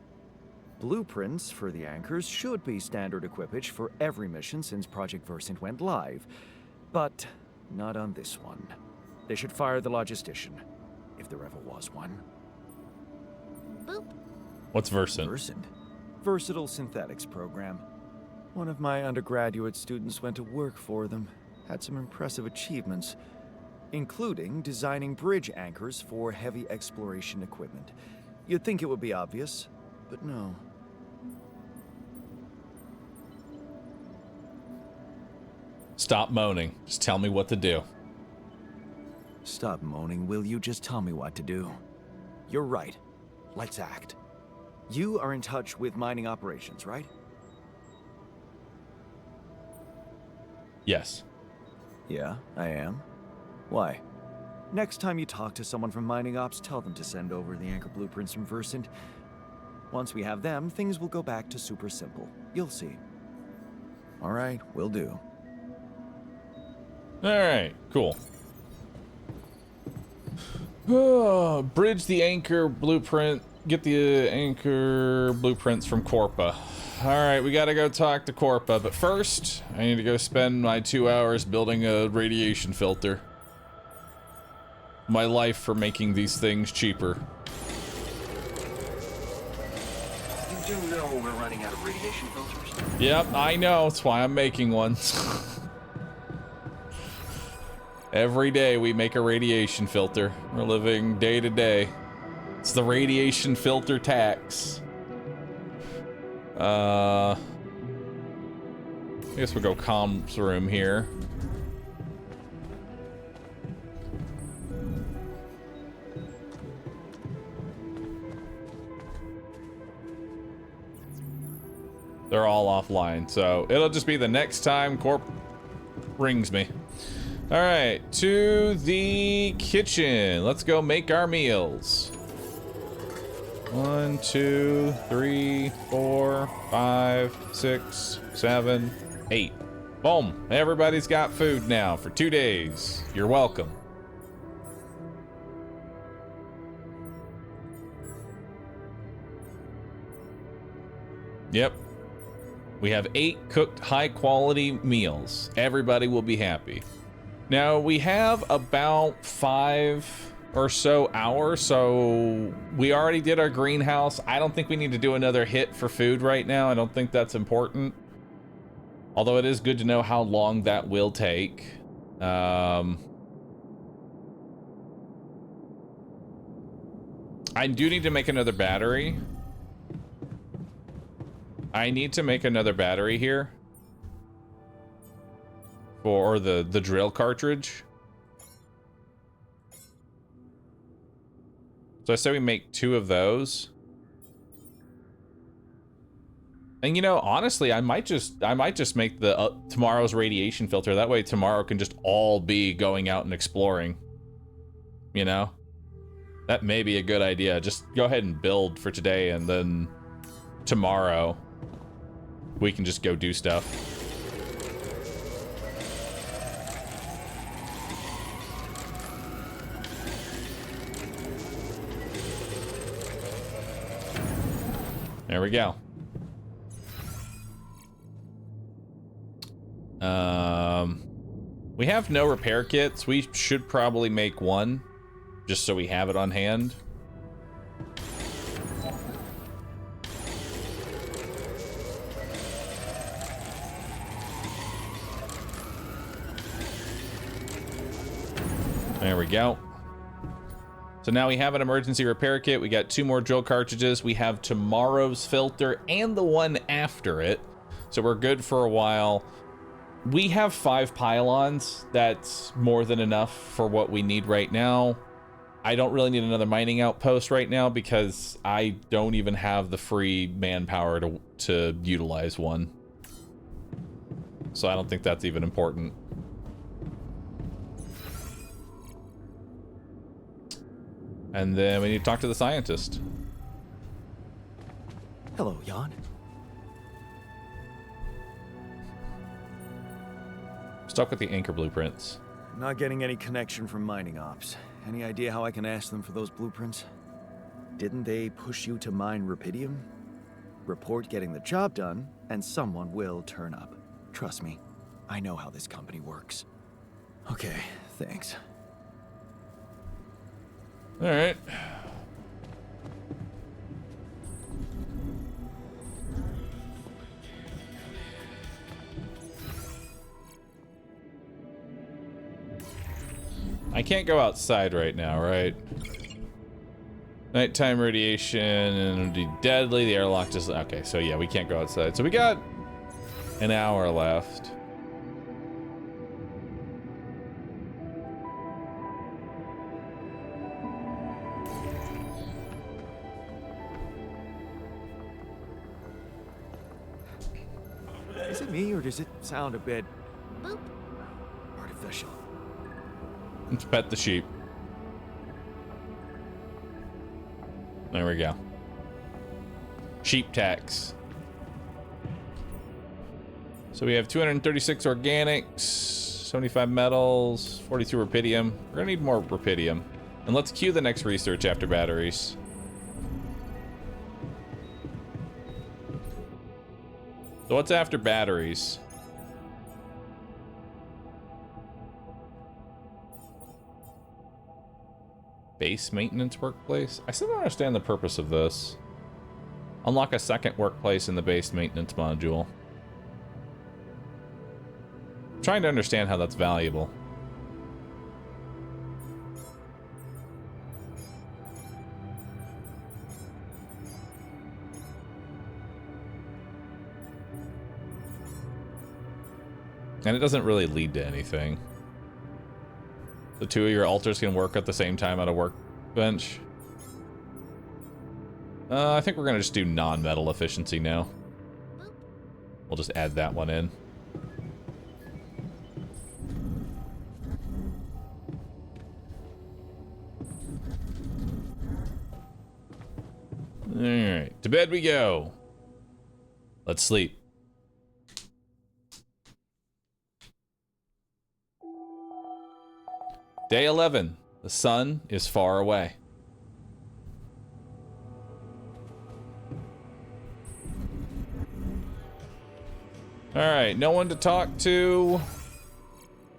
Blueprints for the anchors should be standard equipage for every mission since Project Versant went live. But not on this one. They should fire the logistician, if there ever was one. Boop. What's Versant? Versant? Versatile Synthetics program. One of my undergraduate students went to work for them. Had some impressive achievements, including designing bridge anchors for heavy exploration equipment. You'd think it would be obvious, but no. Stop moaning. Just tell me what to do. Stop moaning, will you? Just tell me what to do. You're right. Let's act. You are in touch with mining operations, right? Yes. Yeah, I am. Why? Next time you talk to someone from mining ops, tell them to send over the anchor blueprints from Versant. Once we have them, things will go back to super simple. You'll see. All right, will do. All right, cool. Oh, bridge the anchor blueprint. Get the anchor blueprints from Corpa. All right, we gotta go talk to Corpa, but first, I need to go spend my 2 hours building a radiation filter. My life for making these things cheaper. You do know we're running out of radiation filters? Yep, I know. That's why I'm making one. Every day we make a radiation filter. We're living day to day. It's the radiation filter tax. I guess we'll go comms room here. They're all offline, so it'll just be the next time Corp rings me. All right, to the kitchen. Let's go make our meals. 1, 2, 3, 4, 5, 6, 7, 8. Boom. Everybody's got food now for 2 days. You're welcome. Yep. We have 8 cooked high-quality meals. Everybody will be happy. Now, we have about 5 or so hours, so we already did our greenhouse. I don't think we need to do another hit for food right now. I don't think that's important. Although it is good to know how long that will take. I do need to make another battery. I need to make another battery here for the drill cartridge. So I say we make 2 of those. And you know, honestly, I might just make the tomorrow's radiation filter. That way tomorrow can just all be going out and exploring. You know? That may be a good idea. Just go ahead and build for today, and then tomorrow we can just go do stuff. There we go. We have no repair kits. We should probably make one, just so we have it on hand. There we go. So now we have an emergency repair kit. We got 2 more drill cartridges. We have tomorrow's filter and the one after it. So we're good for a while. We have 5 pylons. That's more than enough for what we need right now. I don't really need another mining outpost right now because I don't even have the free manpower to utilize one. So I don't think that's even important. And then we need to talk to the scientist. Hello, Jan. Stuck with the anchor blueprints. Not getting any connection from mining ops. Any idea how I can ask them for those blueprints? Didn't they push you to mine rupidium? Report getting the job done, and someone will turn up. Trust me, I know how this company works. Okay, thanks. All right. I can't go outside right now, right? Nighttime radiation and it'll be deadly. The airlock just... Okay, so yeah, we can't go outside. So we got an hour left. Is it me, or does it sound a bit... boop, artificial? Let's pet the sheep. There we go. Sheep tax. So we have 236 organics, 75 metals, 42 rupidium. We're gonna need more rupidium. And let's queue the next research after batteries. So what's after batteries? Base maintenance workplace? I still don't understand the purpose of this. Unlock a second workplace in the base maintenance module. I'm trying to understand how that's valuable. And it doesn't really lead to anything. The two of your altars can work at the same time at a workbench. I think we're gonna just do non-metal efficiency now. We'll just add that one in. Alright, to bed we go. Let's sleep. Day 11. The sun is far away. Alright, no one to talk to.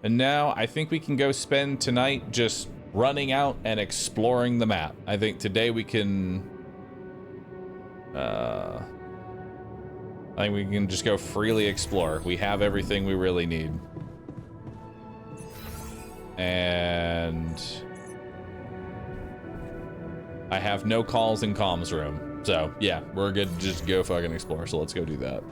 And now I think we can go spend tonight just running out and exploring the map. I think today we can... I think we can just go freely explore. We have everything we really need. And I have no calls in comms room. So yeah, we're good to just go fucking explore. So let's go do that.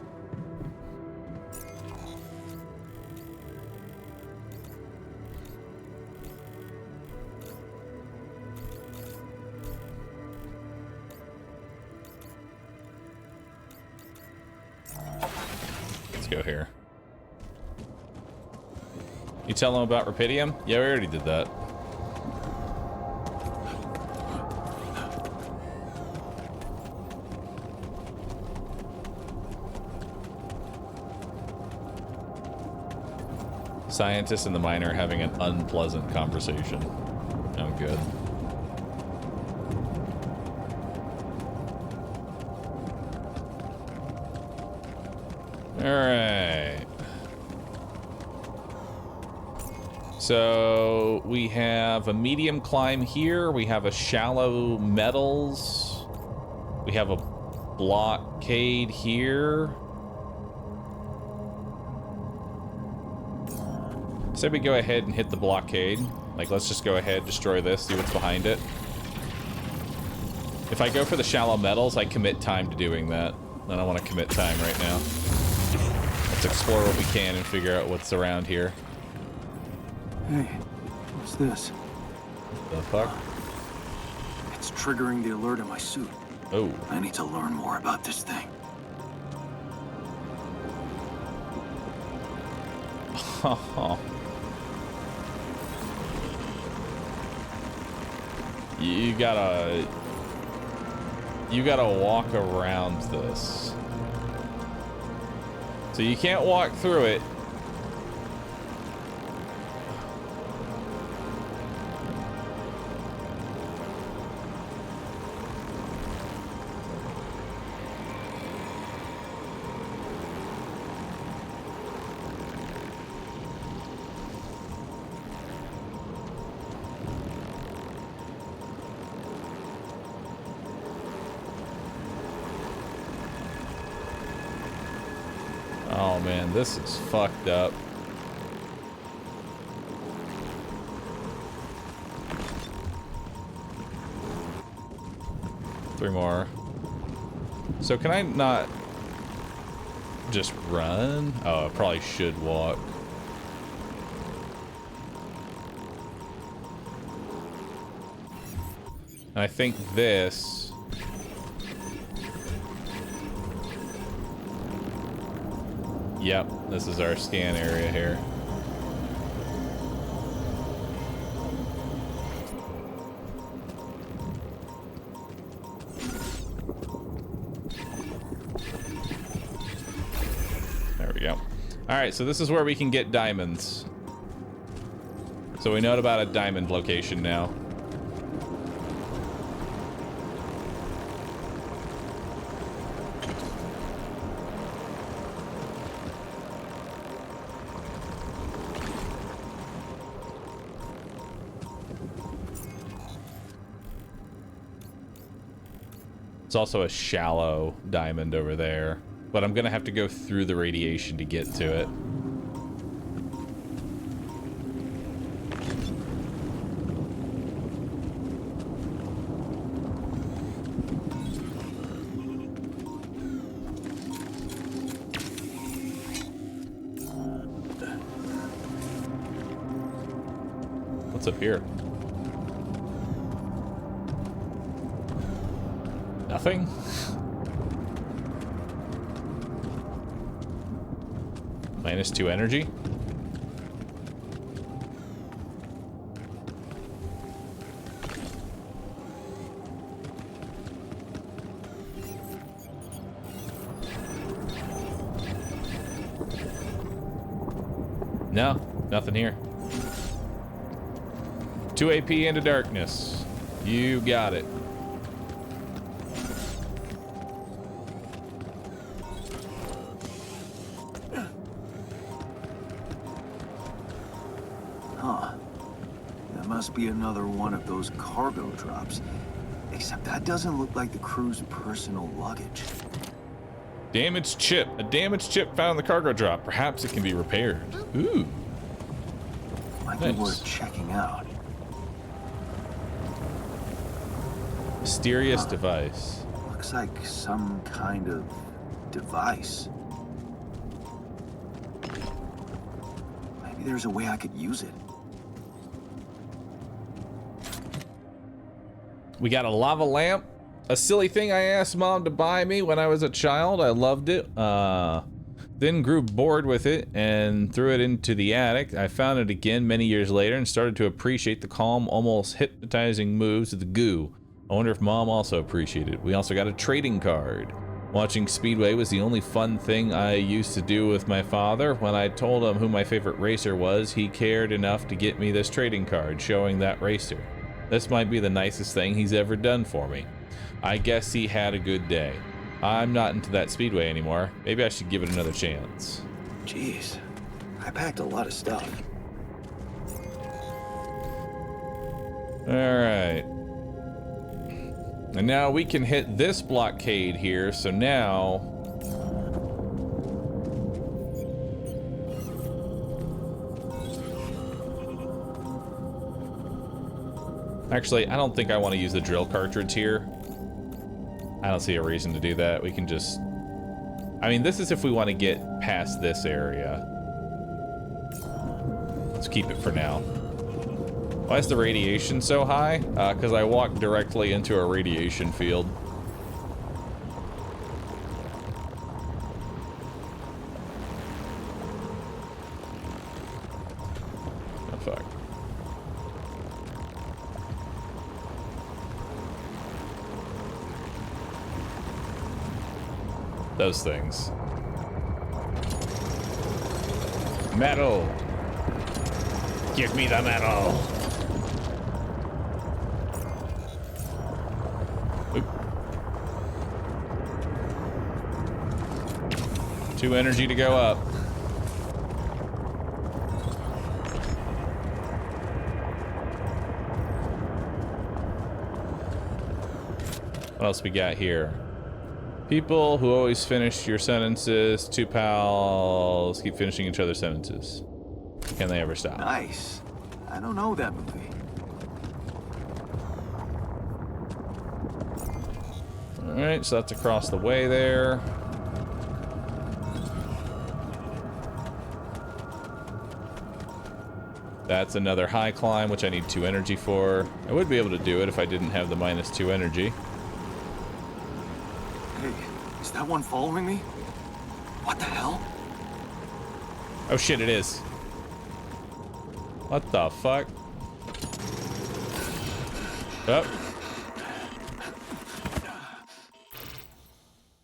Let's go here. You tell them about rupidium? Yeah, we already did that. Scientist and the miner having an unpleasant conversation. Oh, good. All right. So we have a medium climb here. We have a shallow metals. We have a blockade here. Say we go ahead and hit the blockade. Like, let's just go ahead, destroy this, see what's behind it. If I go for the shallow metals, I commit time to doing that. I don't want to commit time right now. Let's explore what we can and figure out what's around here. Hey, what's this? The fuck? It's triggering the alert in my suit. Oh. I need to learn more about this thing. You gotta... you gotta walk around this. So you can't walk through it. Oh man, this is fucked up. Three more. So can I not just run? Oh, I probably should walk. And I think this... Yep, this is our scan area here. There we go. Alright, so this is where we can get diamonds. So we know about a diamond location now. It's also a shallow diamond over there, but I'm gonna have to go through the radiation to get to it. What's up here? Nothing? -2 energy? No, nothing here. 2 AP into darkness. You got it. Must be another one of those cargo drops. Except that doesn't look like the crew's personal luggage. Damaged chip. A damaged chip found in the cargo drop. Perhaps it can be repaired. Ooh. Might be worth checking out. Mysterious device. Looks like some kind of device. Maybe there's a way I could use it. We got a lava lamp. A silly thing I asked Mom to buy me when I was a child. I loved it. Then grew bored with it and threw it into the attic. I found it again many years later and started to appreciate the calm, almost hypnotizing moves of the goo. I wonder if Mom also appreciated it. We also got a trading card. Watching Speedway was the only fun thing I used to do with my father. When I told him who my favorite racer was, he cared enough to get me this trading card showing that racer. This might be the nicest thing he's ever done for me. I guess he had a good day. I'm not into that Speedway anymore. Maybe I should give it another chance. Jeez, I packed a lot of stuff. Alright. And now we can hit this blockade here, so now... Actually, I don't think I want to use the drill cartridge here. I don't see a reason to do that. We can just... I mean, this is if we want to get past this area. Let's keep it for now. Why is the radiation so high? Because I walked directly into a radiation field. Oh, fuck. Those things. Metal. Give me the metal. Oop. 2 energy to go up. What else we got here? People who always finish your sentences. 2 pals keep finishing each other's sentences. Can they ever stop? Nice. I don't know that movie. Alright, so that's across the way there. That's another high climb, which I need 2 energy for. I would be able to do it if I didn't have the -2 energy. Hey, is that one following me? What the hell? Oh shit, it is. What the fuck? Oh.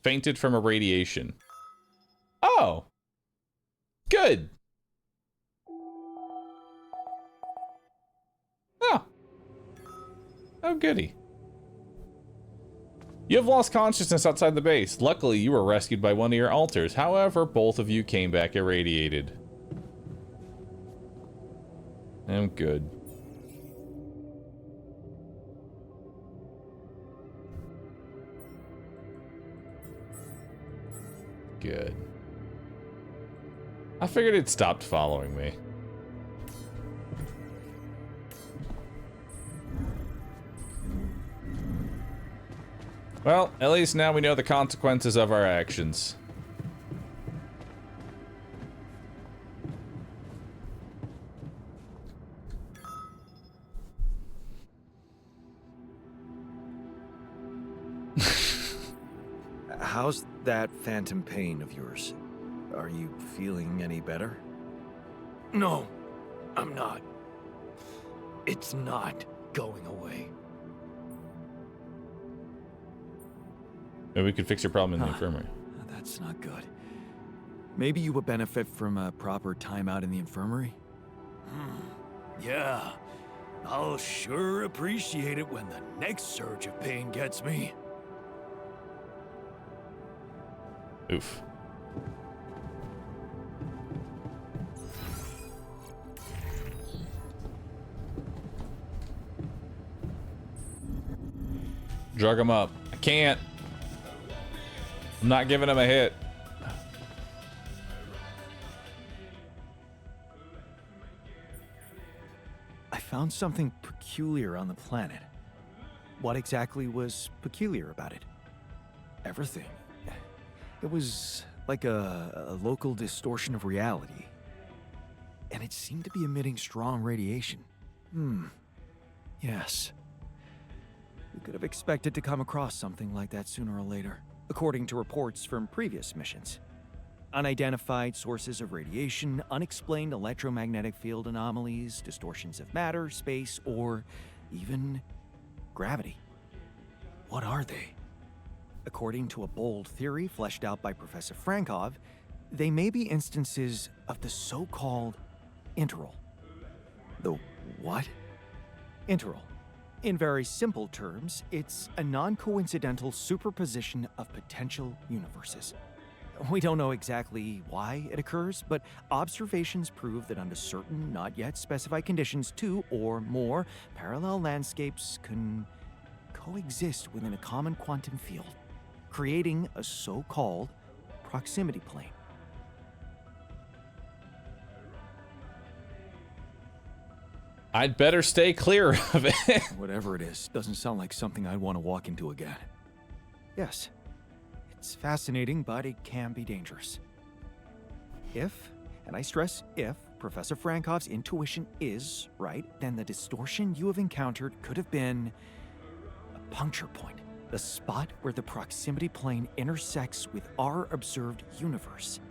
Fainted from irradiation. Oh. Good. Oh. Oh, goody. You have lost consciousness outside the base. Luckily, you were rescued by one of your alters. However, both of you came back irradiated. I'm good. Good. I figured it stopped following me. Well, at least now we know the consequences of our actions. How's that phantom pain of yours? Are you feeling any better? No, I'm not. It's not going away. Maybe we could fix your problem in the infirmary. That's not good. Maybe you would benefit from a proper timeout in the infirmary? Yeah. I'll sure appreciate it when the next surge of pain gets me. Oof. Drug him up. I can't. I'm not giving him a hit. I found something peculiar on the planet. What exactly was peculiar about it? Everything. It was like a local distortion of reality. And it seemed to be emitting strong radiation. Yes. We could have expected to come across something like that sooner or later, according to reports from previous missions. Unidentified sources of radiation, unexplained electromagnetic field anomalies, distortions of matter, space, or even gravity. What are they? According to a bold theory fleshed out by Professor Frankov, they may be instances of the so-called interral. The what? Interral. In very simple terms, it's a non-coincidental superposition of potential universes. We don't know exactly why it occurs, but observations prove that under certain, not yet specified conditions, 2 or more parallel landscapes can coexist within a common quantum field, creating a so-called proximity plane. I'd better stay clear of it. Whatever it is, doesn't sound like something I'd want to walk into again. Yes, it's fascinating, but it can be dangerous. If, and I stress if, Professor Frankov's intuition is right, then the distortion you have encountered could have been a puncture point, the spot where the proximity plane intersects with our observed universe,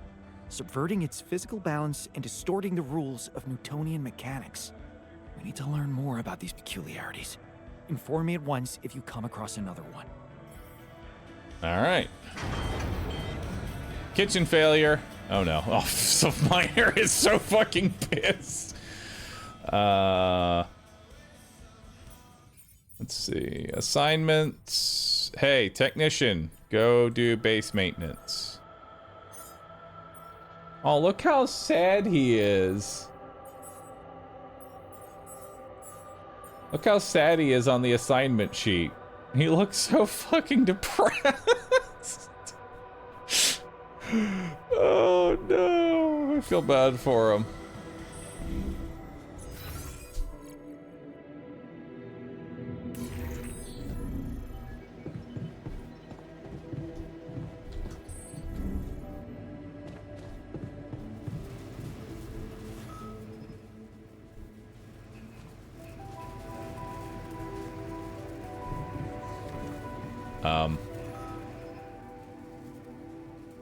subverting its physical balance and distorting the rules of Newtonian mechanics. We need to learn more about these peculiarities. Inform me at once if you come across another one. All right. Kitchen failure. Oh no. Oh, so Miner is so fucking pissed. Let's see. Assignments. Hey, technician, go do base maintenance. Oh, look how sad he is. Look how sad he is on the assignment sheet. He looks so fucking depressed. Oh no, I feel bad for him.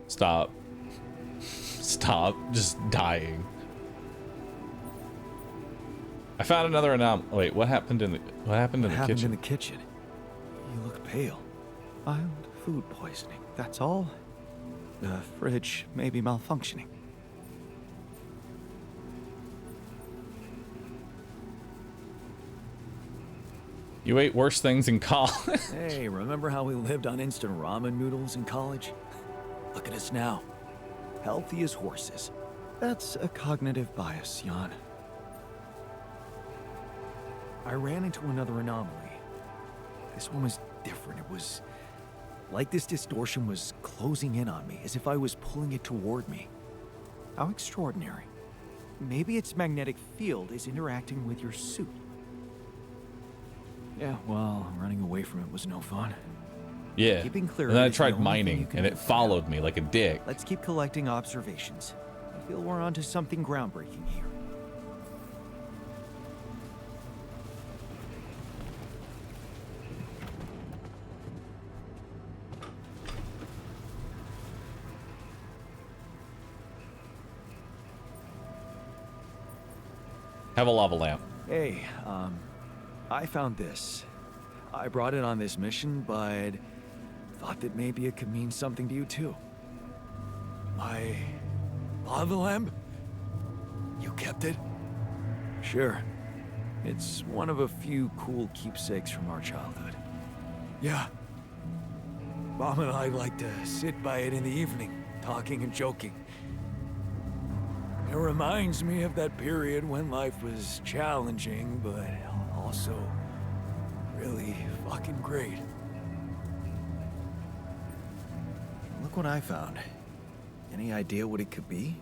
Stop. Stop just dying. I found another anomaly. Wait, what happened in the kitchen? In the kitchen? You look pale. Mild food poisoning. That's all. The fridge may be malfunctioning. You ate worse things in college. Hey, remember how we lived on instant ramen noodles in college? Look at us now. Healthy as horses. That's a cognitive bias, Jan. I ran into another anomaly. This one was different. It was like this distortion was closing in on me, as if I was pulling it toward me. How extraordinary. Maybe its magnetic field is interacting with your suit. Yeah, well, running away from it was no fun. Yeah. Keeping clear And then I is the tried only thing mining, you can and do. it followed me like a dick. Let's keep collecting observations. I feel we're onto something groundbreaking here. Have a lava lamp. Hey, I found this. I brought it on this mission, but thought that maybe it could mean something to you too. My lava lamp? You kept it? Sure. It's one of a few cool keepsakes from our childhood. Yeah. Mom and I like to sit by it in the evening, talking and joking. It reminds me of that period when life was challenging, but also really fucking great. Look what I found. Any idea what it could be?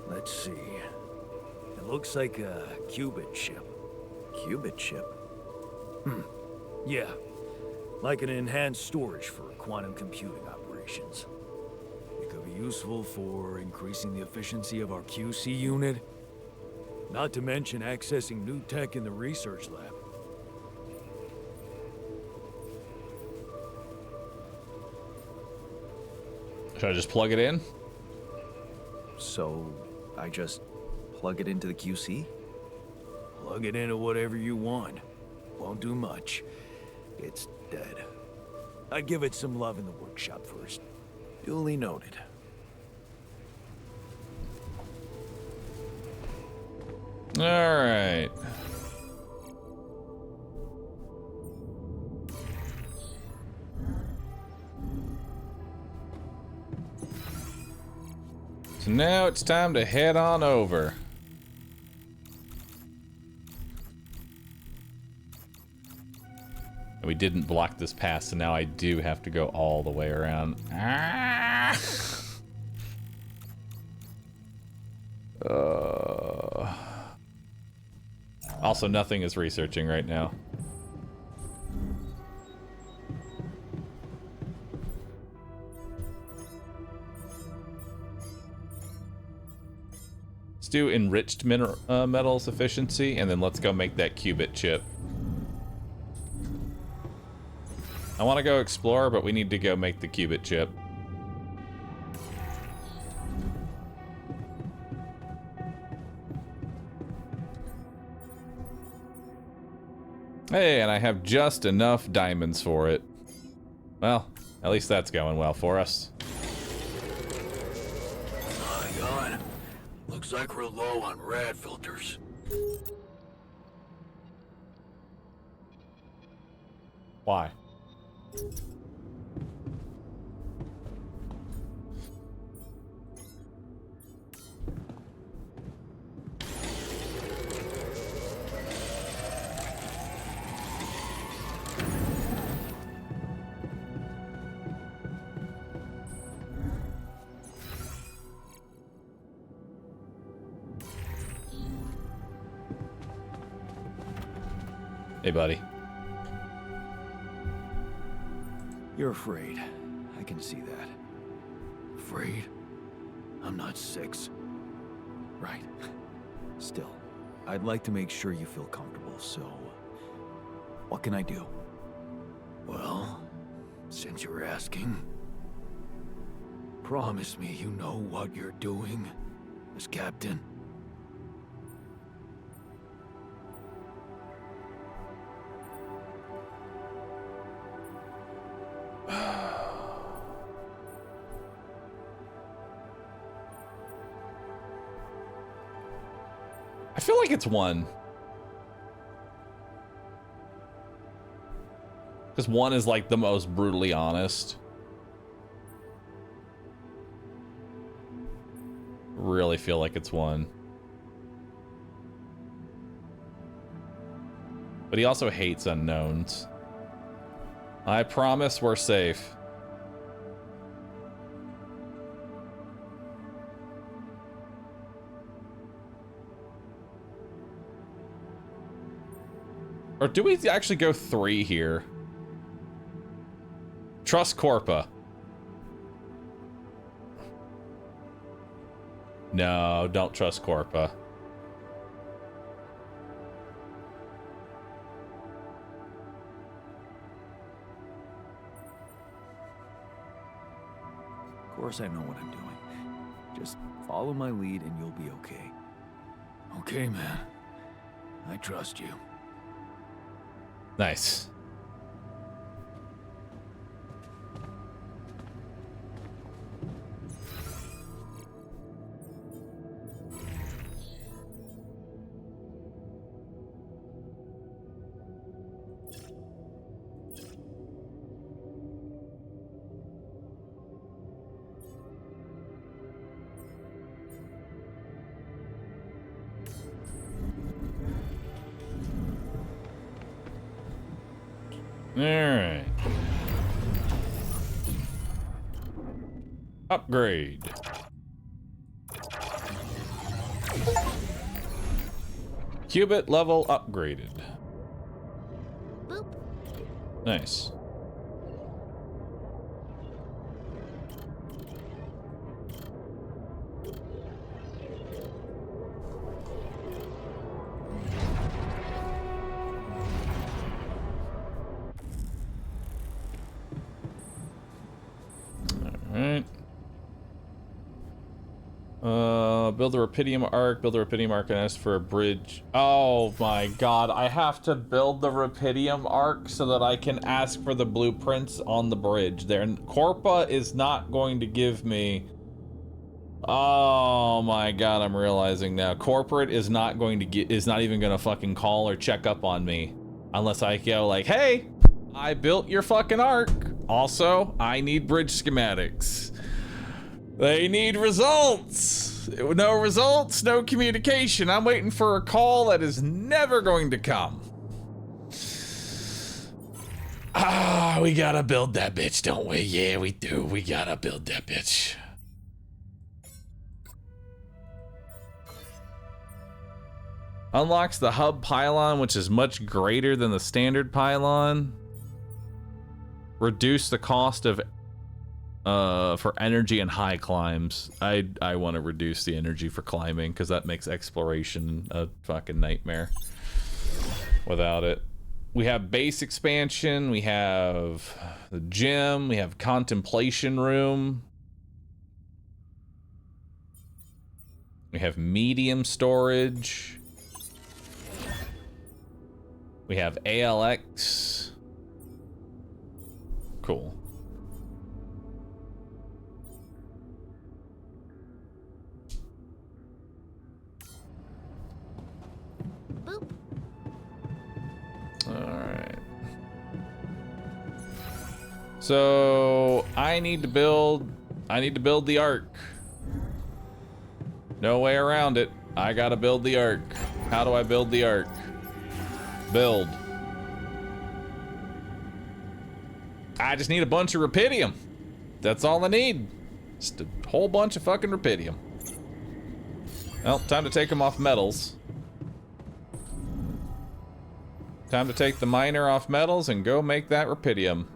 Let's see. It looks like a qubit chip. Qubit chip? Yeah. Like an enhanced storage for quantum computing operations. It could be useful for increasing the efficiency of our QC unit. Not to mention accessing new tech in the research lab. Should I just plug it in? So, I just plug it into the QC? Plug it into whatever you want. Won't do much. It's dead. I'd give it some love in the workshop first. Duly noted. All right. So now it's time to head on over. We didn't block this pass, so now I do have to go all the way around. Ah! Also, nothing is researching right now. Let's do enriched metals efficiency, and then let's go make that qubit chip. I want to go explore, but we need to go make the qubit chip. Hey, and I have just enough diamonds for it. Well, at least that's going well for us. Hang on. Looks like we're low on rad filters. Why? Hey, buddy. You're afraid. I can see that. Afraid? I'm not 6. Right. Still, I'd like to make sure you feel comfortable, so... what can I do? Well, since you're asking, promise me you know what you're doing as captain. I feel like it's 1. Because 1 is like the most brutally honest. Really feel like it's 1. But he also hates unknowns. I promise we're safe. Or do we actually go 3 here? Trust Corpa. No, don't trust Corpa. Of course I know what I'm doing. Just follow my lead and you'll be okay. Okay, man. I trust you. Nice. Alright. Upgrade. Qubit level upgraded. Boop. Nice. Alright. Build a Rapidium Arc, and ask for a bridge. Oh my god, I have to build the Rapidium Arc so that I can ask for the blueprints on the bridge. There, Corpa is not going to give me... Oh my god, I'm realizing now. Corporate is not going to get, is not even gonna fucking call or check up on me. Unless I go like, hey, I built your fucking arc. Also, I need bridge schematics. They need results. No results, no communication. I'm waiting for a call that is never going to come. Ah, we gotta build that bitch, don't we? Yeah, we do. We gotta build that bitch. Unlocks the hub pylon, which is much greater than the standard pylon. Reduce the cost of for energy and high climbs. I want to reduce the energy for climbing because that makes exploration a fucking nightmare without it. We have base expansion, we have the gym, we have contemplation room. We have medium storage. We have ALX. Cool. So I need to build the Ark. No way around it. I gotta build the Ark. How do I build the Ark? Build. I just need a bunch of rupidium. That's all I need. Just a whole bunch of fucking rupidium. Well, time to take them off metals. Time to take the miner off metals and go make that rupidium.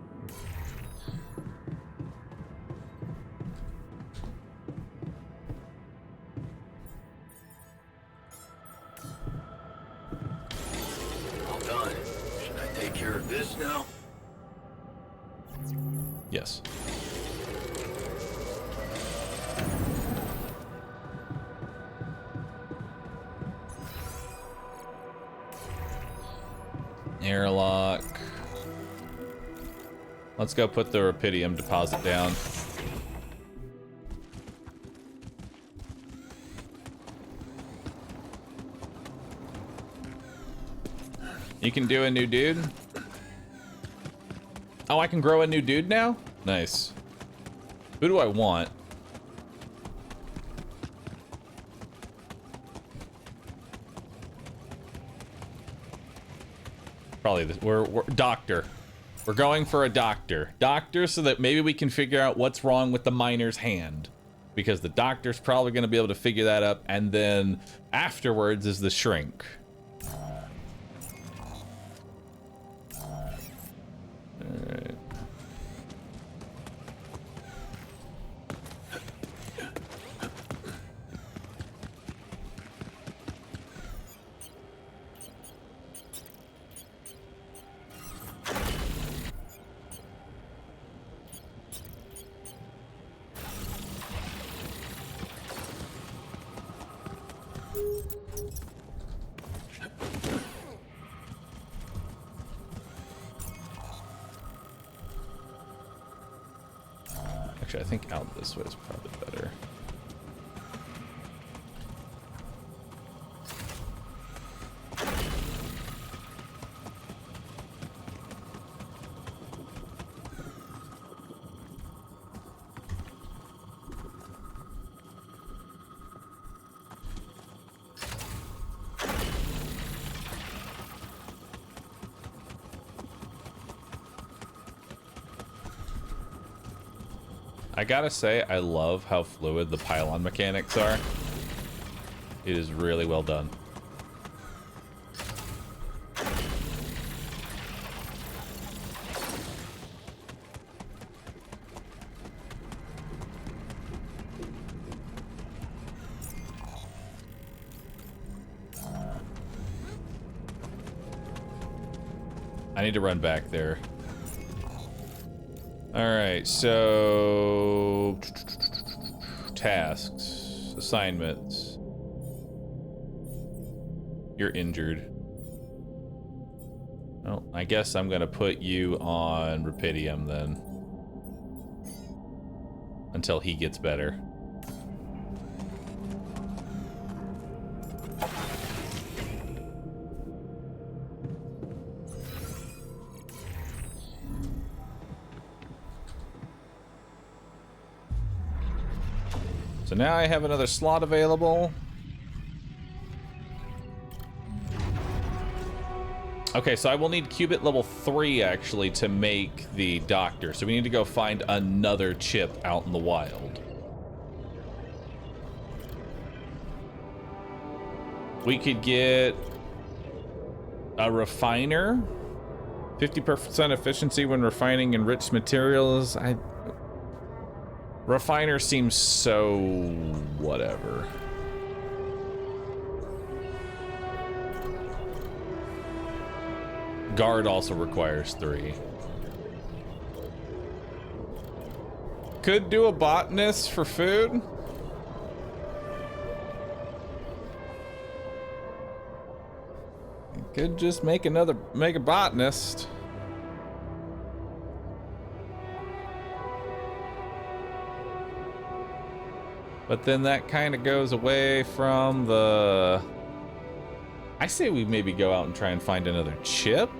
All done. Should I take care of this now? Yes. Airlock. Let's go put the rupidium deposit down. You can do a new dude? Oh, I can grow a new dude now? Nice. Who do I want? Probably this. We're doctor. We're going for a doctor. Doctor, so that maybe we can figure out what's wrong with the miner's hand. Because the doctor's probably going to be able to figure that up. And then afterwards is the shrink. Alright. Actually, I think out this way is probably better. I gotta say, I love how fluid the pylon mechanics are. It is really well done. I need to run back there. Alright, so... tasks, assignments. You're injured. Oh, I guess I'm gonna put you on rupidium then. Until he gets better. So now I have another slot available. Okay, so I will need qubit level 3 actually to make the doctor. So we need to go find another chip out in the wild. We could get a refiner. 50% efficiency when refining enriched materials. Refiner seems so whatever. Guard also requires 3. Could do a botanist for food. Could just make a botanist. But then that kind of goes away from the... I say we maybe go out and try and find another chip.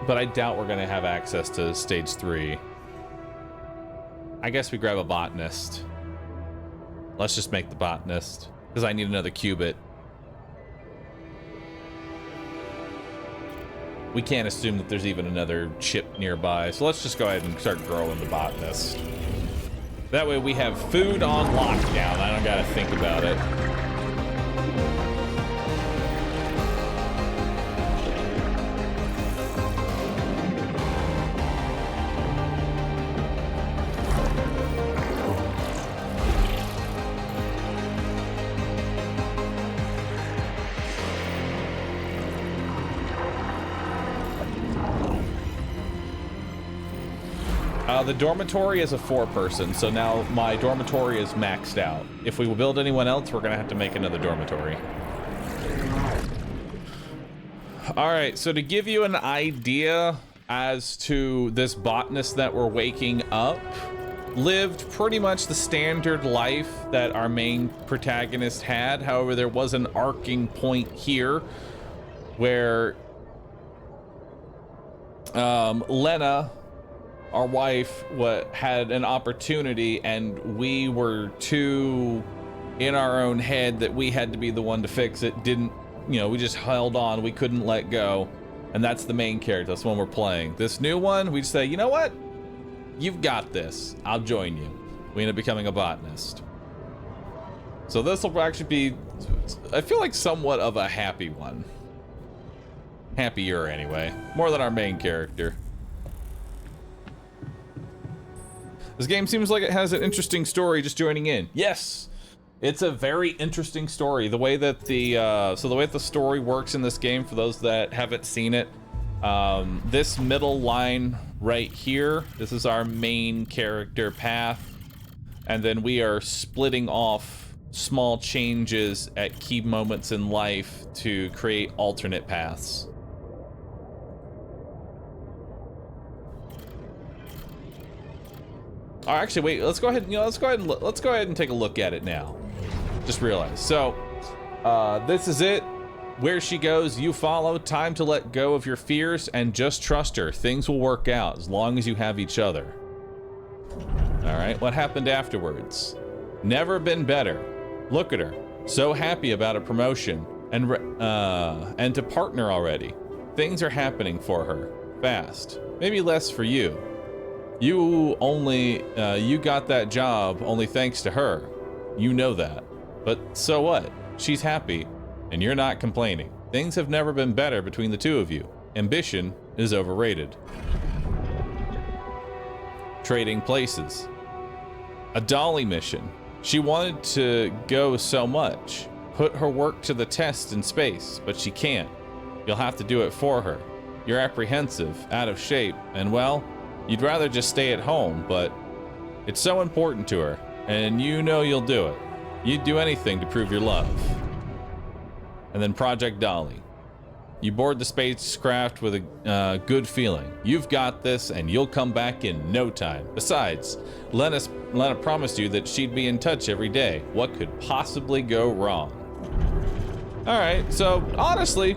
But I doubt we're gonna have access to stage 3. I guess we grab a botanist. Let's just make the botanist, because I need another qubit. We can't assume that there's even another chip nearby, so let's just go ahead and start growing the botanist. That way we have food on lockdown. I don't gotta think about it. The dormitory is a 4-person, so now my dormitory is maxed out. If we will build anyone else, we're gonna have to make another dormitory. All right, so to give you an idea as to this botanist that we're waking up, lived pretty much the standard life that our main protagonist had. However, there was an arcing point here where Lena, our wife, had an opportunity, and we were too in our own head that we had to be the one to fix it. Didn't, you know, we just held on. We couldn't let go. And that's the main character. That's the one we're playing. This new one, we say, you know what? You've got this. I'll join you. We end up becoming a botanist. So this will actually be, I feel like, somewhat of a happy one. Happier, anyway. More than our main character. This game seems like it has an interesting story. Just joining in. Yes, it's a very interesting story. The way that the story works in this game, for those that haven't seen it, this middle line right here, this is our main character path, and then we are splitting off small changes at key moments in life to create alternate paths. Oh, actually, wait. Let's go ahead. Let's go ahead and take a look at it now. Just realized. So, this is it. Where she goes, you follow. Time to let go of your fears and just trust her. Things will work out as long as you have each other. All right. What happened afterwards? Never been better. Look at her. So happy about a promotion and to partner already. Things are happening for her fast. Maybe less for you. You got that job only thanks to her. You know that. But so what? She's happy, and you're not complaining. Things have never been better between the two of you. Ambition is overrated. Trading places. A dolly mission. She wanted to go so much. Put her work to the test in space, but she can't. You'll have to do it for her. You're apprehensive, out of shape, and well, you'd rather just stay at home, but it's so important to her, and you know you'll do it. You'd do anything to prove your love. And then Project Dolly. You board the spacecraft with a good feeling. You've got this, and you'll come back in no time. Besides, Lena promised you that she'd be in touch every day. What could possibly go wrong? All right, so honestly,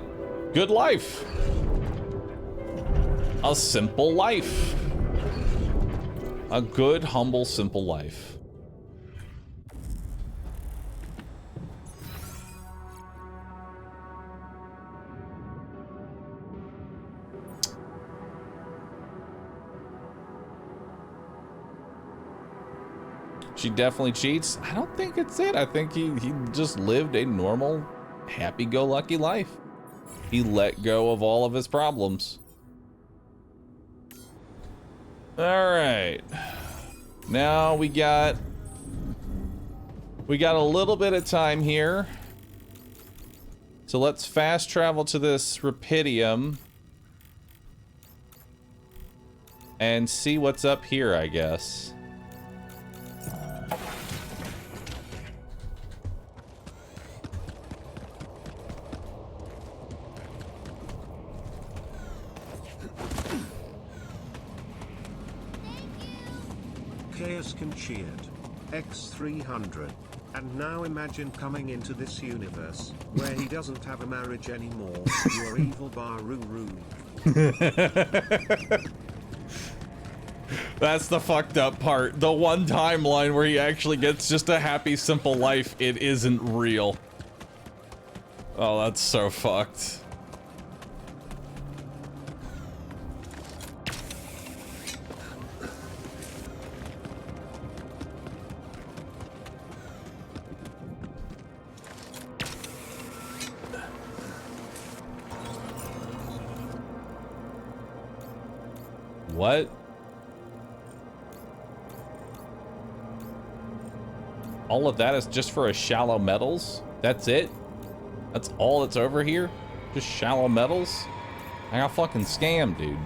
good life. A simple life. A good, humble, simple life. She definitely cheats. I don't think it's it. I think he just lived a normal, happy-go-lucky life. He let go of all of his problems. All right. Now we got a little bit of time here. So let's fast travel to this Rapidium and see what's up here, I guess. Chaos Concheered. X300. And now imagine coming into this universe, where he doesn't have a marriage anymore. You're evil Bahroo. That's the fucked up part. The one timeline where he actually gets just a happy, simple life, it isn't real. Oh, that's so fucked. What? All of that is just for a shallow metals? That's it? That's all that's over here? Just shallow metals? I got fucking scammed, dude.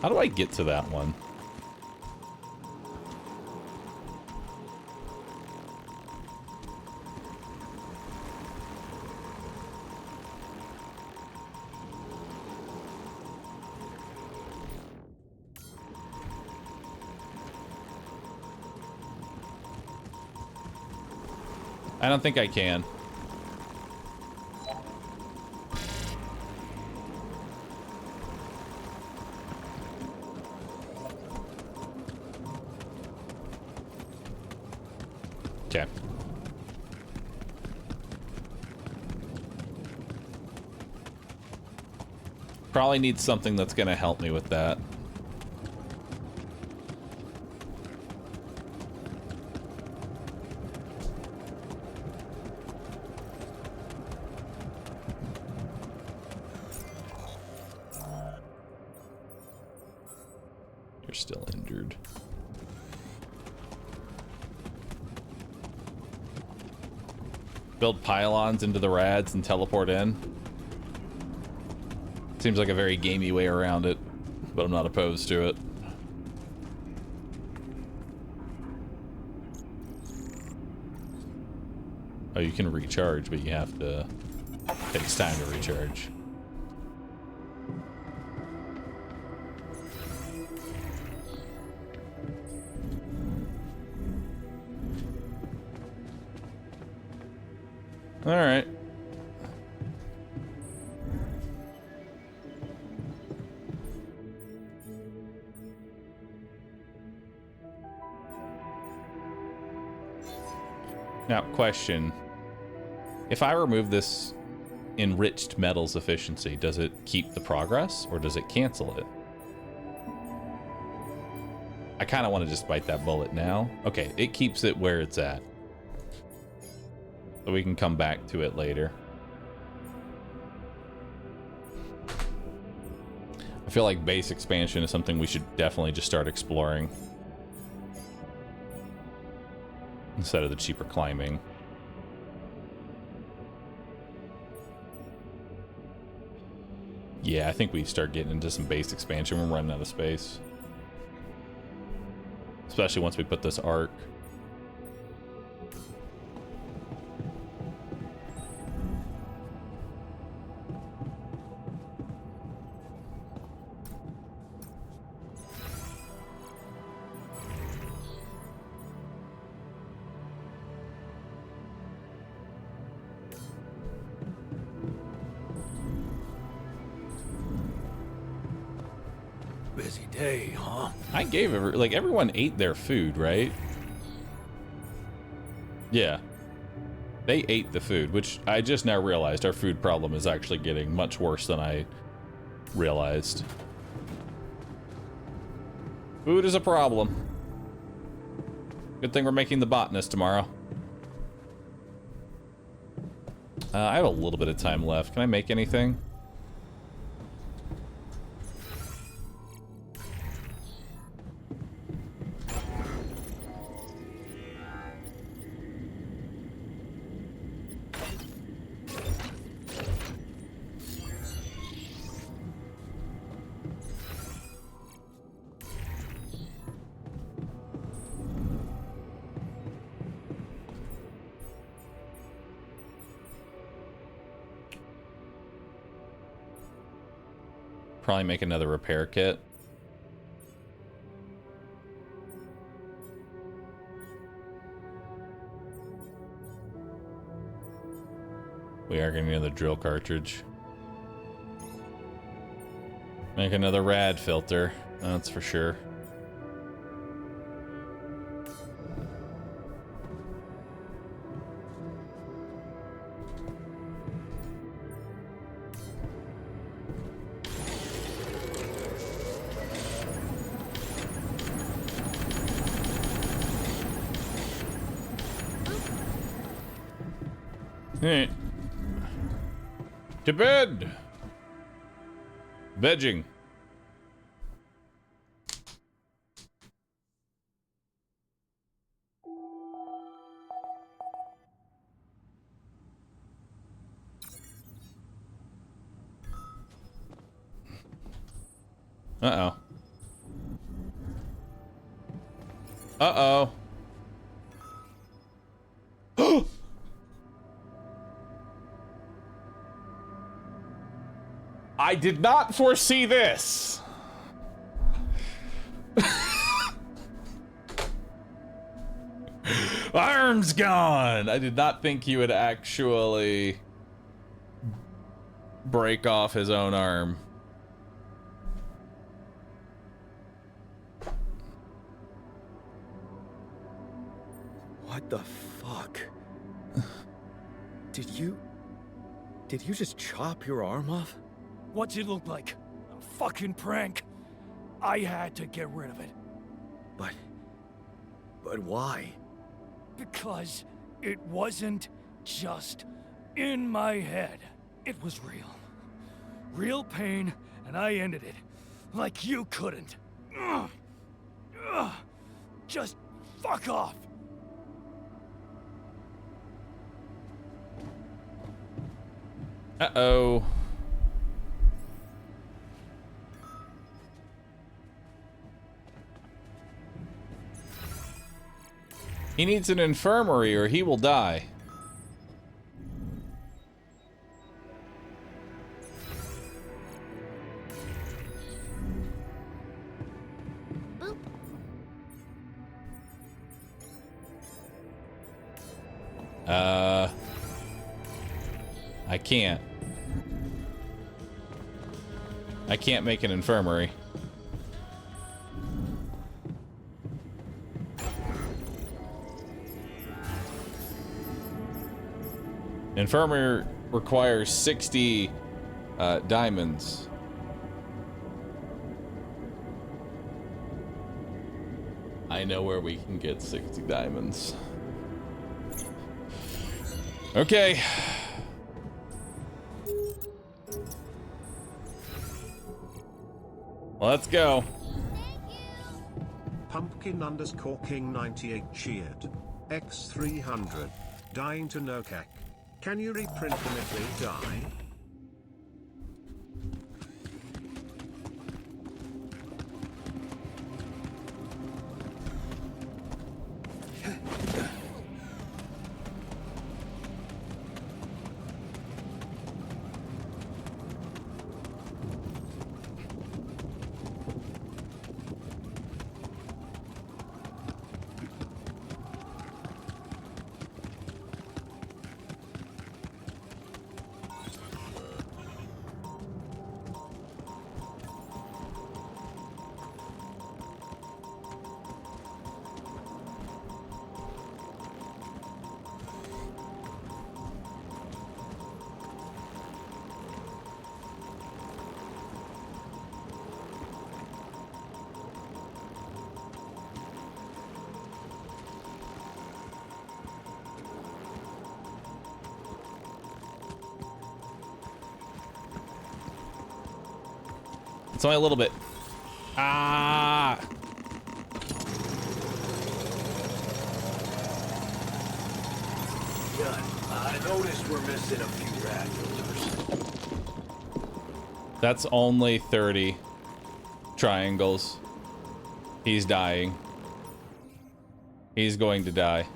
How do I get to that one? I don't think I can. Okay. Probably need something that's gonna help me with that. You're still injured. Build pylons into the rads and teleport in. Seems like a very gamey way around it, but I'm not opposed to it. Oh, you can recharge, but you have to... It takes time to recharge. All right. Now, question. If I remove this enriched metals efficiency, does it keep the progress or does it cancel it? I kind of want to just bite that bullet now. Okay, it keeps it where it's at. So we can come back to it later. I feel like base expansion is something we should definitely just start exploring. Instead of the cheaper climbing. Yeah, I think we start getting into some base expansion. We're running out of space. Especially once we put this arc. Busy day, huh? I gave everyone ate their food, right? Yeah. They ate the food, which I just now realized our food problem is actually getting much worse than I realized. Food is a problem. Good thing we're making the botanist tomorrow. I have a little bit of time left. Can I make anything? probably make another repair kit. We are gonna need another drill cartridge. Make another rad filter, that's for sure. Hey. To bed! Vegging. Uh-oh. Uh-oh. I did not foresee this. Arm's gone. I did not think he would actually break off his own arm. What the fuck? Did you just chop your arm off? What's it look like? A fucking prank. I had to get rid of it. But why? Because it wasn't just in my head. It was real. Real pain, and I ended it. Like you couldn't. Just fuck off. Uh-oh. He needs an infirmary or he will die. Boop. I can't make an infirmary. Infirmary requires 60 diamonds. I know where we can get 60 diamonds. Okay. Let's go. Pumpkin _ King 98 cheered. X300. Dying to know Kek. Can you reprint them if they die? It's only a little bit. Ah! Yeah, I noticed we're missing a few rad filters. That's only 30 triangles. He's dying. He's going to die.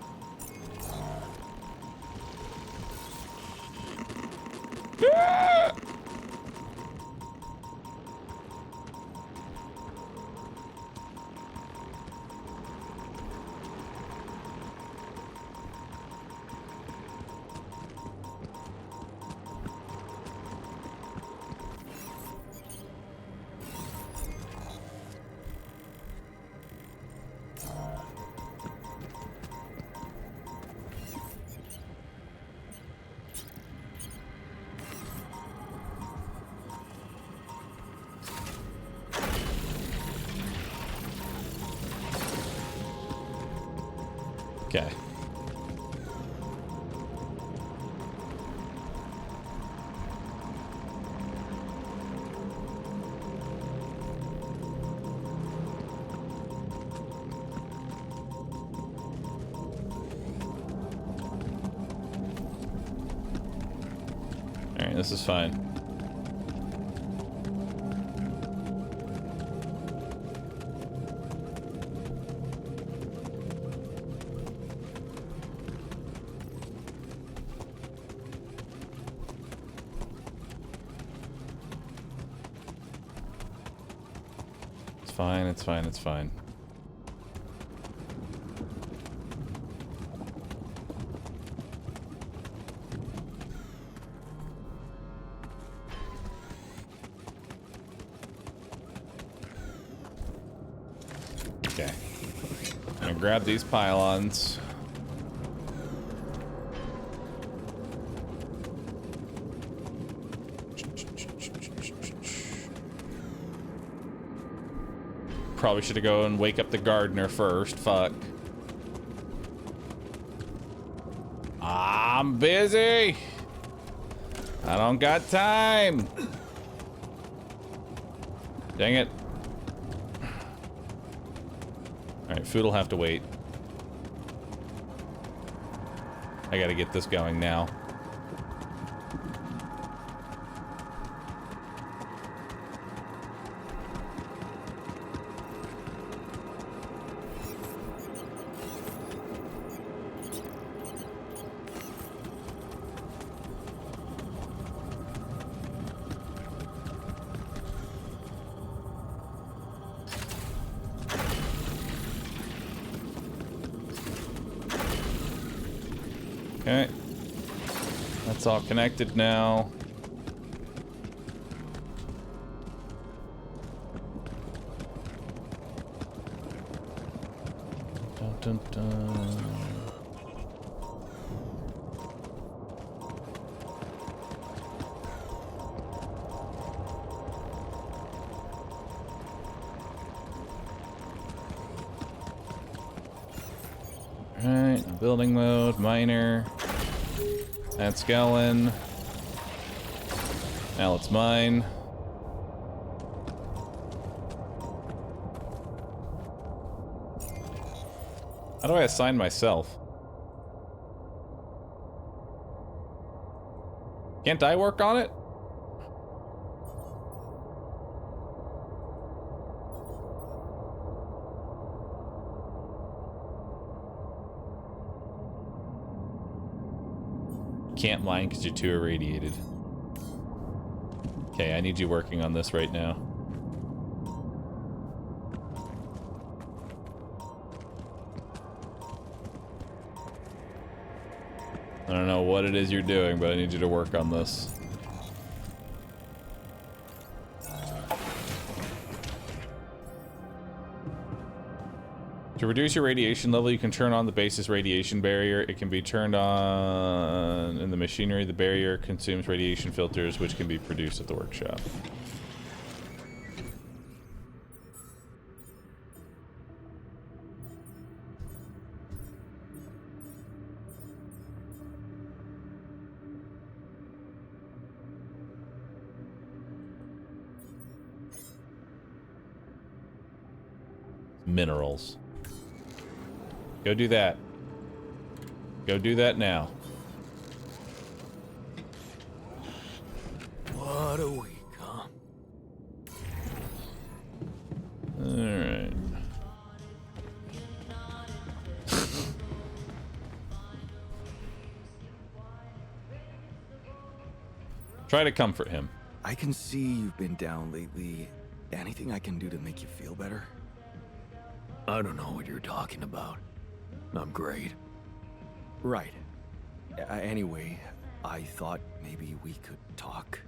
Okay. Alright, this is fine. It's fine, it's fine, it's fine. Okay. I'm gonna grab these pylons. Probably should have go and wake up the gardener first. Fuck. I'm busy. I don't got time. Dang it. Alright, food will have to wait. I gotta get this going now. Okay. That's all connected now. Dun, dun, dun. Alright, building mode, miner. That's going. Now it's mine. How do I assign myself? Can't I work on it? Can't mine because you're too irradiated. Okay, I need you working on this right now. I don't know what it is you're doing, but I need you to work on this. To reduce your radiation level, you can turn on the base's radiation barrier. It can be turned on in the machinery. The barrier consumes radiation filters, which can be produced at the workshop. Minerals. Go do that. Go do that now. What a week, huh? Alright. Try to comfort him. I can see you've been down lately. Anything I can do to make you feel better? I don't know what you're talking about. I'm great. Right. Anyway, I thought maybe we could talk.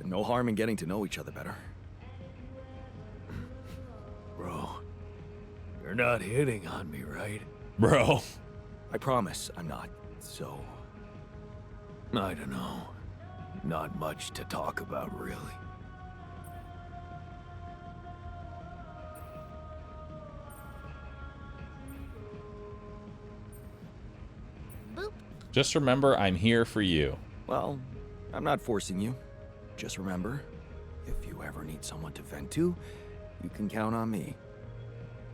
No harm in getting to know each other better. Bro, you're not hitting on me, right? Bro. I promise I'm not, so... I don't know. Not much to talk about, really. Just remember, I'm here for you. Well, I'm not forcing you. Just remember, if you ever need someone to vent to, you can count on me.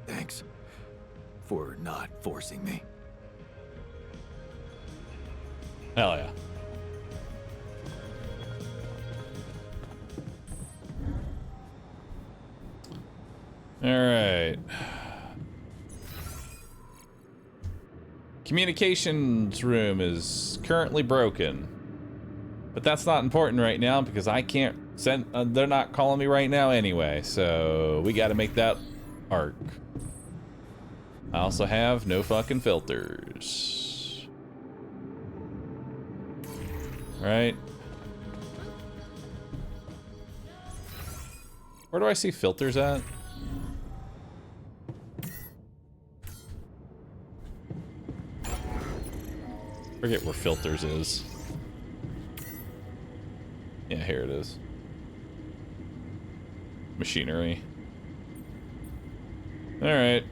Thanks for not forcing me. Hell yeah. All right. Communications room is currently broken. But that's not important right now because I can't send... they're not calling me right now anyway, so we gotta make that arc. I also have no fucking filters. Right. Where do I see filters at? Forget where filters is. Yeah, here it is. Machinery. All right.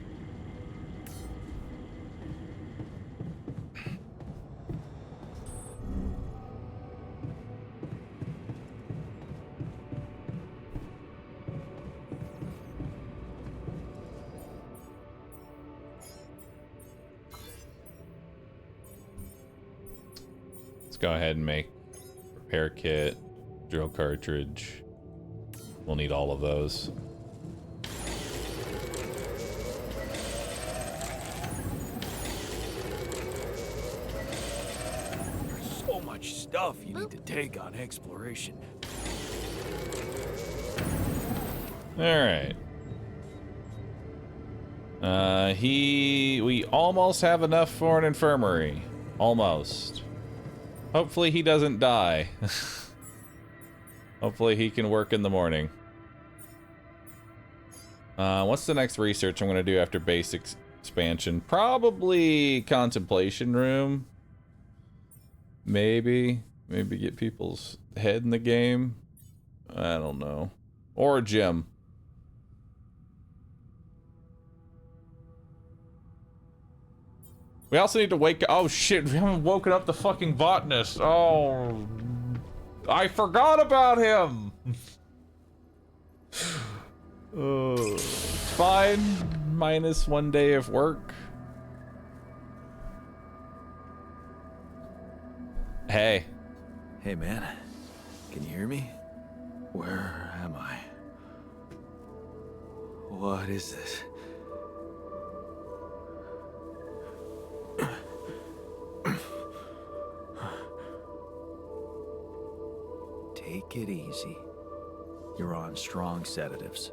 Let's go ahead and make repair kit, drill cartridge. We'll need all of those. There's so much stuff you need to take on exploration. All right. We almost have enough for an infirmary. Almost. Hopefully he doesn't die. Hopefully he can work in the morning. What's the next research I'm going to do after basic expansion? Probably contemplation room. Maybe get people's head in the game. I don't know. Or a gym. We also need to wake up. Oh shit, we haven't woken up the fucking botanist. Oh, I forgot about him. It's fine. Minus 1 day of work. Hey. Hey, man. Can you hear me? Where am I? What is this? Take it easy. You're on strong sedatives.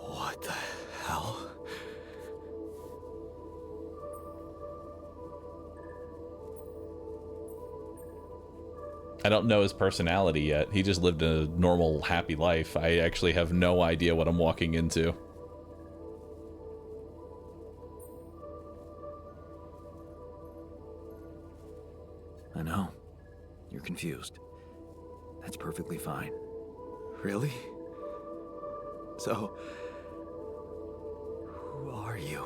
What the hell? I don't know his personality yet. He just lived a normal, happy life. I actually have no idea what I'm walking into. I know. You're confused. That's perfectly fine. Really? So, who are you?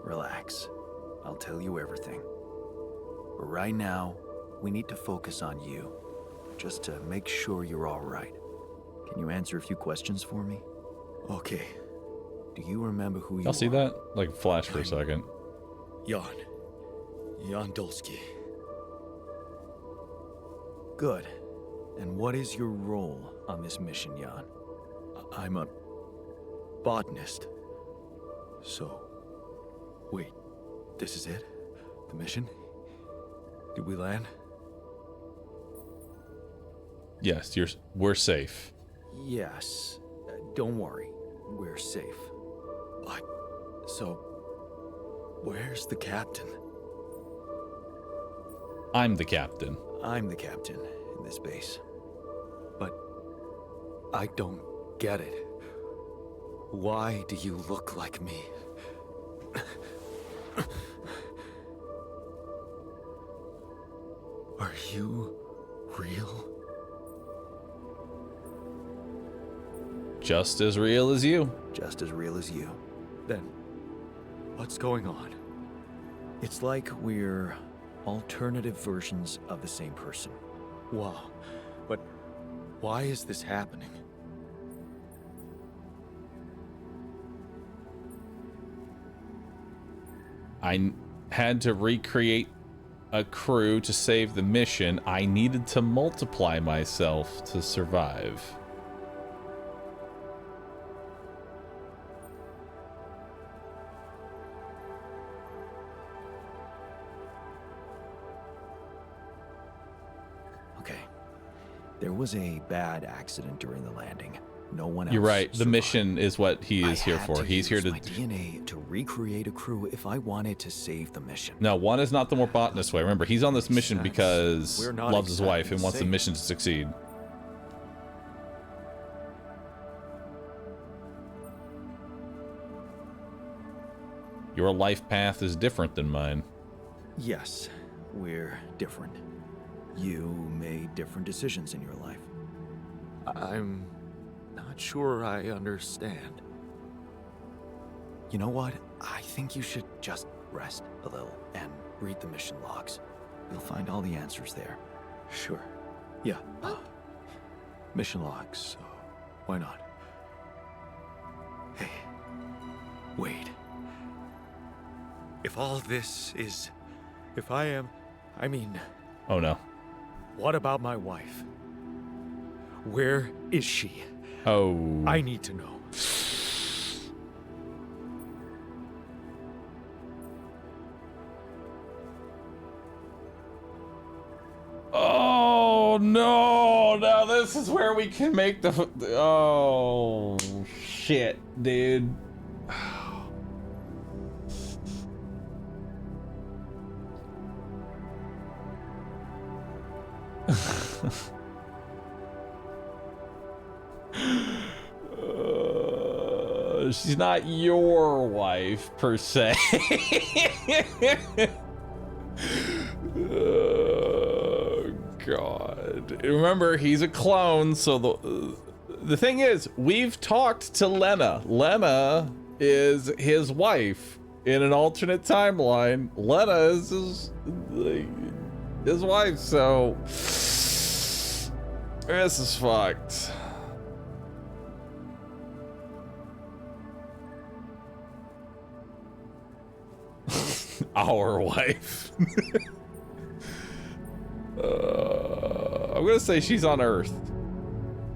Relax. I'll tell you everything. But right now, we need to focus on you. Just to make sure you're all right. Can you answer a few questions for me? Okay. Do you remember who you are? I'll see that? Like, flash for a second. Jan Dolsky. Good. And what is your role on this mission, Jan? I'm a botanist. So, wait, this is it? The mission? Did we land? Yes, we're safe. Yes. Don't worry. We're safe. But, so, where's the captain? I'm the captain. I'm the captain in this base. But I don't get it. Why do you look like me? Are you real? Just as real as you. just as real as you. Then, what's going on? It's like we're alternative versions of the same person. Wow, but why is this happening? I had to recreate a crew to save the mission. I needed to multiply myself to survive. Okay. There was a bad accident during the landing. No one else You're right. The survived. mission is what he is here for. He's here to... my DNA to recreate a crew if I wanted to save the mission. No, one is not the more botanist way. Remember, he's on this mission because We're not loves his wife exactly and wants the safe. mission to succeed. Your life path is different than mine. Yes, we're different. You made different decisions in your life. I'm not sure I understand. You know what? I think you should just rest a little and read the mission logs. You'll find all the answers there. Sure. Yeah. Mission logs. Why not? Hey. Wait. If all this is... If I am... I mean... Oh no. What about my wife? Where is she? Oh. I need to know. Oh no! Now this is where we can make the... Oh shit, dude. She's not your wife per se. Oh god. Remember, he's a clone, so the thing is, we've talked to Lena. Lena is his wife in an alternate timeline. Lena is his wife, so this is fucked. Our wife. I'm gonna say she's on Earth,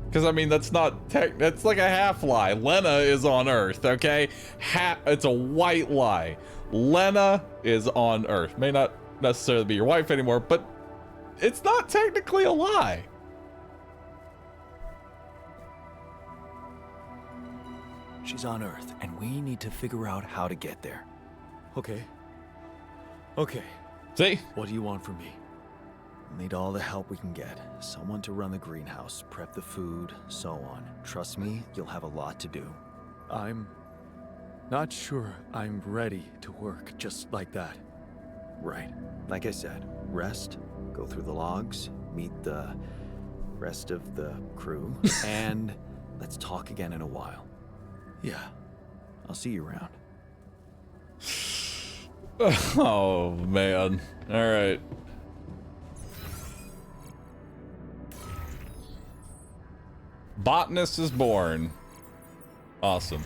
because I mean that's not that's like a half lie. Lena is on Earth, okay? It's a white lie. Lena is on Earth. May not necessarily be your wife anymore, but it's not technically a lie. She's on Earth, and we need to figure out how to get there. Okay. Okay. See? What do you want from me? We'll need all the help we can get. Someone to run the greenhouse, prep the food, so on. Trust me, you'll have a lot to do. I'm not sure I'm ready to work just like that. Right. Like I said, rest, go through the logs, meet the rest of the crew, and let's talk again in a while. Yeah. I'll see you around. Oh man. All right. Botanist is born. Awesome.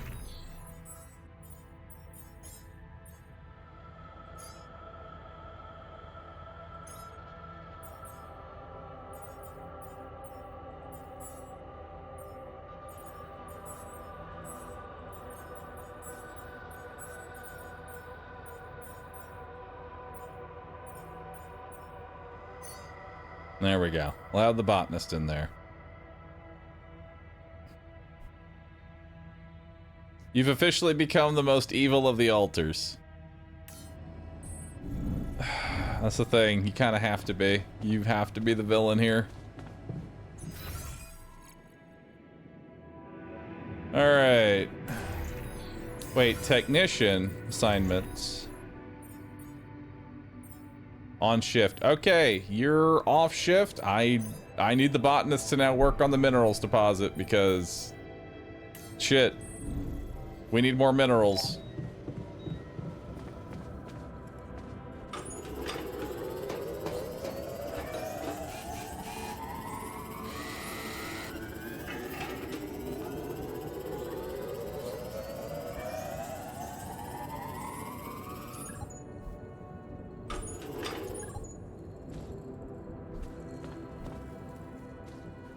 There we go. We'll have the botanist in there. You've officially become the most evil of the altars. That's the thing. You kind of have to be. You have to be the villain here. Alright. Wait, technician assignments. On shift. Okay, you're off shift. I need the botanist to now work on the minerals deposit because shit. We need more minerals.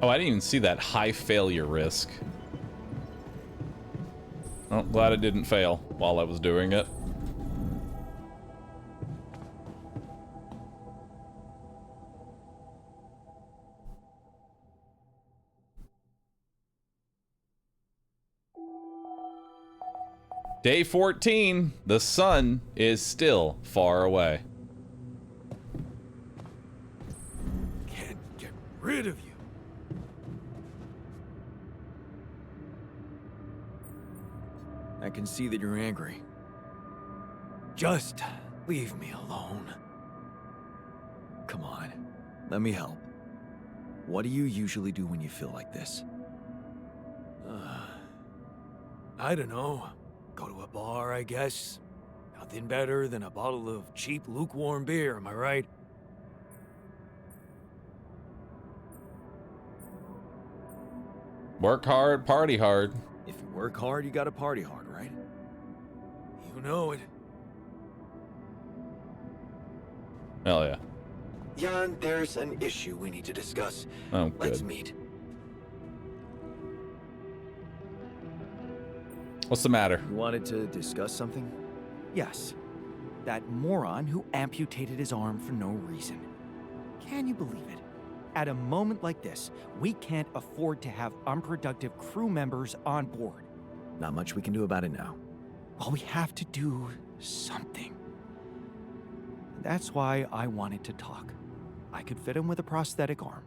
Oh, I didn't even see that high failure risk. Oh, glad it didn't fail while I was doing it. Day 14. The sun is still far away. Can't get rid of you. I can see that you're angry. Just leave me alone. Come on, let me help. What do you usually do when you feel like this? I don't know. Go to a bar, I guess. Nothing better than a bottle of cheap, lukewarm beer, am I right? Work hard, party hard. If you work hard, you gotta party hard, right? You know it. Hell yeah. Jan, there's an issue we need to discuss. Oh, Let's good. meet. What's the matter? You wanted to discuss something? Yes. That moron who amputated his arm for no reason. Can you believe it? At a moment like this, we can't afford to have unproductive crew members on board. Not much we can do about it now. Well, we have to do something. That's why I wanted to talk. I could fit him with a prosthetic arm.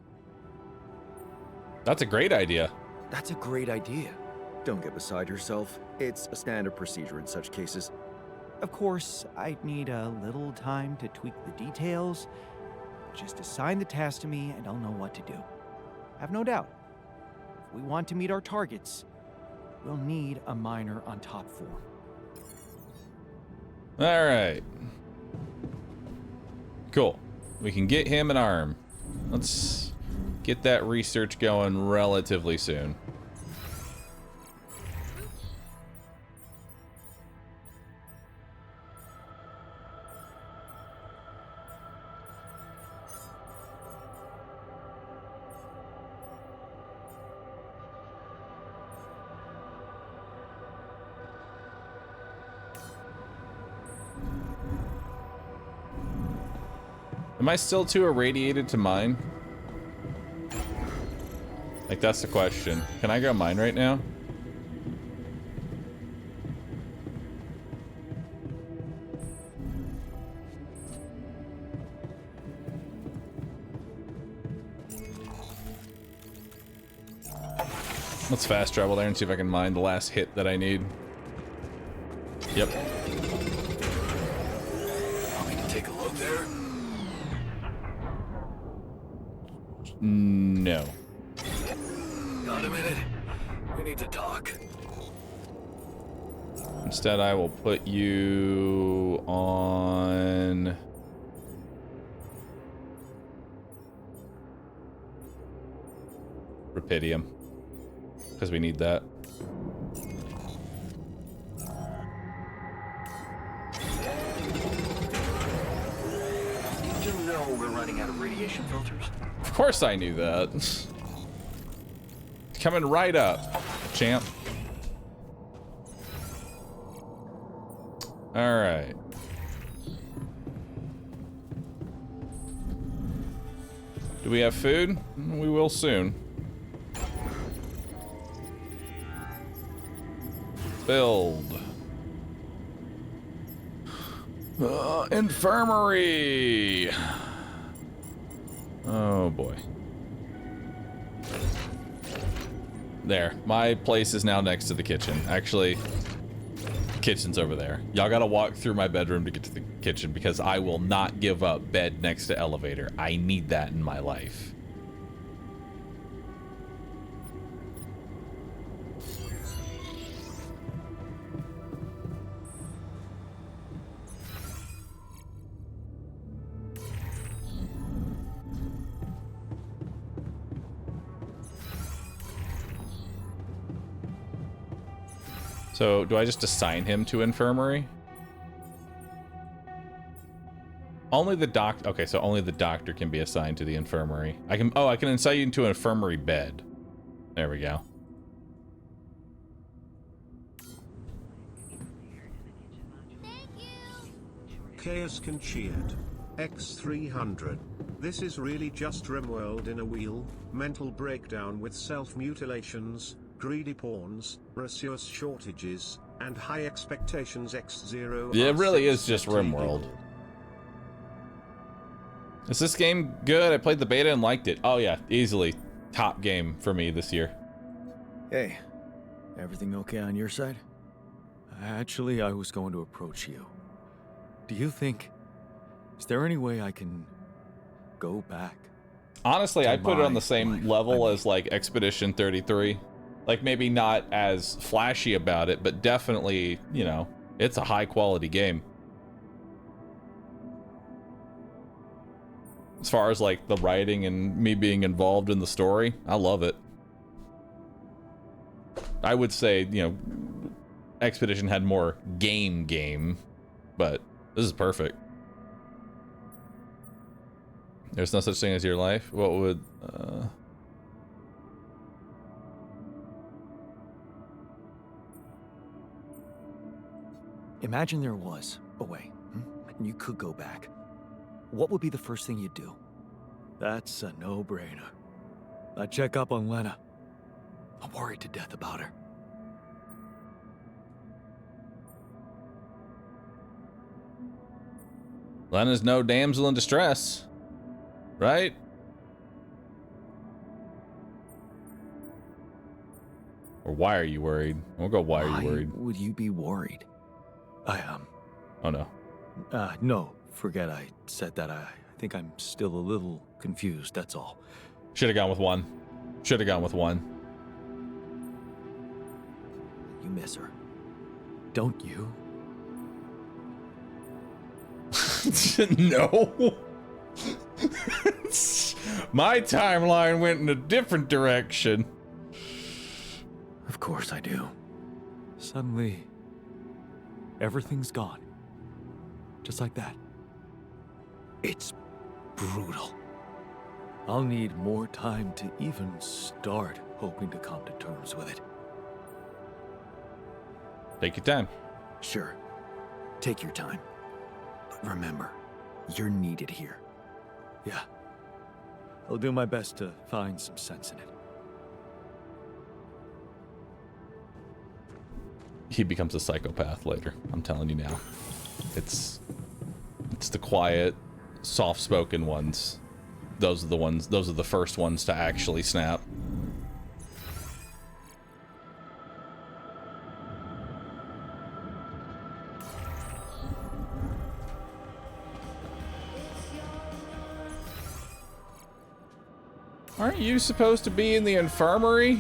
That's a great idea. That's a great idea. Don't get beside yourself. It's a standard procedure in such cases. Of course, I'd need a little time to tweak the details. Just assign the task to me and I'll know what to do. Have no doubt. If we want to meet our targets, we'll need a miner on top 4. All right. Cool. We can get him an arm. Let's get that research going relatively soon. Am I still too irradiated to mine? Like, that's the question. Can I go mine right now? Let's fast travel there and see if I can mine the last hit that I need. Yep. Want me to take a look there? No. Got a minute? We need to talk. Instead, I will put you on... Rupidium. Because we need that. Did you know we're running out of radiation filters? Of course I knew that. Coming right up, champ. All right. Do we have food? We will soon. Build. Infirmary. Oh boy. There. My place is now next to the kitchen. Actually, the kitchen's over there. Y'all gotta walk through my bedroom to get to the kitchen because I will not give up bed next to elevator. I need that in my life. So, do I just assign him to infirmary? Only the doctor. Okay, so only the doctor can be assigned to the infirmary. I can. Oh, I can assign you into an infirmary bed. There we go. Chaos Conchiat. X300. This is really just RimWorld in a wheel, mental breakdown with self-mutilations, greedy pawns, resource shortages, and high expectations X0. Yeah, it really is just RimWorld. Is this game good? I played the beta and liked it. Oh yeah, easily top game for me this year. Hey, everything okay on your side? Actually, I was going to approach you. Do you think... Is there any way I can go back? Honestly, I'd put it on the same level as like Expedition 33. Like maybe not as flashy about it, but definitely, you know, it's a high quality game. As far as like the writing and me being involved in the story, I love it. I would say, you know, Expedition had more game, but this is perfect. There's no such thing as your life. What would Imagine there was a way, and you could go back. What would be the first thing you'd do? That's a no-brainer. I'd check up on Lena. I'm worried to death about her. Lena's no damsel in distress, right? Or why are you worried? We'll go, why are you worried? Would you be worried? I am. Oh no. No, forget I said that. I think I'm still a little confused, that's all. Should have gone with one. Should have gone with one. You miss her. Don't you? No. My timeline went in a different direction. Of course I do. Suddenly, everything's gone. Just like that. It's brutal. I'll need more time to even start hoping to come to terms with it. Take your time. Sure. Take your time. But remember, you're needed here. Yeah. I'll do my best to find some sense in it. He becomes a psychopath later. I'm telling you now. It's the quiet, soft-spoken ones. Those are the first ones to actually snap. Aren't you supposed to be in the infirmary?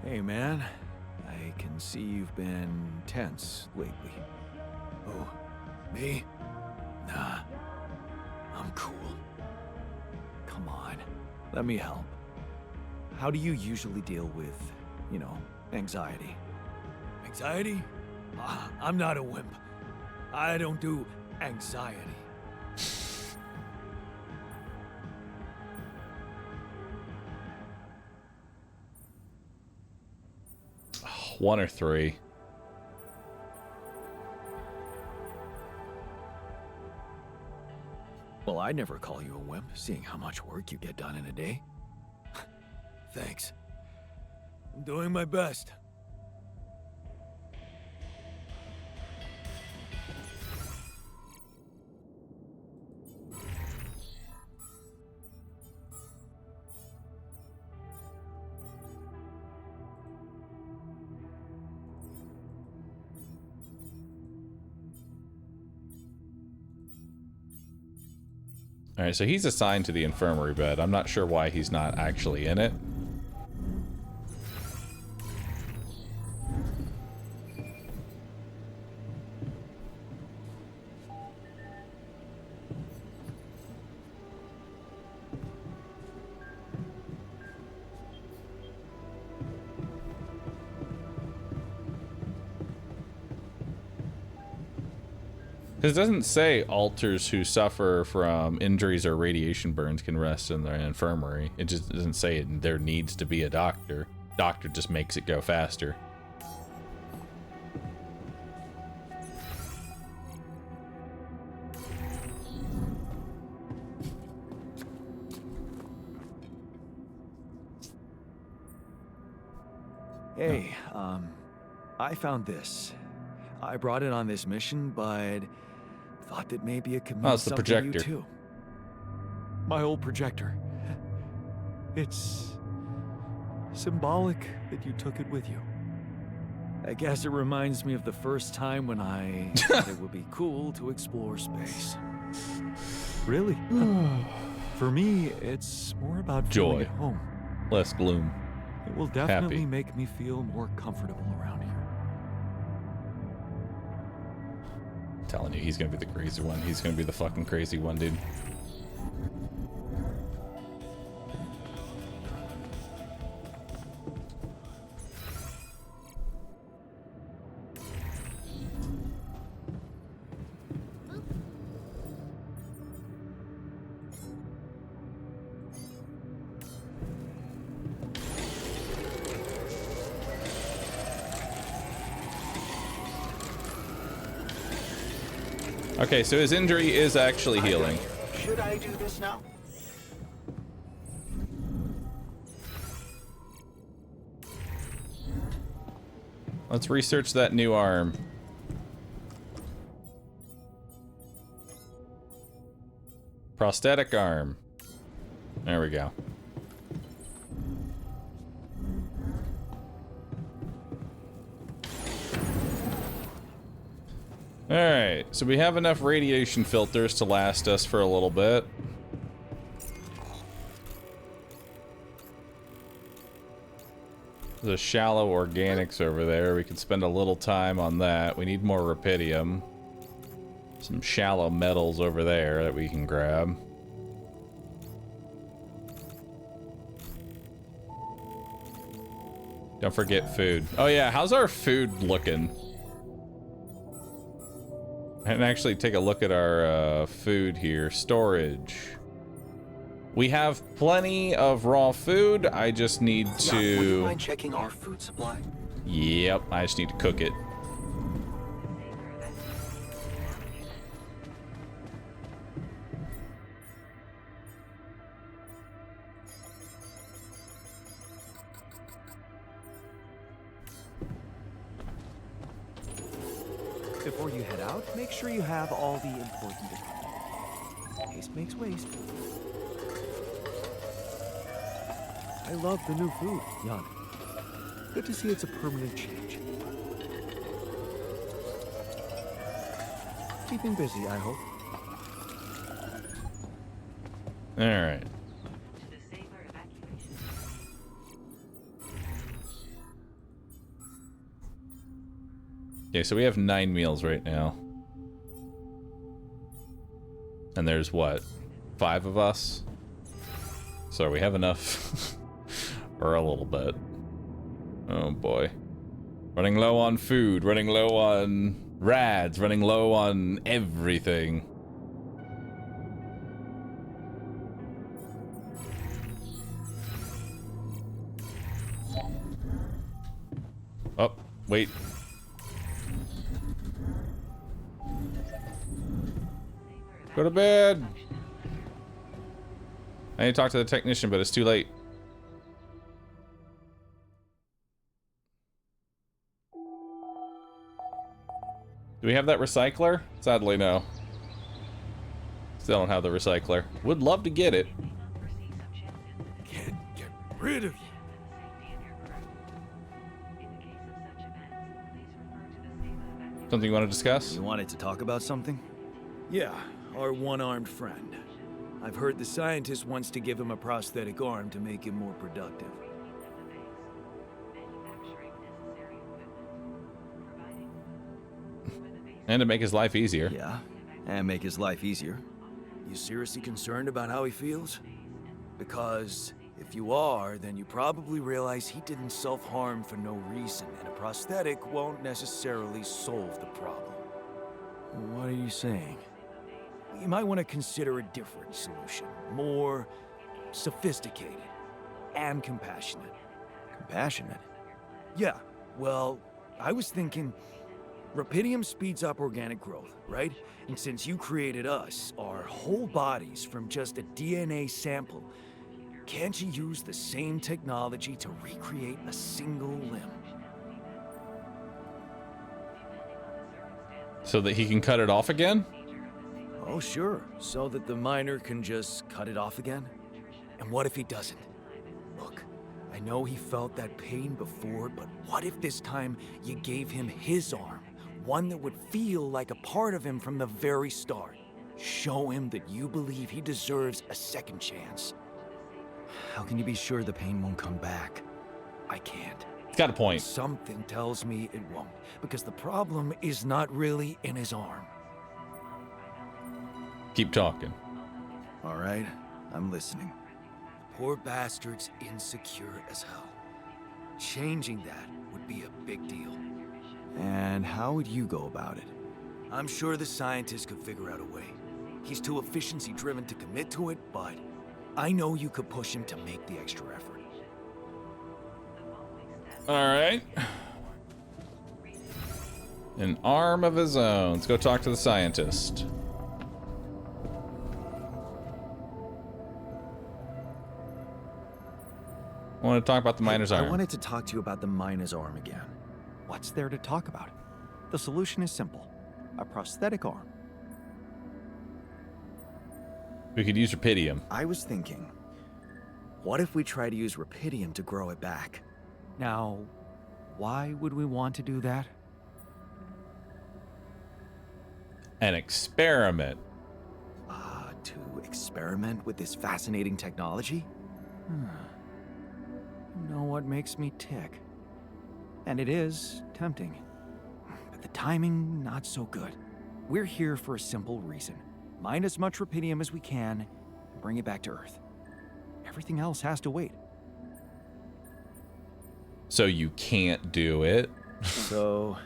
Hey, man. I can see you've been tense lately. Oh, me? Nah. I'm cool. Come on. Let me help. How do you usually deal with, you know, anxiety? Anxiety? I'm not a wimp. I don't do anxiety. One or three. Well, I'd never call you a wimp, seeing how much work you get done in a day. Thanks. I'm doing my best. All right, so he's assigned to the infirmary bed. I'm not sure why he's not actually in it. Because it doesn't say alters who suffer from injuries or radiation burns can rest in their infirmary. It just doesn't say there needs to be a doctor. Doctor just makes it go faster. Hey, I found this. I brought it on this mission, but thought that maybe it could mean it's the something to you projector. too. My old projector. It's symbolic that you took it with you. I guess it reminds me of the first time when I thought it would be cool to explore space. Really? For me, it's more about feeling Joy. at home. Less gloom. It will definitely Happy. make me feel more comfortable around here. I'm telling you, he's gonna be the crazy one. He's gonna be the fucking crazy one, dude. Okay, so his injury is actually healing. Should I do this now? Let's research that new arm. Prosthetic arm. There we go. Alright, so we have enough radiation filters to last us for a little bit. There's shallow organics over there. We could spend a little time on that. We need more rubidium. Some shallow metals over there that we can grab. Don't forget food. Oh yeah, how's our food looking? I can actually take a look at our food here. Storage. We have plenty of raw food. I just need Would you to... mind checking our food supply? Yep, I just need to cook it. Before you head out, make sure you have all the important equipment. Haste makes waste. I love the new food, Jan. Good to see it's a permanent change. Keeping busy, I hope. All right. Okay, so we have 9 meals right now. And there's what? 5 of us? So we have enough for a little bit. Oh boy. Running low on food, running low on rads, running low on everything. Oh, wait. Go to bed. I need to talk to the technician, but it's too late. Do we have that recycler? Sadly, no. Still don't have the recycler. Would love to get it. Can't get rid of you. Something you want to discuss? You wanted to talk about something? Yeah, our one-armed friend. I've heard the scientist wants to give him a prosthetic arm to make him more productive. And to make his life easier. Yeah, and make his life easier. You seriously concerned about how he feels? Because if you are, then you probably realize he didn't self-harm for no reason, and a prosthetic won't necessarily solve the problem. What are you saying? You might want to consider a different solution. More sophisticated and compassionate. Compassionate? Yeah, well, I was thinking Rapidium speeds up organic growth, right? And since you created us, our whole bodies from just a DNA sample, can't you use the same technology to recreate a single limb? So that he can cut it off again? Oh, sure. So that the miner can just cut it off again? And what if he doesn't? Look, I know he felt that pain before, but what if this time you gave him his arm? One that would feel like a part of him from the very start. Show him that you believe he deserves a second chance. How can you be sure the pain won't come back? I can't. He's got a point. Something tells me it won't, because the problem is not really in his arm. Keep talking. All right, I'm listening. Poor bastard's insecure as hell. Changing that would be a big deal. And how would you go about it? I'm sure the scientist could figure out a way. He's too efficiency-driven to commit to it, but I know you could push him to make the extra effort. All right. An arm of his own. Let's go talk to the scientist. I want to talk about the miner's arm. I wanted to talk to you about the miner's arm again. What's there to talk about? The solution is simple. A prosthetic arm. We could use Rapidium. I was thinking, what if we try to use Rapidium to grow it back? Now, why would we want to do that? An experiment. To experiment with this fascinating technology? You know what makes me tick? And it is tempting. But the timing, not so good. We're here for a simple reason. Mine as much Rapidium as we can, and bring it back to Earth. Everything else has to wait. So you can't do it. So,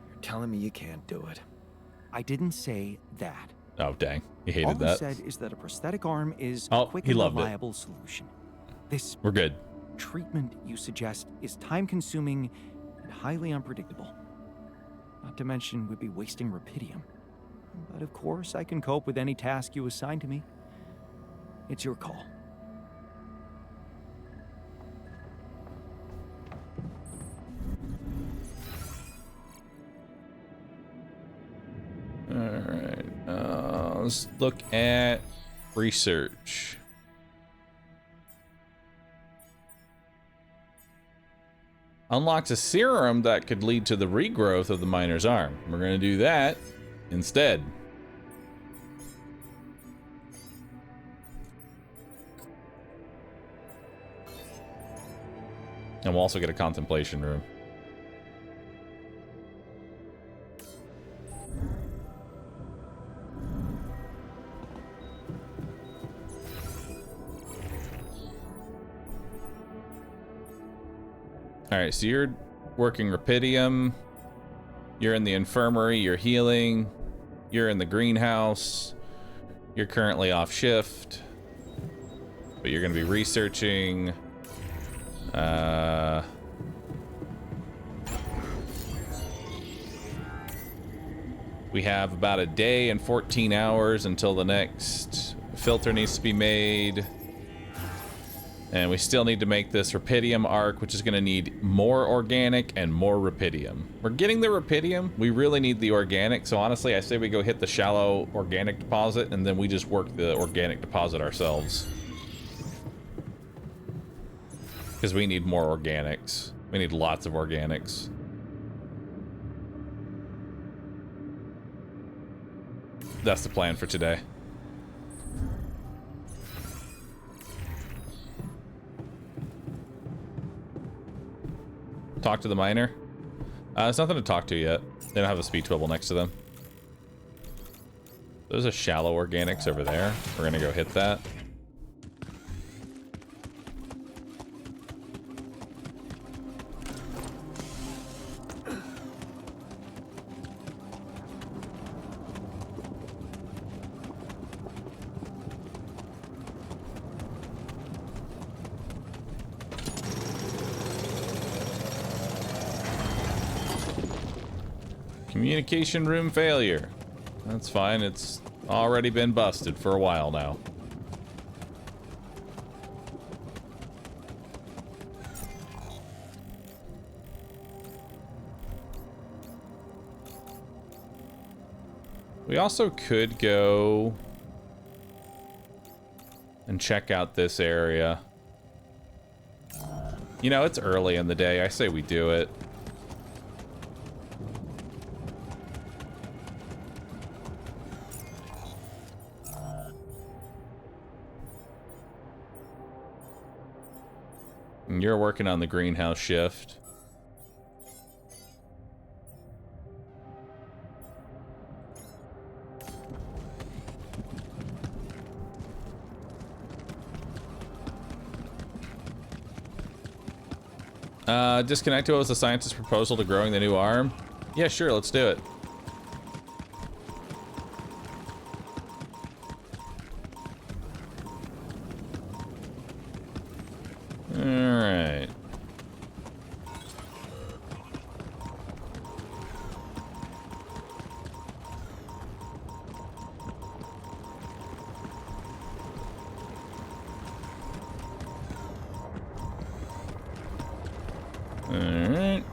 you're telling me you can't do it? I didn't say that. Oh, dang. He hated All that. I said is that a prosthetic arm is Oh, a quick he and loved it. reliable solution. This We're good. treatment you suggest is time-consuming and highly unpredictable. Not to mention we'd be wasting Rapidium. But of course, I can cope with any task you assign to me. It's your call. All right. Let's look at research. Unlocks a serum that could lead to the regrowth of the miner's arm. We're going to do that instead. And we'll also get a contemplation room. All right, so you're working Rapidium. You're in the infirmary, you're healing. You're in the greenhouse. You're currently off shift. But you're going to be researching. We have about a day and 14 hours until the next filter needs to be made. And we still need to make this Rapidium arc, which is going to need more organic and more Rapidium. We're getting the Rapidium. We really need the organic. So honestly, I say we go hit the shallow organic deposit and then we just work the organic deposit ourselves. Because we need more organics. We need lots of organics. That's the plan for today. Talk to the miner. There's nothing to talk to yet. They don't have a speed twible next to them. There's a shallow organics over there. We're gonna go hit that. Communication room failure. That's fine. It's already been busted for a while now. We also could go and check out this area. You know, it's early in the day. I say we do it. And you're working on the greenhouse shift. Disconnect was the scientist's proposal to growing the new arm? Yeah, sure, let's do it. Alright. Alright.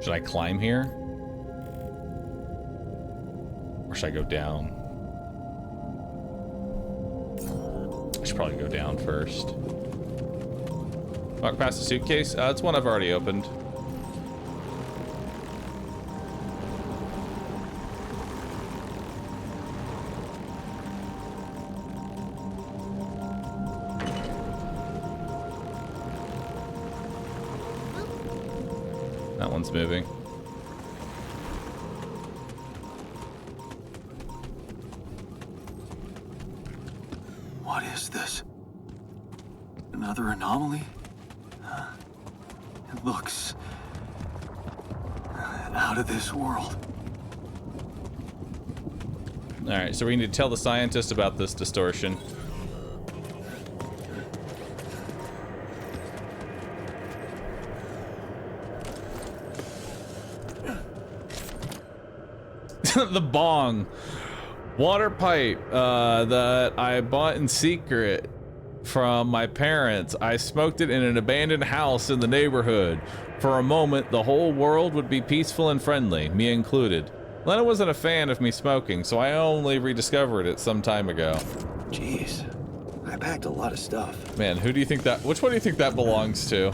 Should I climb here? Or should I go down? I should probably go down first. Walk past the suitcase? It's one I've already opened. That one's moving. What is this? Another anomaly? It looks out of this world. Alright, so we need to tell the scientist about this distortion. The bong. Water pipe that I bought in secret from my parents. I smoked it in an abandoned house in the neighborhood. For a moment, the whole world would be peaceful and friendly, me included. Lena wasn't a fan of me smoking, so I only rediscovered it some time ago. Jeez, I packed a lot of stuff. Man, who do you think that, which one do you think that belongs to?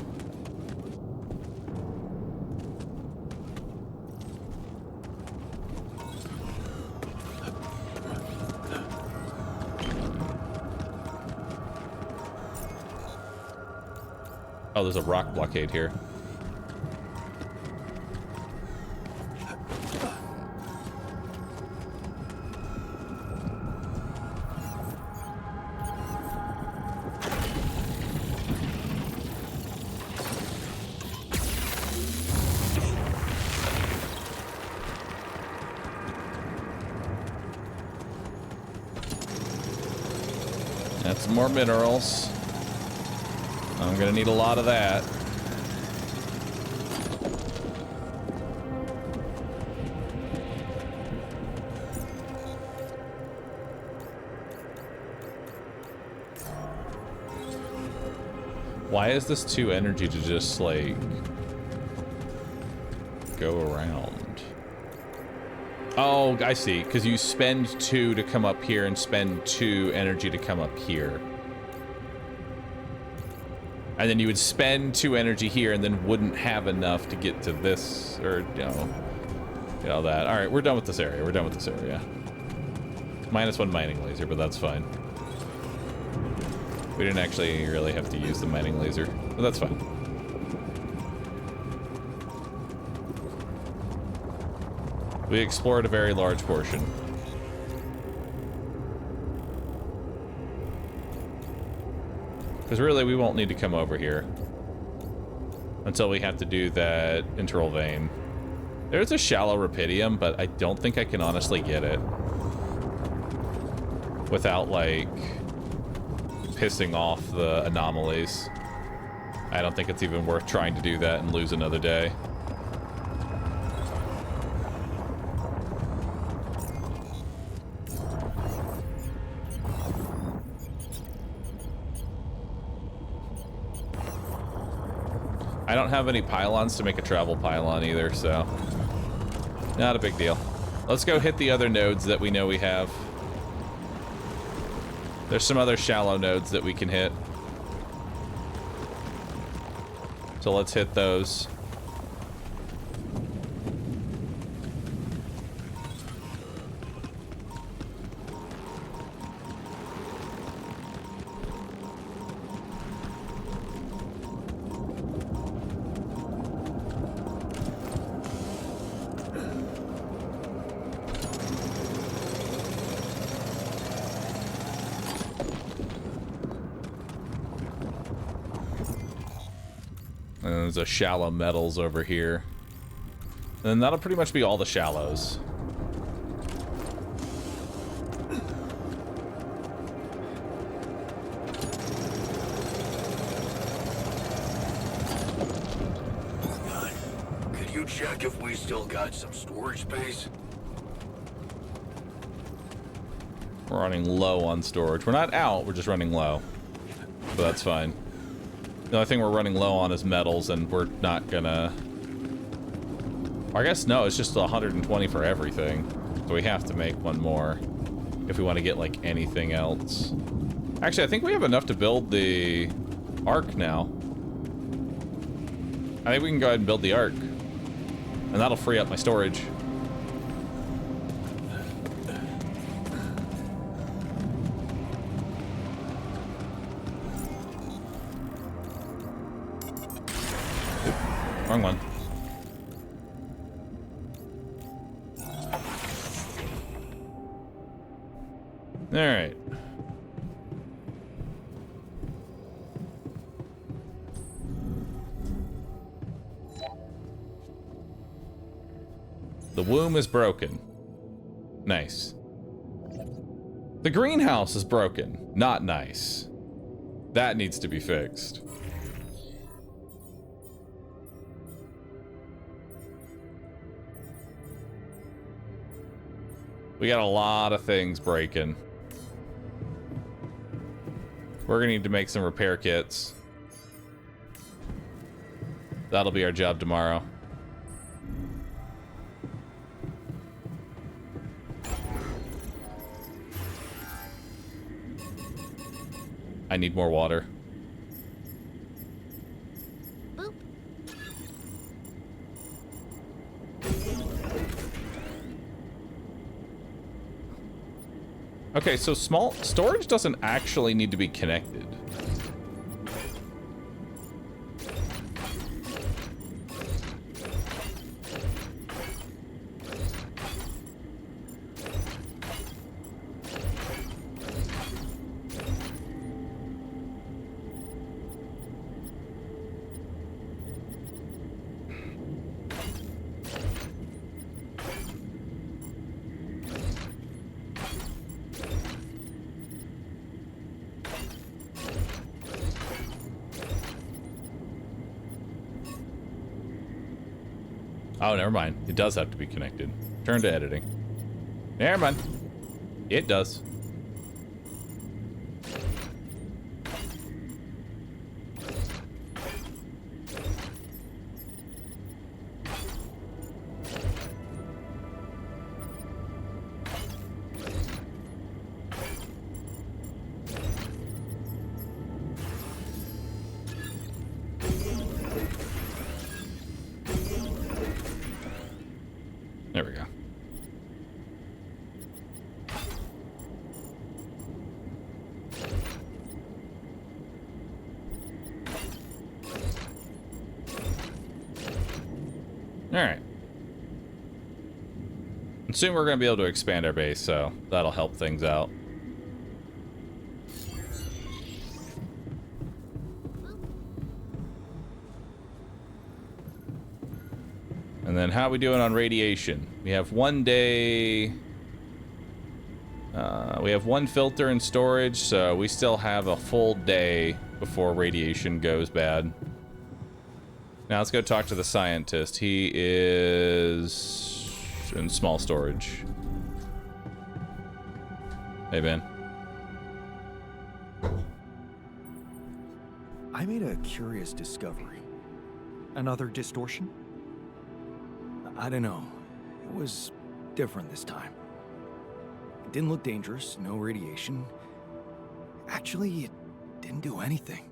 Oh, there's a rock blockade here. That's some more minerals. I'm gonna need a lot of that. Why is this 2 energy to just, like, go around? Oh, I see. Because you spend 2 to come up here and spend 2 energy to come up here. And then you would spend 2 energy here and then wouldn't have enough to get to this, or, you know that. All right, we're done with this area. We're done with this area. -1 mining laser, but that's fine. We didn't actually really have to use the mining laser, but that's fine. We explored a very large portion. Because really, we won't need to come over here. until we have to do that internal vein. There's a shallow rapidium, but I don't think I can honestly get it without, like, pissing off the anomalies. I don't think it's even worth trying to do that and lose another day. I don't have any pylons to make a travel pylon either, so not a big deal. Let's go hit the other nodes that we know we have. There's some other shallow nodes that we can hit. So let's hit those. And there's a shallow metals over here. And that'll pretty much be all the shallows. Could you check if we still got some storage space? We're running low on storage. We're not out, we're just running low. But that's fine. The only thing we're running low on is metals, and we're not gonna... I guess, no, it's just 120 for everything. So we have to make one more if we want to get, like, anything else. Actually, I think we have enough to build the Ark now. I think we can go ahead and build the Ark. And that'll free up my storage. Wrong one. All right. The womb is broken. Nice. The greenhouse is broken. Not nice. That needs to be fixed. We got a lot of things breaking. We're gonna need to make some repair kits. That'll be our job tomorrow. I need more water. Boop. Okay, so small storage doesn't actually need to be connected. Oh, never mind. It does have to be connected. Turn to editing. Never mind. It does. There we go. All right. And soon we're going to be able to expand our base, so that'll help things out. And then how are we doing on radiation? We have 1 day. We have 1 filter in storage, so we still have a full day before radiation goes bad. Now let's go talk to the scientist. He is in small storage. Hey, Ben. I made a curious discovery. Another distortion? I don't know. It was different this time. It didn't look dangerous, no radiation. Actually, it didn't do anything.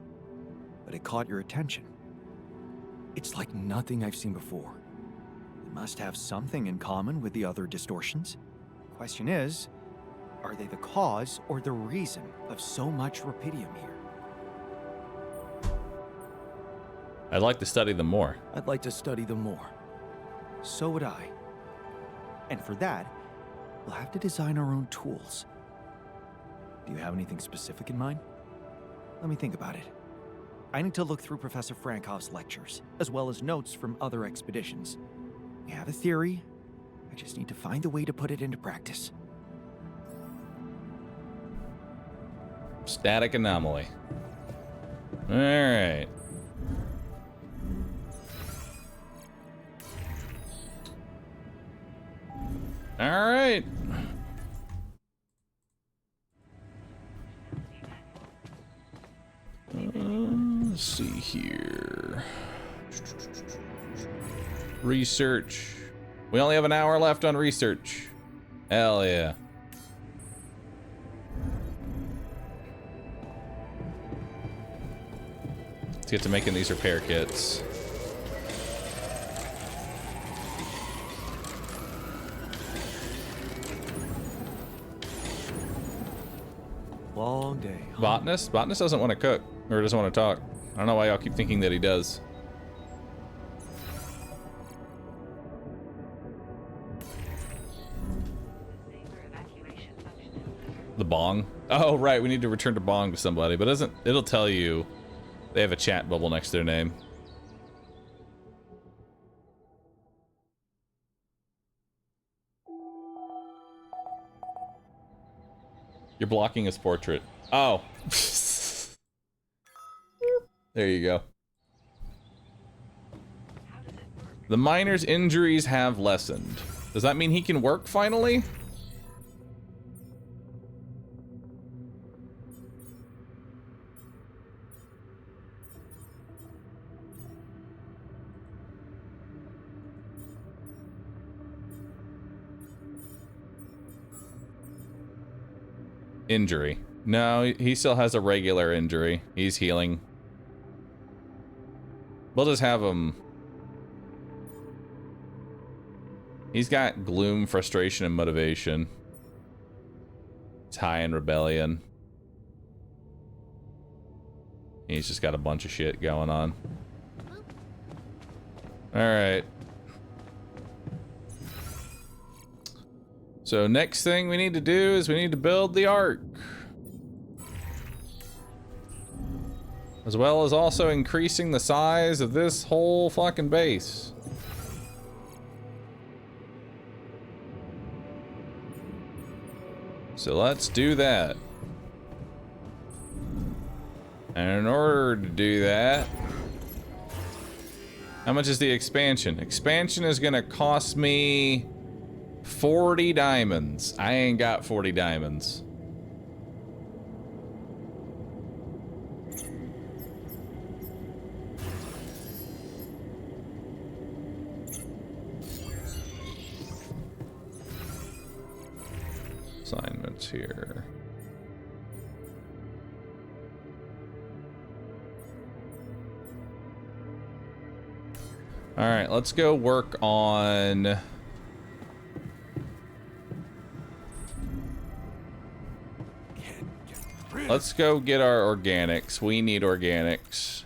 But it caught your attention. It's like nothing I've seen before. It must have something in common with the other distortions. Question is, are they the cause or the reason of so much rupidium here? I'd like to study them more. I'd like to study them more. So would I. And for that, we'll have to design our own tools. Do you have anything specific in mind? Let me think about it. I need to look through Professor Frankoff's lectures, as well as notes from other expeditions. We have a theory. I just need to find a way to put it into practice. Static anomaly. All right. All right. Let's see here. Research. We only have an hour left on research. Hell yeah. Let's get to making these repair kits. Long day. Huh? Botanist? Botanist doesn't want to cook, or doesn't want to talk. I don't know why y'all keep thinking that he does. The bong? Oh, right, we need to return to bong to somebody, but it'll tell you they have a chat bubble next to their name. You're blocking his portrait. Oh. There you go. The miner's injuries have lessened. Does that mean he can work finally? Injury. No, he still has a regular injury. He's healing. We'll just have him. He's got gloom, frustration, and motivation. He's high in rebellion. He's just got a bunch of shit going on. Alright. So next thing we need to do is we need to build the Ark. As well as also increasing the size of this whole fucking base. So let's do that. And in order to do that, how much is the expansion? Expansion is gonna cost me 40 diamonds. I ain't got 40 diamonds. Assignments here. All right, let's go work on let's go get our organics. We need organics.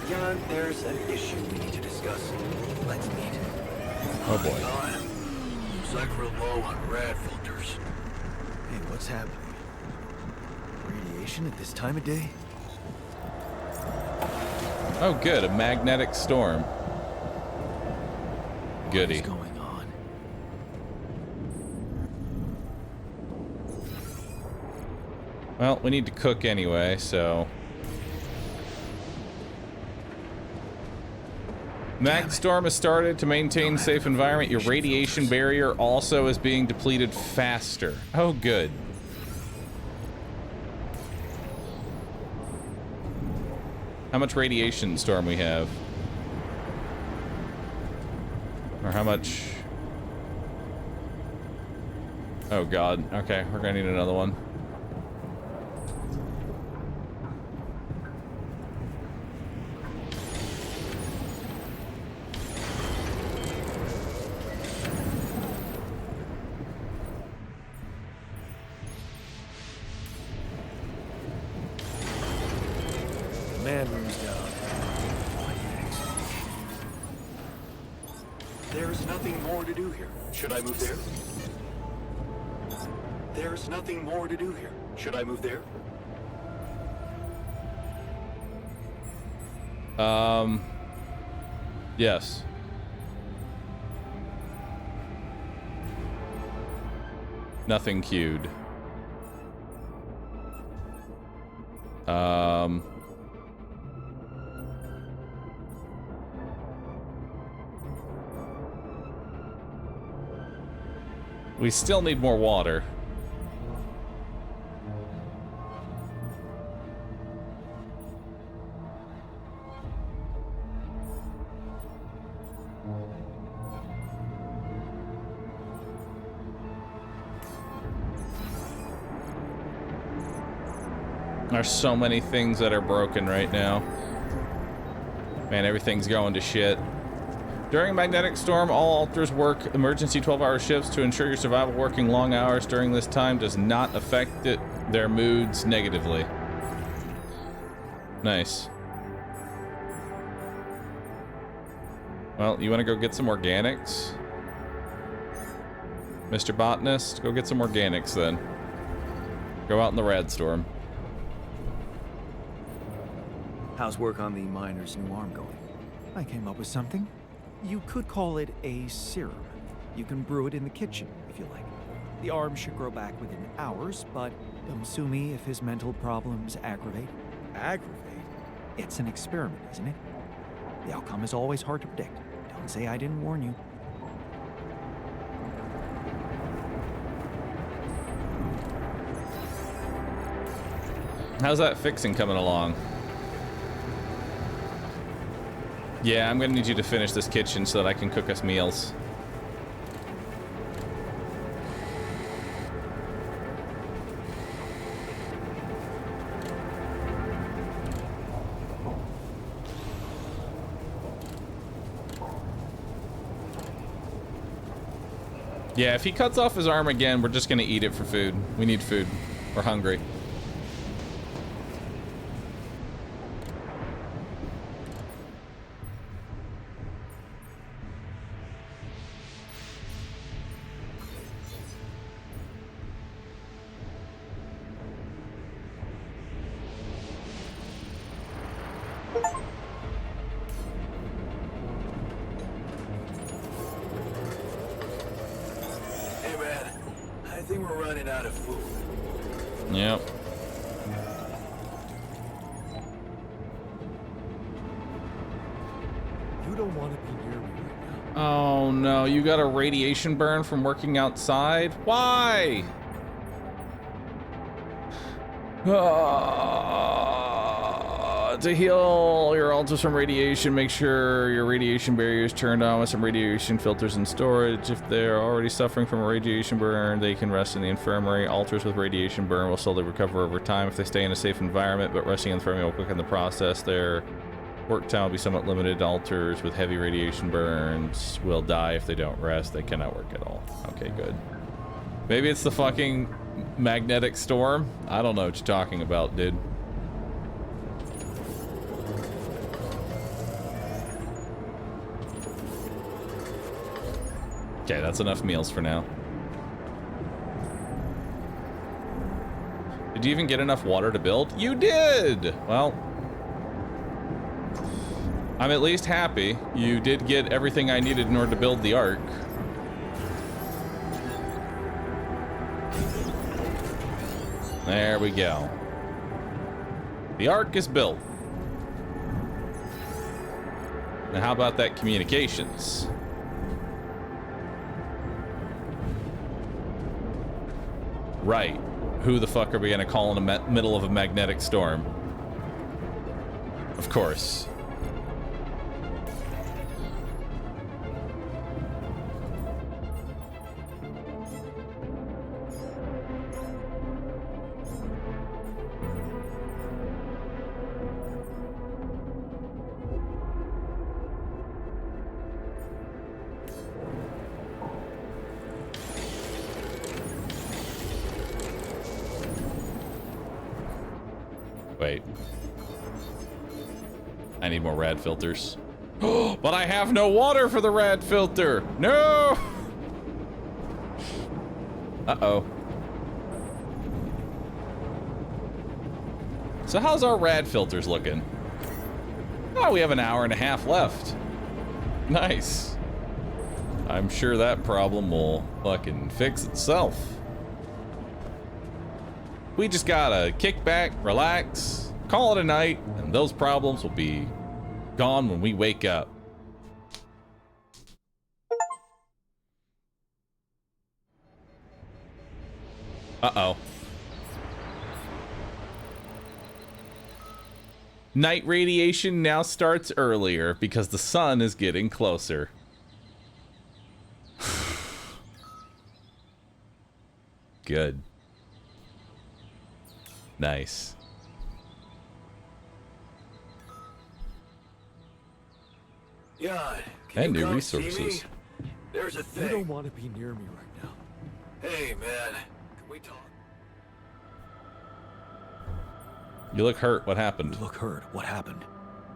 John, there's an issue we need to discuss. Let's meet. Oh boy. Looks like we're low on rad filters. Hey, what's happening? Radiation at this time of day? Oh, good. A magnetic storm. Goody. What's going on? Well, we need to cook anyway, so... Mag storm has started. To maintain safe environment, your radiation barrier also is being depleted faster. Oh, good. How much radiation storm we have? Or how much? Oh god. Okay, we're gonna need another one. Man room's down. There's nothing more to do here. Should I move there? There's nothing more to do here. Should I move there? Yes. Nothing queued. We still need more water. There's so many things that are broken right now. Man, everything's going to shit. During a magnetic storm, all alters work emergency 12-hour shifts to ensure your survival. Working long hours during this time does not affect their moods negatively. Nice. Well, you want to go get some organics? Mr. Botanist, go get some organics then. Go out in the rad storm. How's work on the miner's new arm going? I came up with something. You could call it a serum. You can brew it in the kitchen, if you like. The arm should grow back within hours, but don't sue me if his mental problems aggravate. Aggravate? It's an experiment, isn't it? The outcome is always hard to predict. Don't say I didn't warn you. How's that fixing coming along? Yeah, I'm gonna need you to finish this kitchen so that I can cook us meals. Yeah, if he cuts off his arm again, we're just gonna eat it for food. We need food. We're hungry. Hey man, I think we're running out of food. Yep. You don't want to be near me right now. Oh no, you got a radiation burn from working outside? Why? To heal your altars from radiation, make sure your radiation barrier is turned on with some radiation filters in storage. If they're already suffering from a radiation burn, they can rest in the infirmary. Altars with radiation burn will slowly recover over time if they stay in a safe environment, but resting in the infirmary will quicken the process. Their work time will be somewhat limited. Altars with heavy radiation burns will die if they don't rest. They cannot work at all. Okay, good. Maybe it's the fucking magnetic storm? I don't know what you're talking about, dude. Okay, that's enough meals for now. Did you even get enough water to build? You did! Well, I'm at least happy you did get everything I needed in order to build the Ark. There we go. The Ark is built. Now how about that communications? Right. Who the fuck are we gonna call in the middle of a magnetic storm? Of course. Wait. I need more rad filters. But I have no water for the rad filter. No! Uh-oh. So how's our rad filters looking? Oh, we have an hour and a half left. Nice. I'm sure that problem will fucking fix itself. We just gotta kick back, relax, call it a night, and those problems will be gone when we wake up. Uh-oh. Night radiation now starts earlier because the sun is getting closer. Good. Nice. Yeah. And new resources. There's a thing. You don't want to be near me right now. Hey, man. Can we talk? You look hurt. What happened? You look hurt. What happened?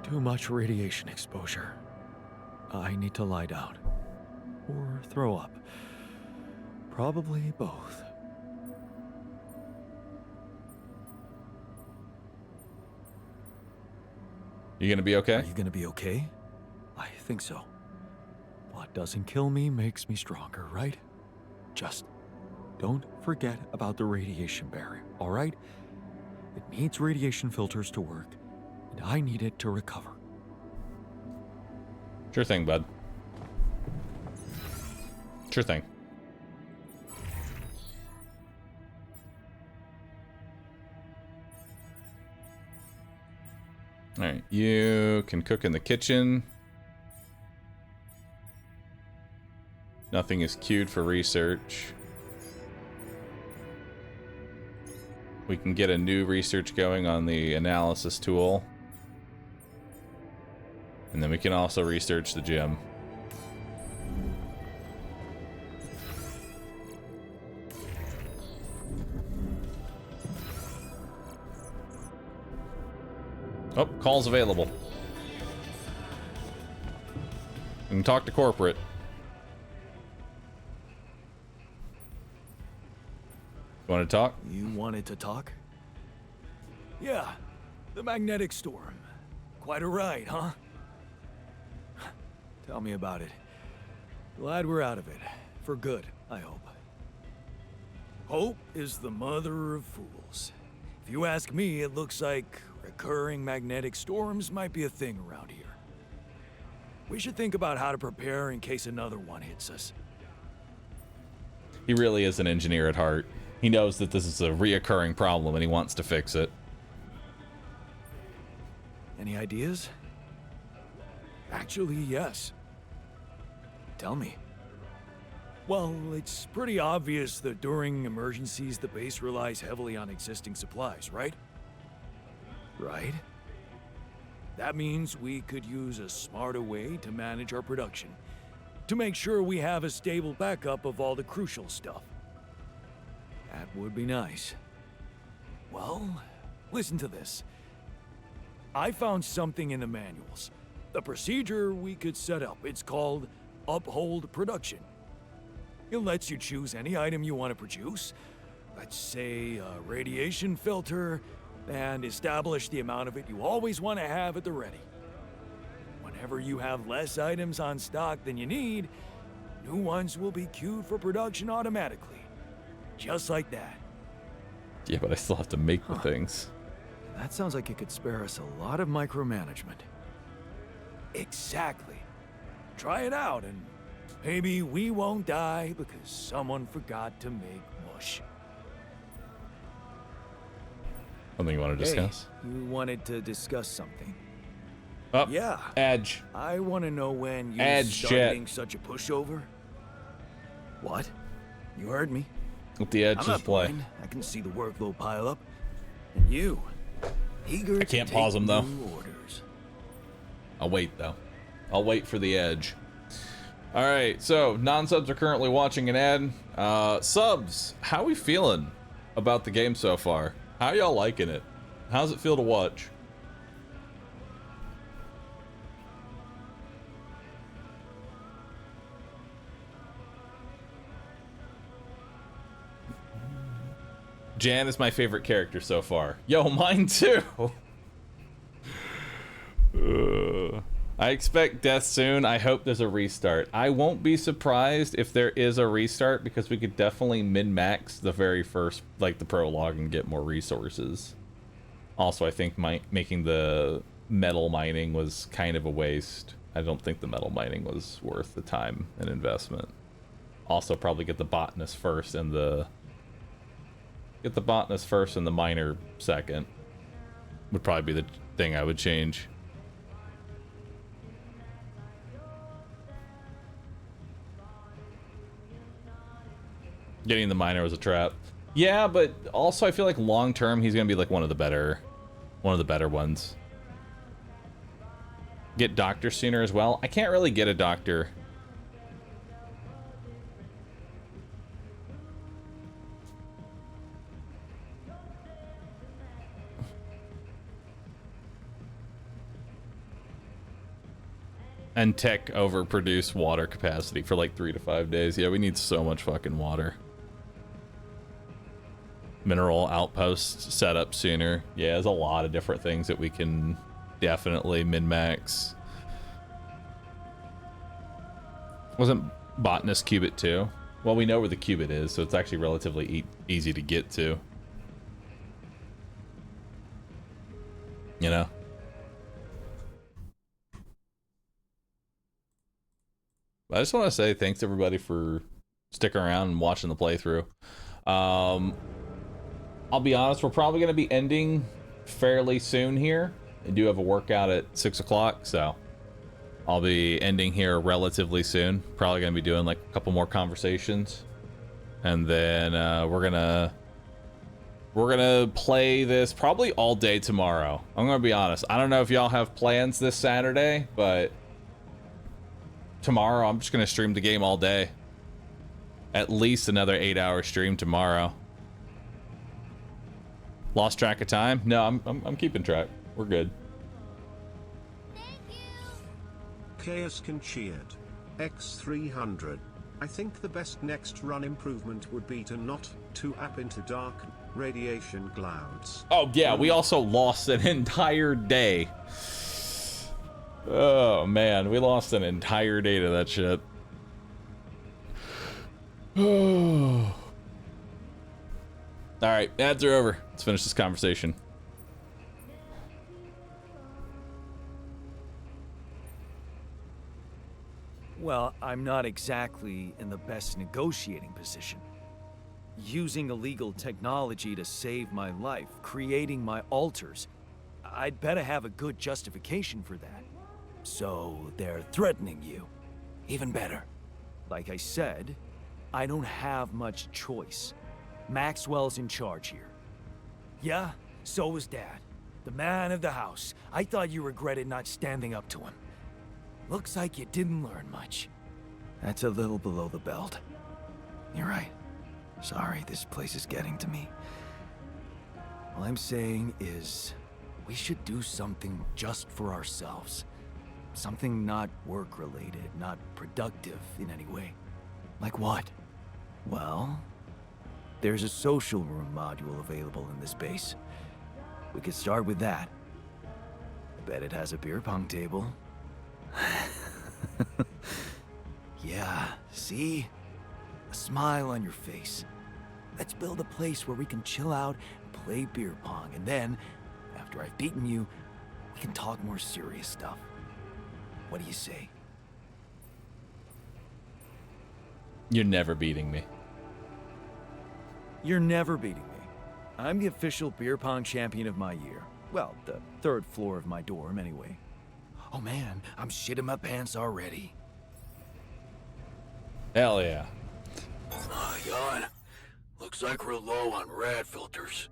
Too much radiation exposure. I need to lie down. Or throw up. Probably both. You gonna be okay? Are you gonna be okay? I think so. What doesn't kill me makes me stronger, right? Just don't forget about the radiation barrier, all right? It needs radiation filters to work, and I need it to recover. Sure thing, bud. Sure thing. All right, you can cook in the kitchen. Nothing is queued for research. We can get a new research going on the analysis tool. And then we can also research the gym. Oh, call's available. We can talk to corporate. You want to talk? You wanted to talk? Yeah, the magnetic storm. Quite a ride, huh? Tell me about it. Glad we're out of it. For good, I hope. Hope is the mother of fools. If you ask me, it looks like recurring magnetic storms might be a thing around here. We should think about how to prepare in case another one hits us. He really is an engineer at heart. He knows that this is a reoccurring problem and he wants to fix it. Any ideas? Actually, yes. Tell me. Well, it's pretty obvious that during emergencies, the base relies heavily on existing supplies, right? Right? That means we could use a smarter way to manage our production, to make sure we have a stable backup of all the crucial stuff. That would be nice. Well, listen to this. I found something in the manuals. The procedure we could set up. It's called uphold production. It lets you choose any item you want to produce. Let's say a radiation filter, and establish the amount of it you always want to have at the ready. Whenever you have less items on stock than you need, new ones will be queued for production automatically. Just like that. Yeah, but I still have to make the things. That sounds like it could spare us a lot of micromanagement. Exactly. Try it out, and maybe we won't die because someone forgot to make mush. Something you want to discuss? Hey, you wanted to discuss something. Oh, Yeah. Edge. I want to know when you Edge started jet. being such a pushover. What? You heard me. Let the edge I'm just not play. blind. I can see the workload pile up. And you, eager I can't to pause take him, though. new orders. I'll wait, though. I'll wait for the edge. All right, so non-subs are currently watching an ad. Subs, how we feeling about the game so far? How y'all liking it? How's it feel to watch? Jan is my favorite character so far. Yo, mine too. I expect death soon. I hope there's a restart. I won't be surprised if there is a restart because we could definitely min-max the very first, like the prologue, and get more resources. Also, I think making the metal mining was kind of a waste. I don't think the metal mining was worth the time and investment. Also, probably get the botanist first and the miner second. Would probably be the thing I would change. Getting the miner was a trap. Yeah, but also I feel like long term he's gonna be like one of the better ones. Get doctor sooner as well. I can't really get a doctor. And tech overproduce water capacity for like 3 to 5 days. Yeah, we need so much fucking water. Mineral outposts set up sooner. Yeah, there's a lot of different things that we can definitely min-max. Wasn't botanist qubit too? Well, we know where the qubit is, so it's actually relatively easy to get to. You know? I just want to say thanks everybody for sticking around and watching the playthrough. I'll be honest, we're probably going to be ending fairly soon here. I do have a workout at 6 o'clock, so I'll be ending here relatively soon. Probably going to be doing like a couple more conversations, and then we're gonna play this probably all day tomorrow. I'm gonna be honest. I don't know if y'all have plans this Saturday, but tomorrow I'm just gonna stream the game all day. At least another 8-hour stream tomorrow. Lost track of time? No, I'm keeping track. We're good. Chaos can cheered. X300. I think the best next run improvement would be to not to app into dark radiation clouds. Oh yeah, we also lost an entire day. Oh man, we lost an entire day to that shit. Alright, ads are over. Let's finish this conversation. Well, I'm not exactly in the best negotiating position. Using illegal technology to save my life, creating my altars, I'd better have a good justification for that. So they're threatening you. Even better. Like I said, I don't have much choice. Maxwell's in charge here. Yeah, so was Dad. The man of the house. I thought you regretted not standing up to him. Looks like you didn't learn much. That's a little below the belt. You're right. Sorry, this place is getting to me. All I'm saying is, we should do something just for ourselves. Something not work-related, not productive in any way. Like what? Well, there's a social room module available in this base. We could start with that. Bet it has a beer pong table. Yeah, see? A smile on your face. Let's build a place where we can chill out and play beer pong, and then, after I've beaten you, we can talk more serious stuff. What do you say? You're never beating me. You're never beating me. I'm the official beer pong champion of my year. Well, the third floor of my dorm, anyway. Oh man, I'm shitting my pants already. Hell yeah. Jan, looks like we're low on rad filters.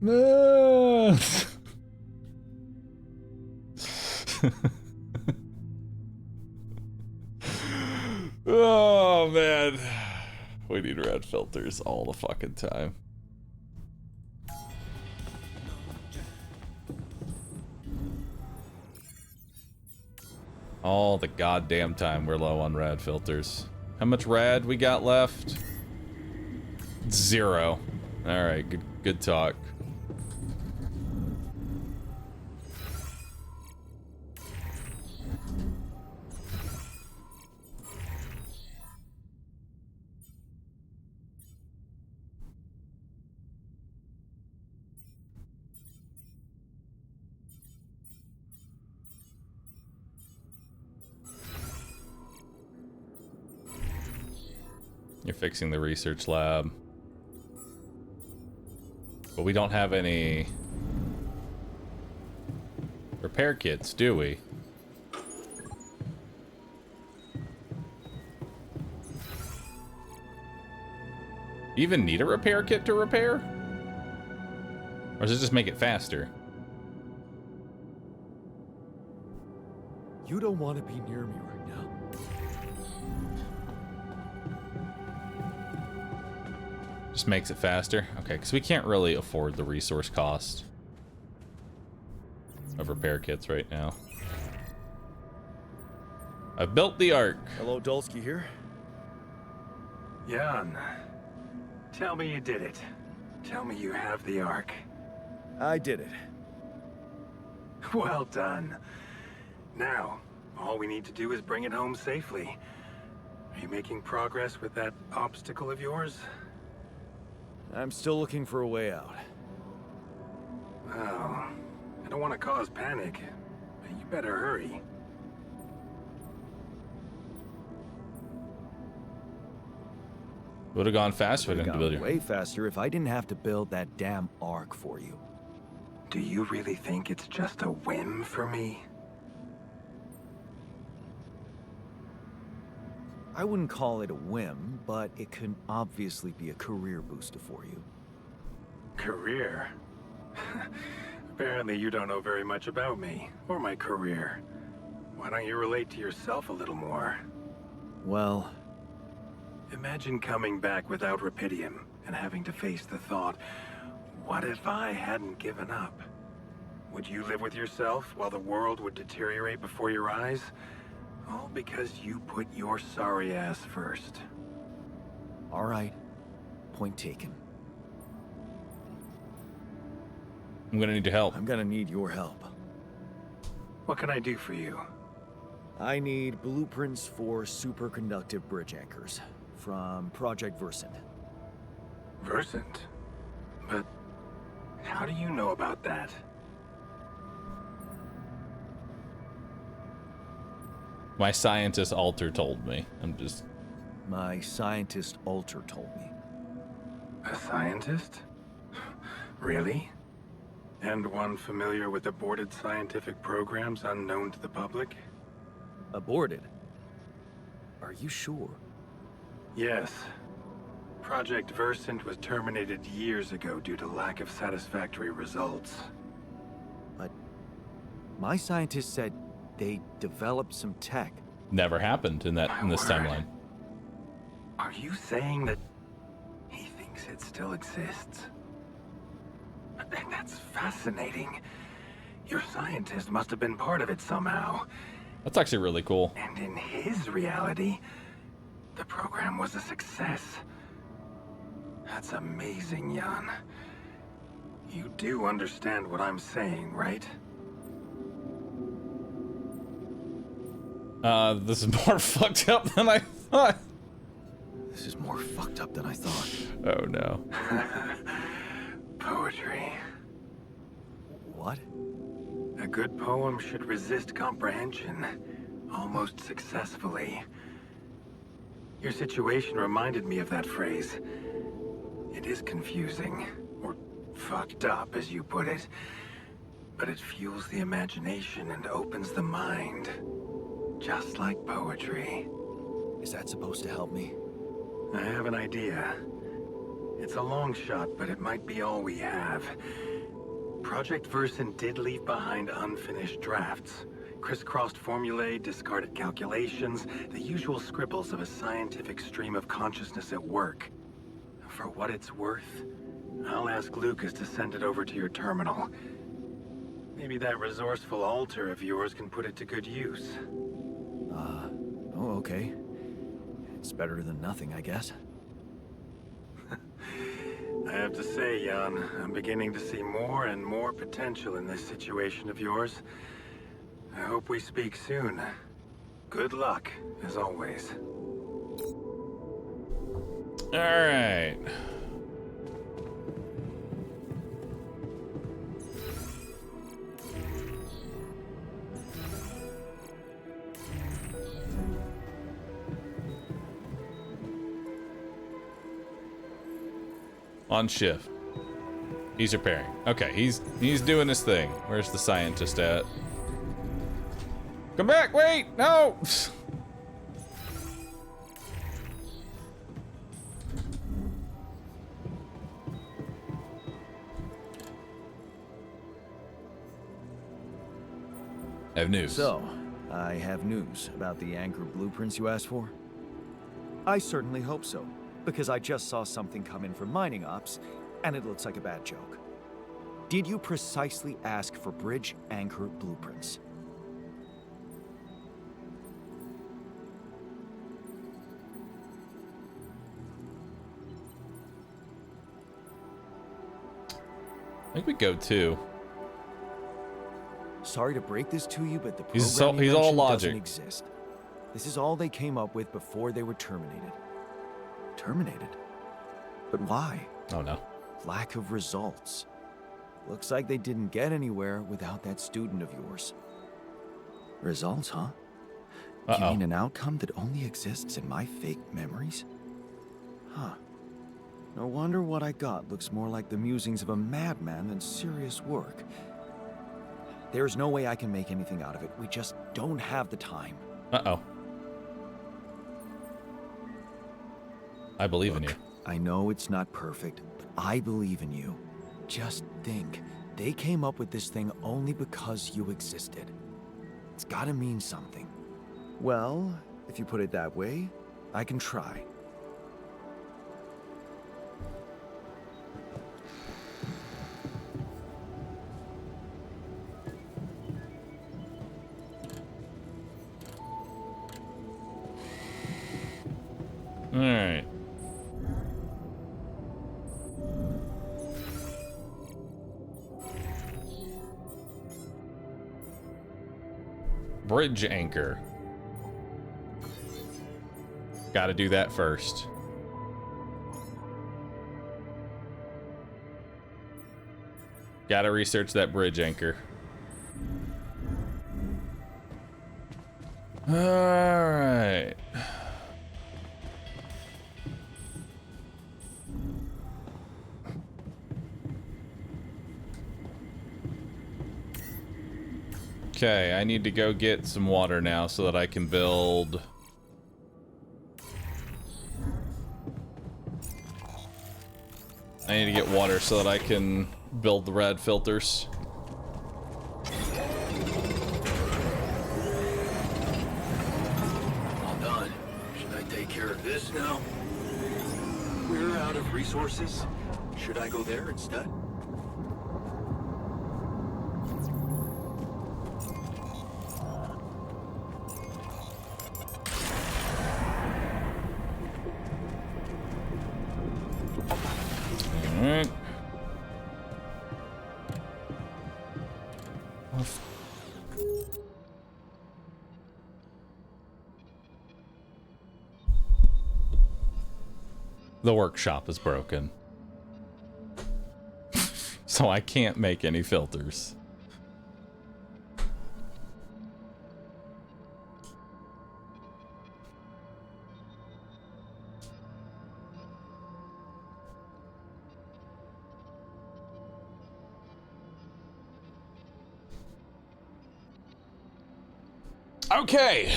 No. Oh man, we need red filters all the fucking time. All the goddamn time we're low on rad filters. How much rad we got left? 0. All right, good talk. You're fixing the research lab. But we don't have any repair kits, do we? You even need a repair kit to repair? Or does it just make it faster? You don't want to be near me right now. Just makes it faster? Okay, because we can't really afford the resource cost of repair kits right now. I've built the Ark. Hello, Dulski here. Jan, tell me you did it. Tell me you have the Ark. I did it. Well done. Now, all we need to do is bring it home safely. Are you making progress with that obstacle of yours? I'm still looking for a way out. Oh, I don't want to cause panic, but you better hurry. Would have gone faster if I didn't build it. Way faster if I didn't have to build that damn Ark for you. Do you really think it's just a whim for me? I wouldn't call it a whim, but it can obviously be a career booster for you. Career? Apparently you don't know very much about me, or my career. Why don't you relate to yourself a little more? Well... Imagine coming back without Rapidium, and having to face the thought, what if I hadn't given up? Would you live with yourself while the world would deteriorate before your eyes? All because you put your sorry ass first. All right. Point taken. I'm gonna need your help. I'm gonna need your help. What can I do for you? I need blueprints for superconductive bridge anchors from Project Versant. Versant? But how do you know about that? My scientist Alter told me. My scientist Alter told me. A scientist? Really? And one familiar with aborted scientific programs unknown to the public? Aborted? Are you sure? Yes. Project Versant was terminated years ago due to lack of satisfactory results. But my scientist said they developed some tech. Never happened in this timeline. Are you saying that he thinks it still exists. That's fascinating. Your scientist must have been part of it somehow. That's actually really cool. And in his reality, the program was a success. That's amazing, Jan. You do understand what I'm saying, right? This is more fucked up than I thought. This is more fucked up than I thought. Oh no. Poetry. What? A good poem should resist comprehension, almost successfully. Your situation reminded me of that phrase. It is confusing, or fucked up, as you put it, but it fuels the imagination and opens the mind, just like poetry. Is that supposed to help me? I have an idea. It's a long shot, but it might be all we have. Project Versen did leave behind unfinished drafts. Crisscrossed formulae, discarded calculations, the usual scribbles of a scientific stream of consciousness at work. For what it's worth, I'll ask Lucas to send it over to your terminal. Maybe that resourceful alter of yours can put it to good use. Oh, okay. It's better than nothing, I guess. I have to say, Jan, I'm beginning to see more and more potential in this situation of yours. I hope we speak soon. Good luck, as always. All right. On shift. He's repairing. Okay, he's doing his thing. Where's the scientist at? Come back, wait, no! I have news. So, I have news about the anchor blueprints you asked for? I certainly hope so, because I just saw something come in from mining ops, and it looks like a bad joke. Did you precisely ask for bridge anchor blueprints? I think we go too. Sorry to break this to you, but the He's program you all mentioned logic. doesn't exist. This is all they came up with before they were terminated. Terminated? But why? Oh no. Lack of results. Looks like they didn't get anywhere without that student of yours. Results, huh? You mean an outcome that only exists in my fake memories? Huh. No wonder what I got looks more like the musings of a madman than serious work. There's no way I can make anything out of it. We just don't have the time. Uh-oh. I believe in you. I know it's not perfect, but I believe in you. Just think, they came up with this thing only because you existed. It's gotta mean something. Well, if you put it that way, I can try. All right. Bridge anchor. Got to do that first. Got to research that bridge anchor. All right. Okay, I need to go get some water now so that I can build... I need to get water so that I can build the rad filters. All done. Should I take care of this now? We're out of resources? Should I go there instead? Alright. The workshop is broken. So I can't make any filters. Okay.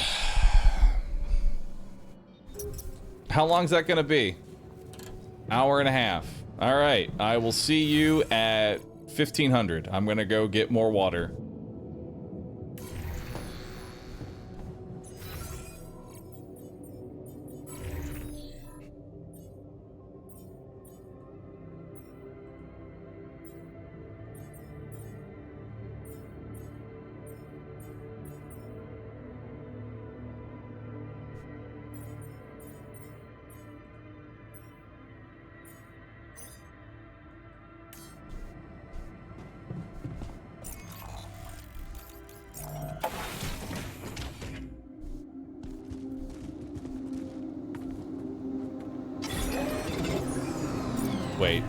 How long's that gonna be? Hour and a half. All right, I will see you at 1500. I'm gonna go get more water. Wait.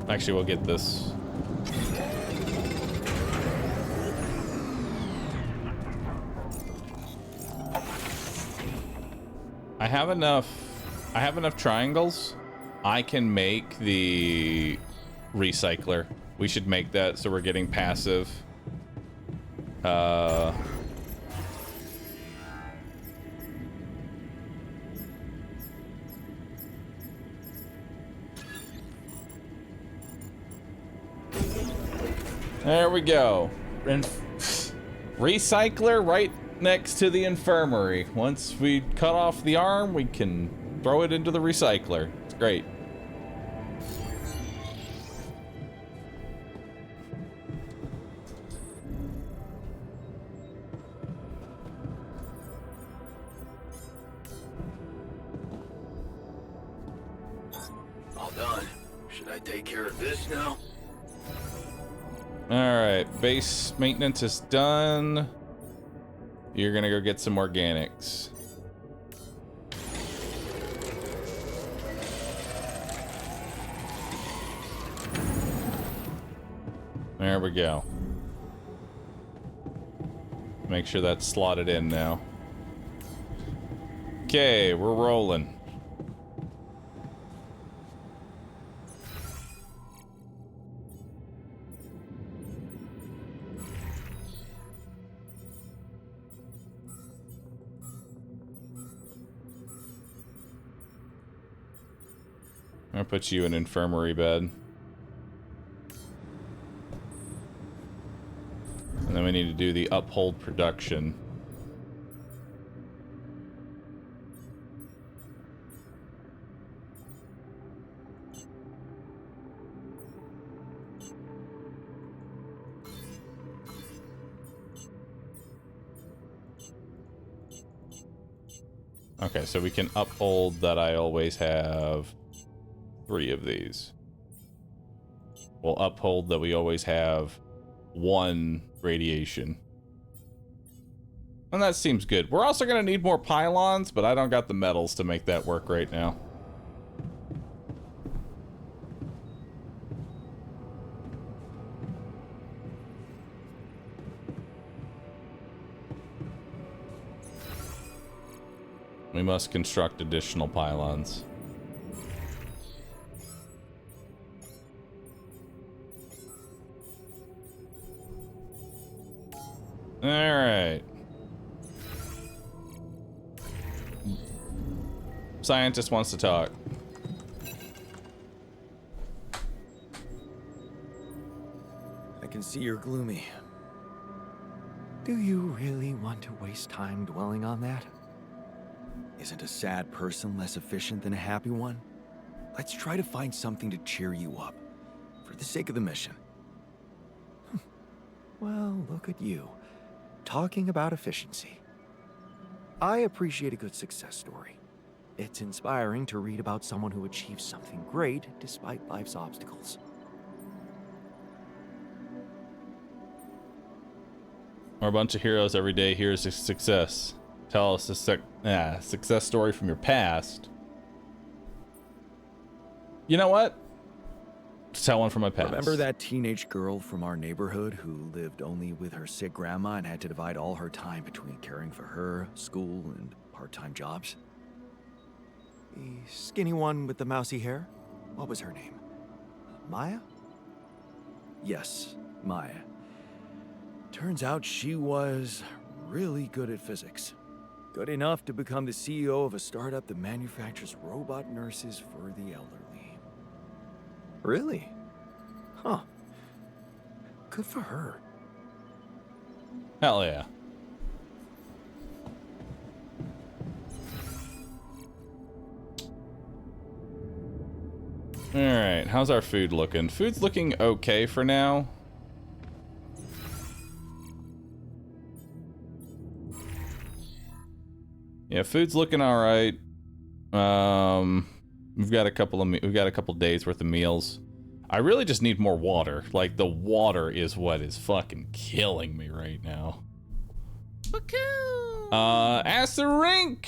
Actually, we'll get this. I have enough triangles. I can make the recycler. We should make that so we're getting passive. There we go. Recycler right next to the infirmary. Once we cut off the arm, we can throw it into the recycler. It's great. All done. Should I take care of this now? Alright, base maintenance is done. You're gonna go get some organics. There we go. Make sure that's slotted in now. Okay, we're rolling. I'll put you in infirmary bed. And then we need to do the uphold production. Okay, so we can uphold that I always have 3 of these. We'll uphold that we always have 1 radiation. And that seems good. We're also going to need more pylons, but I don't got the metals to make that work right now. We must construct additional pylons. All right. Scientist wants to talk. I can see you're gloomy. Do you really want to waste time dwelling on that? Isn't a sad person less efficient than a happy one? Let's try to find something to cheer you up, for the sake of the mission. Well, look at you, talking about efficiency. I appreciate a good success story. It's inspiring to read about someone who achieves something great despite life's obstacles. We're a bunch of heroes every day. Here's a success. Tell us a success story from your past. You know what? Let's tell one from my past. Remember that teenage girl from our neighborhood who lived only with her sick grandma and had to divide all her time between caring for her, school, and part-time jobs? The skinny one with the mousy hair? What was her name? Maya? Yes, Maya. Turns out she was really good at physics. Good enough to become the CEO of a startup that manufactures robot nurses for the elderly. Really? Huh. Good for her. Hell yeah. Alright, how's our food looking? Food's looking okay for now. Yeah, food's looking all right. We've got a couple days worth of meals. I really just need more water. Like, the water is what is fucking killing me right now. Asarink!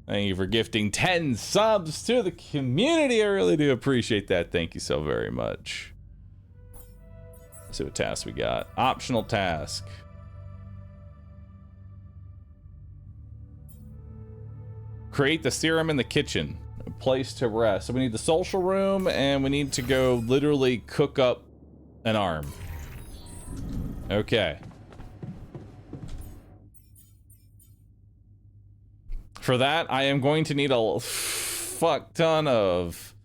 Thank you for gifting 10 subs to the community. I really do appreciate that. Thank you so very much. Let's see what tasks we got. Optional task. Create the serum in the kitchen. A place to rest. So we need the social room, and we need to go literally cook up an arm. Okay. For that, I am going to need a fuck ton of...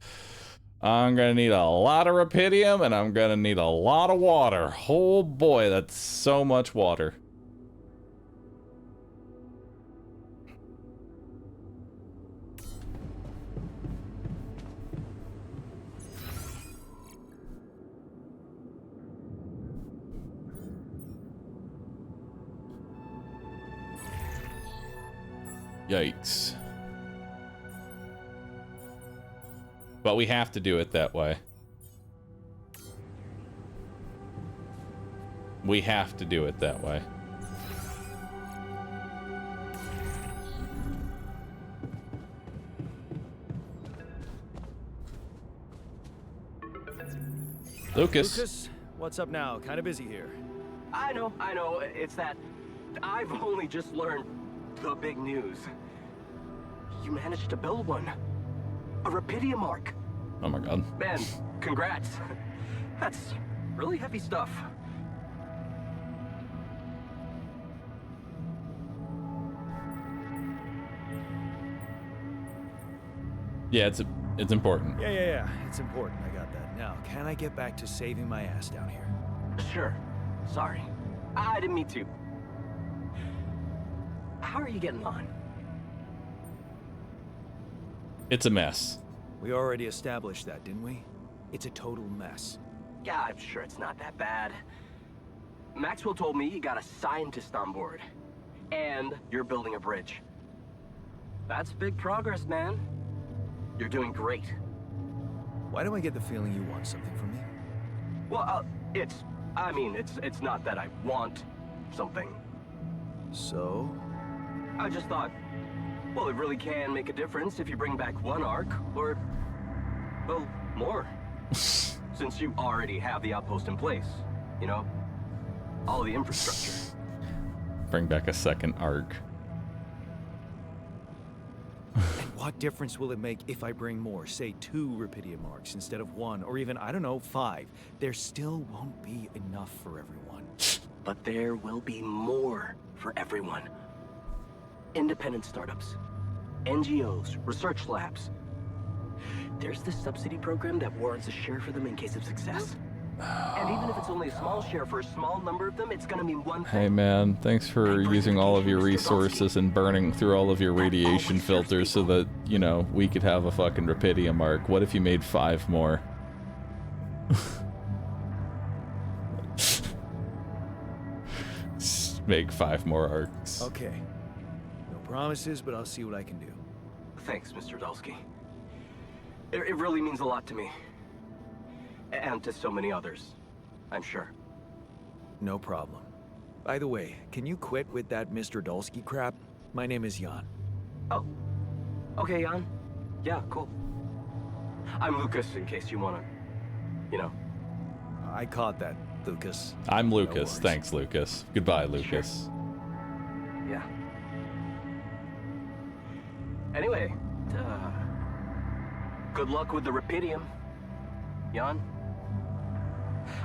I'm gonna need a lot of rupidium, and I'm gonna need a lot of water. Oh boy, that's so much water. Yikes. But we have to do it that way. We have to do it that way. Lucas, what's up now? Kind of busy here. I know. It's that I've only just learned the big news. You managed to build one. A rupidium arc. Oh my god. Man, congrats. That's really heavy stuff. Yeah, it's important. Yeah. It's important. I got that. Now, can I get back to saving my ass down here? Sure. Sorry. I didn't mean to. How are you getting on? It's a mess. We already established that, didn't we? It's a total mess. Yeah, I'm sure it's not that bad. Maxwell told me you got a scientist on board. And you're building a bridge. That's big progress, man. You're doing great. Why do I get the feeling you want something from me? Well, it's not that I want something. So? I just thought, well, it really can make a difference if you bring back one arc, or, well, more. Since you already have the outpost in place, you know? All the infrastructure. Bring back a second arc. And what difference will it make if I bring more, say 2 rupidium arcs instead of 1, or even, I don't know, 5? There still won't be enough for everyone. But there will be more for everyone. Independent startups, NGOs, research labs. There's this subsidy program that warrants a share for them in case of success. And even if it's only a small share for a small number of them, it's gonna mean one thing. Hey man, thanks for using all of your resources and burning through all of your radiation filters so that, you know, we could have a fucking Rapidium arc. What if you made 5 more? Make 5 more arcs. Okay. No promises, but I'll see what I can do. Thanks, Mr. Dulski. It really means a lot to me. And to so many others, I'm sure. No problem. By the way, can you quit with that Mr. Dulski crap? My name is Jan. Oh. Okay, Jan. Yeah, cool. I'm Lucas, in case you wanna, you know. I caught that, Lucas. I'm Lucas. Thanks, Lucas. Goodbye, Lucas. Sure. Yeah. Anyway, good luck with the Rapidium, Jan.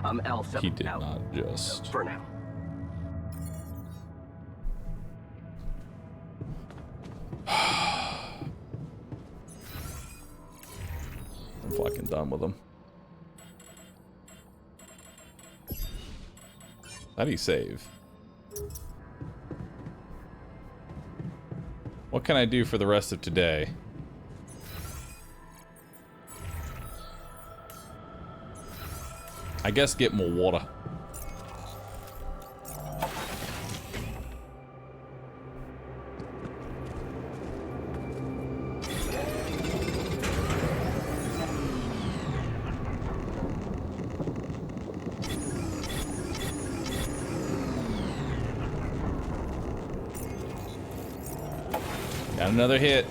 I'm L7 He did out. not just. For now. I'm fucking done with him. How do you save? What can I do for the rest of today? I guess get more water. Got another hit.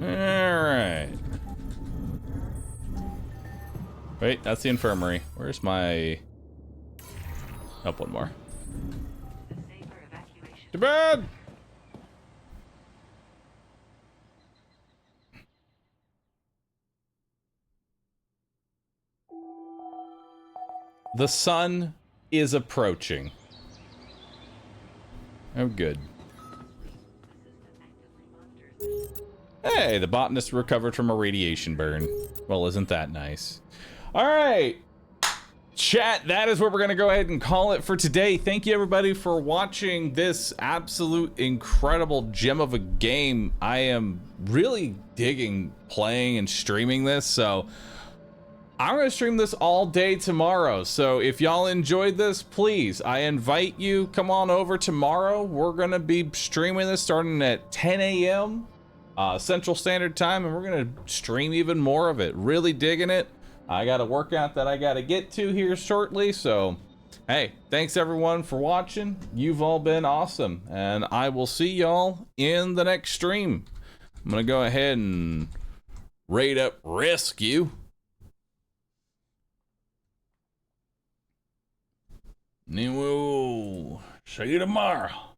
Alright. Wait, that's the infirmary. Where's my... Up one more. To bed! The sun is approaching. Oh, good. Hey, the botanist recovered from a radiation burn. Well, isn't that nice? All right. Chat, that is where we're going to go ahead and call it for today. Thank you, everybody, for watching this absolute incredible gem of a game. I am really digging playing and streaming this, so I'm going to stream this all day tomorrow. So if y'all enjoyed this, please, I invite you, come on over tomorrow. We're going to be streaming this starting at 10 a.m. Central Standard Time, and we're going to stream even more of it. Really digging it. I got a workout that I got to get to here shortly. So, hey, thanks everyone for watching. You've all been awesome, and I will see y'all in the next stream. I'm going to go ahead and raid up Rescue. And then we'll see you tomorrow.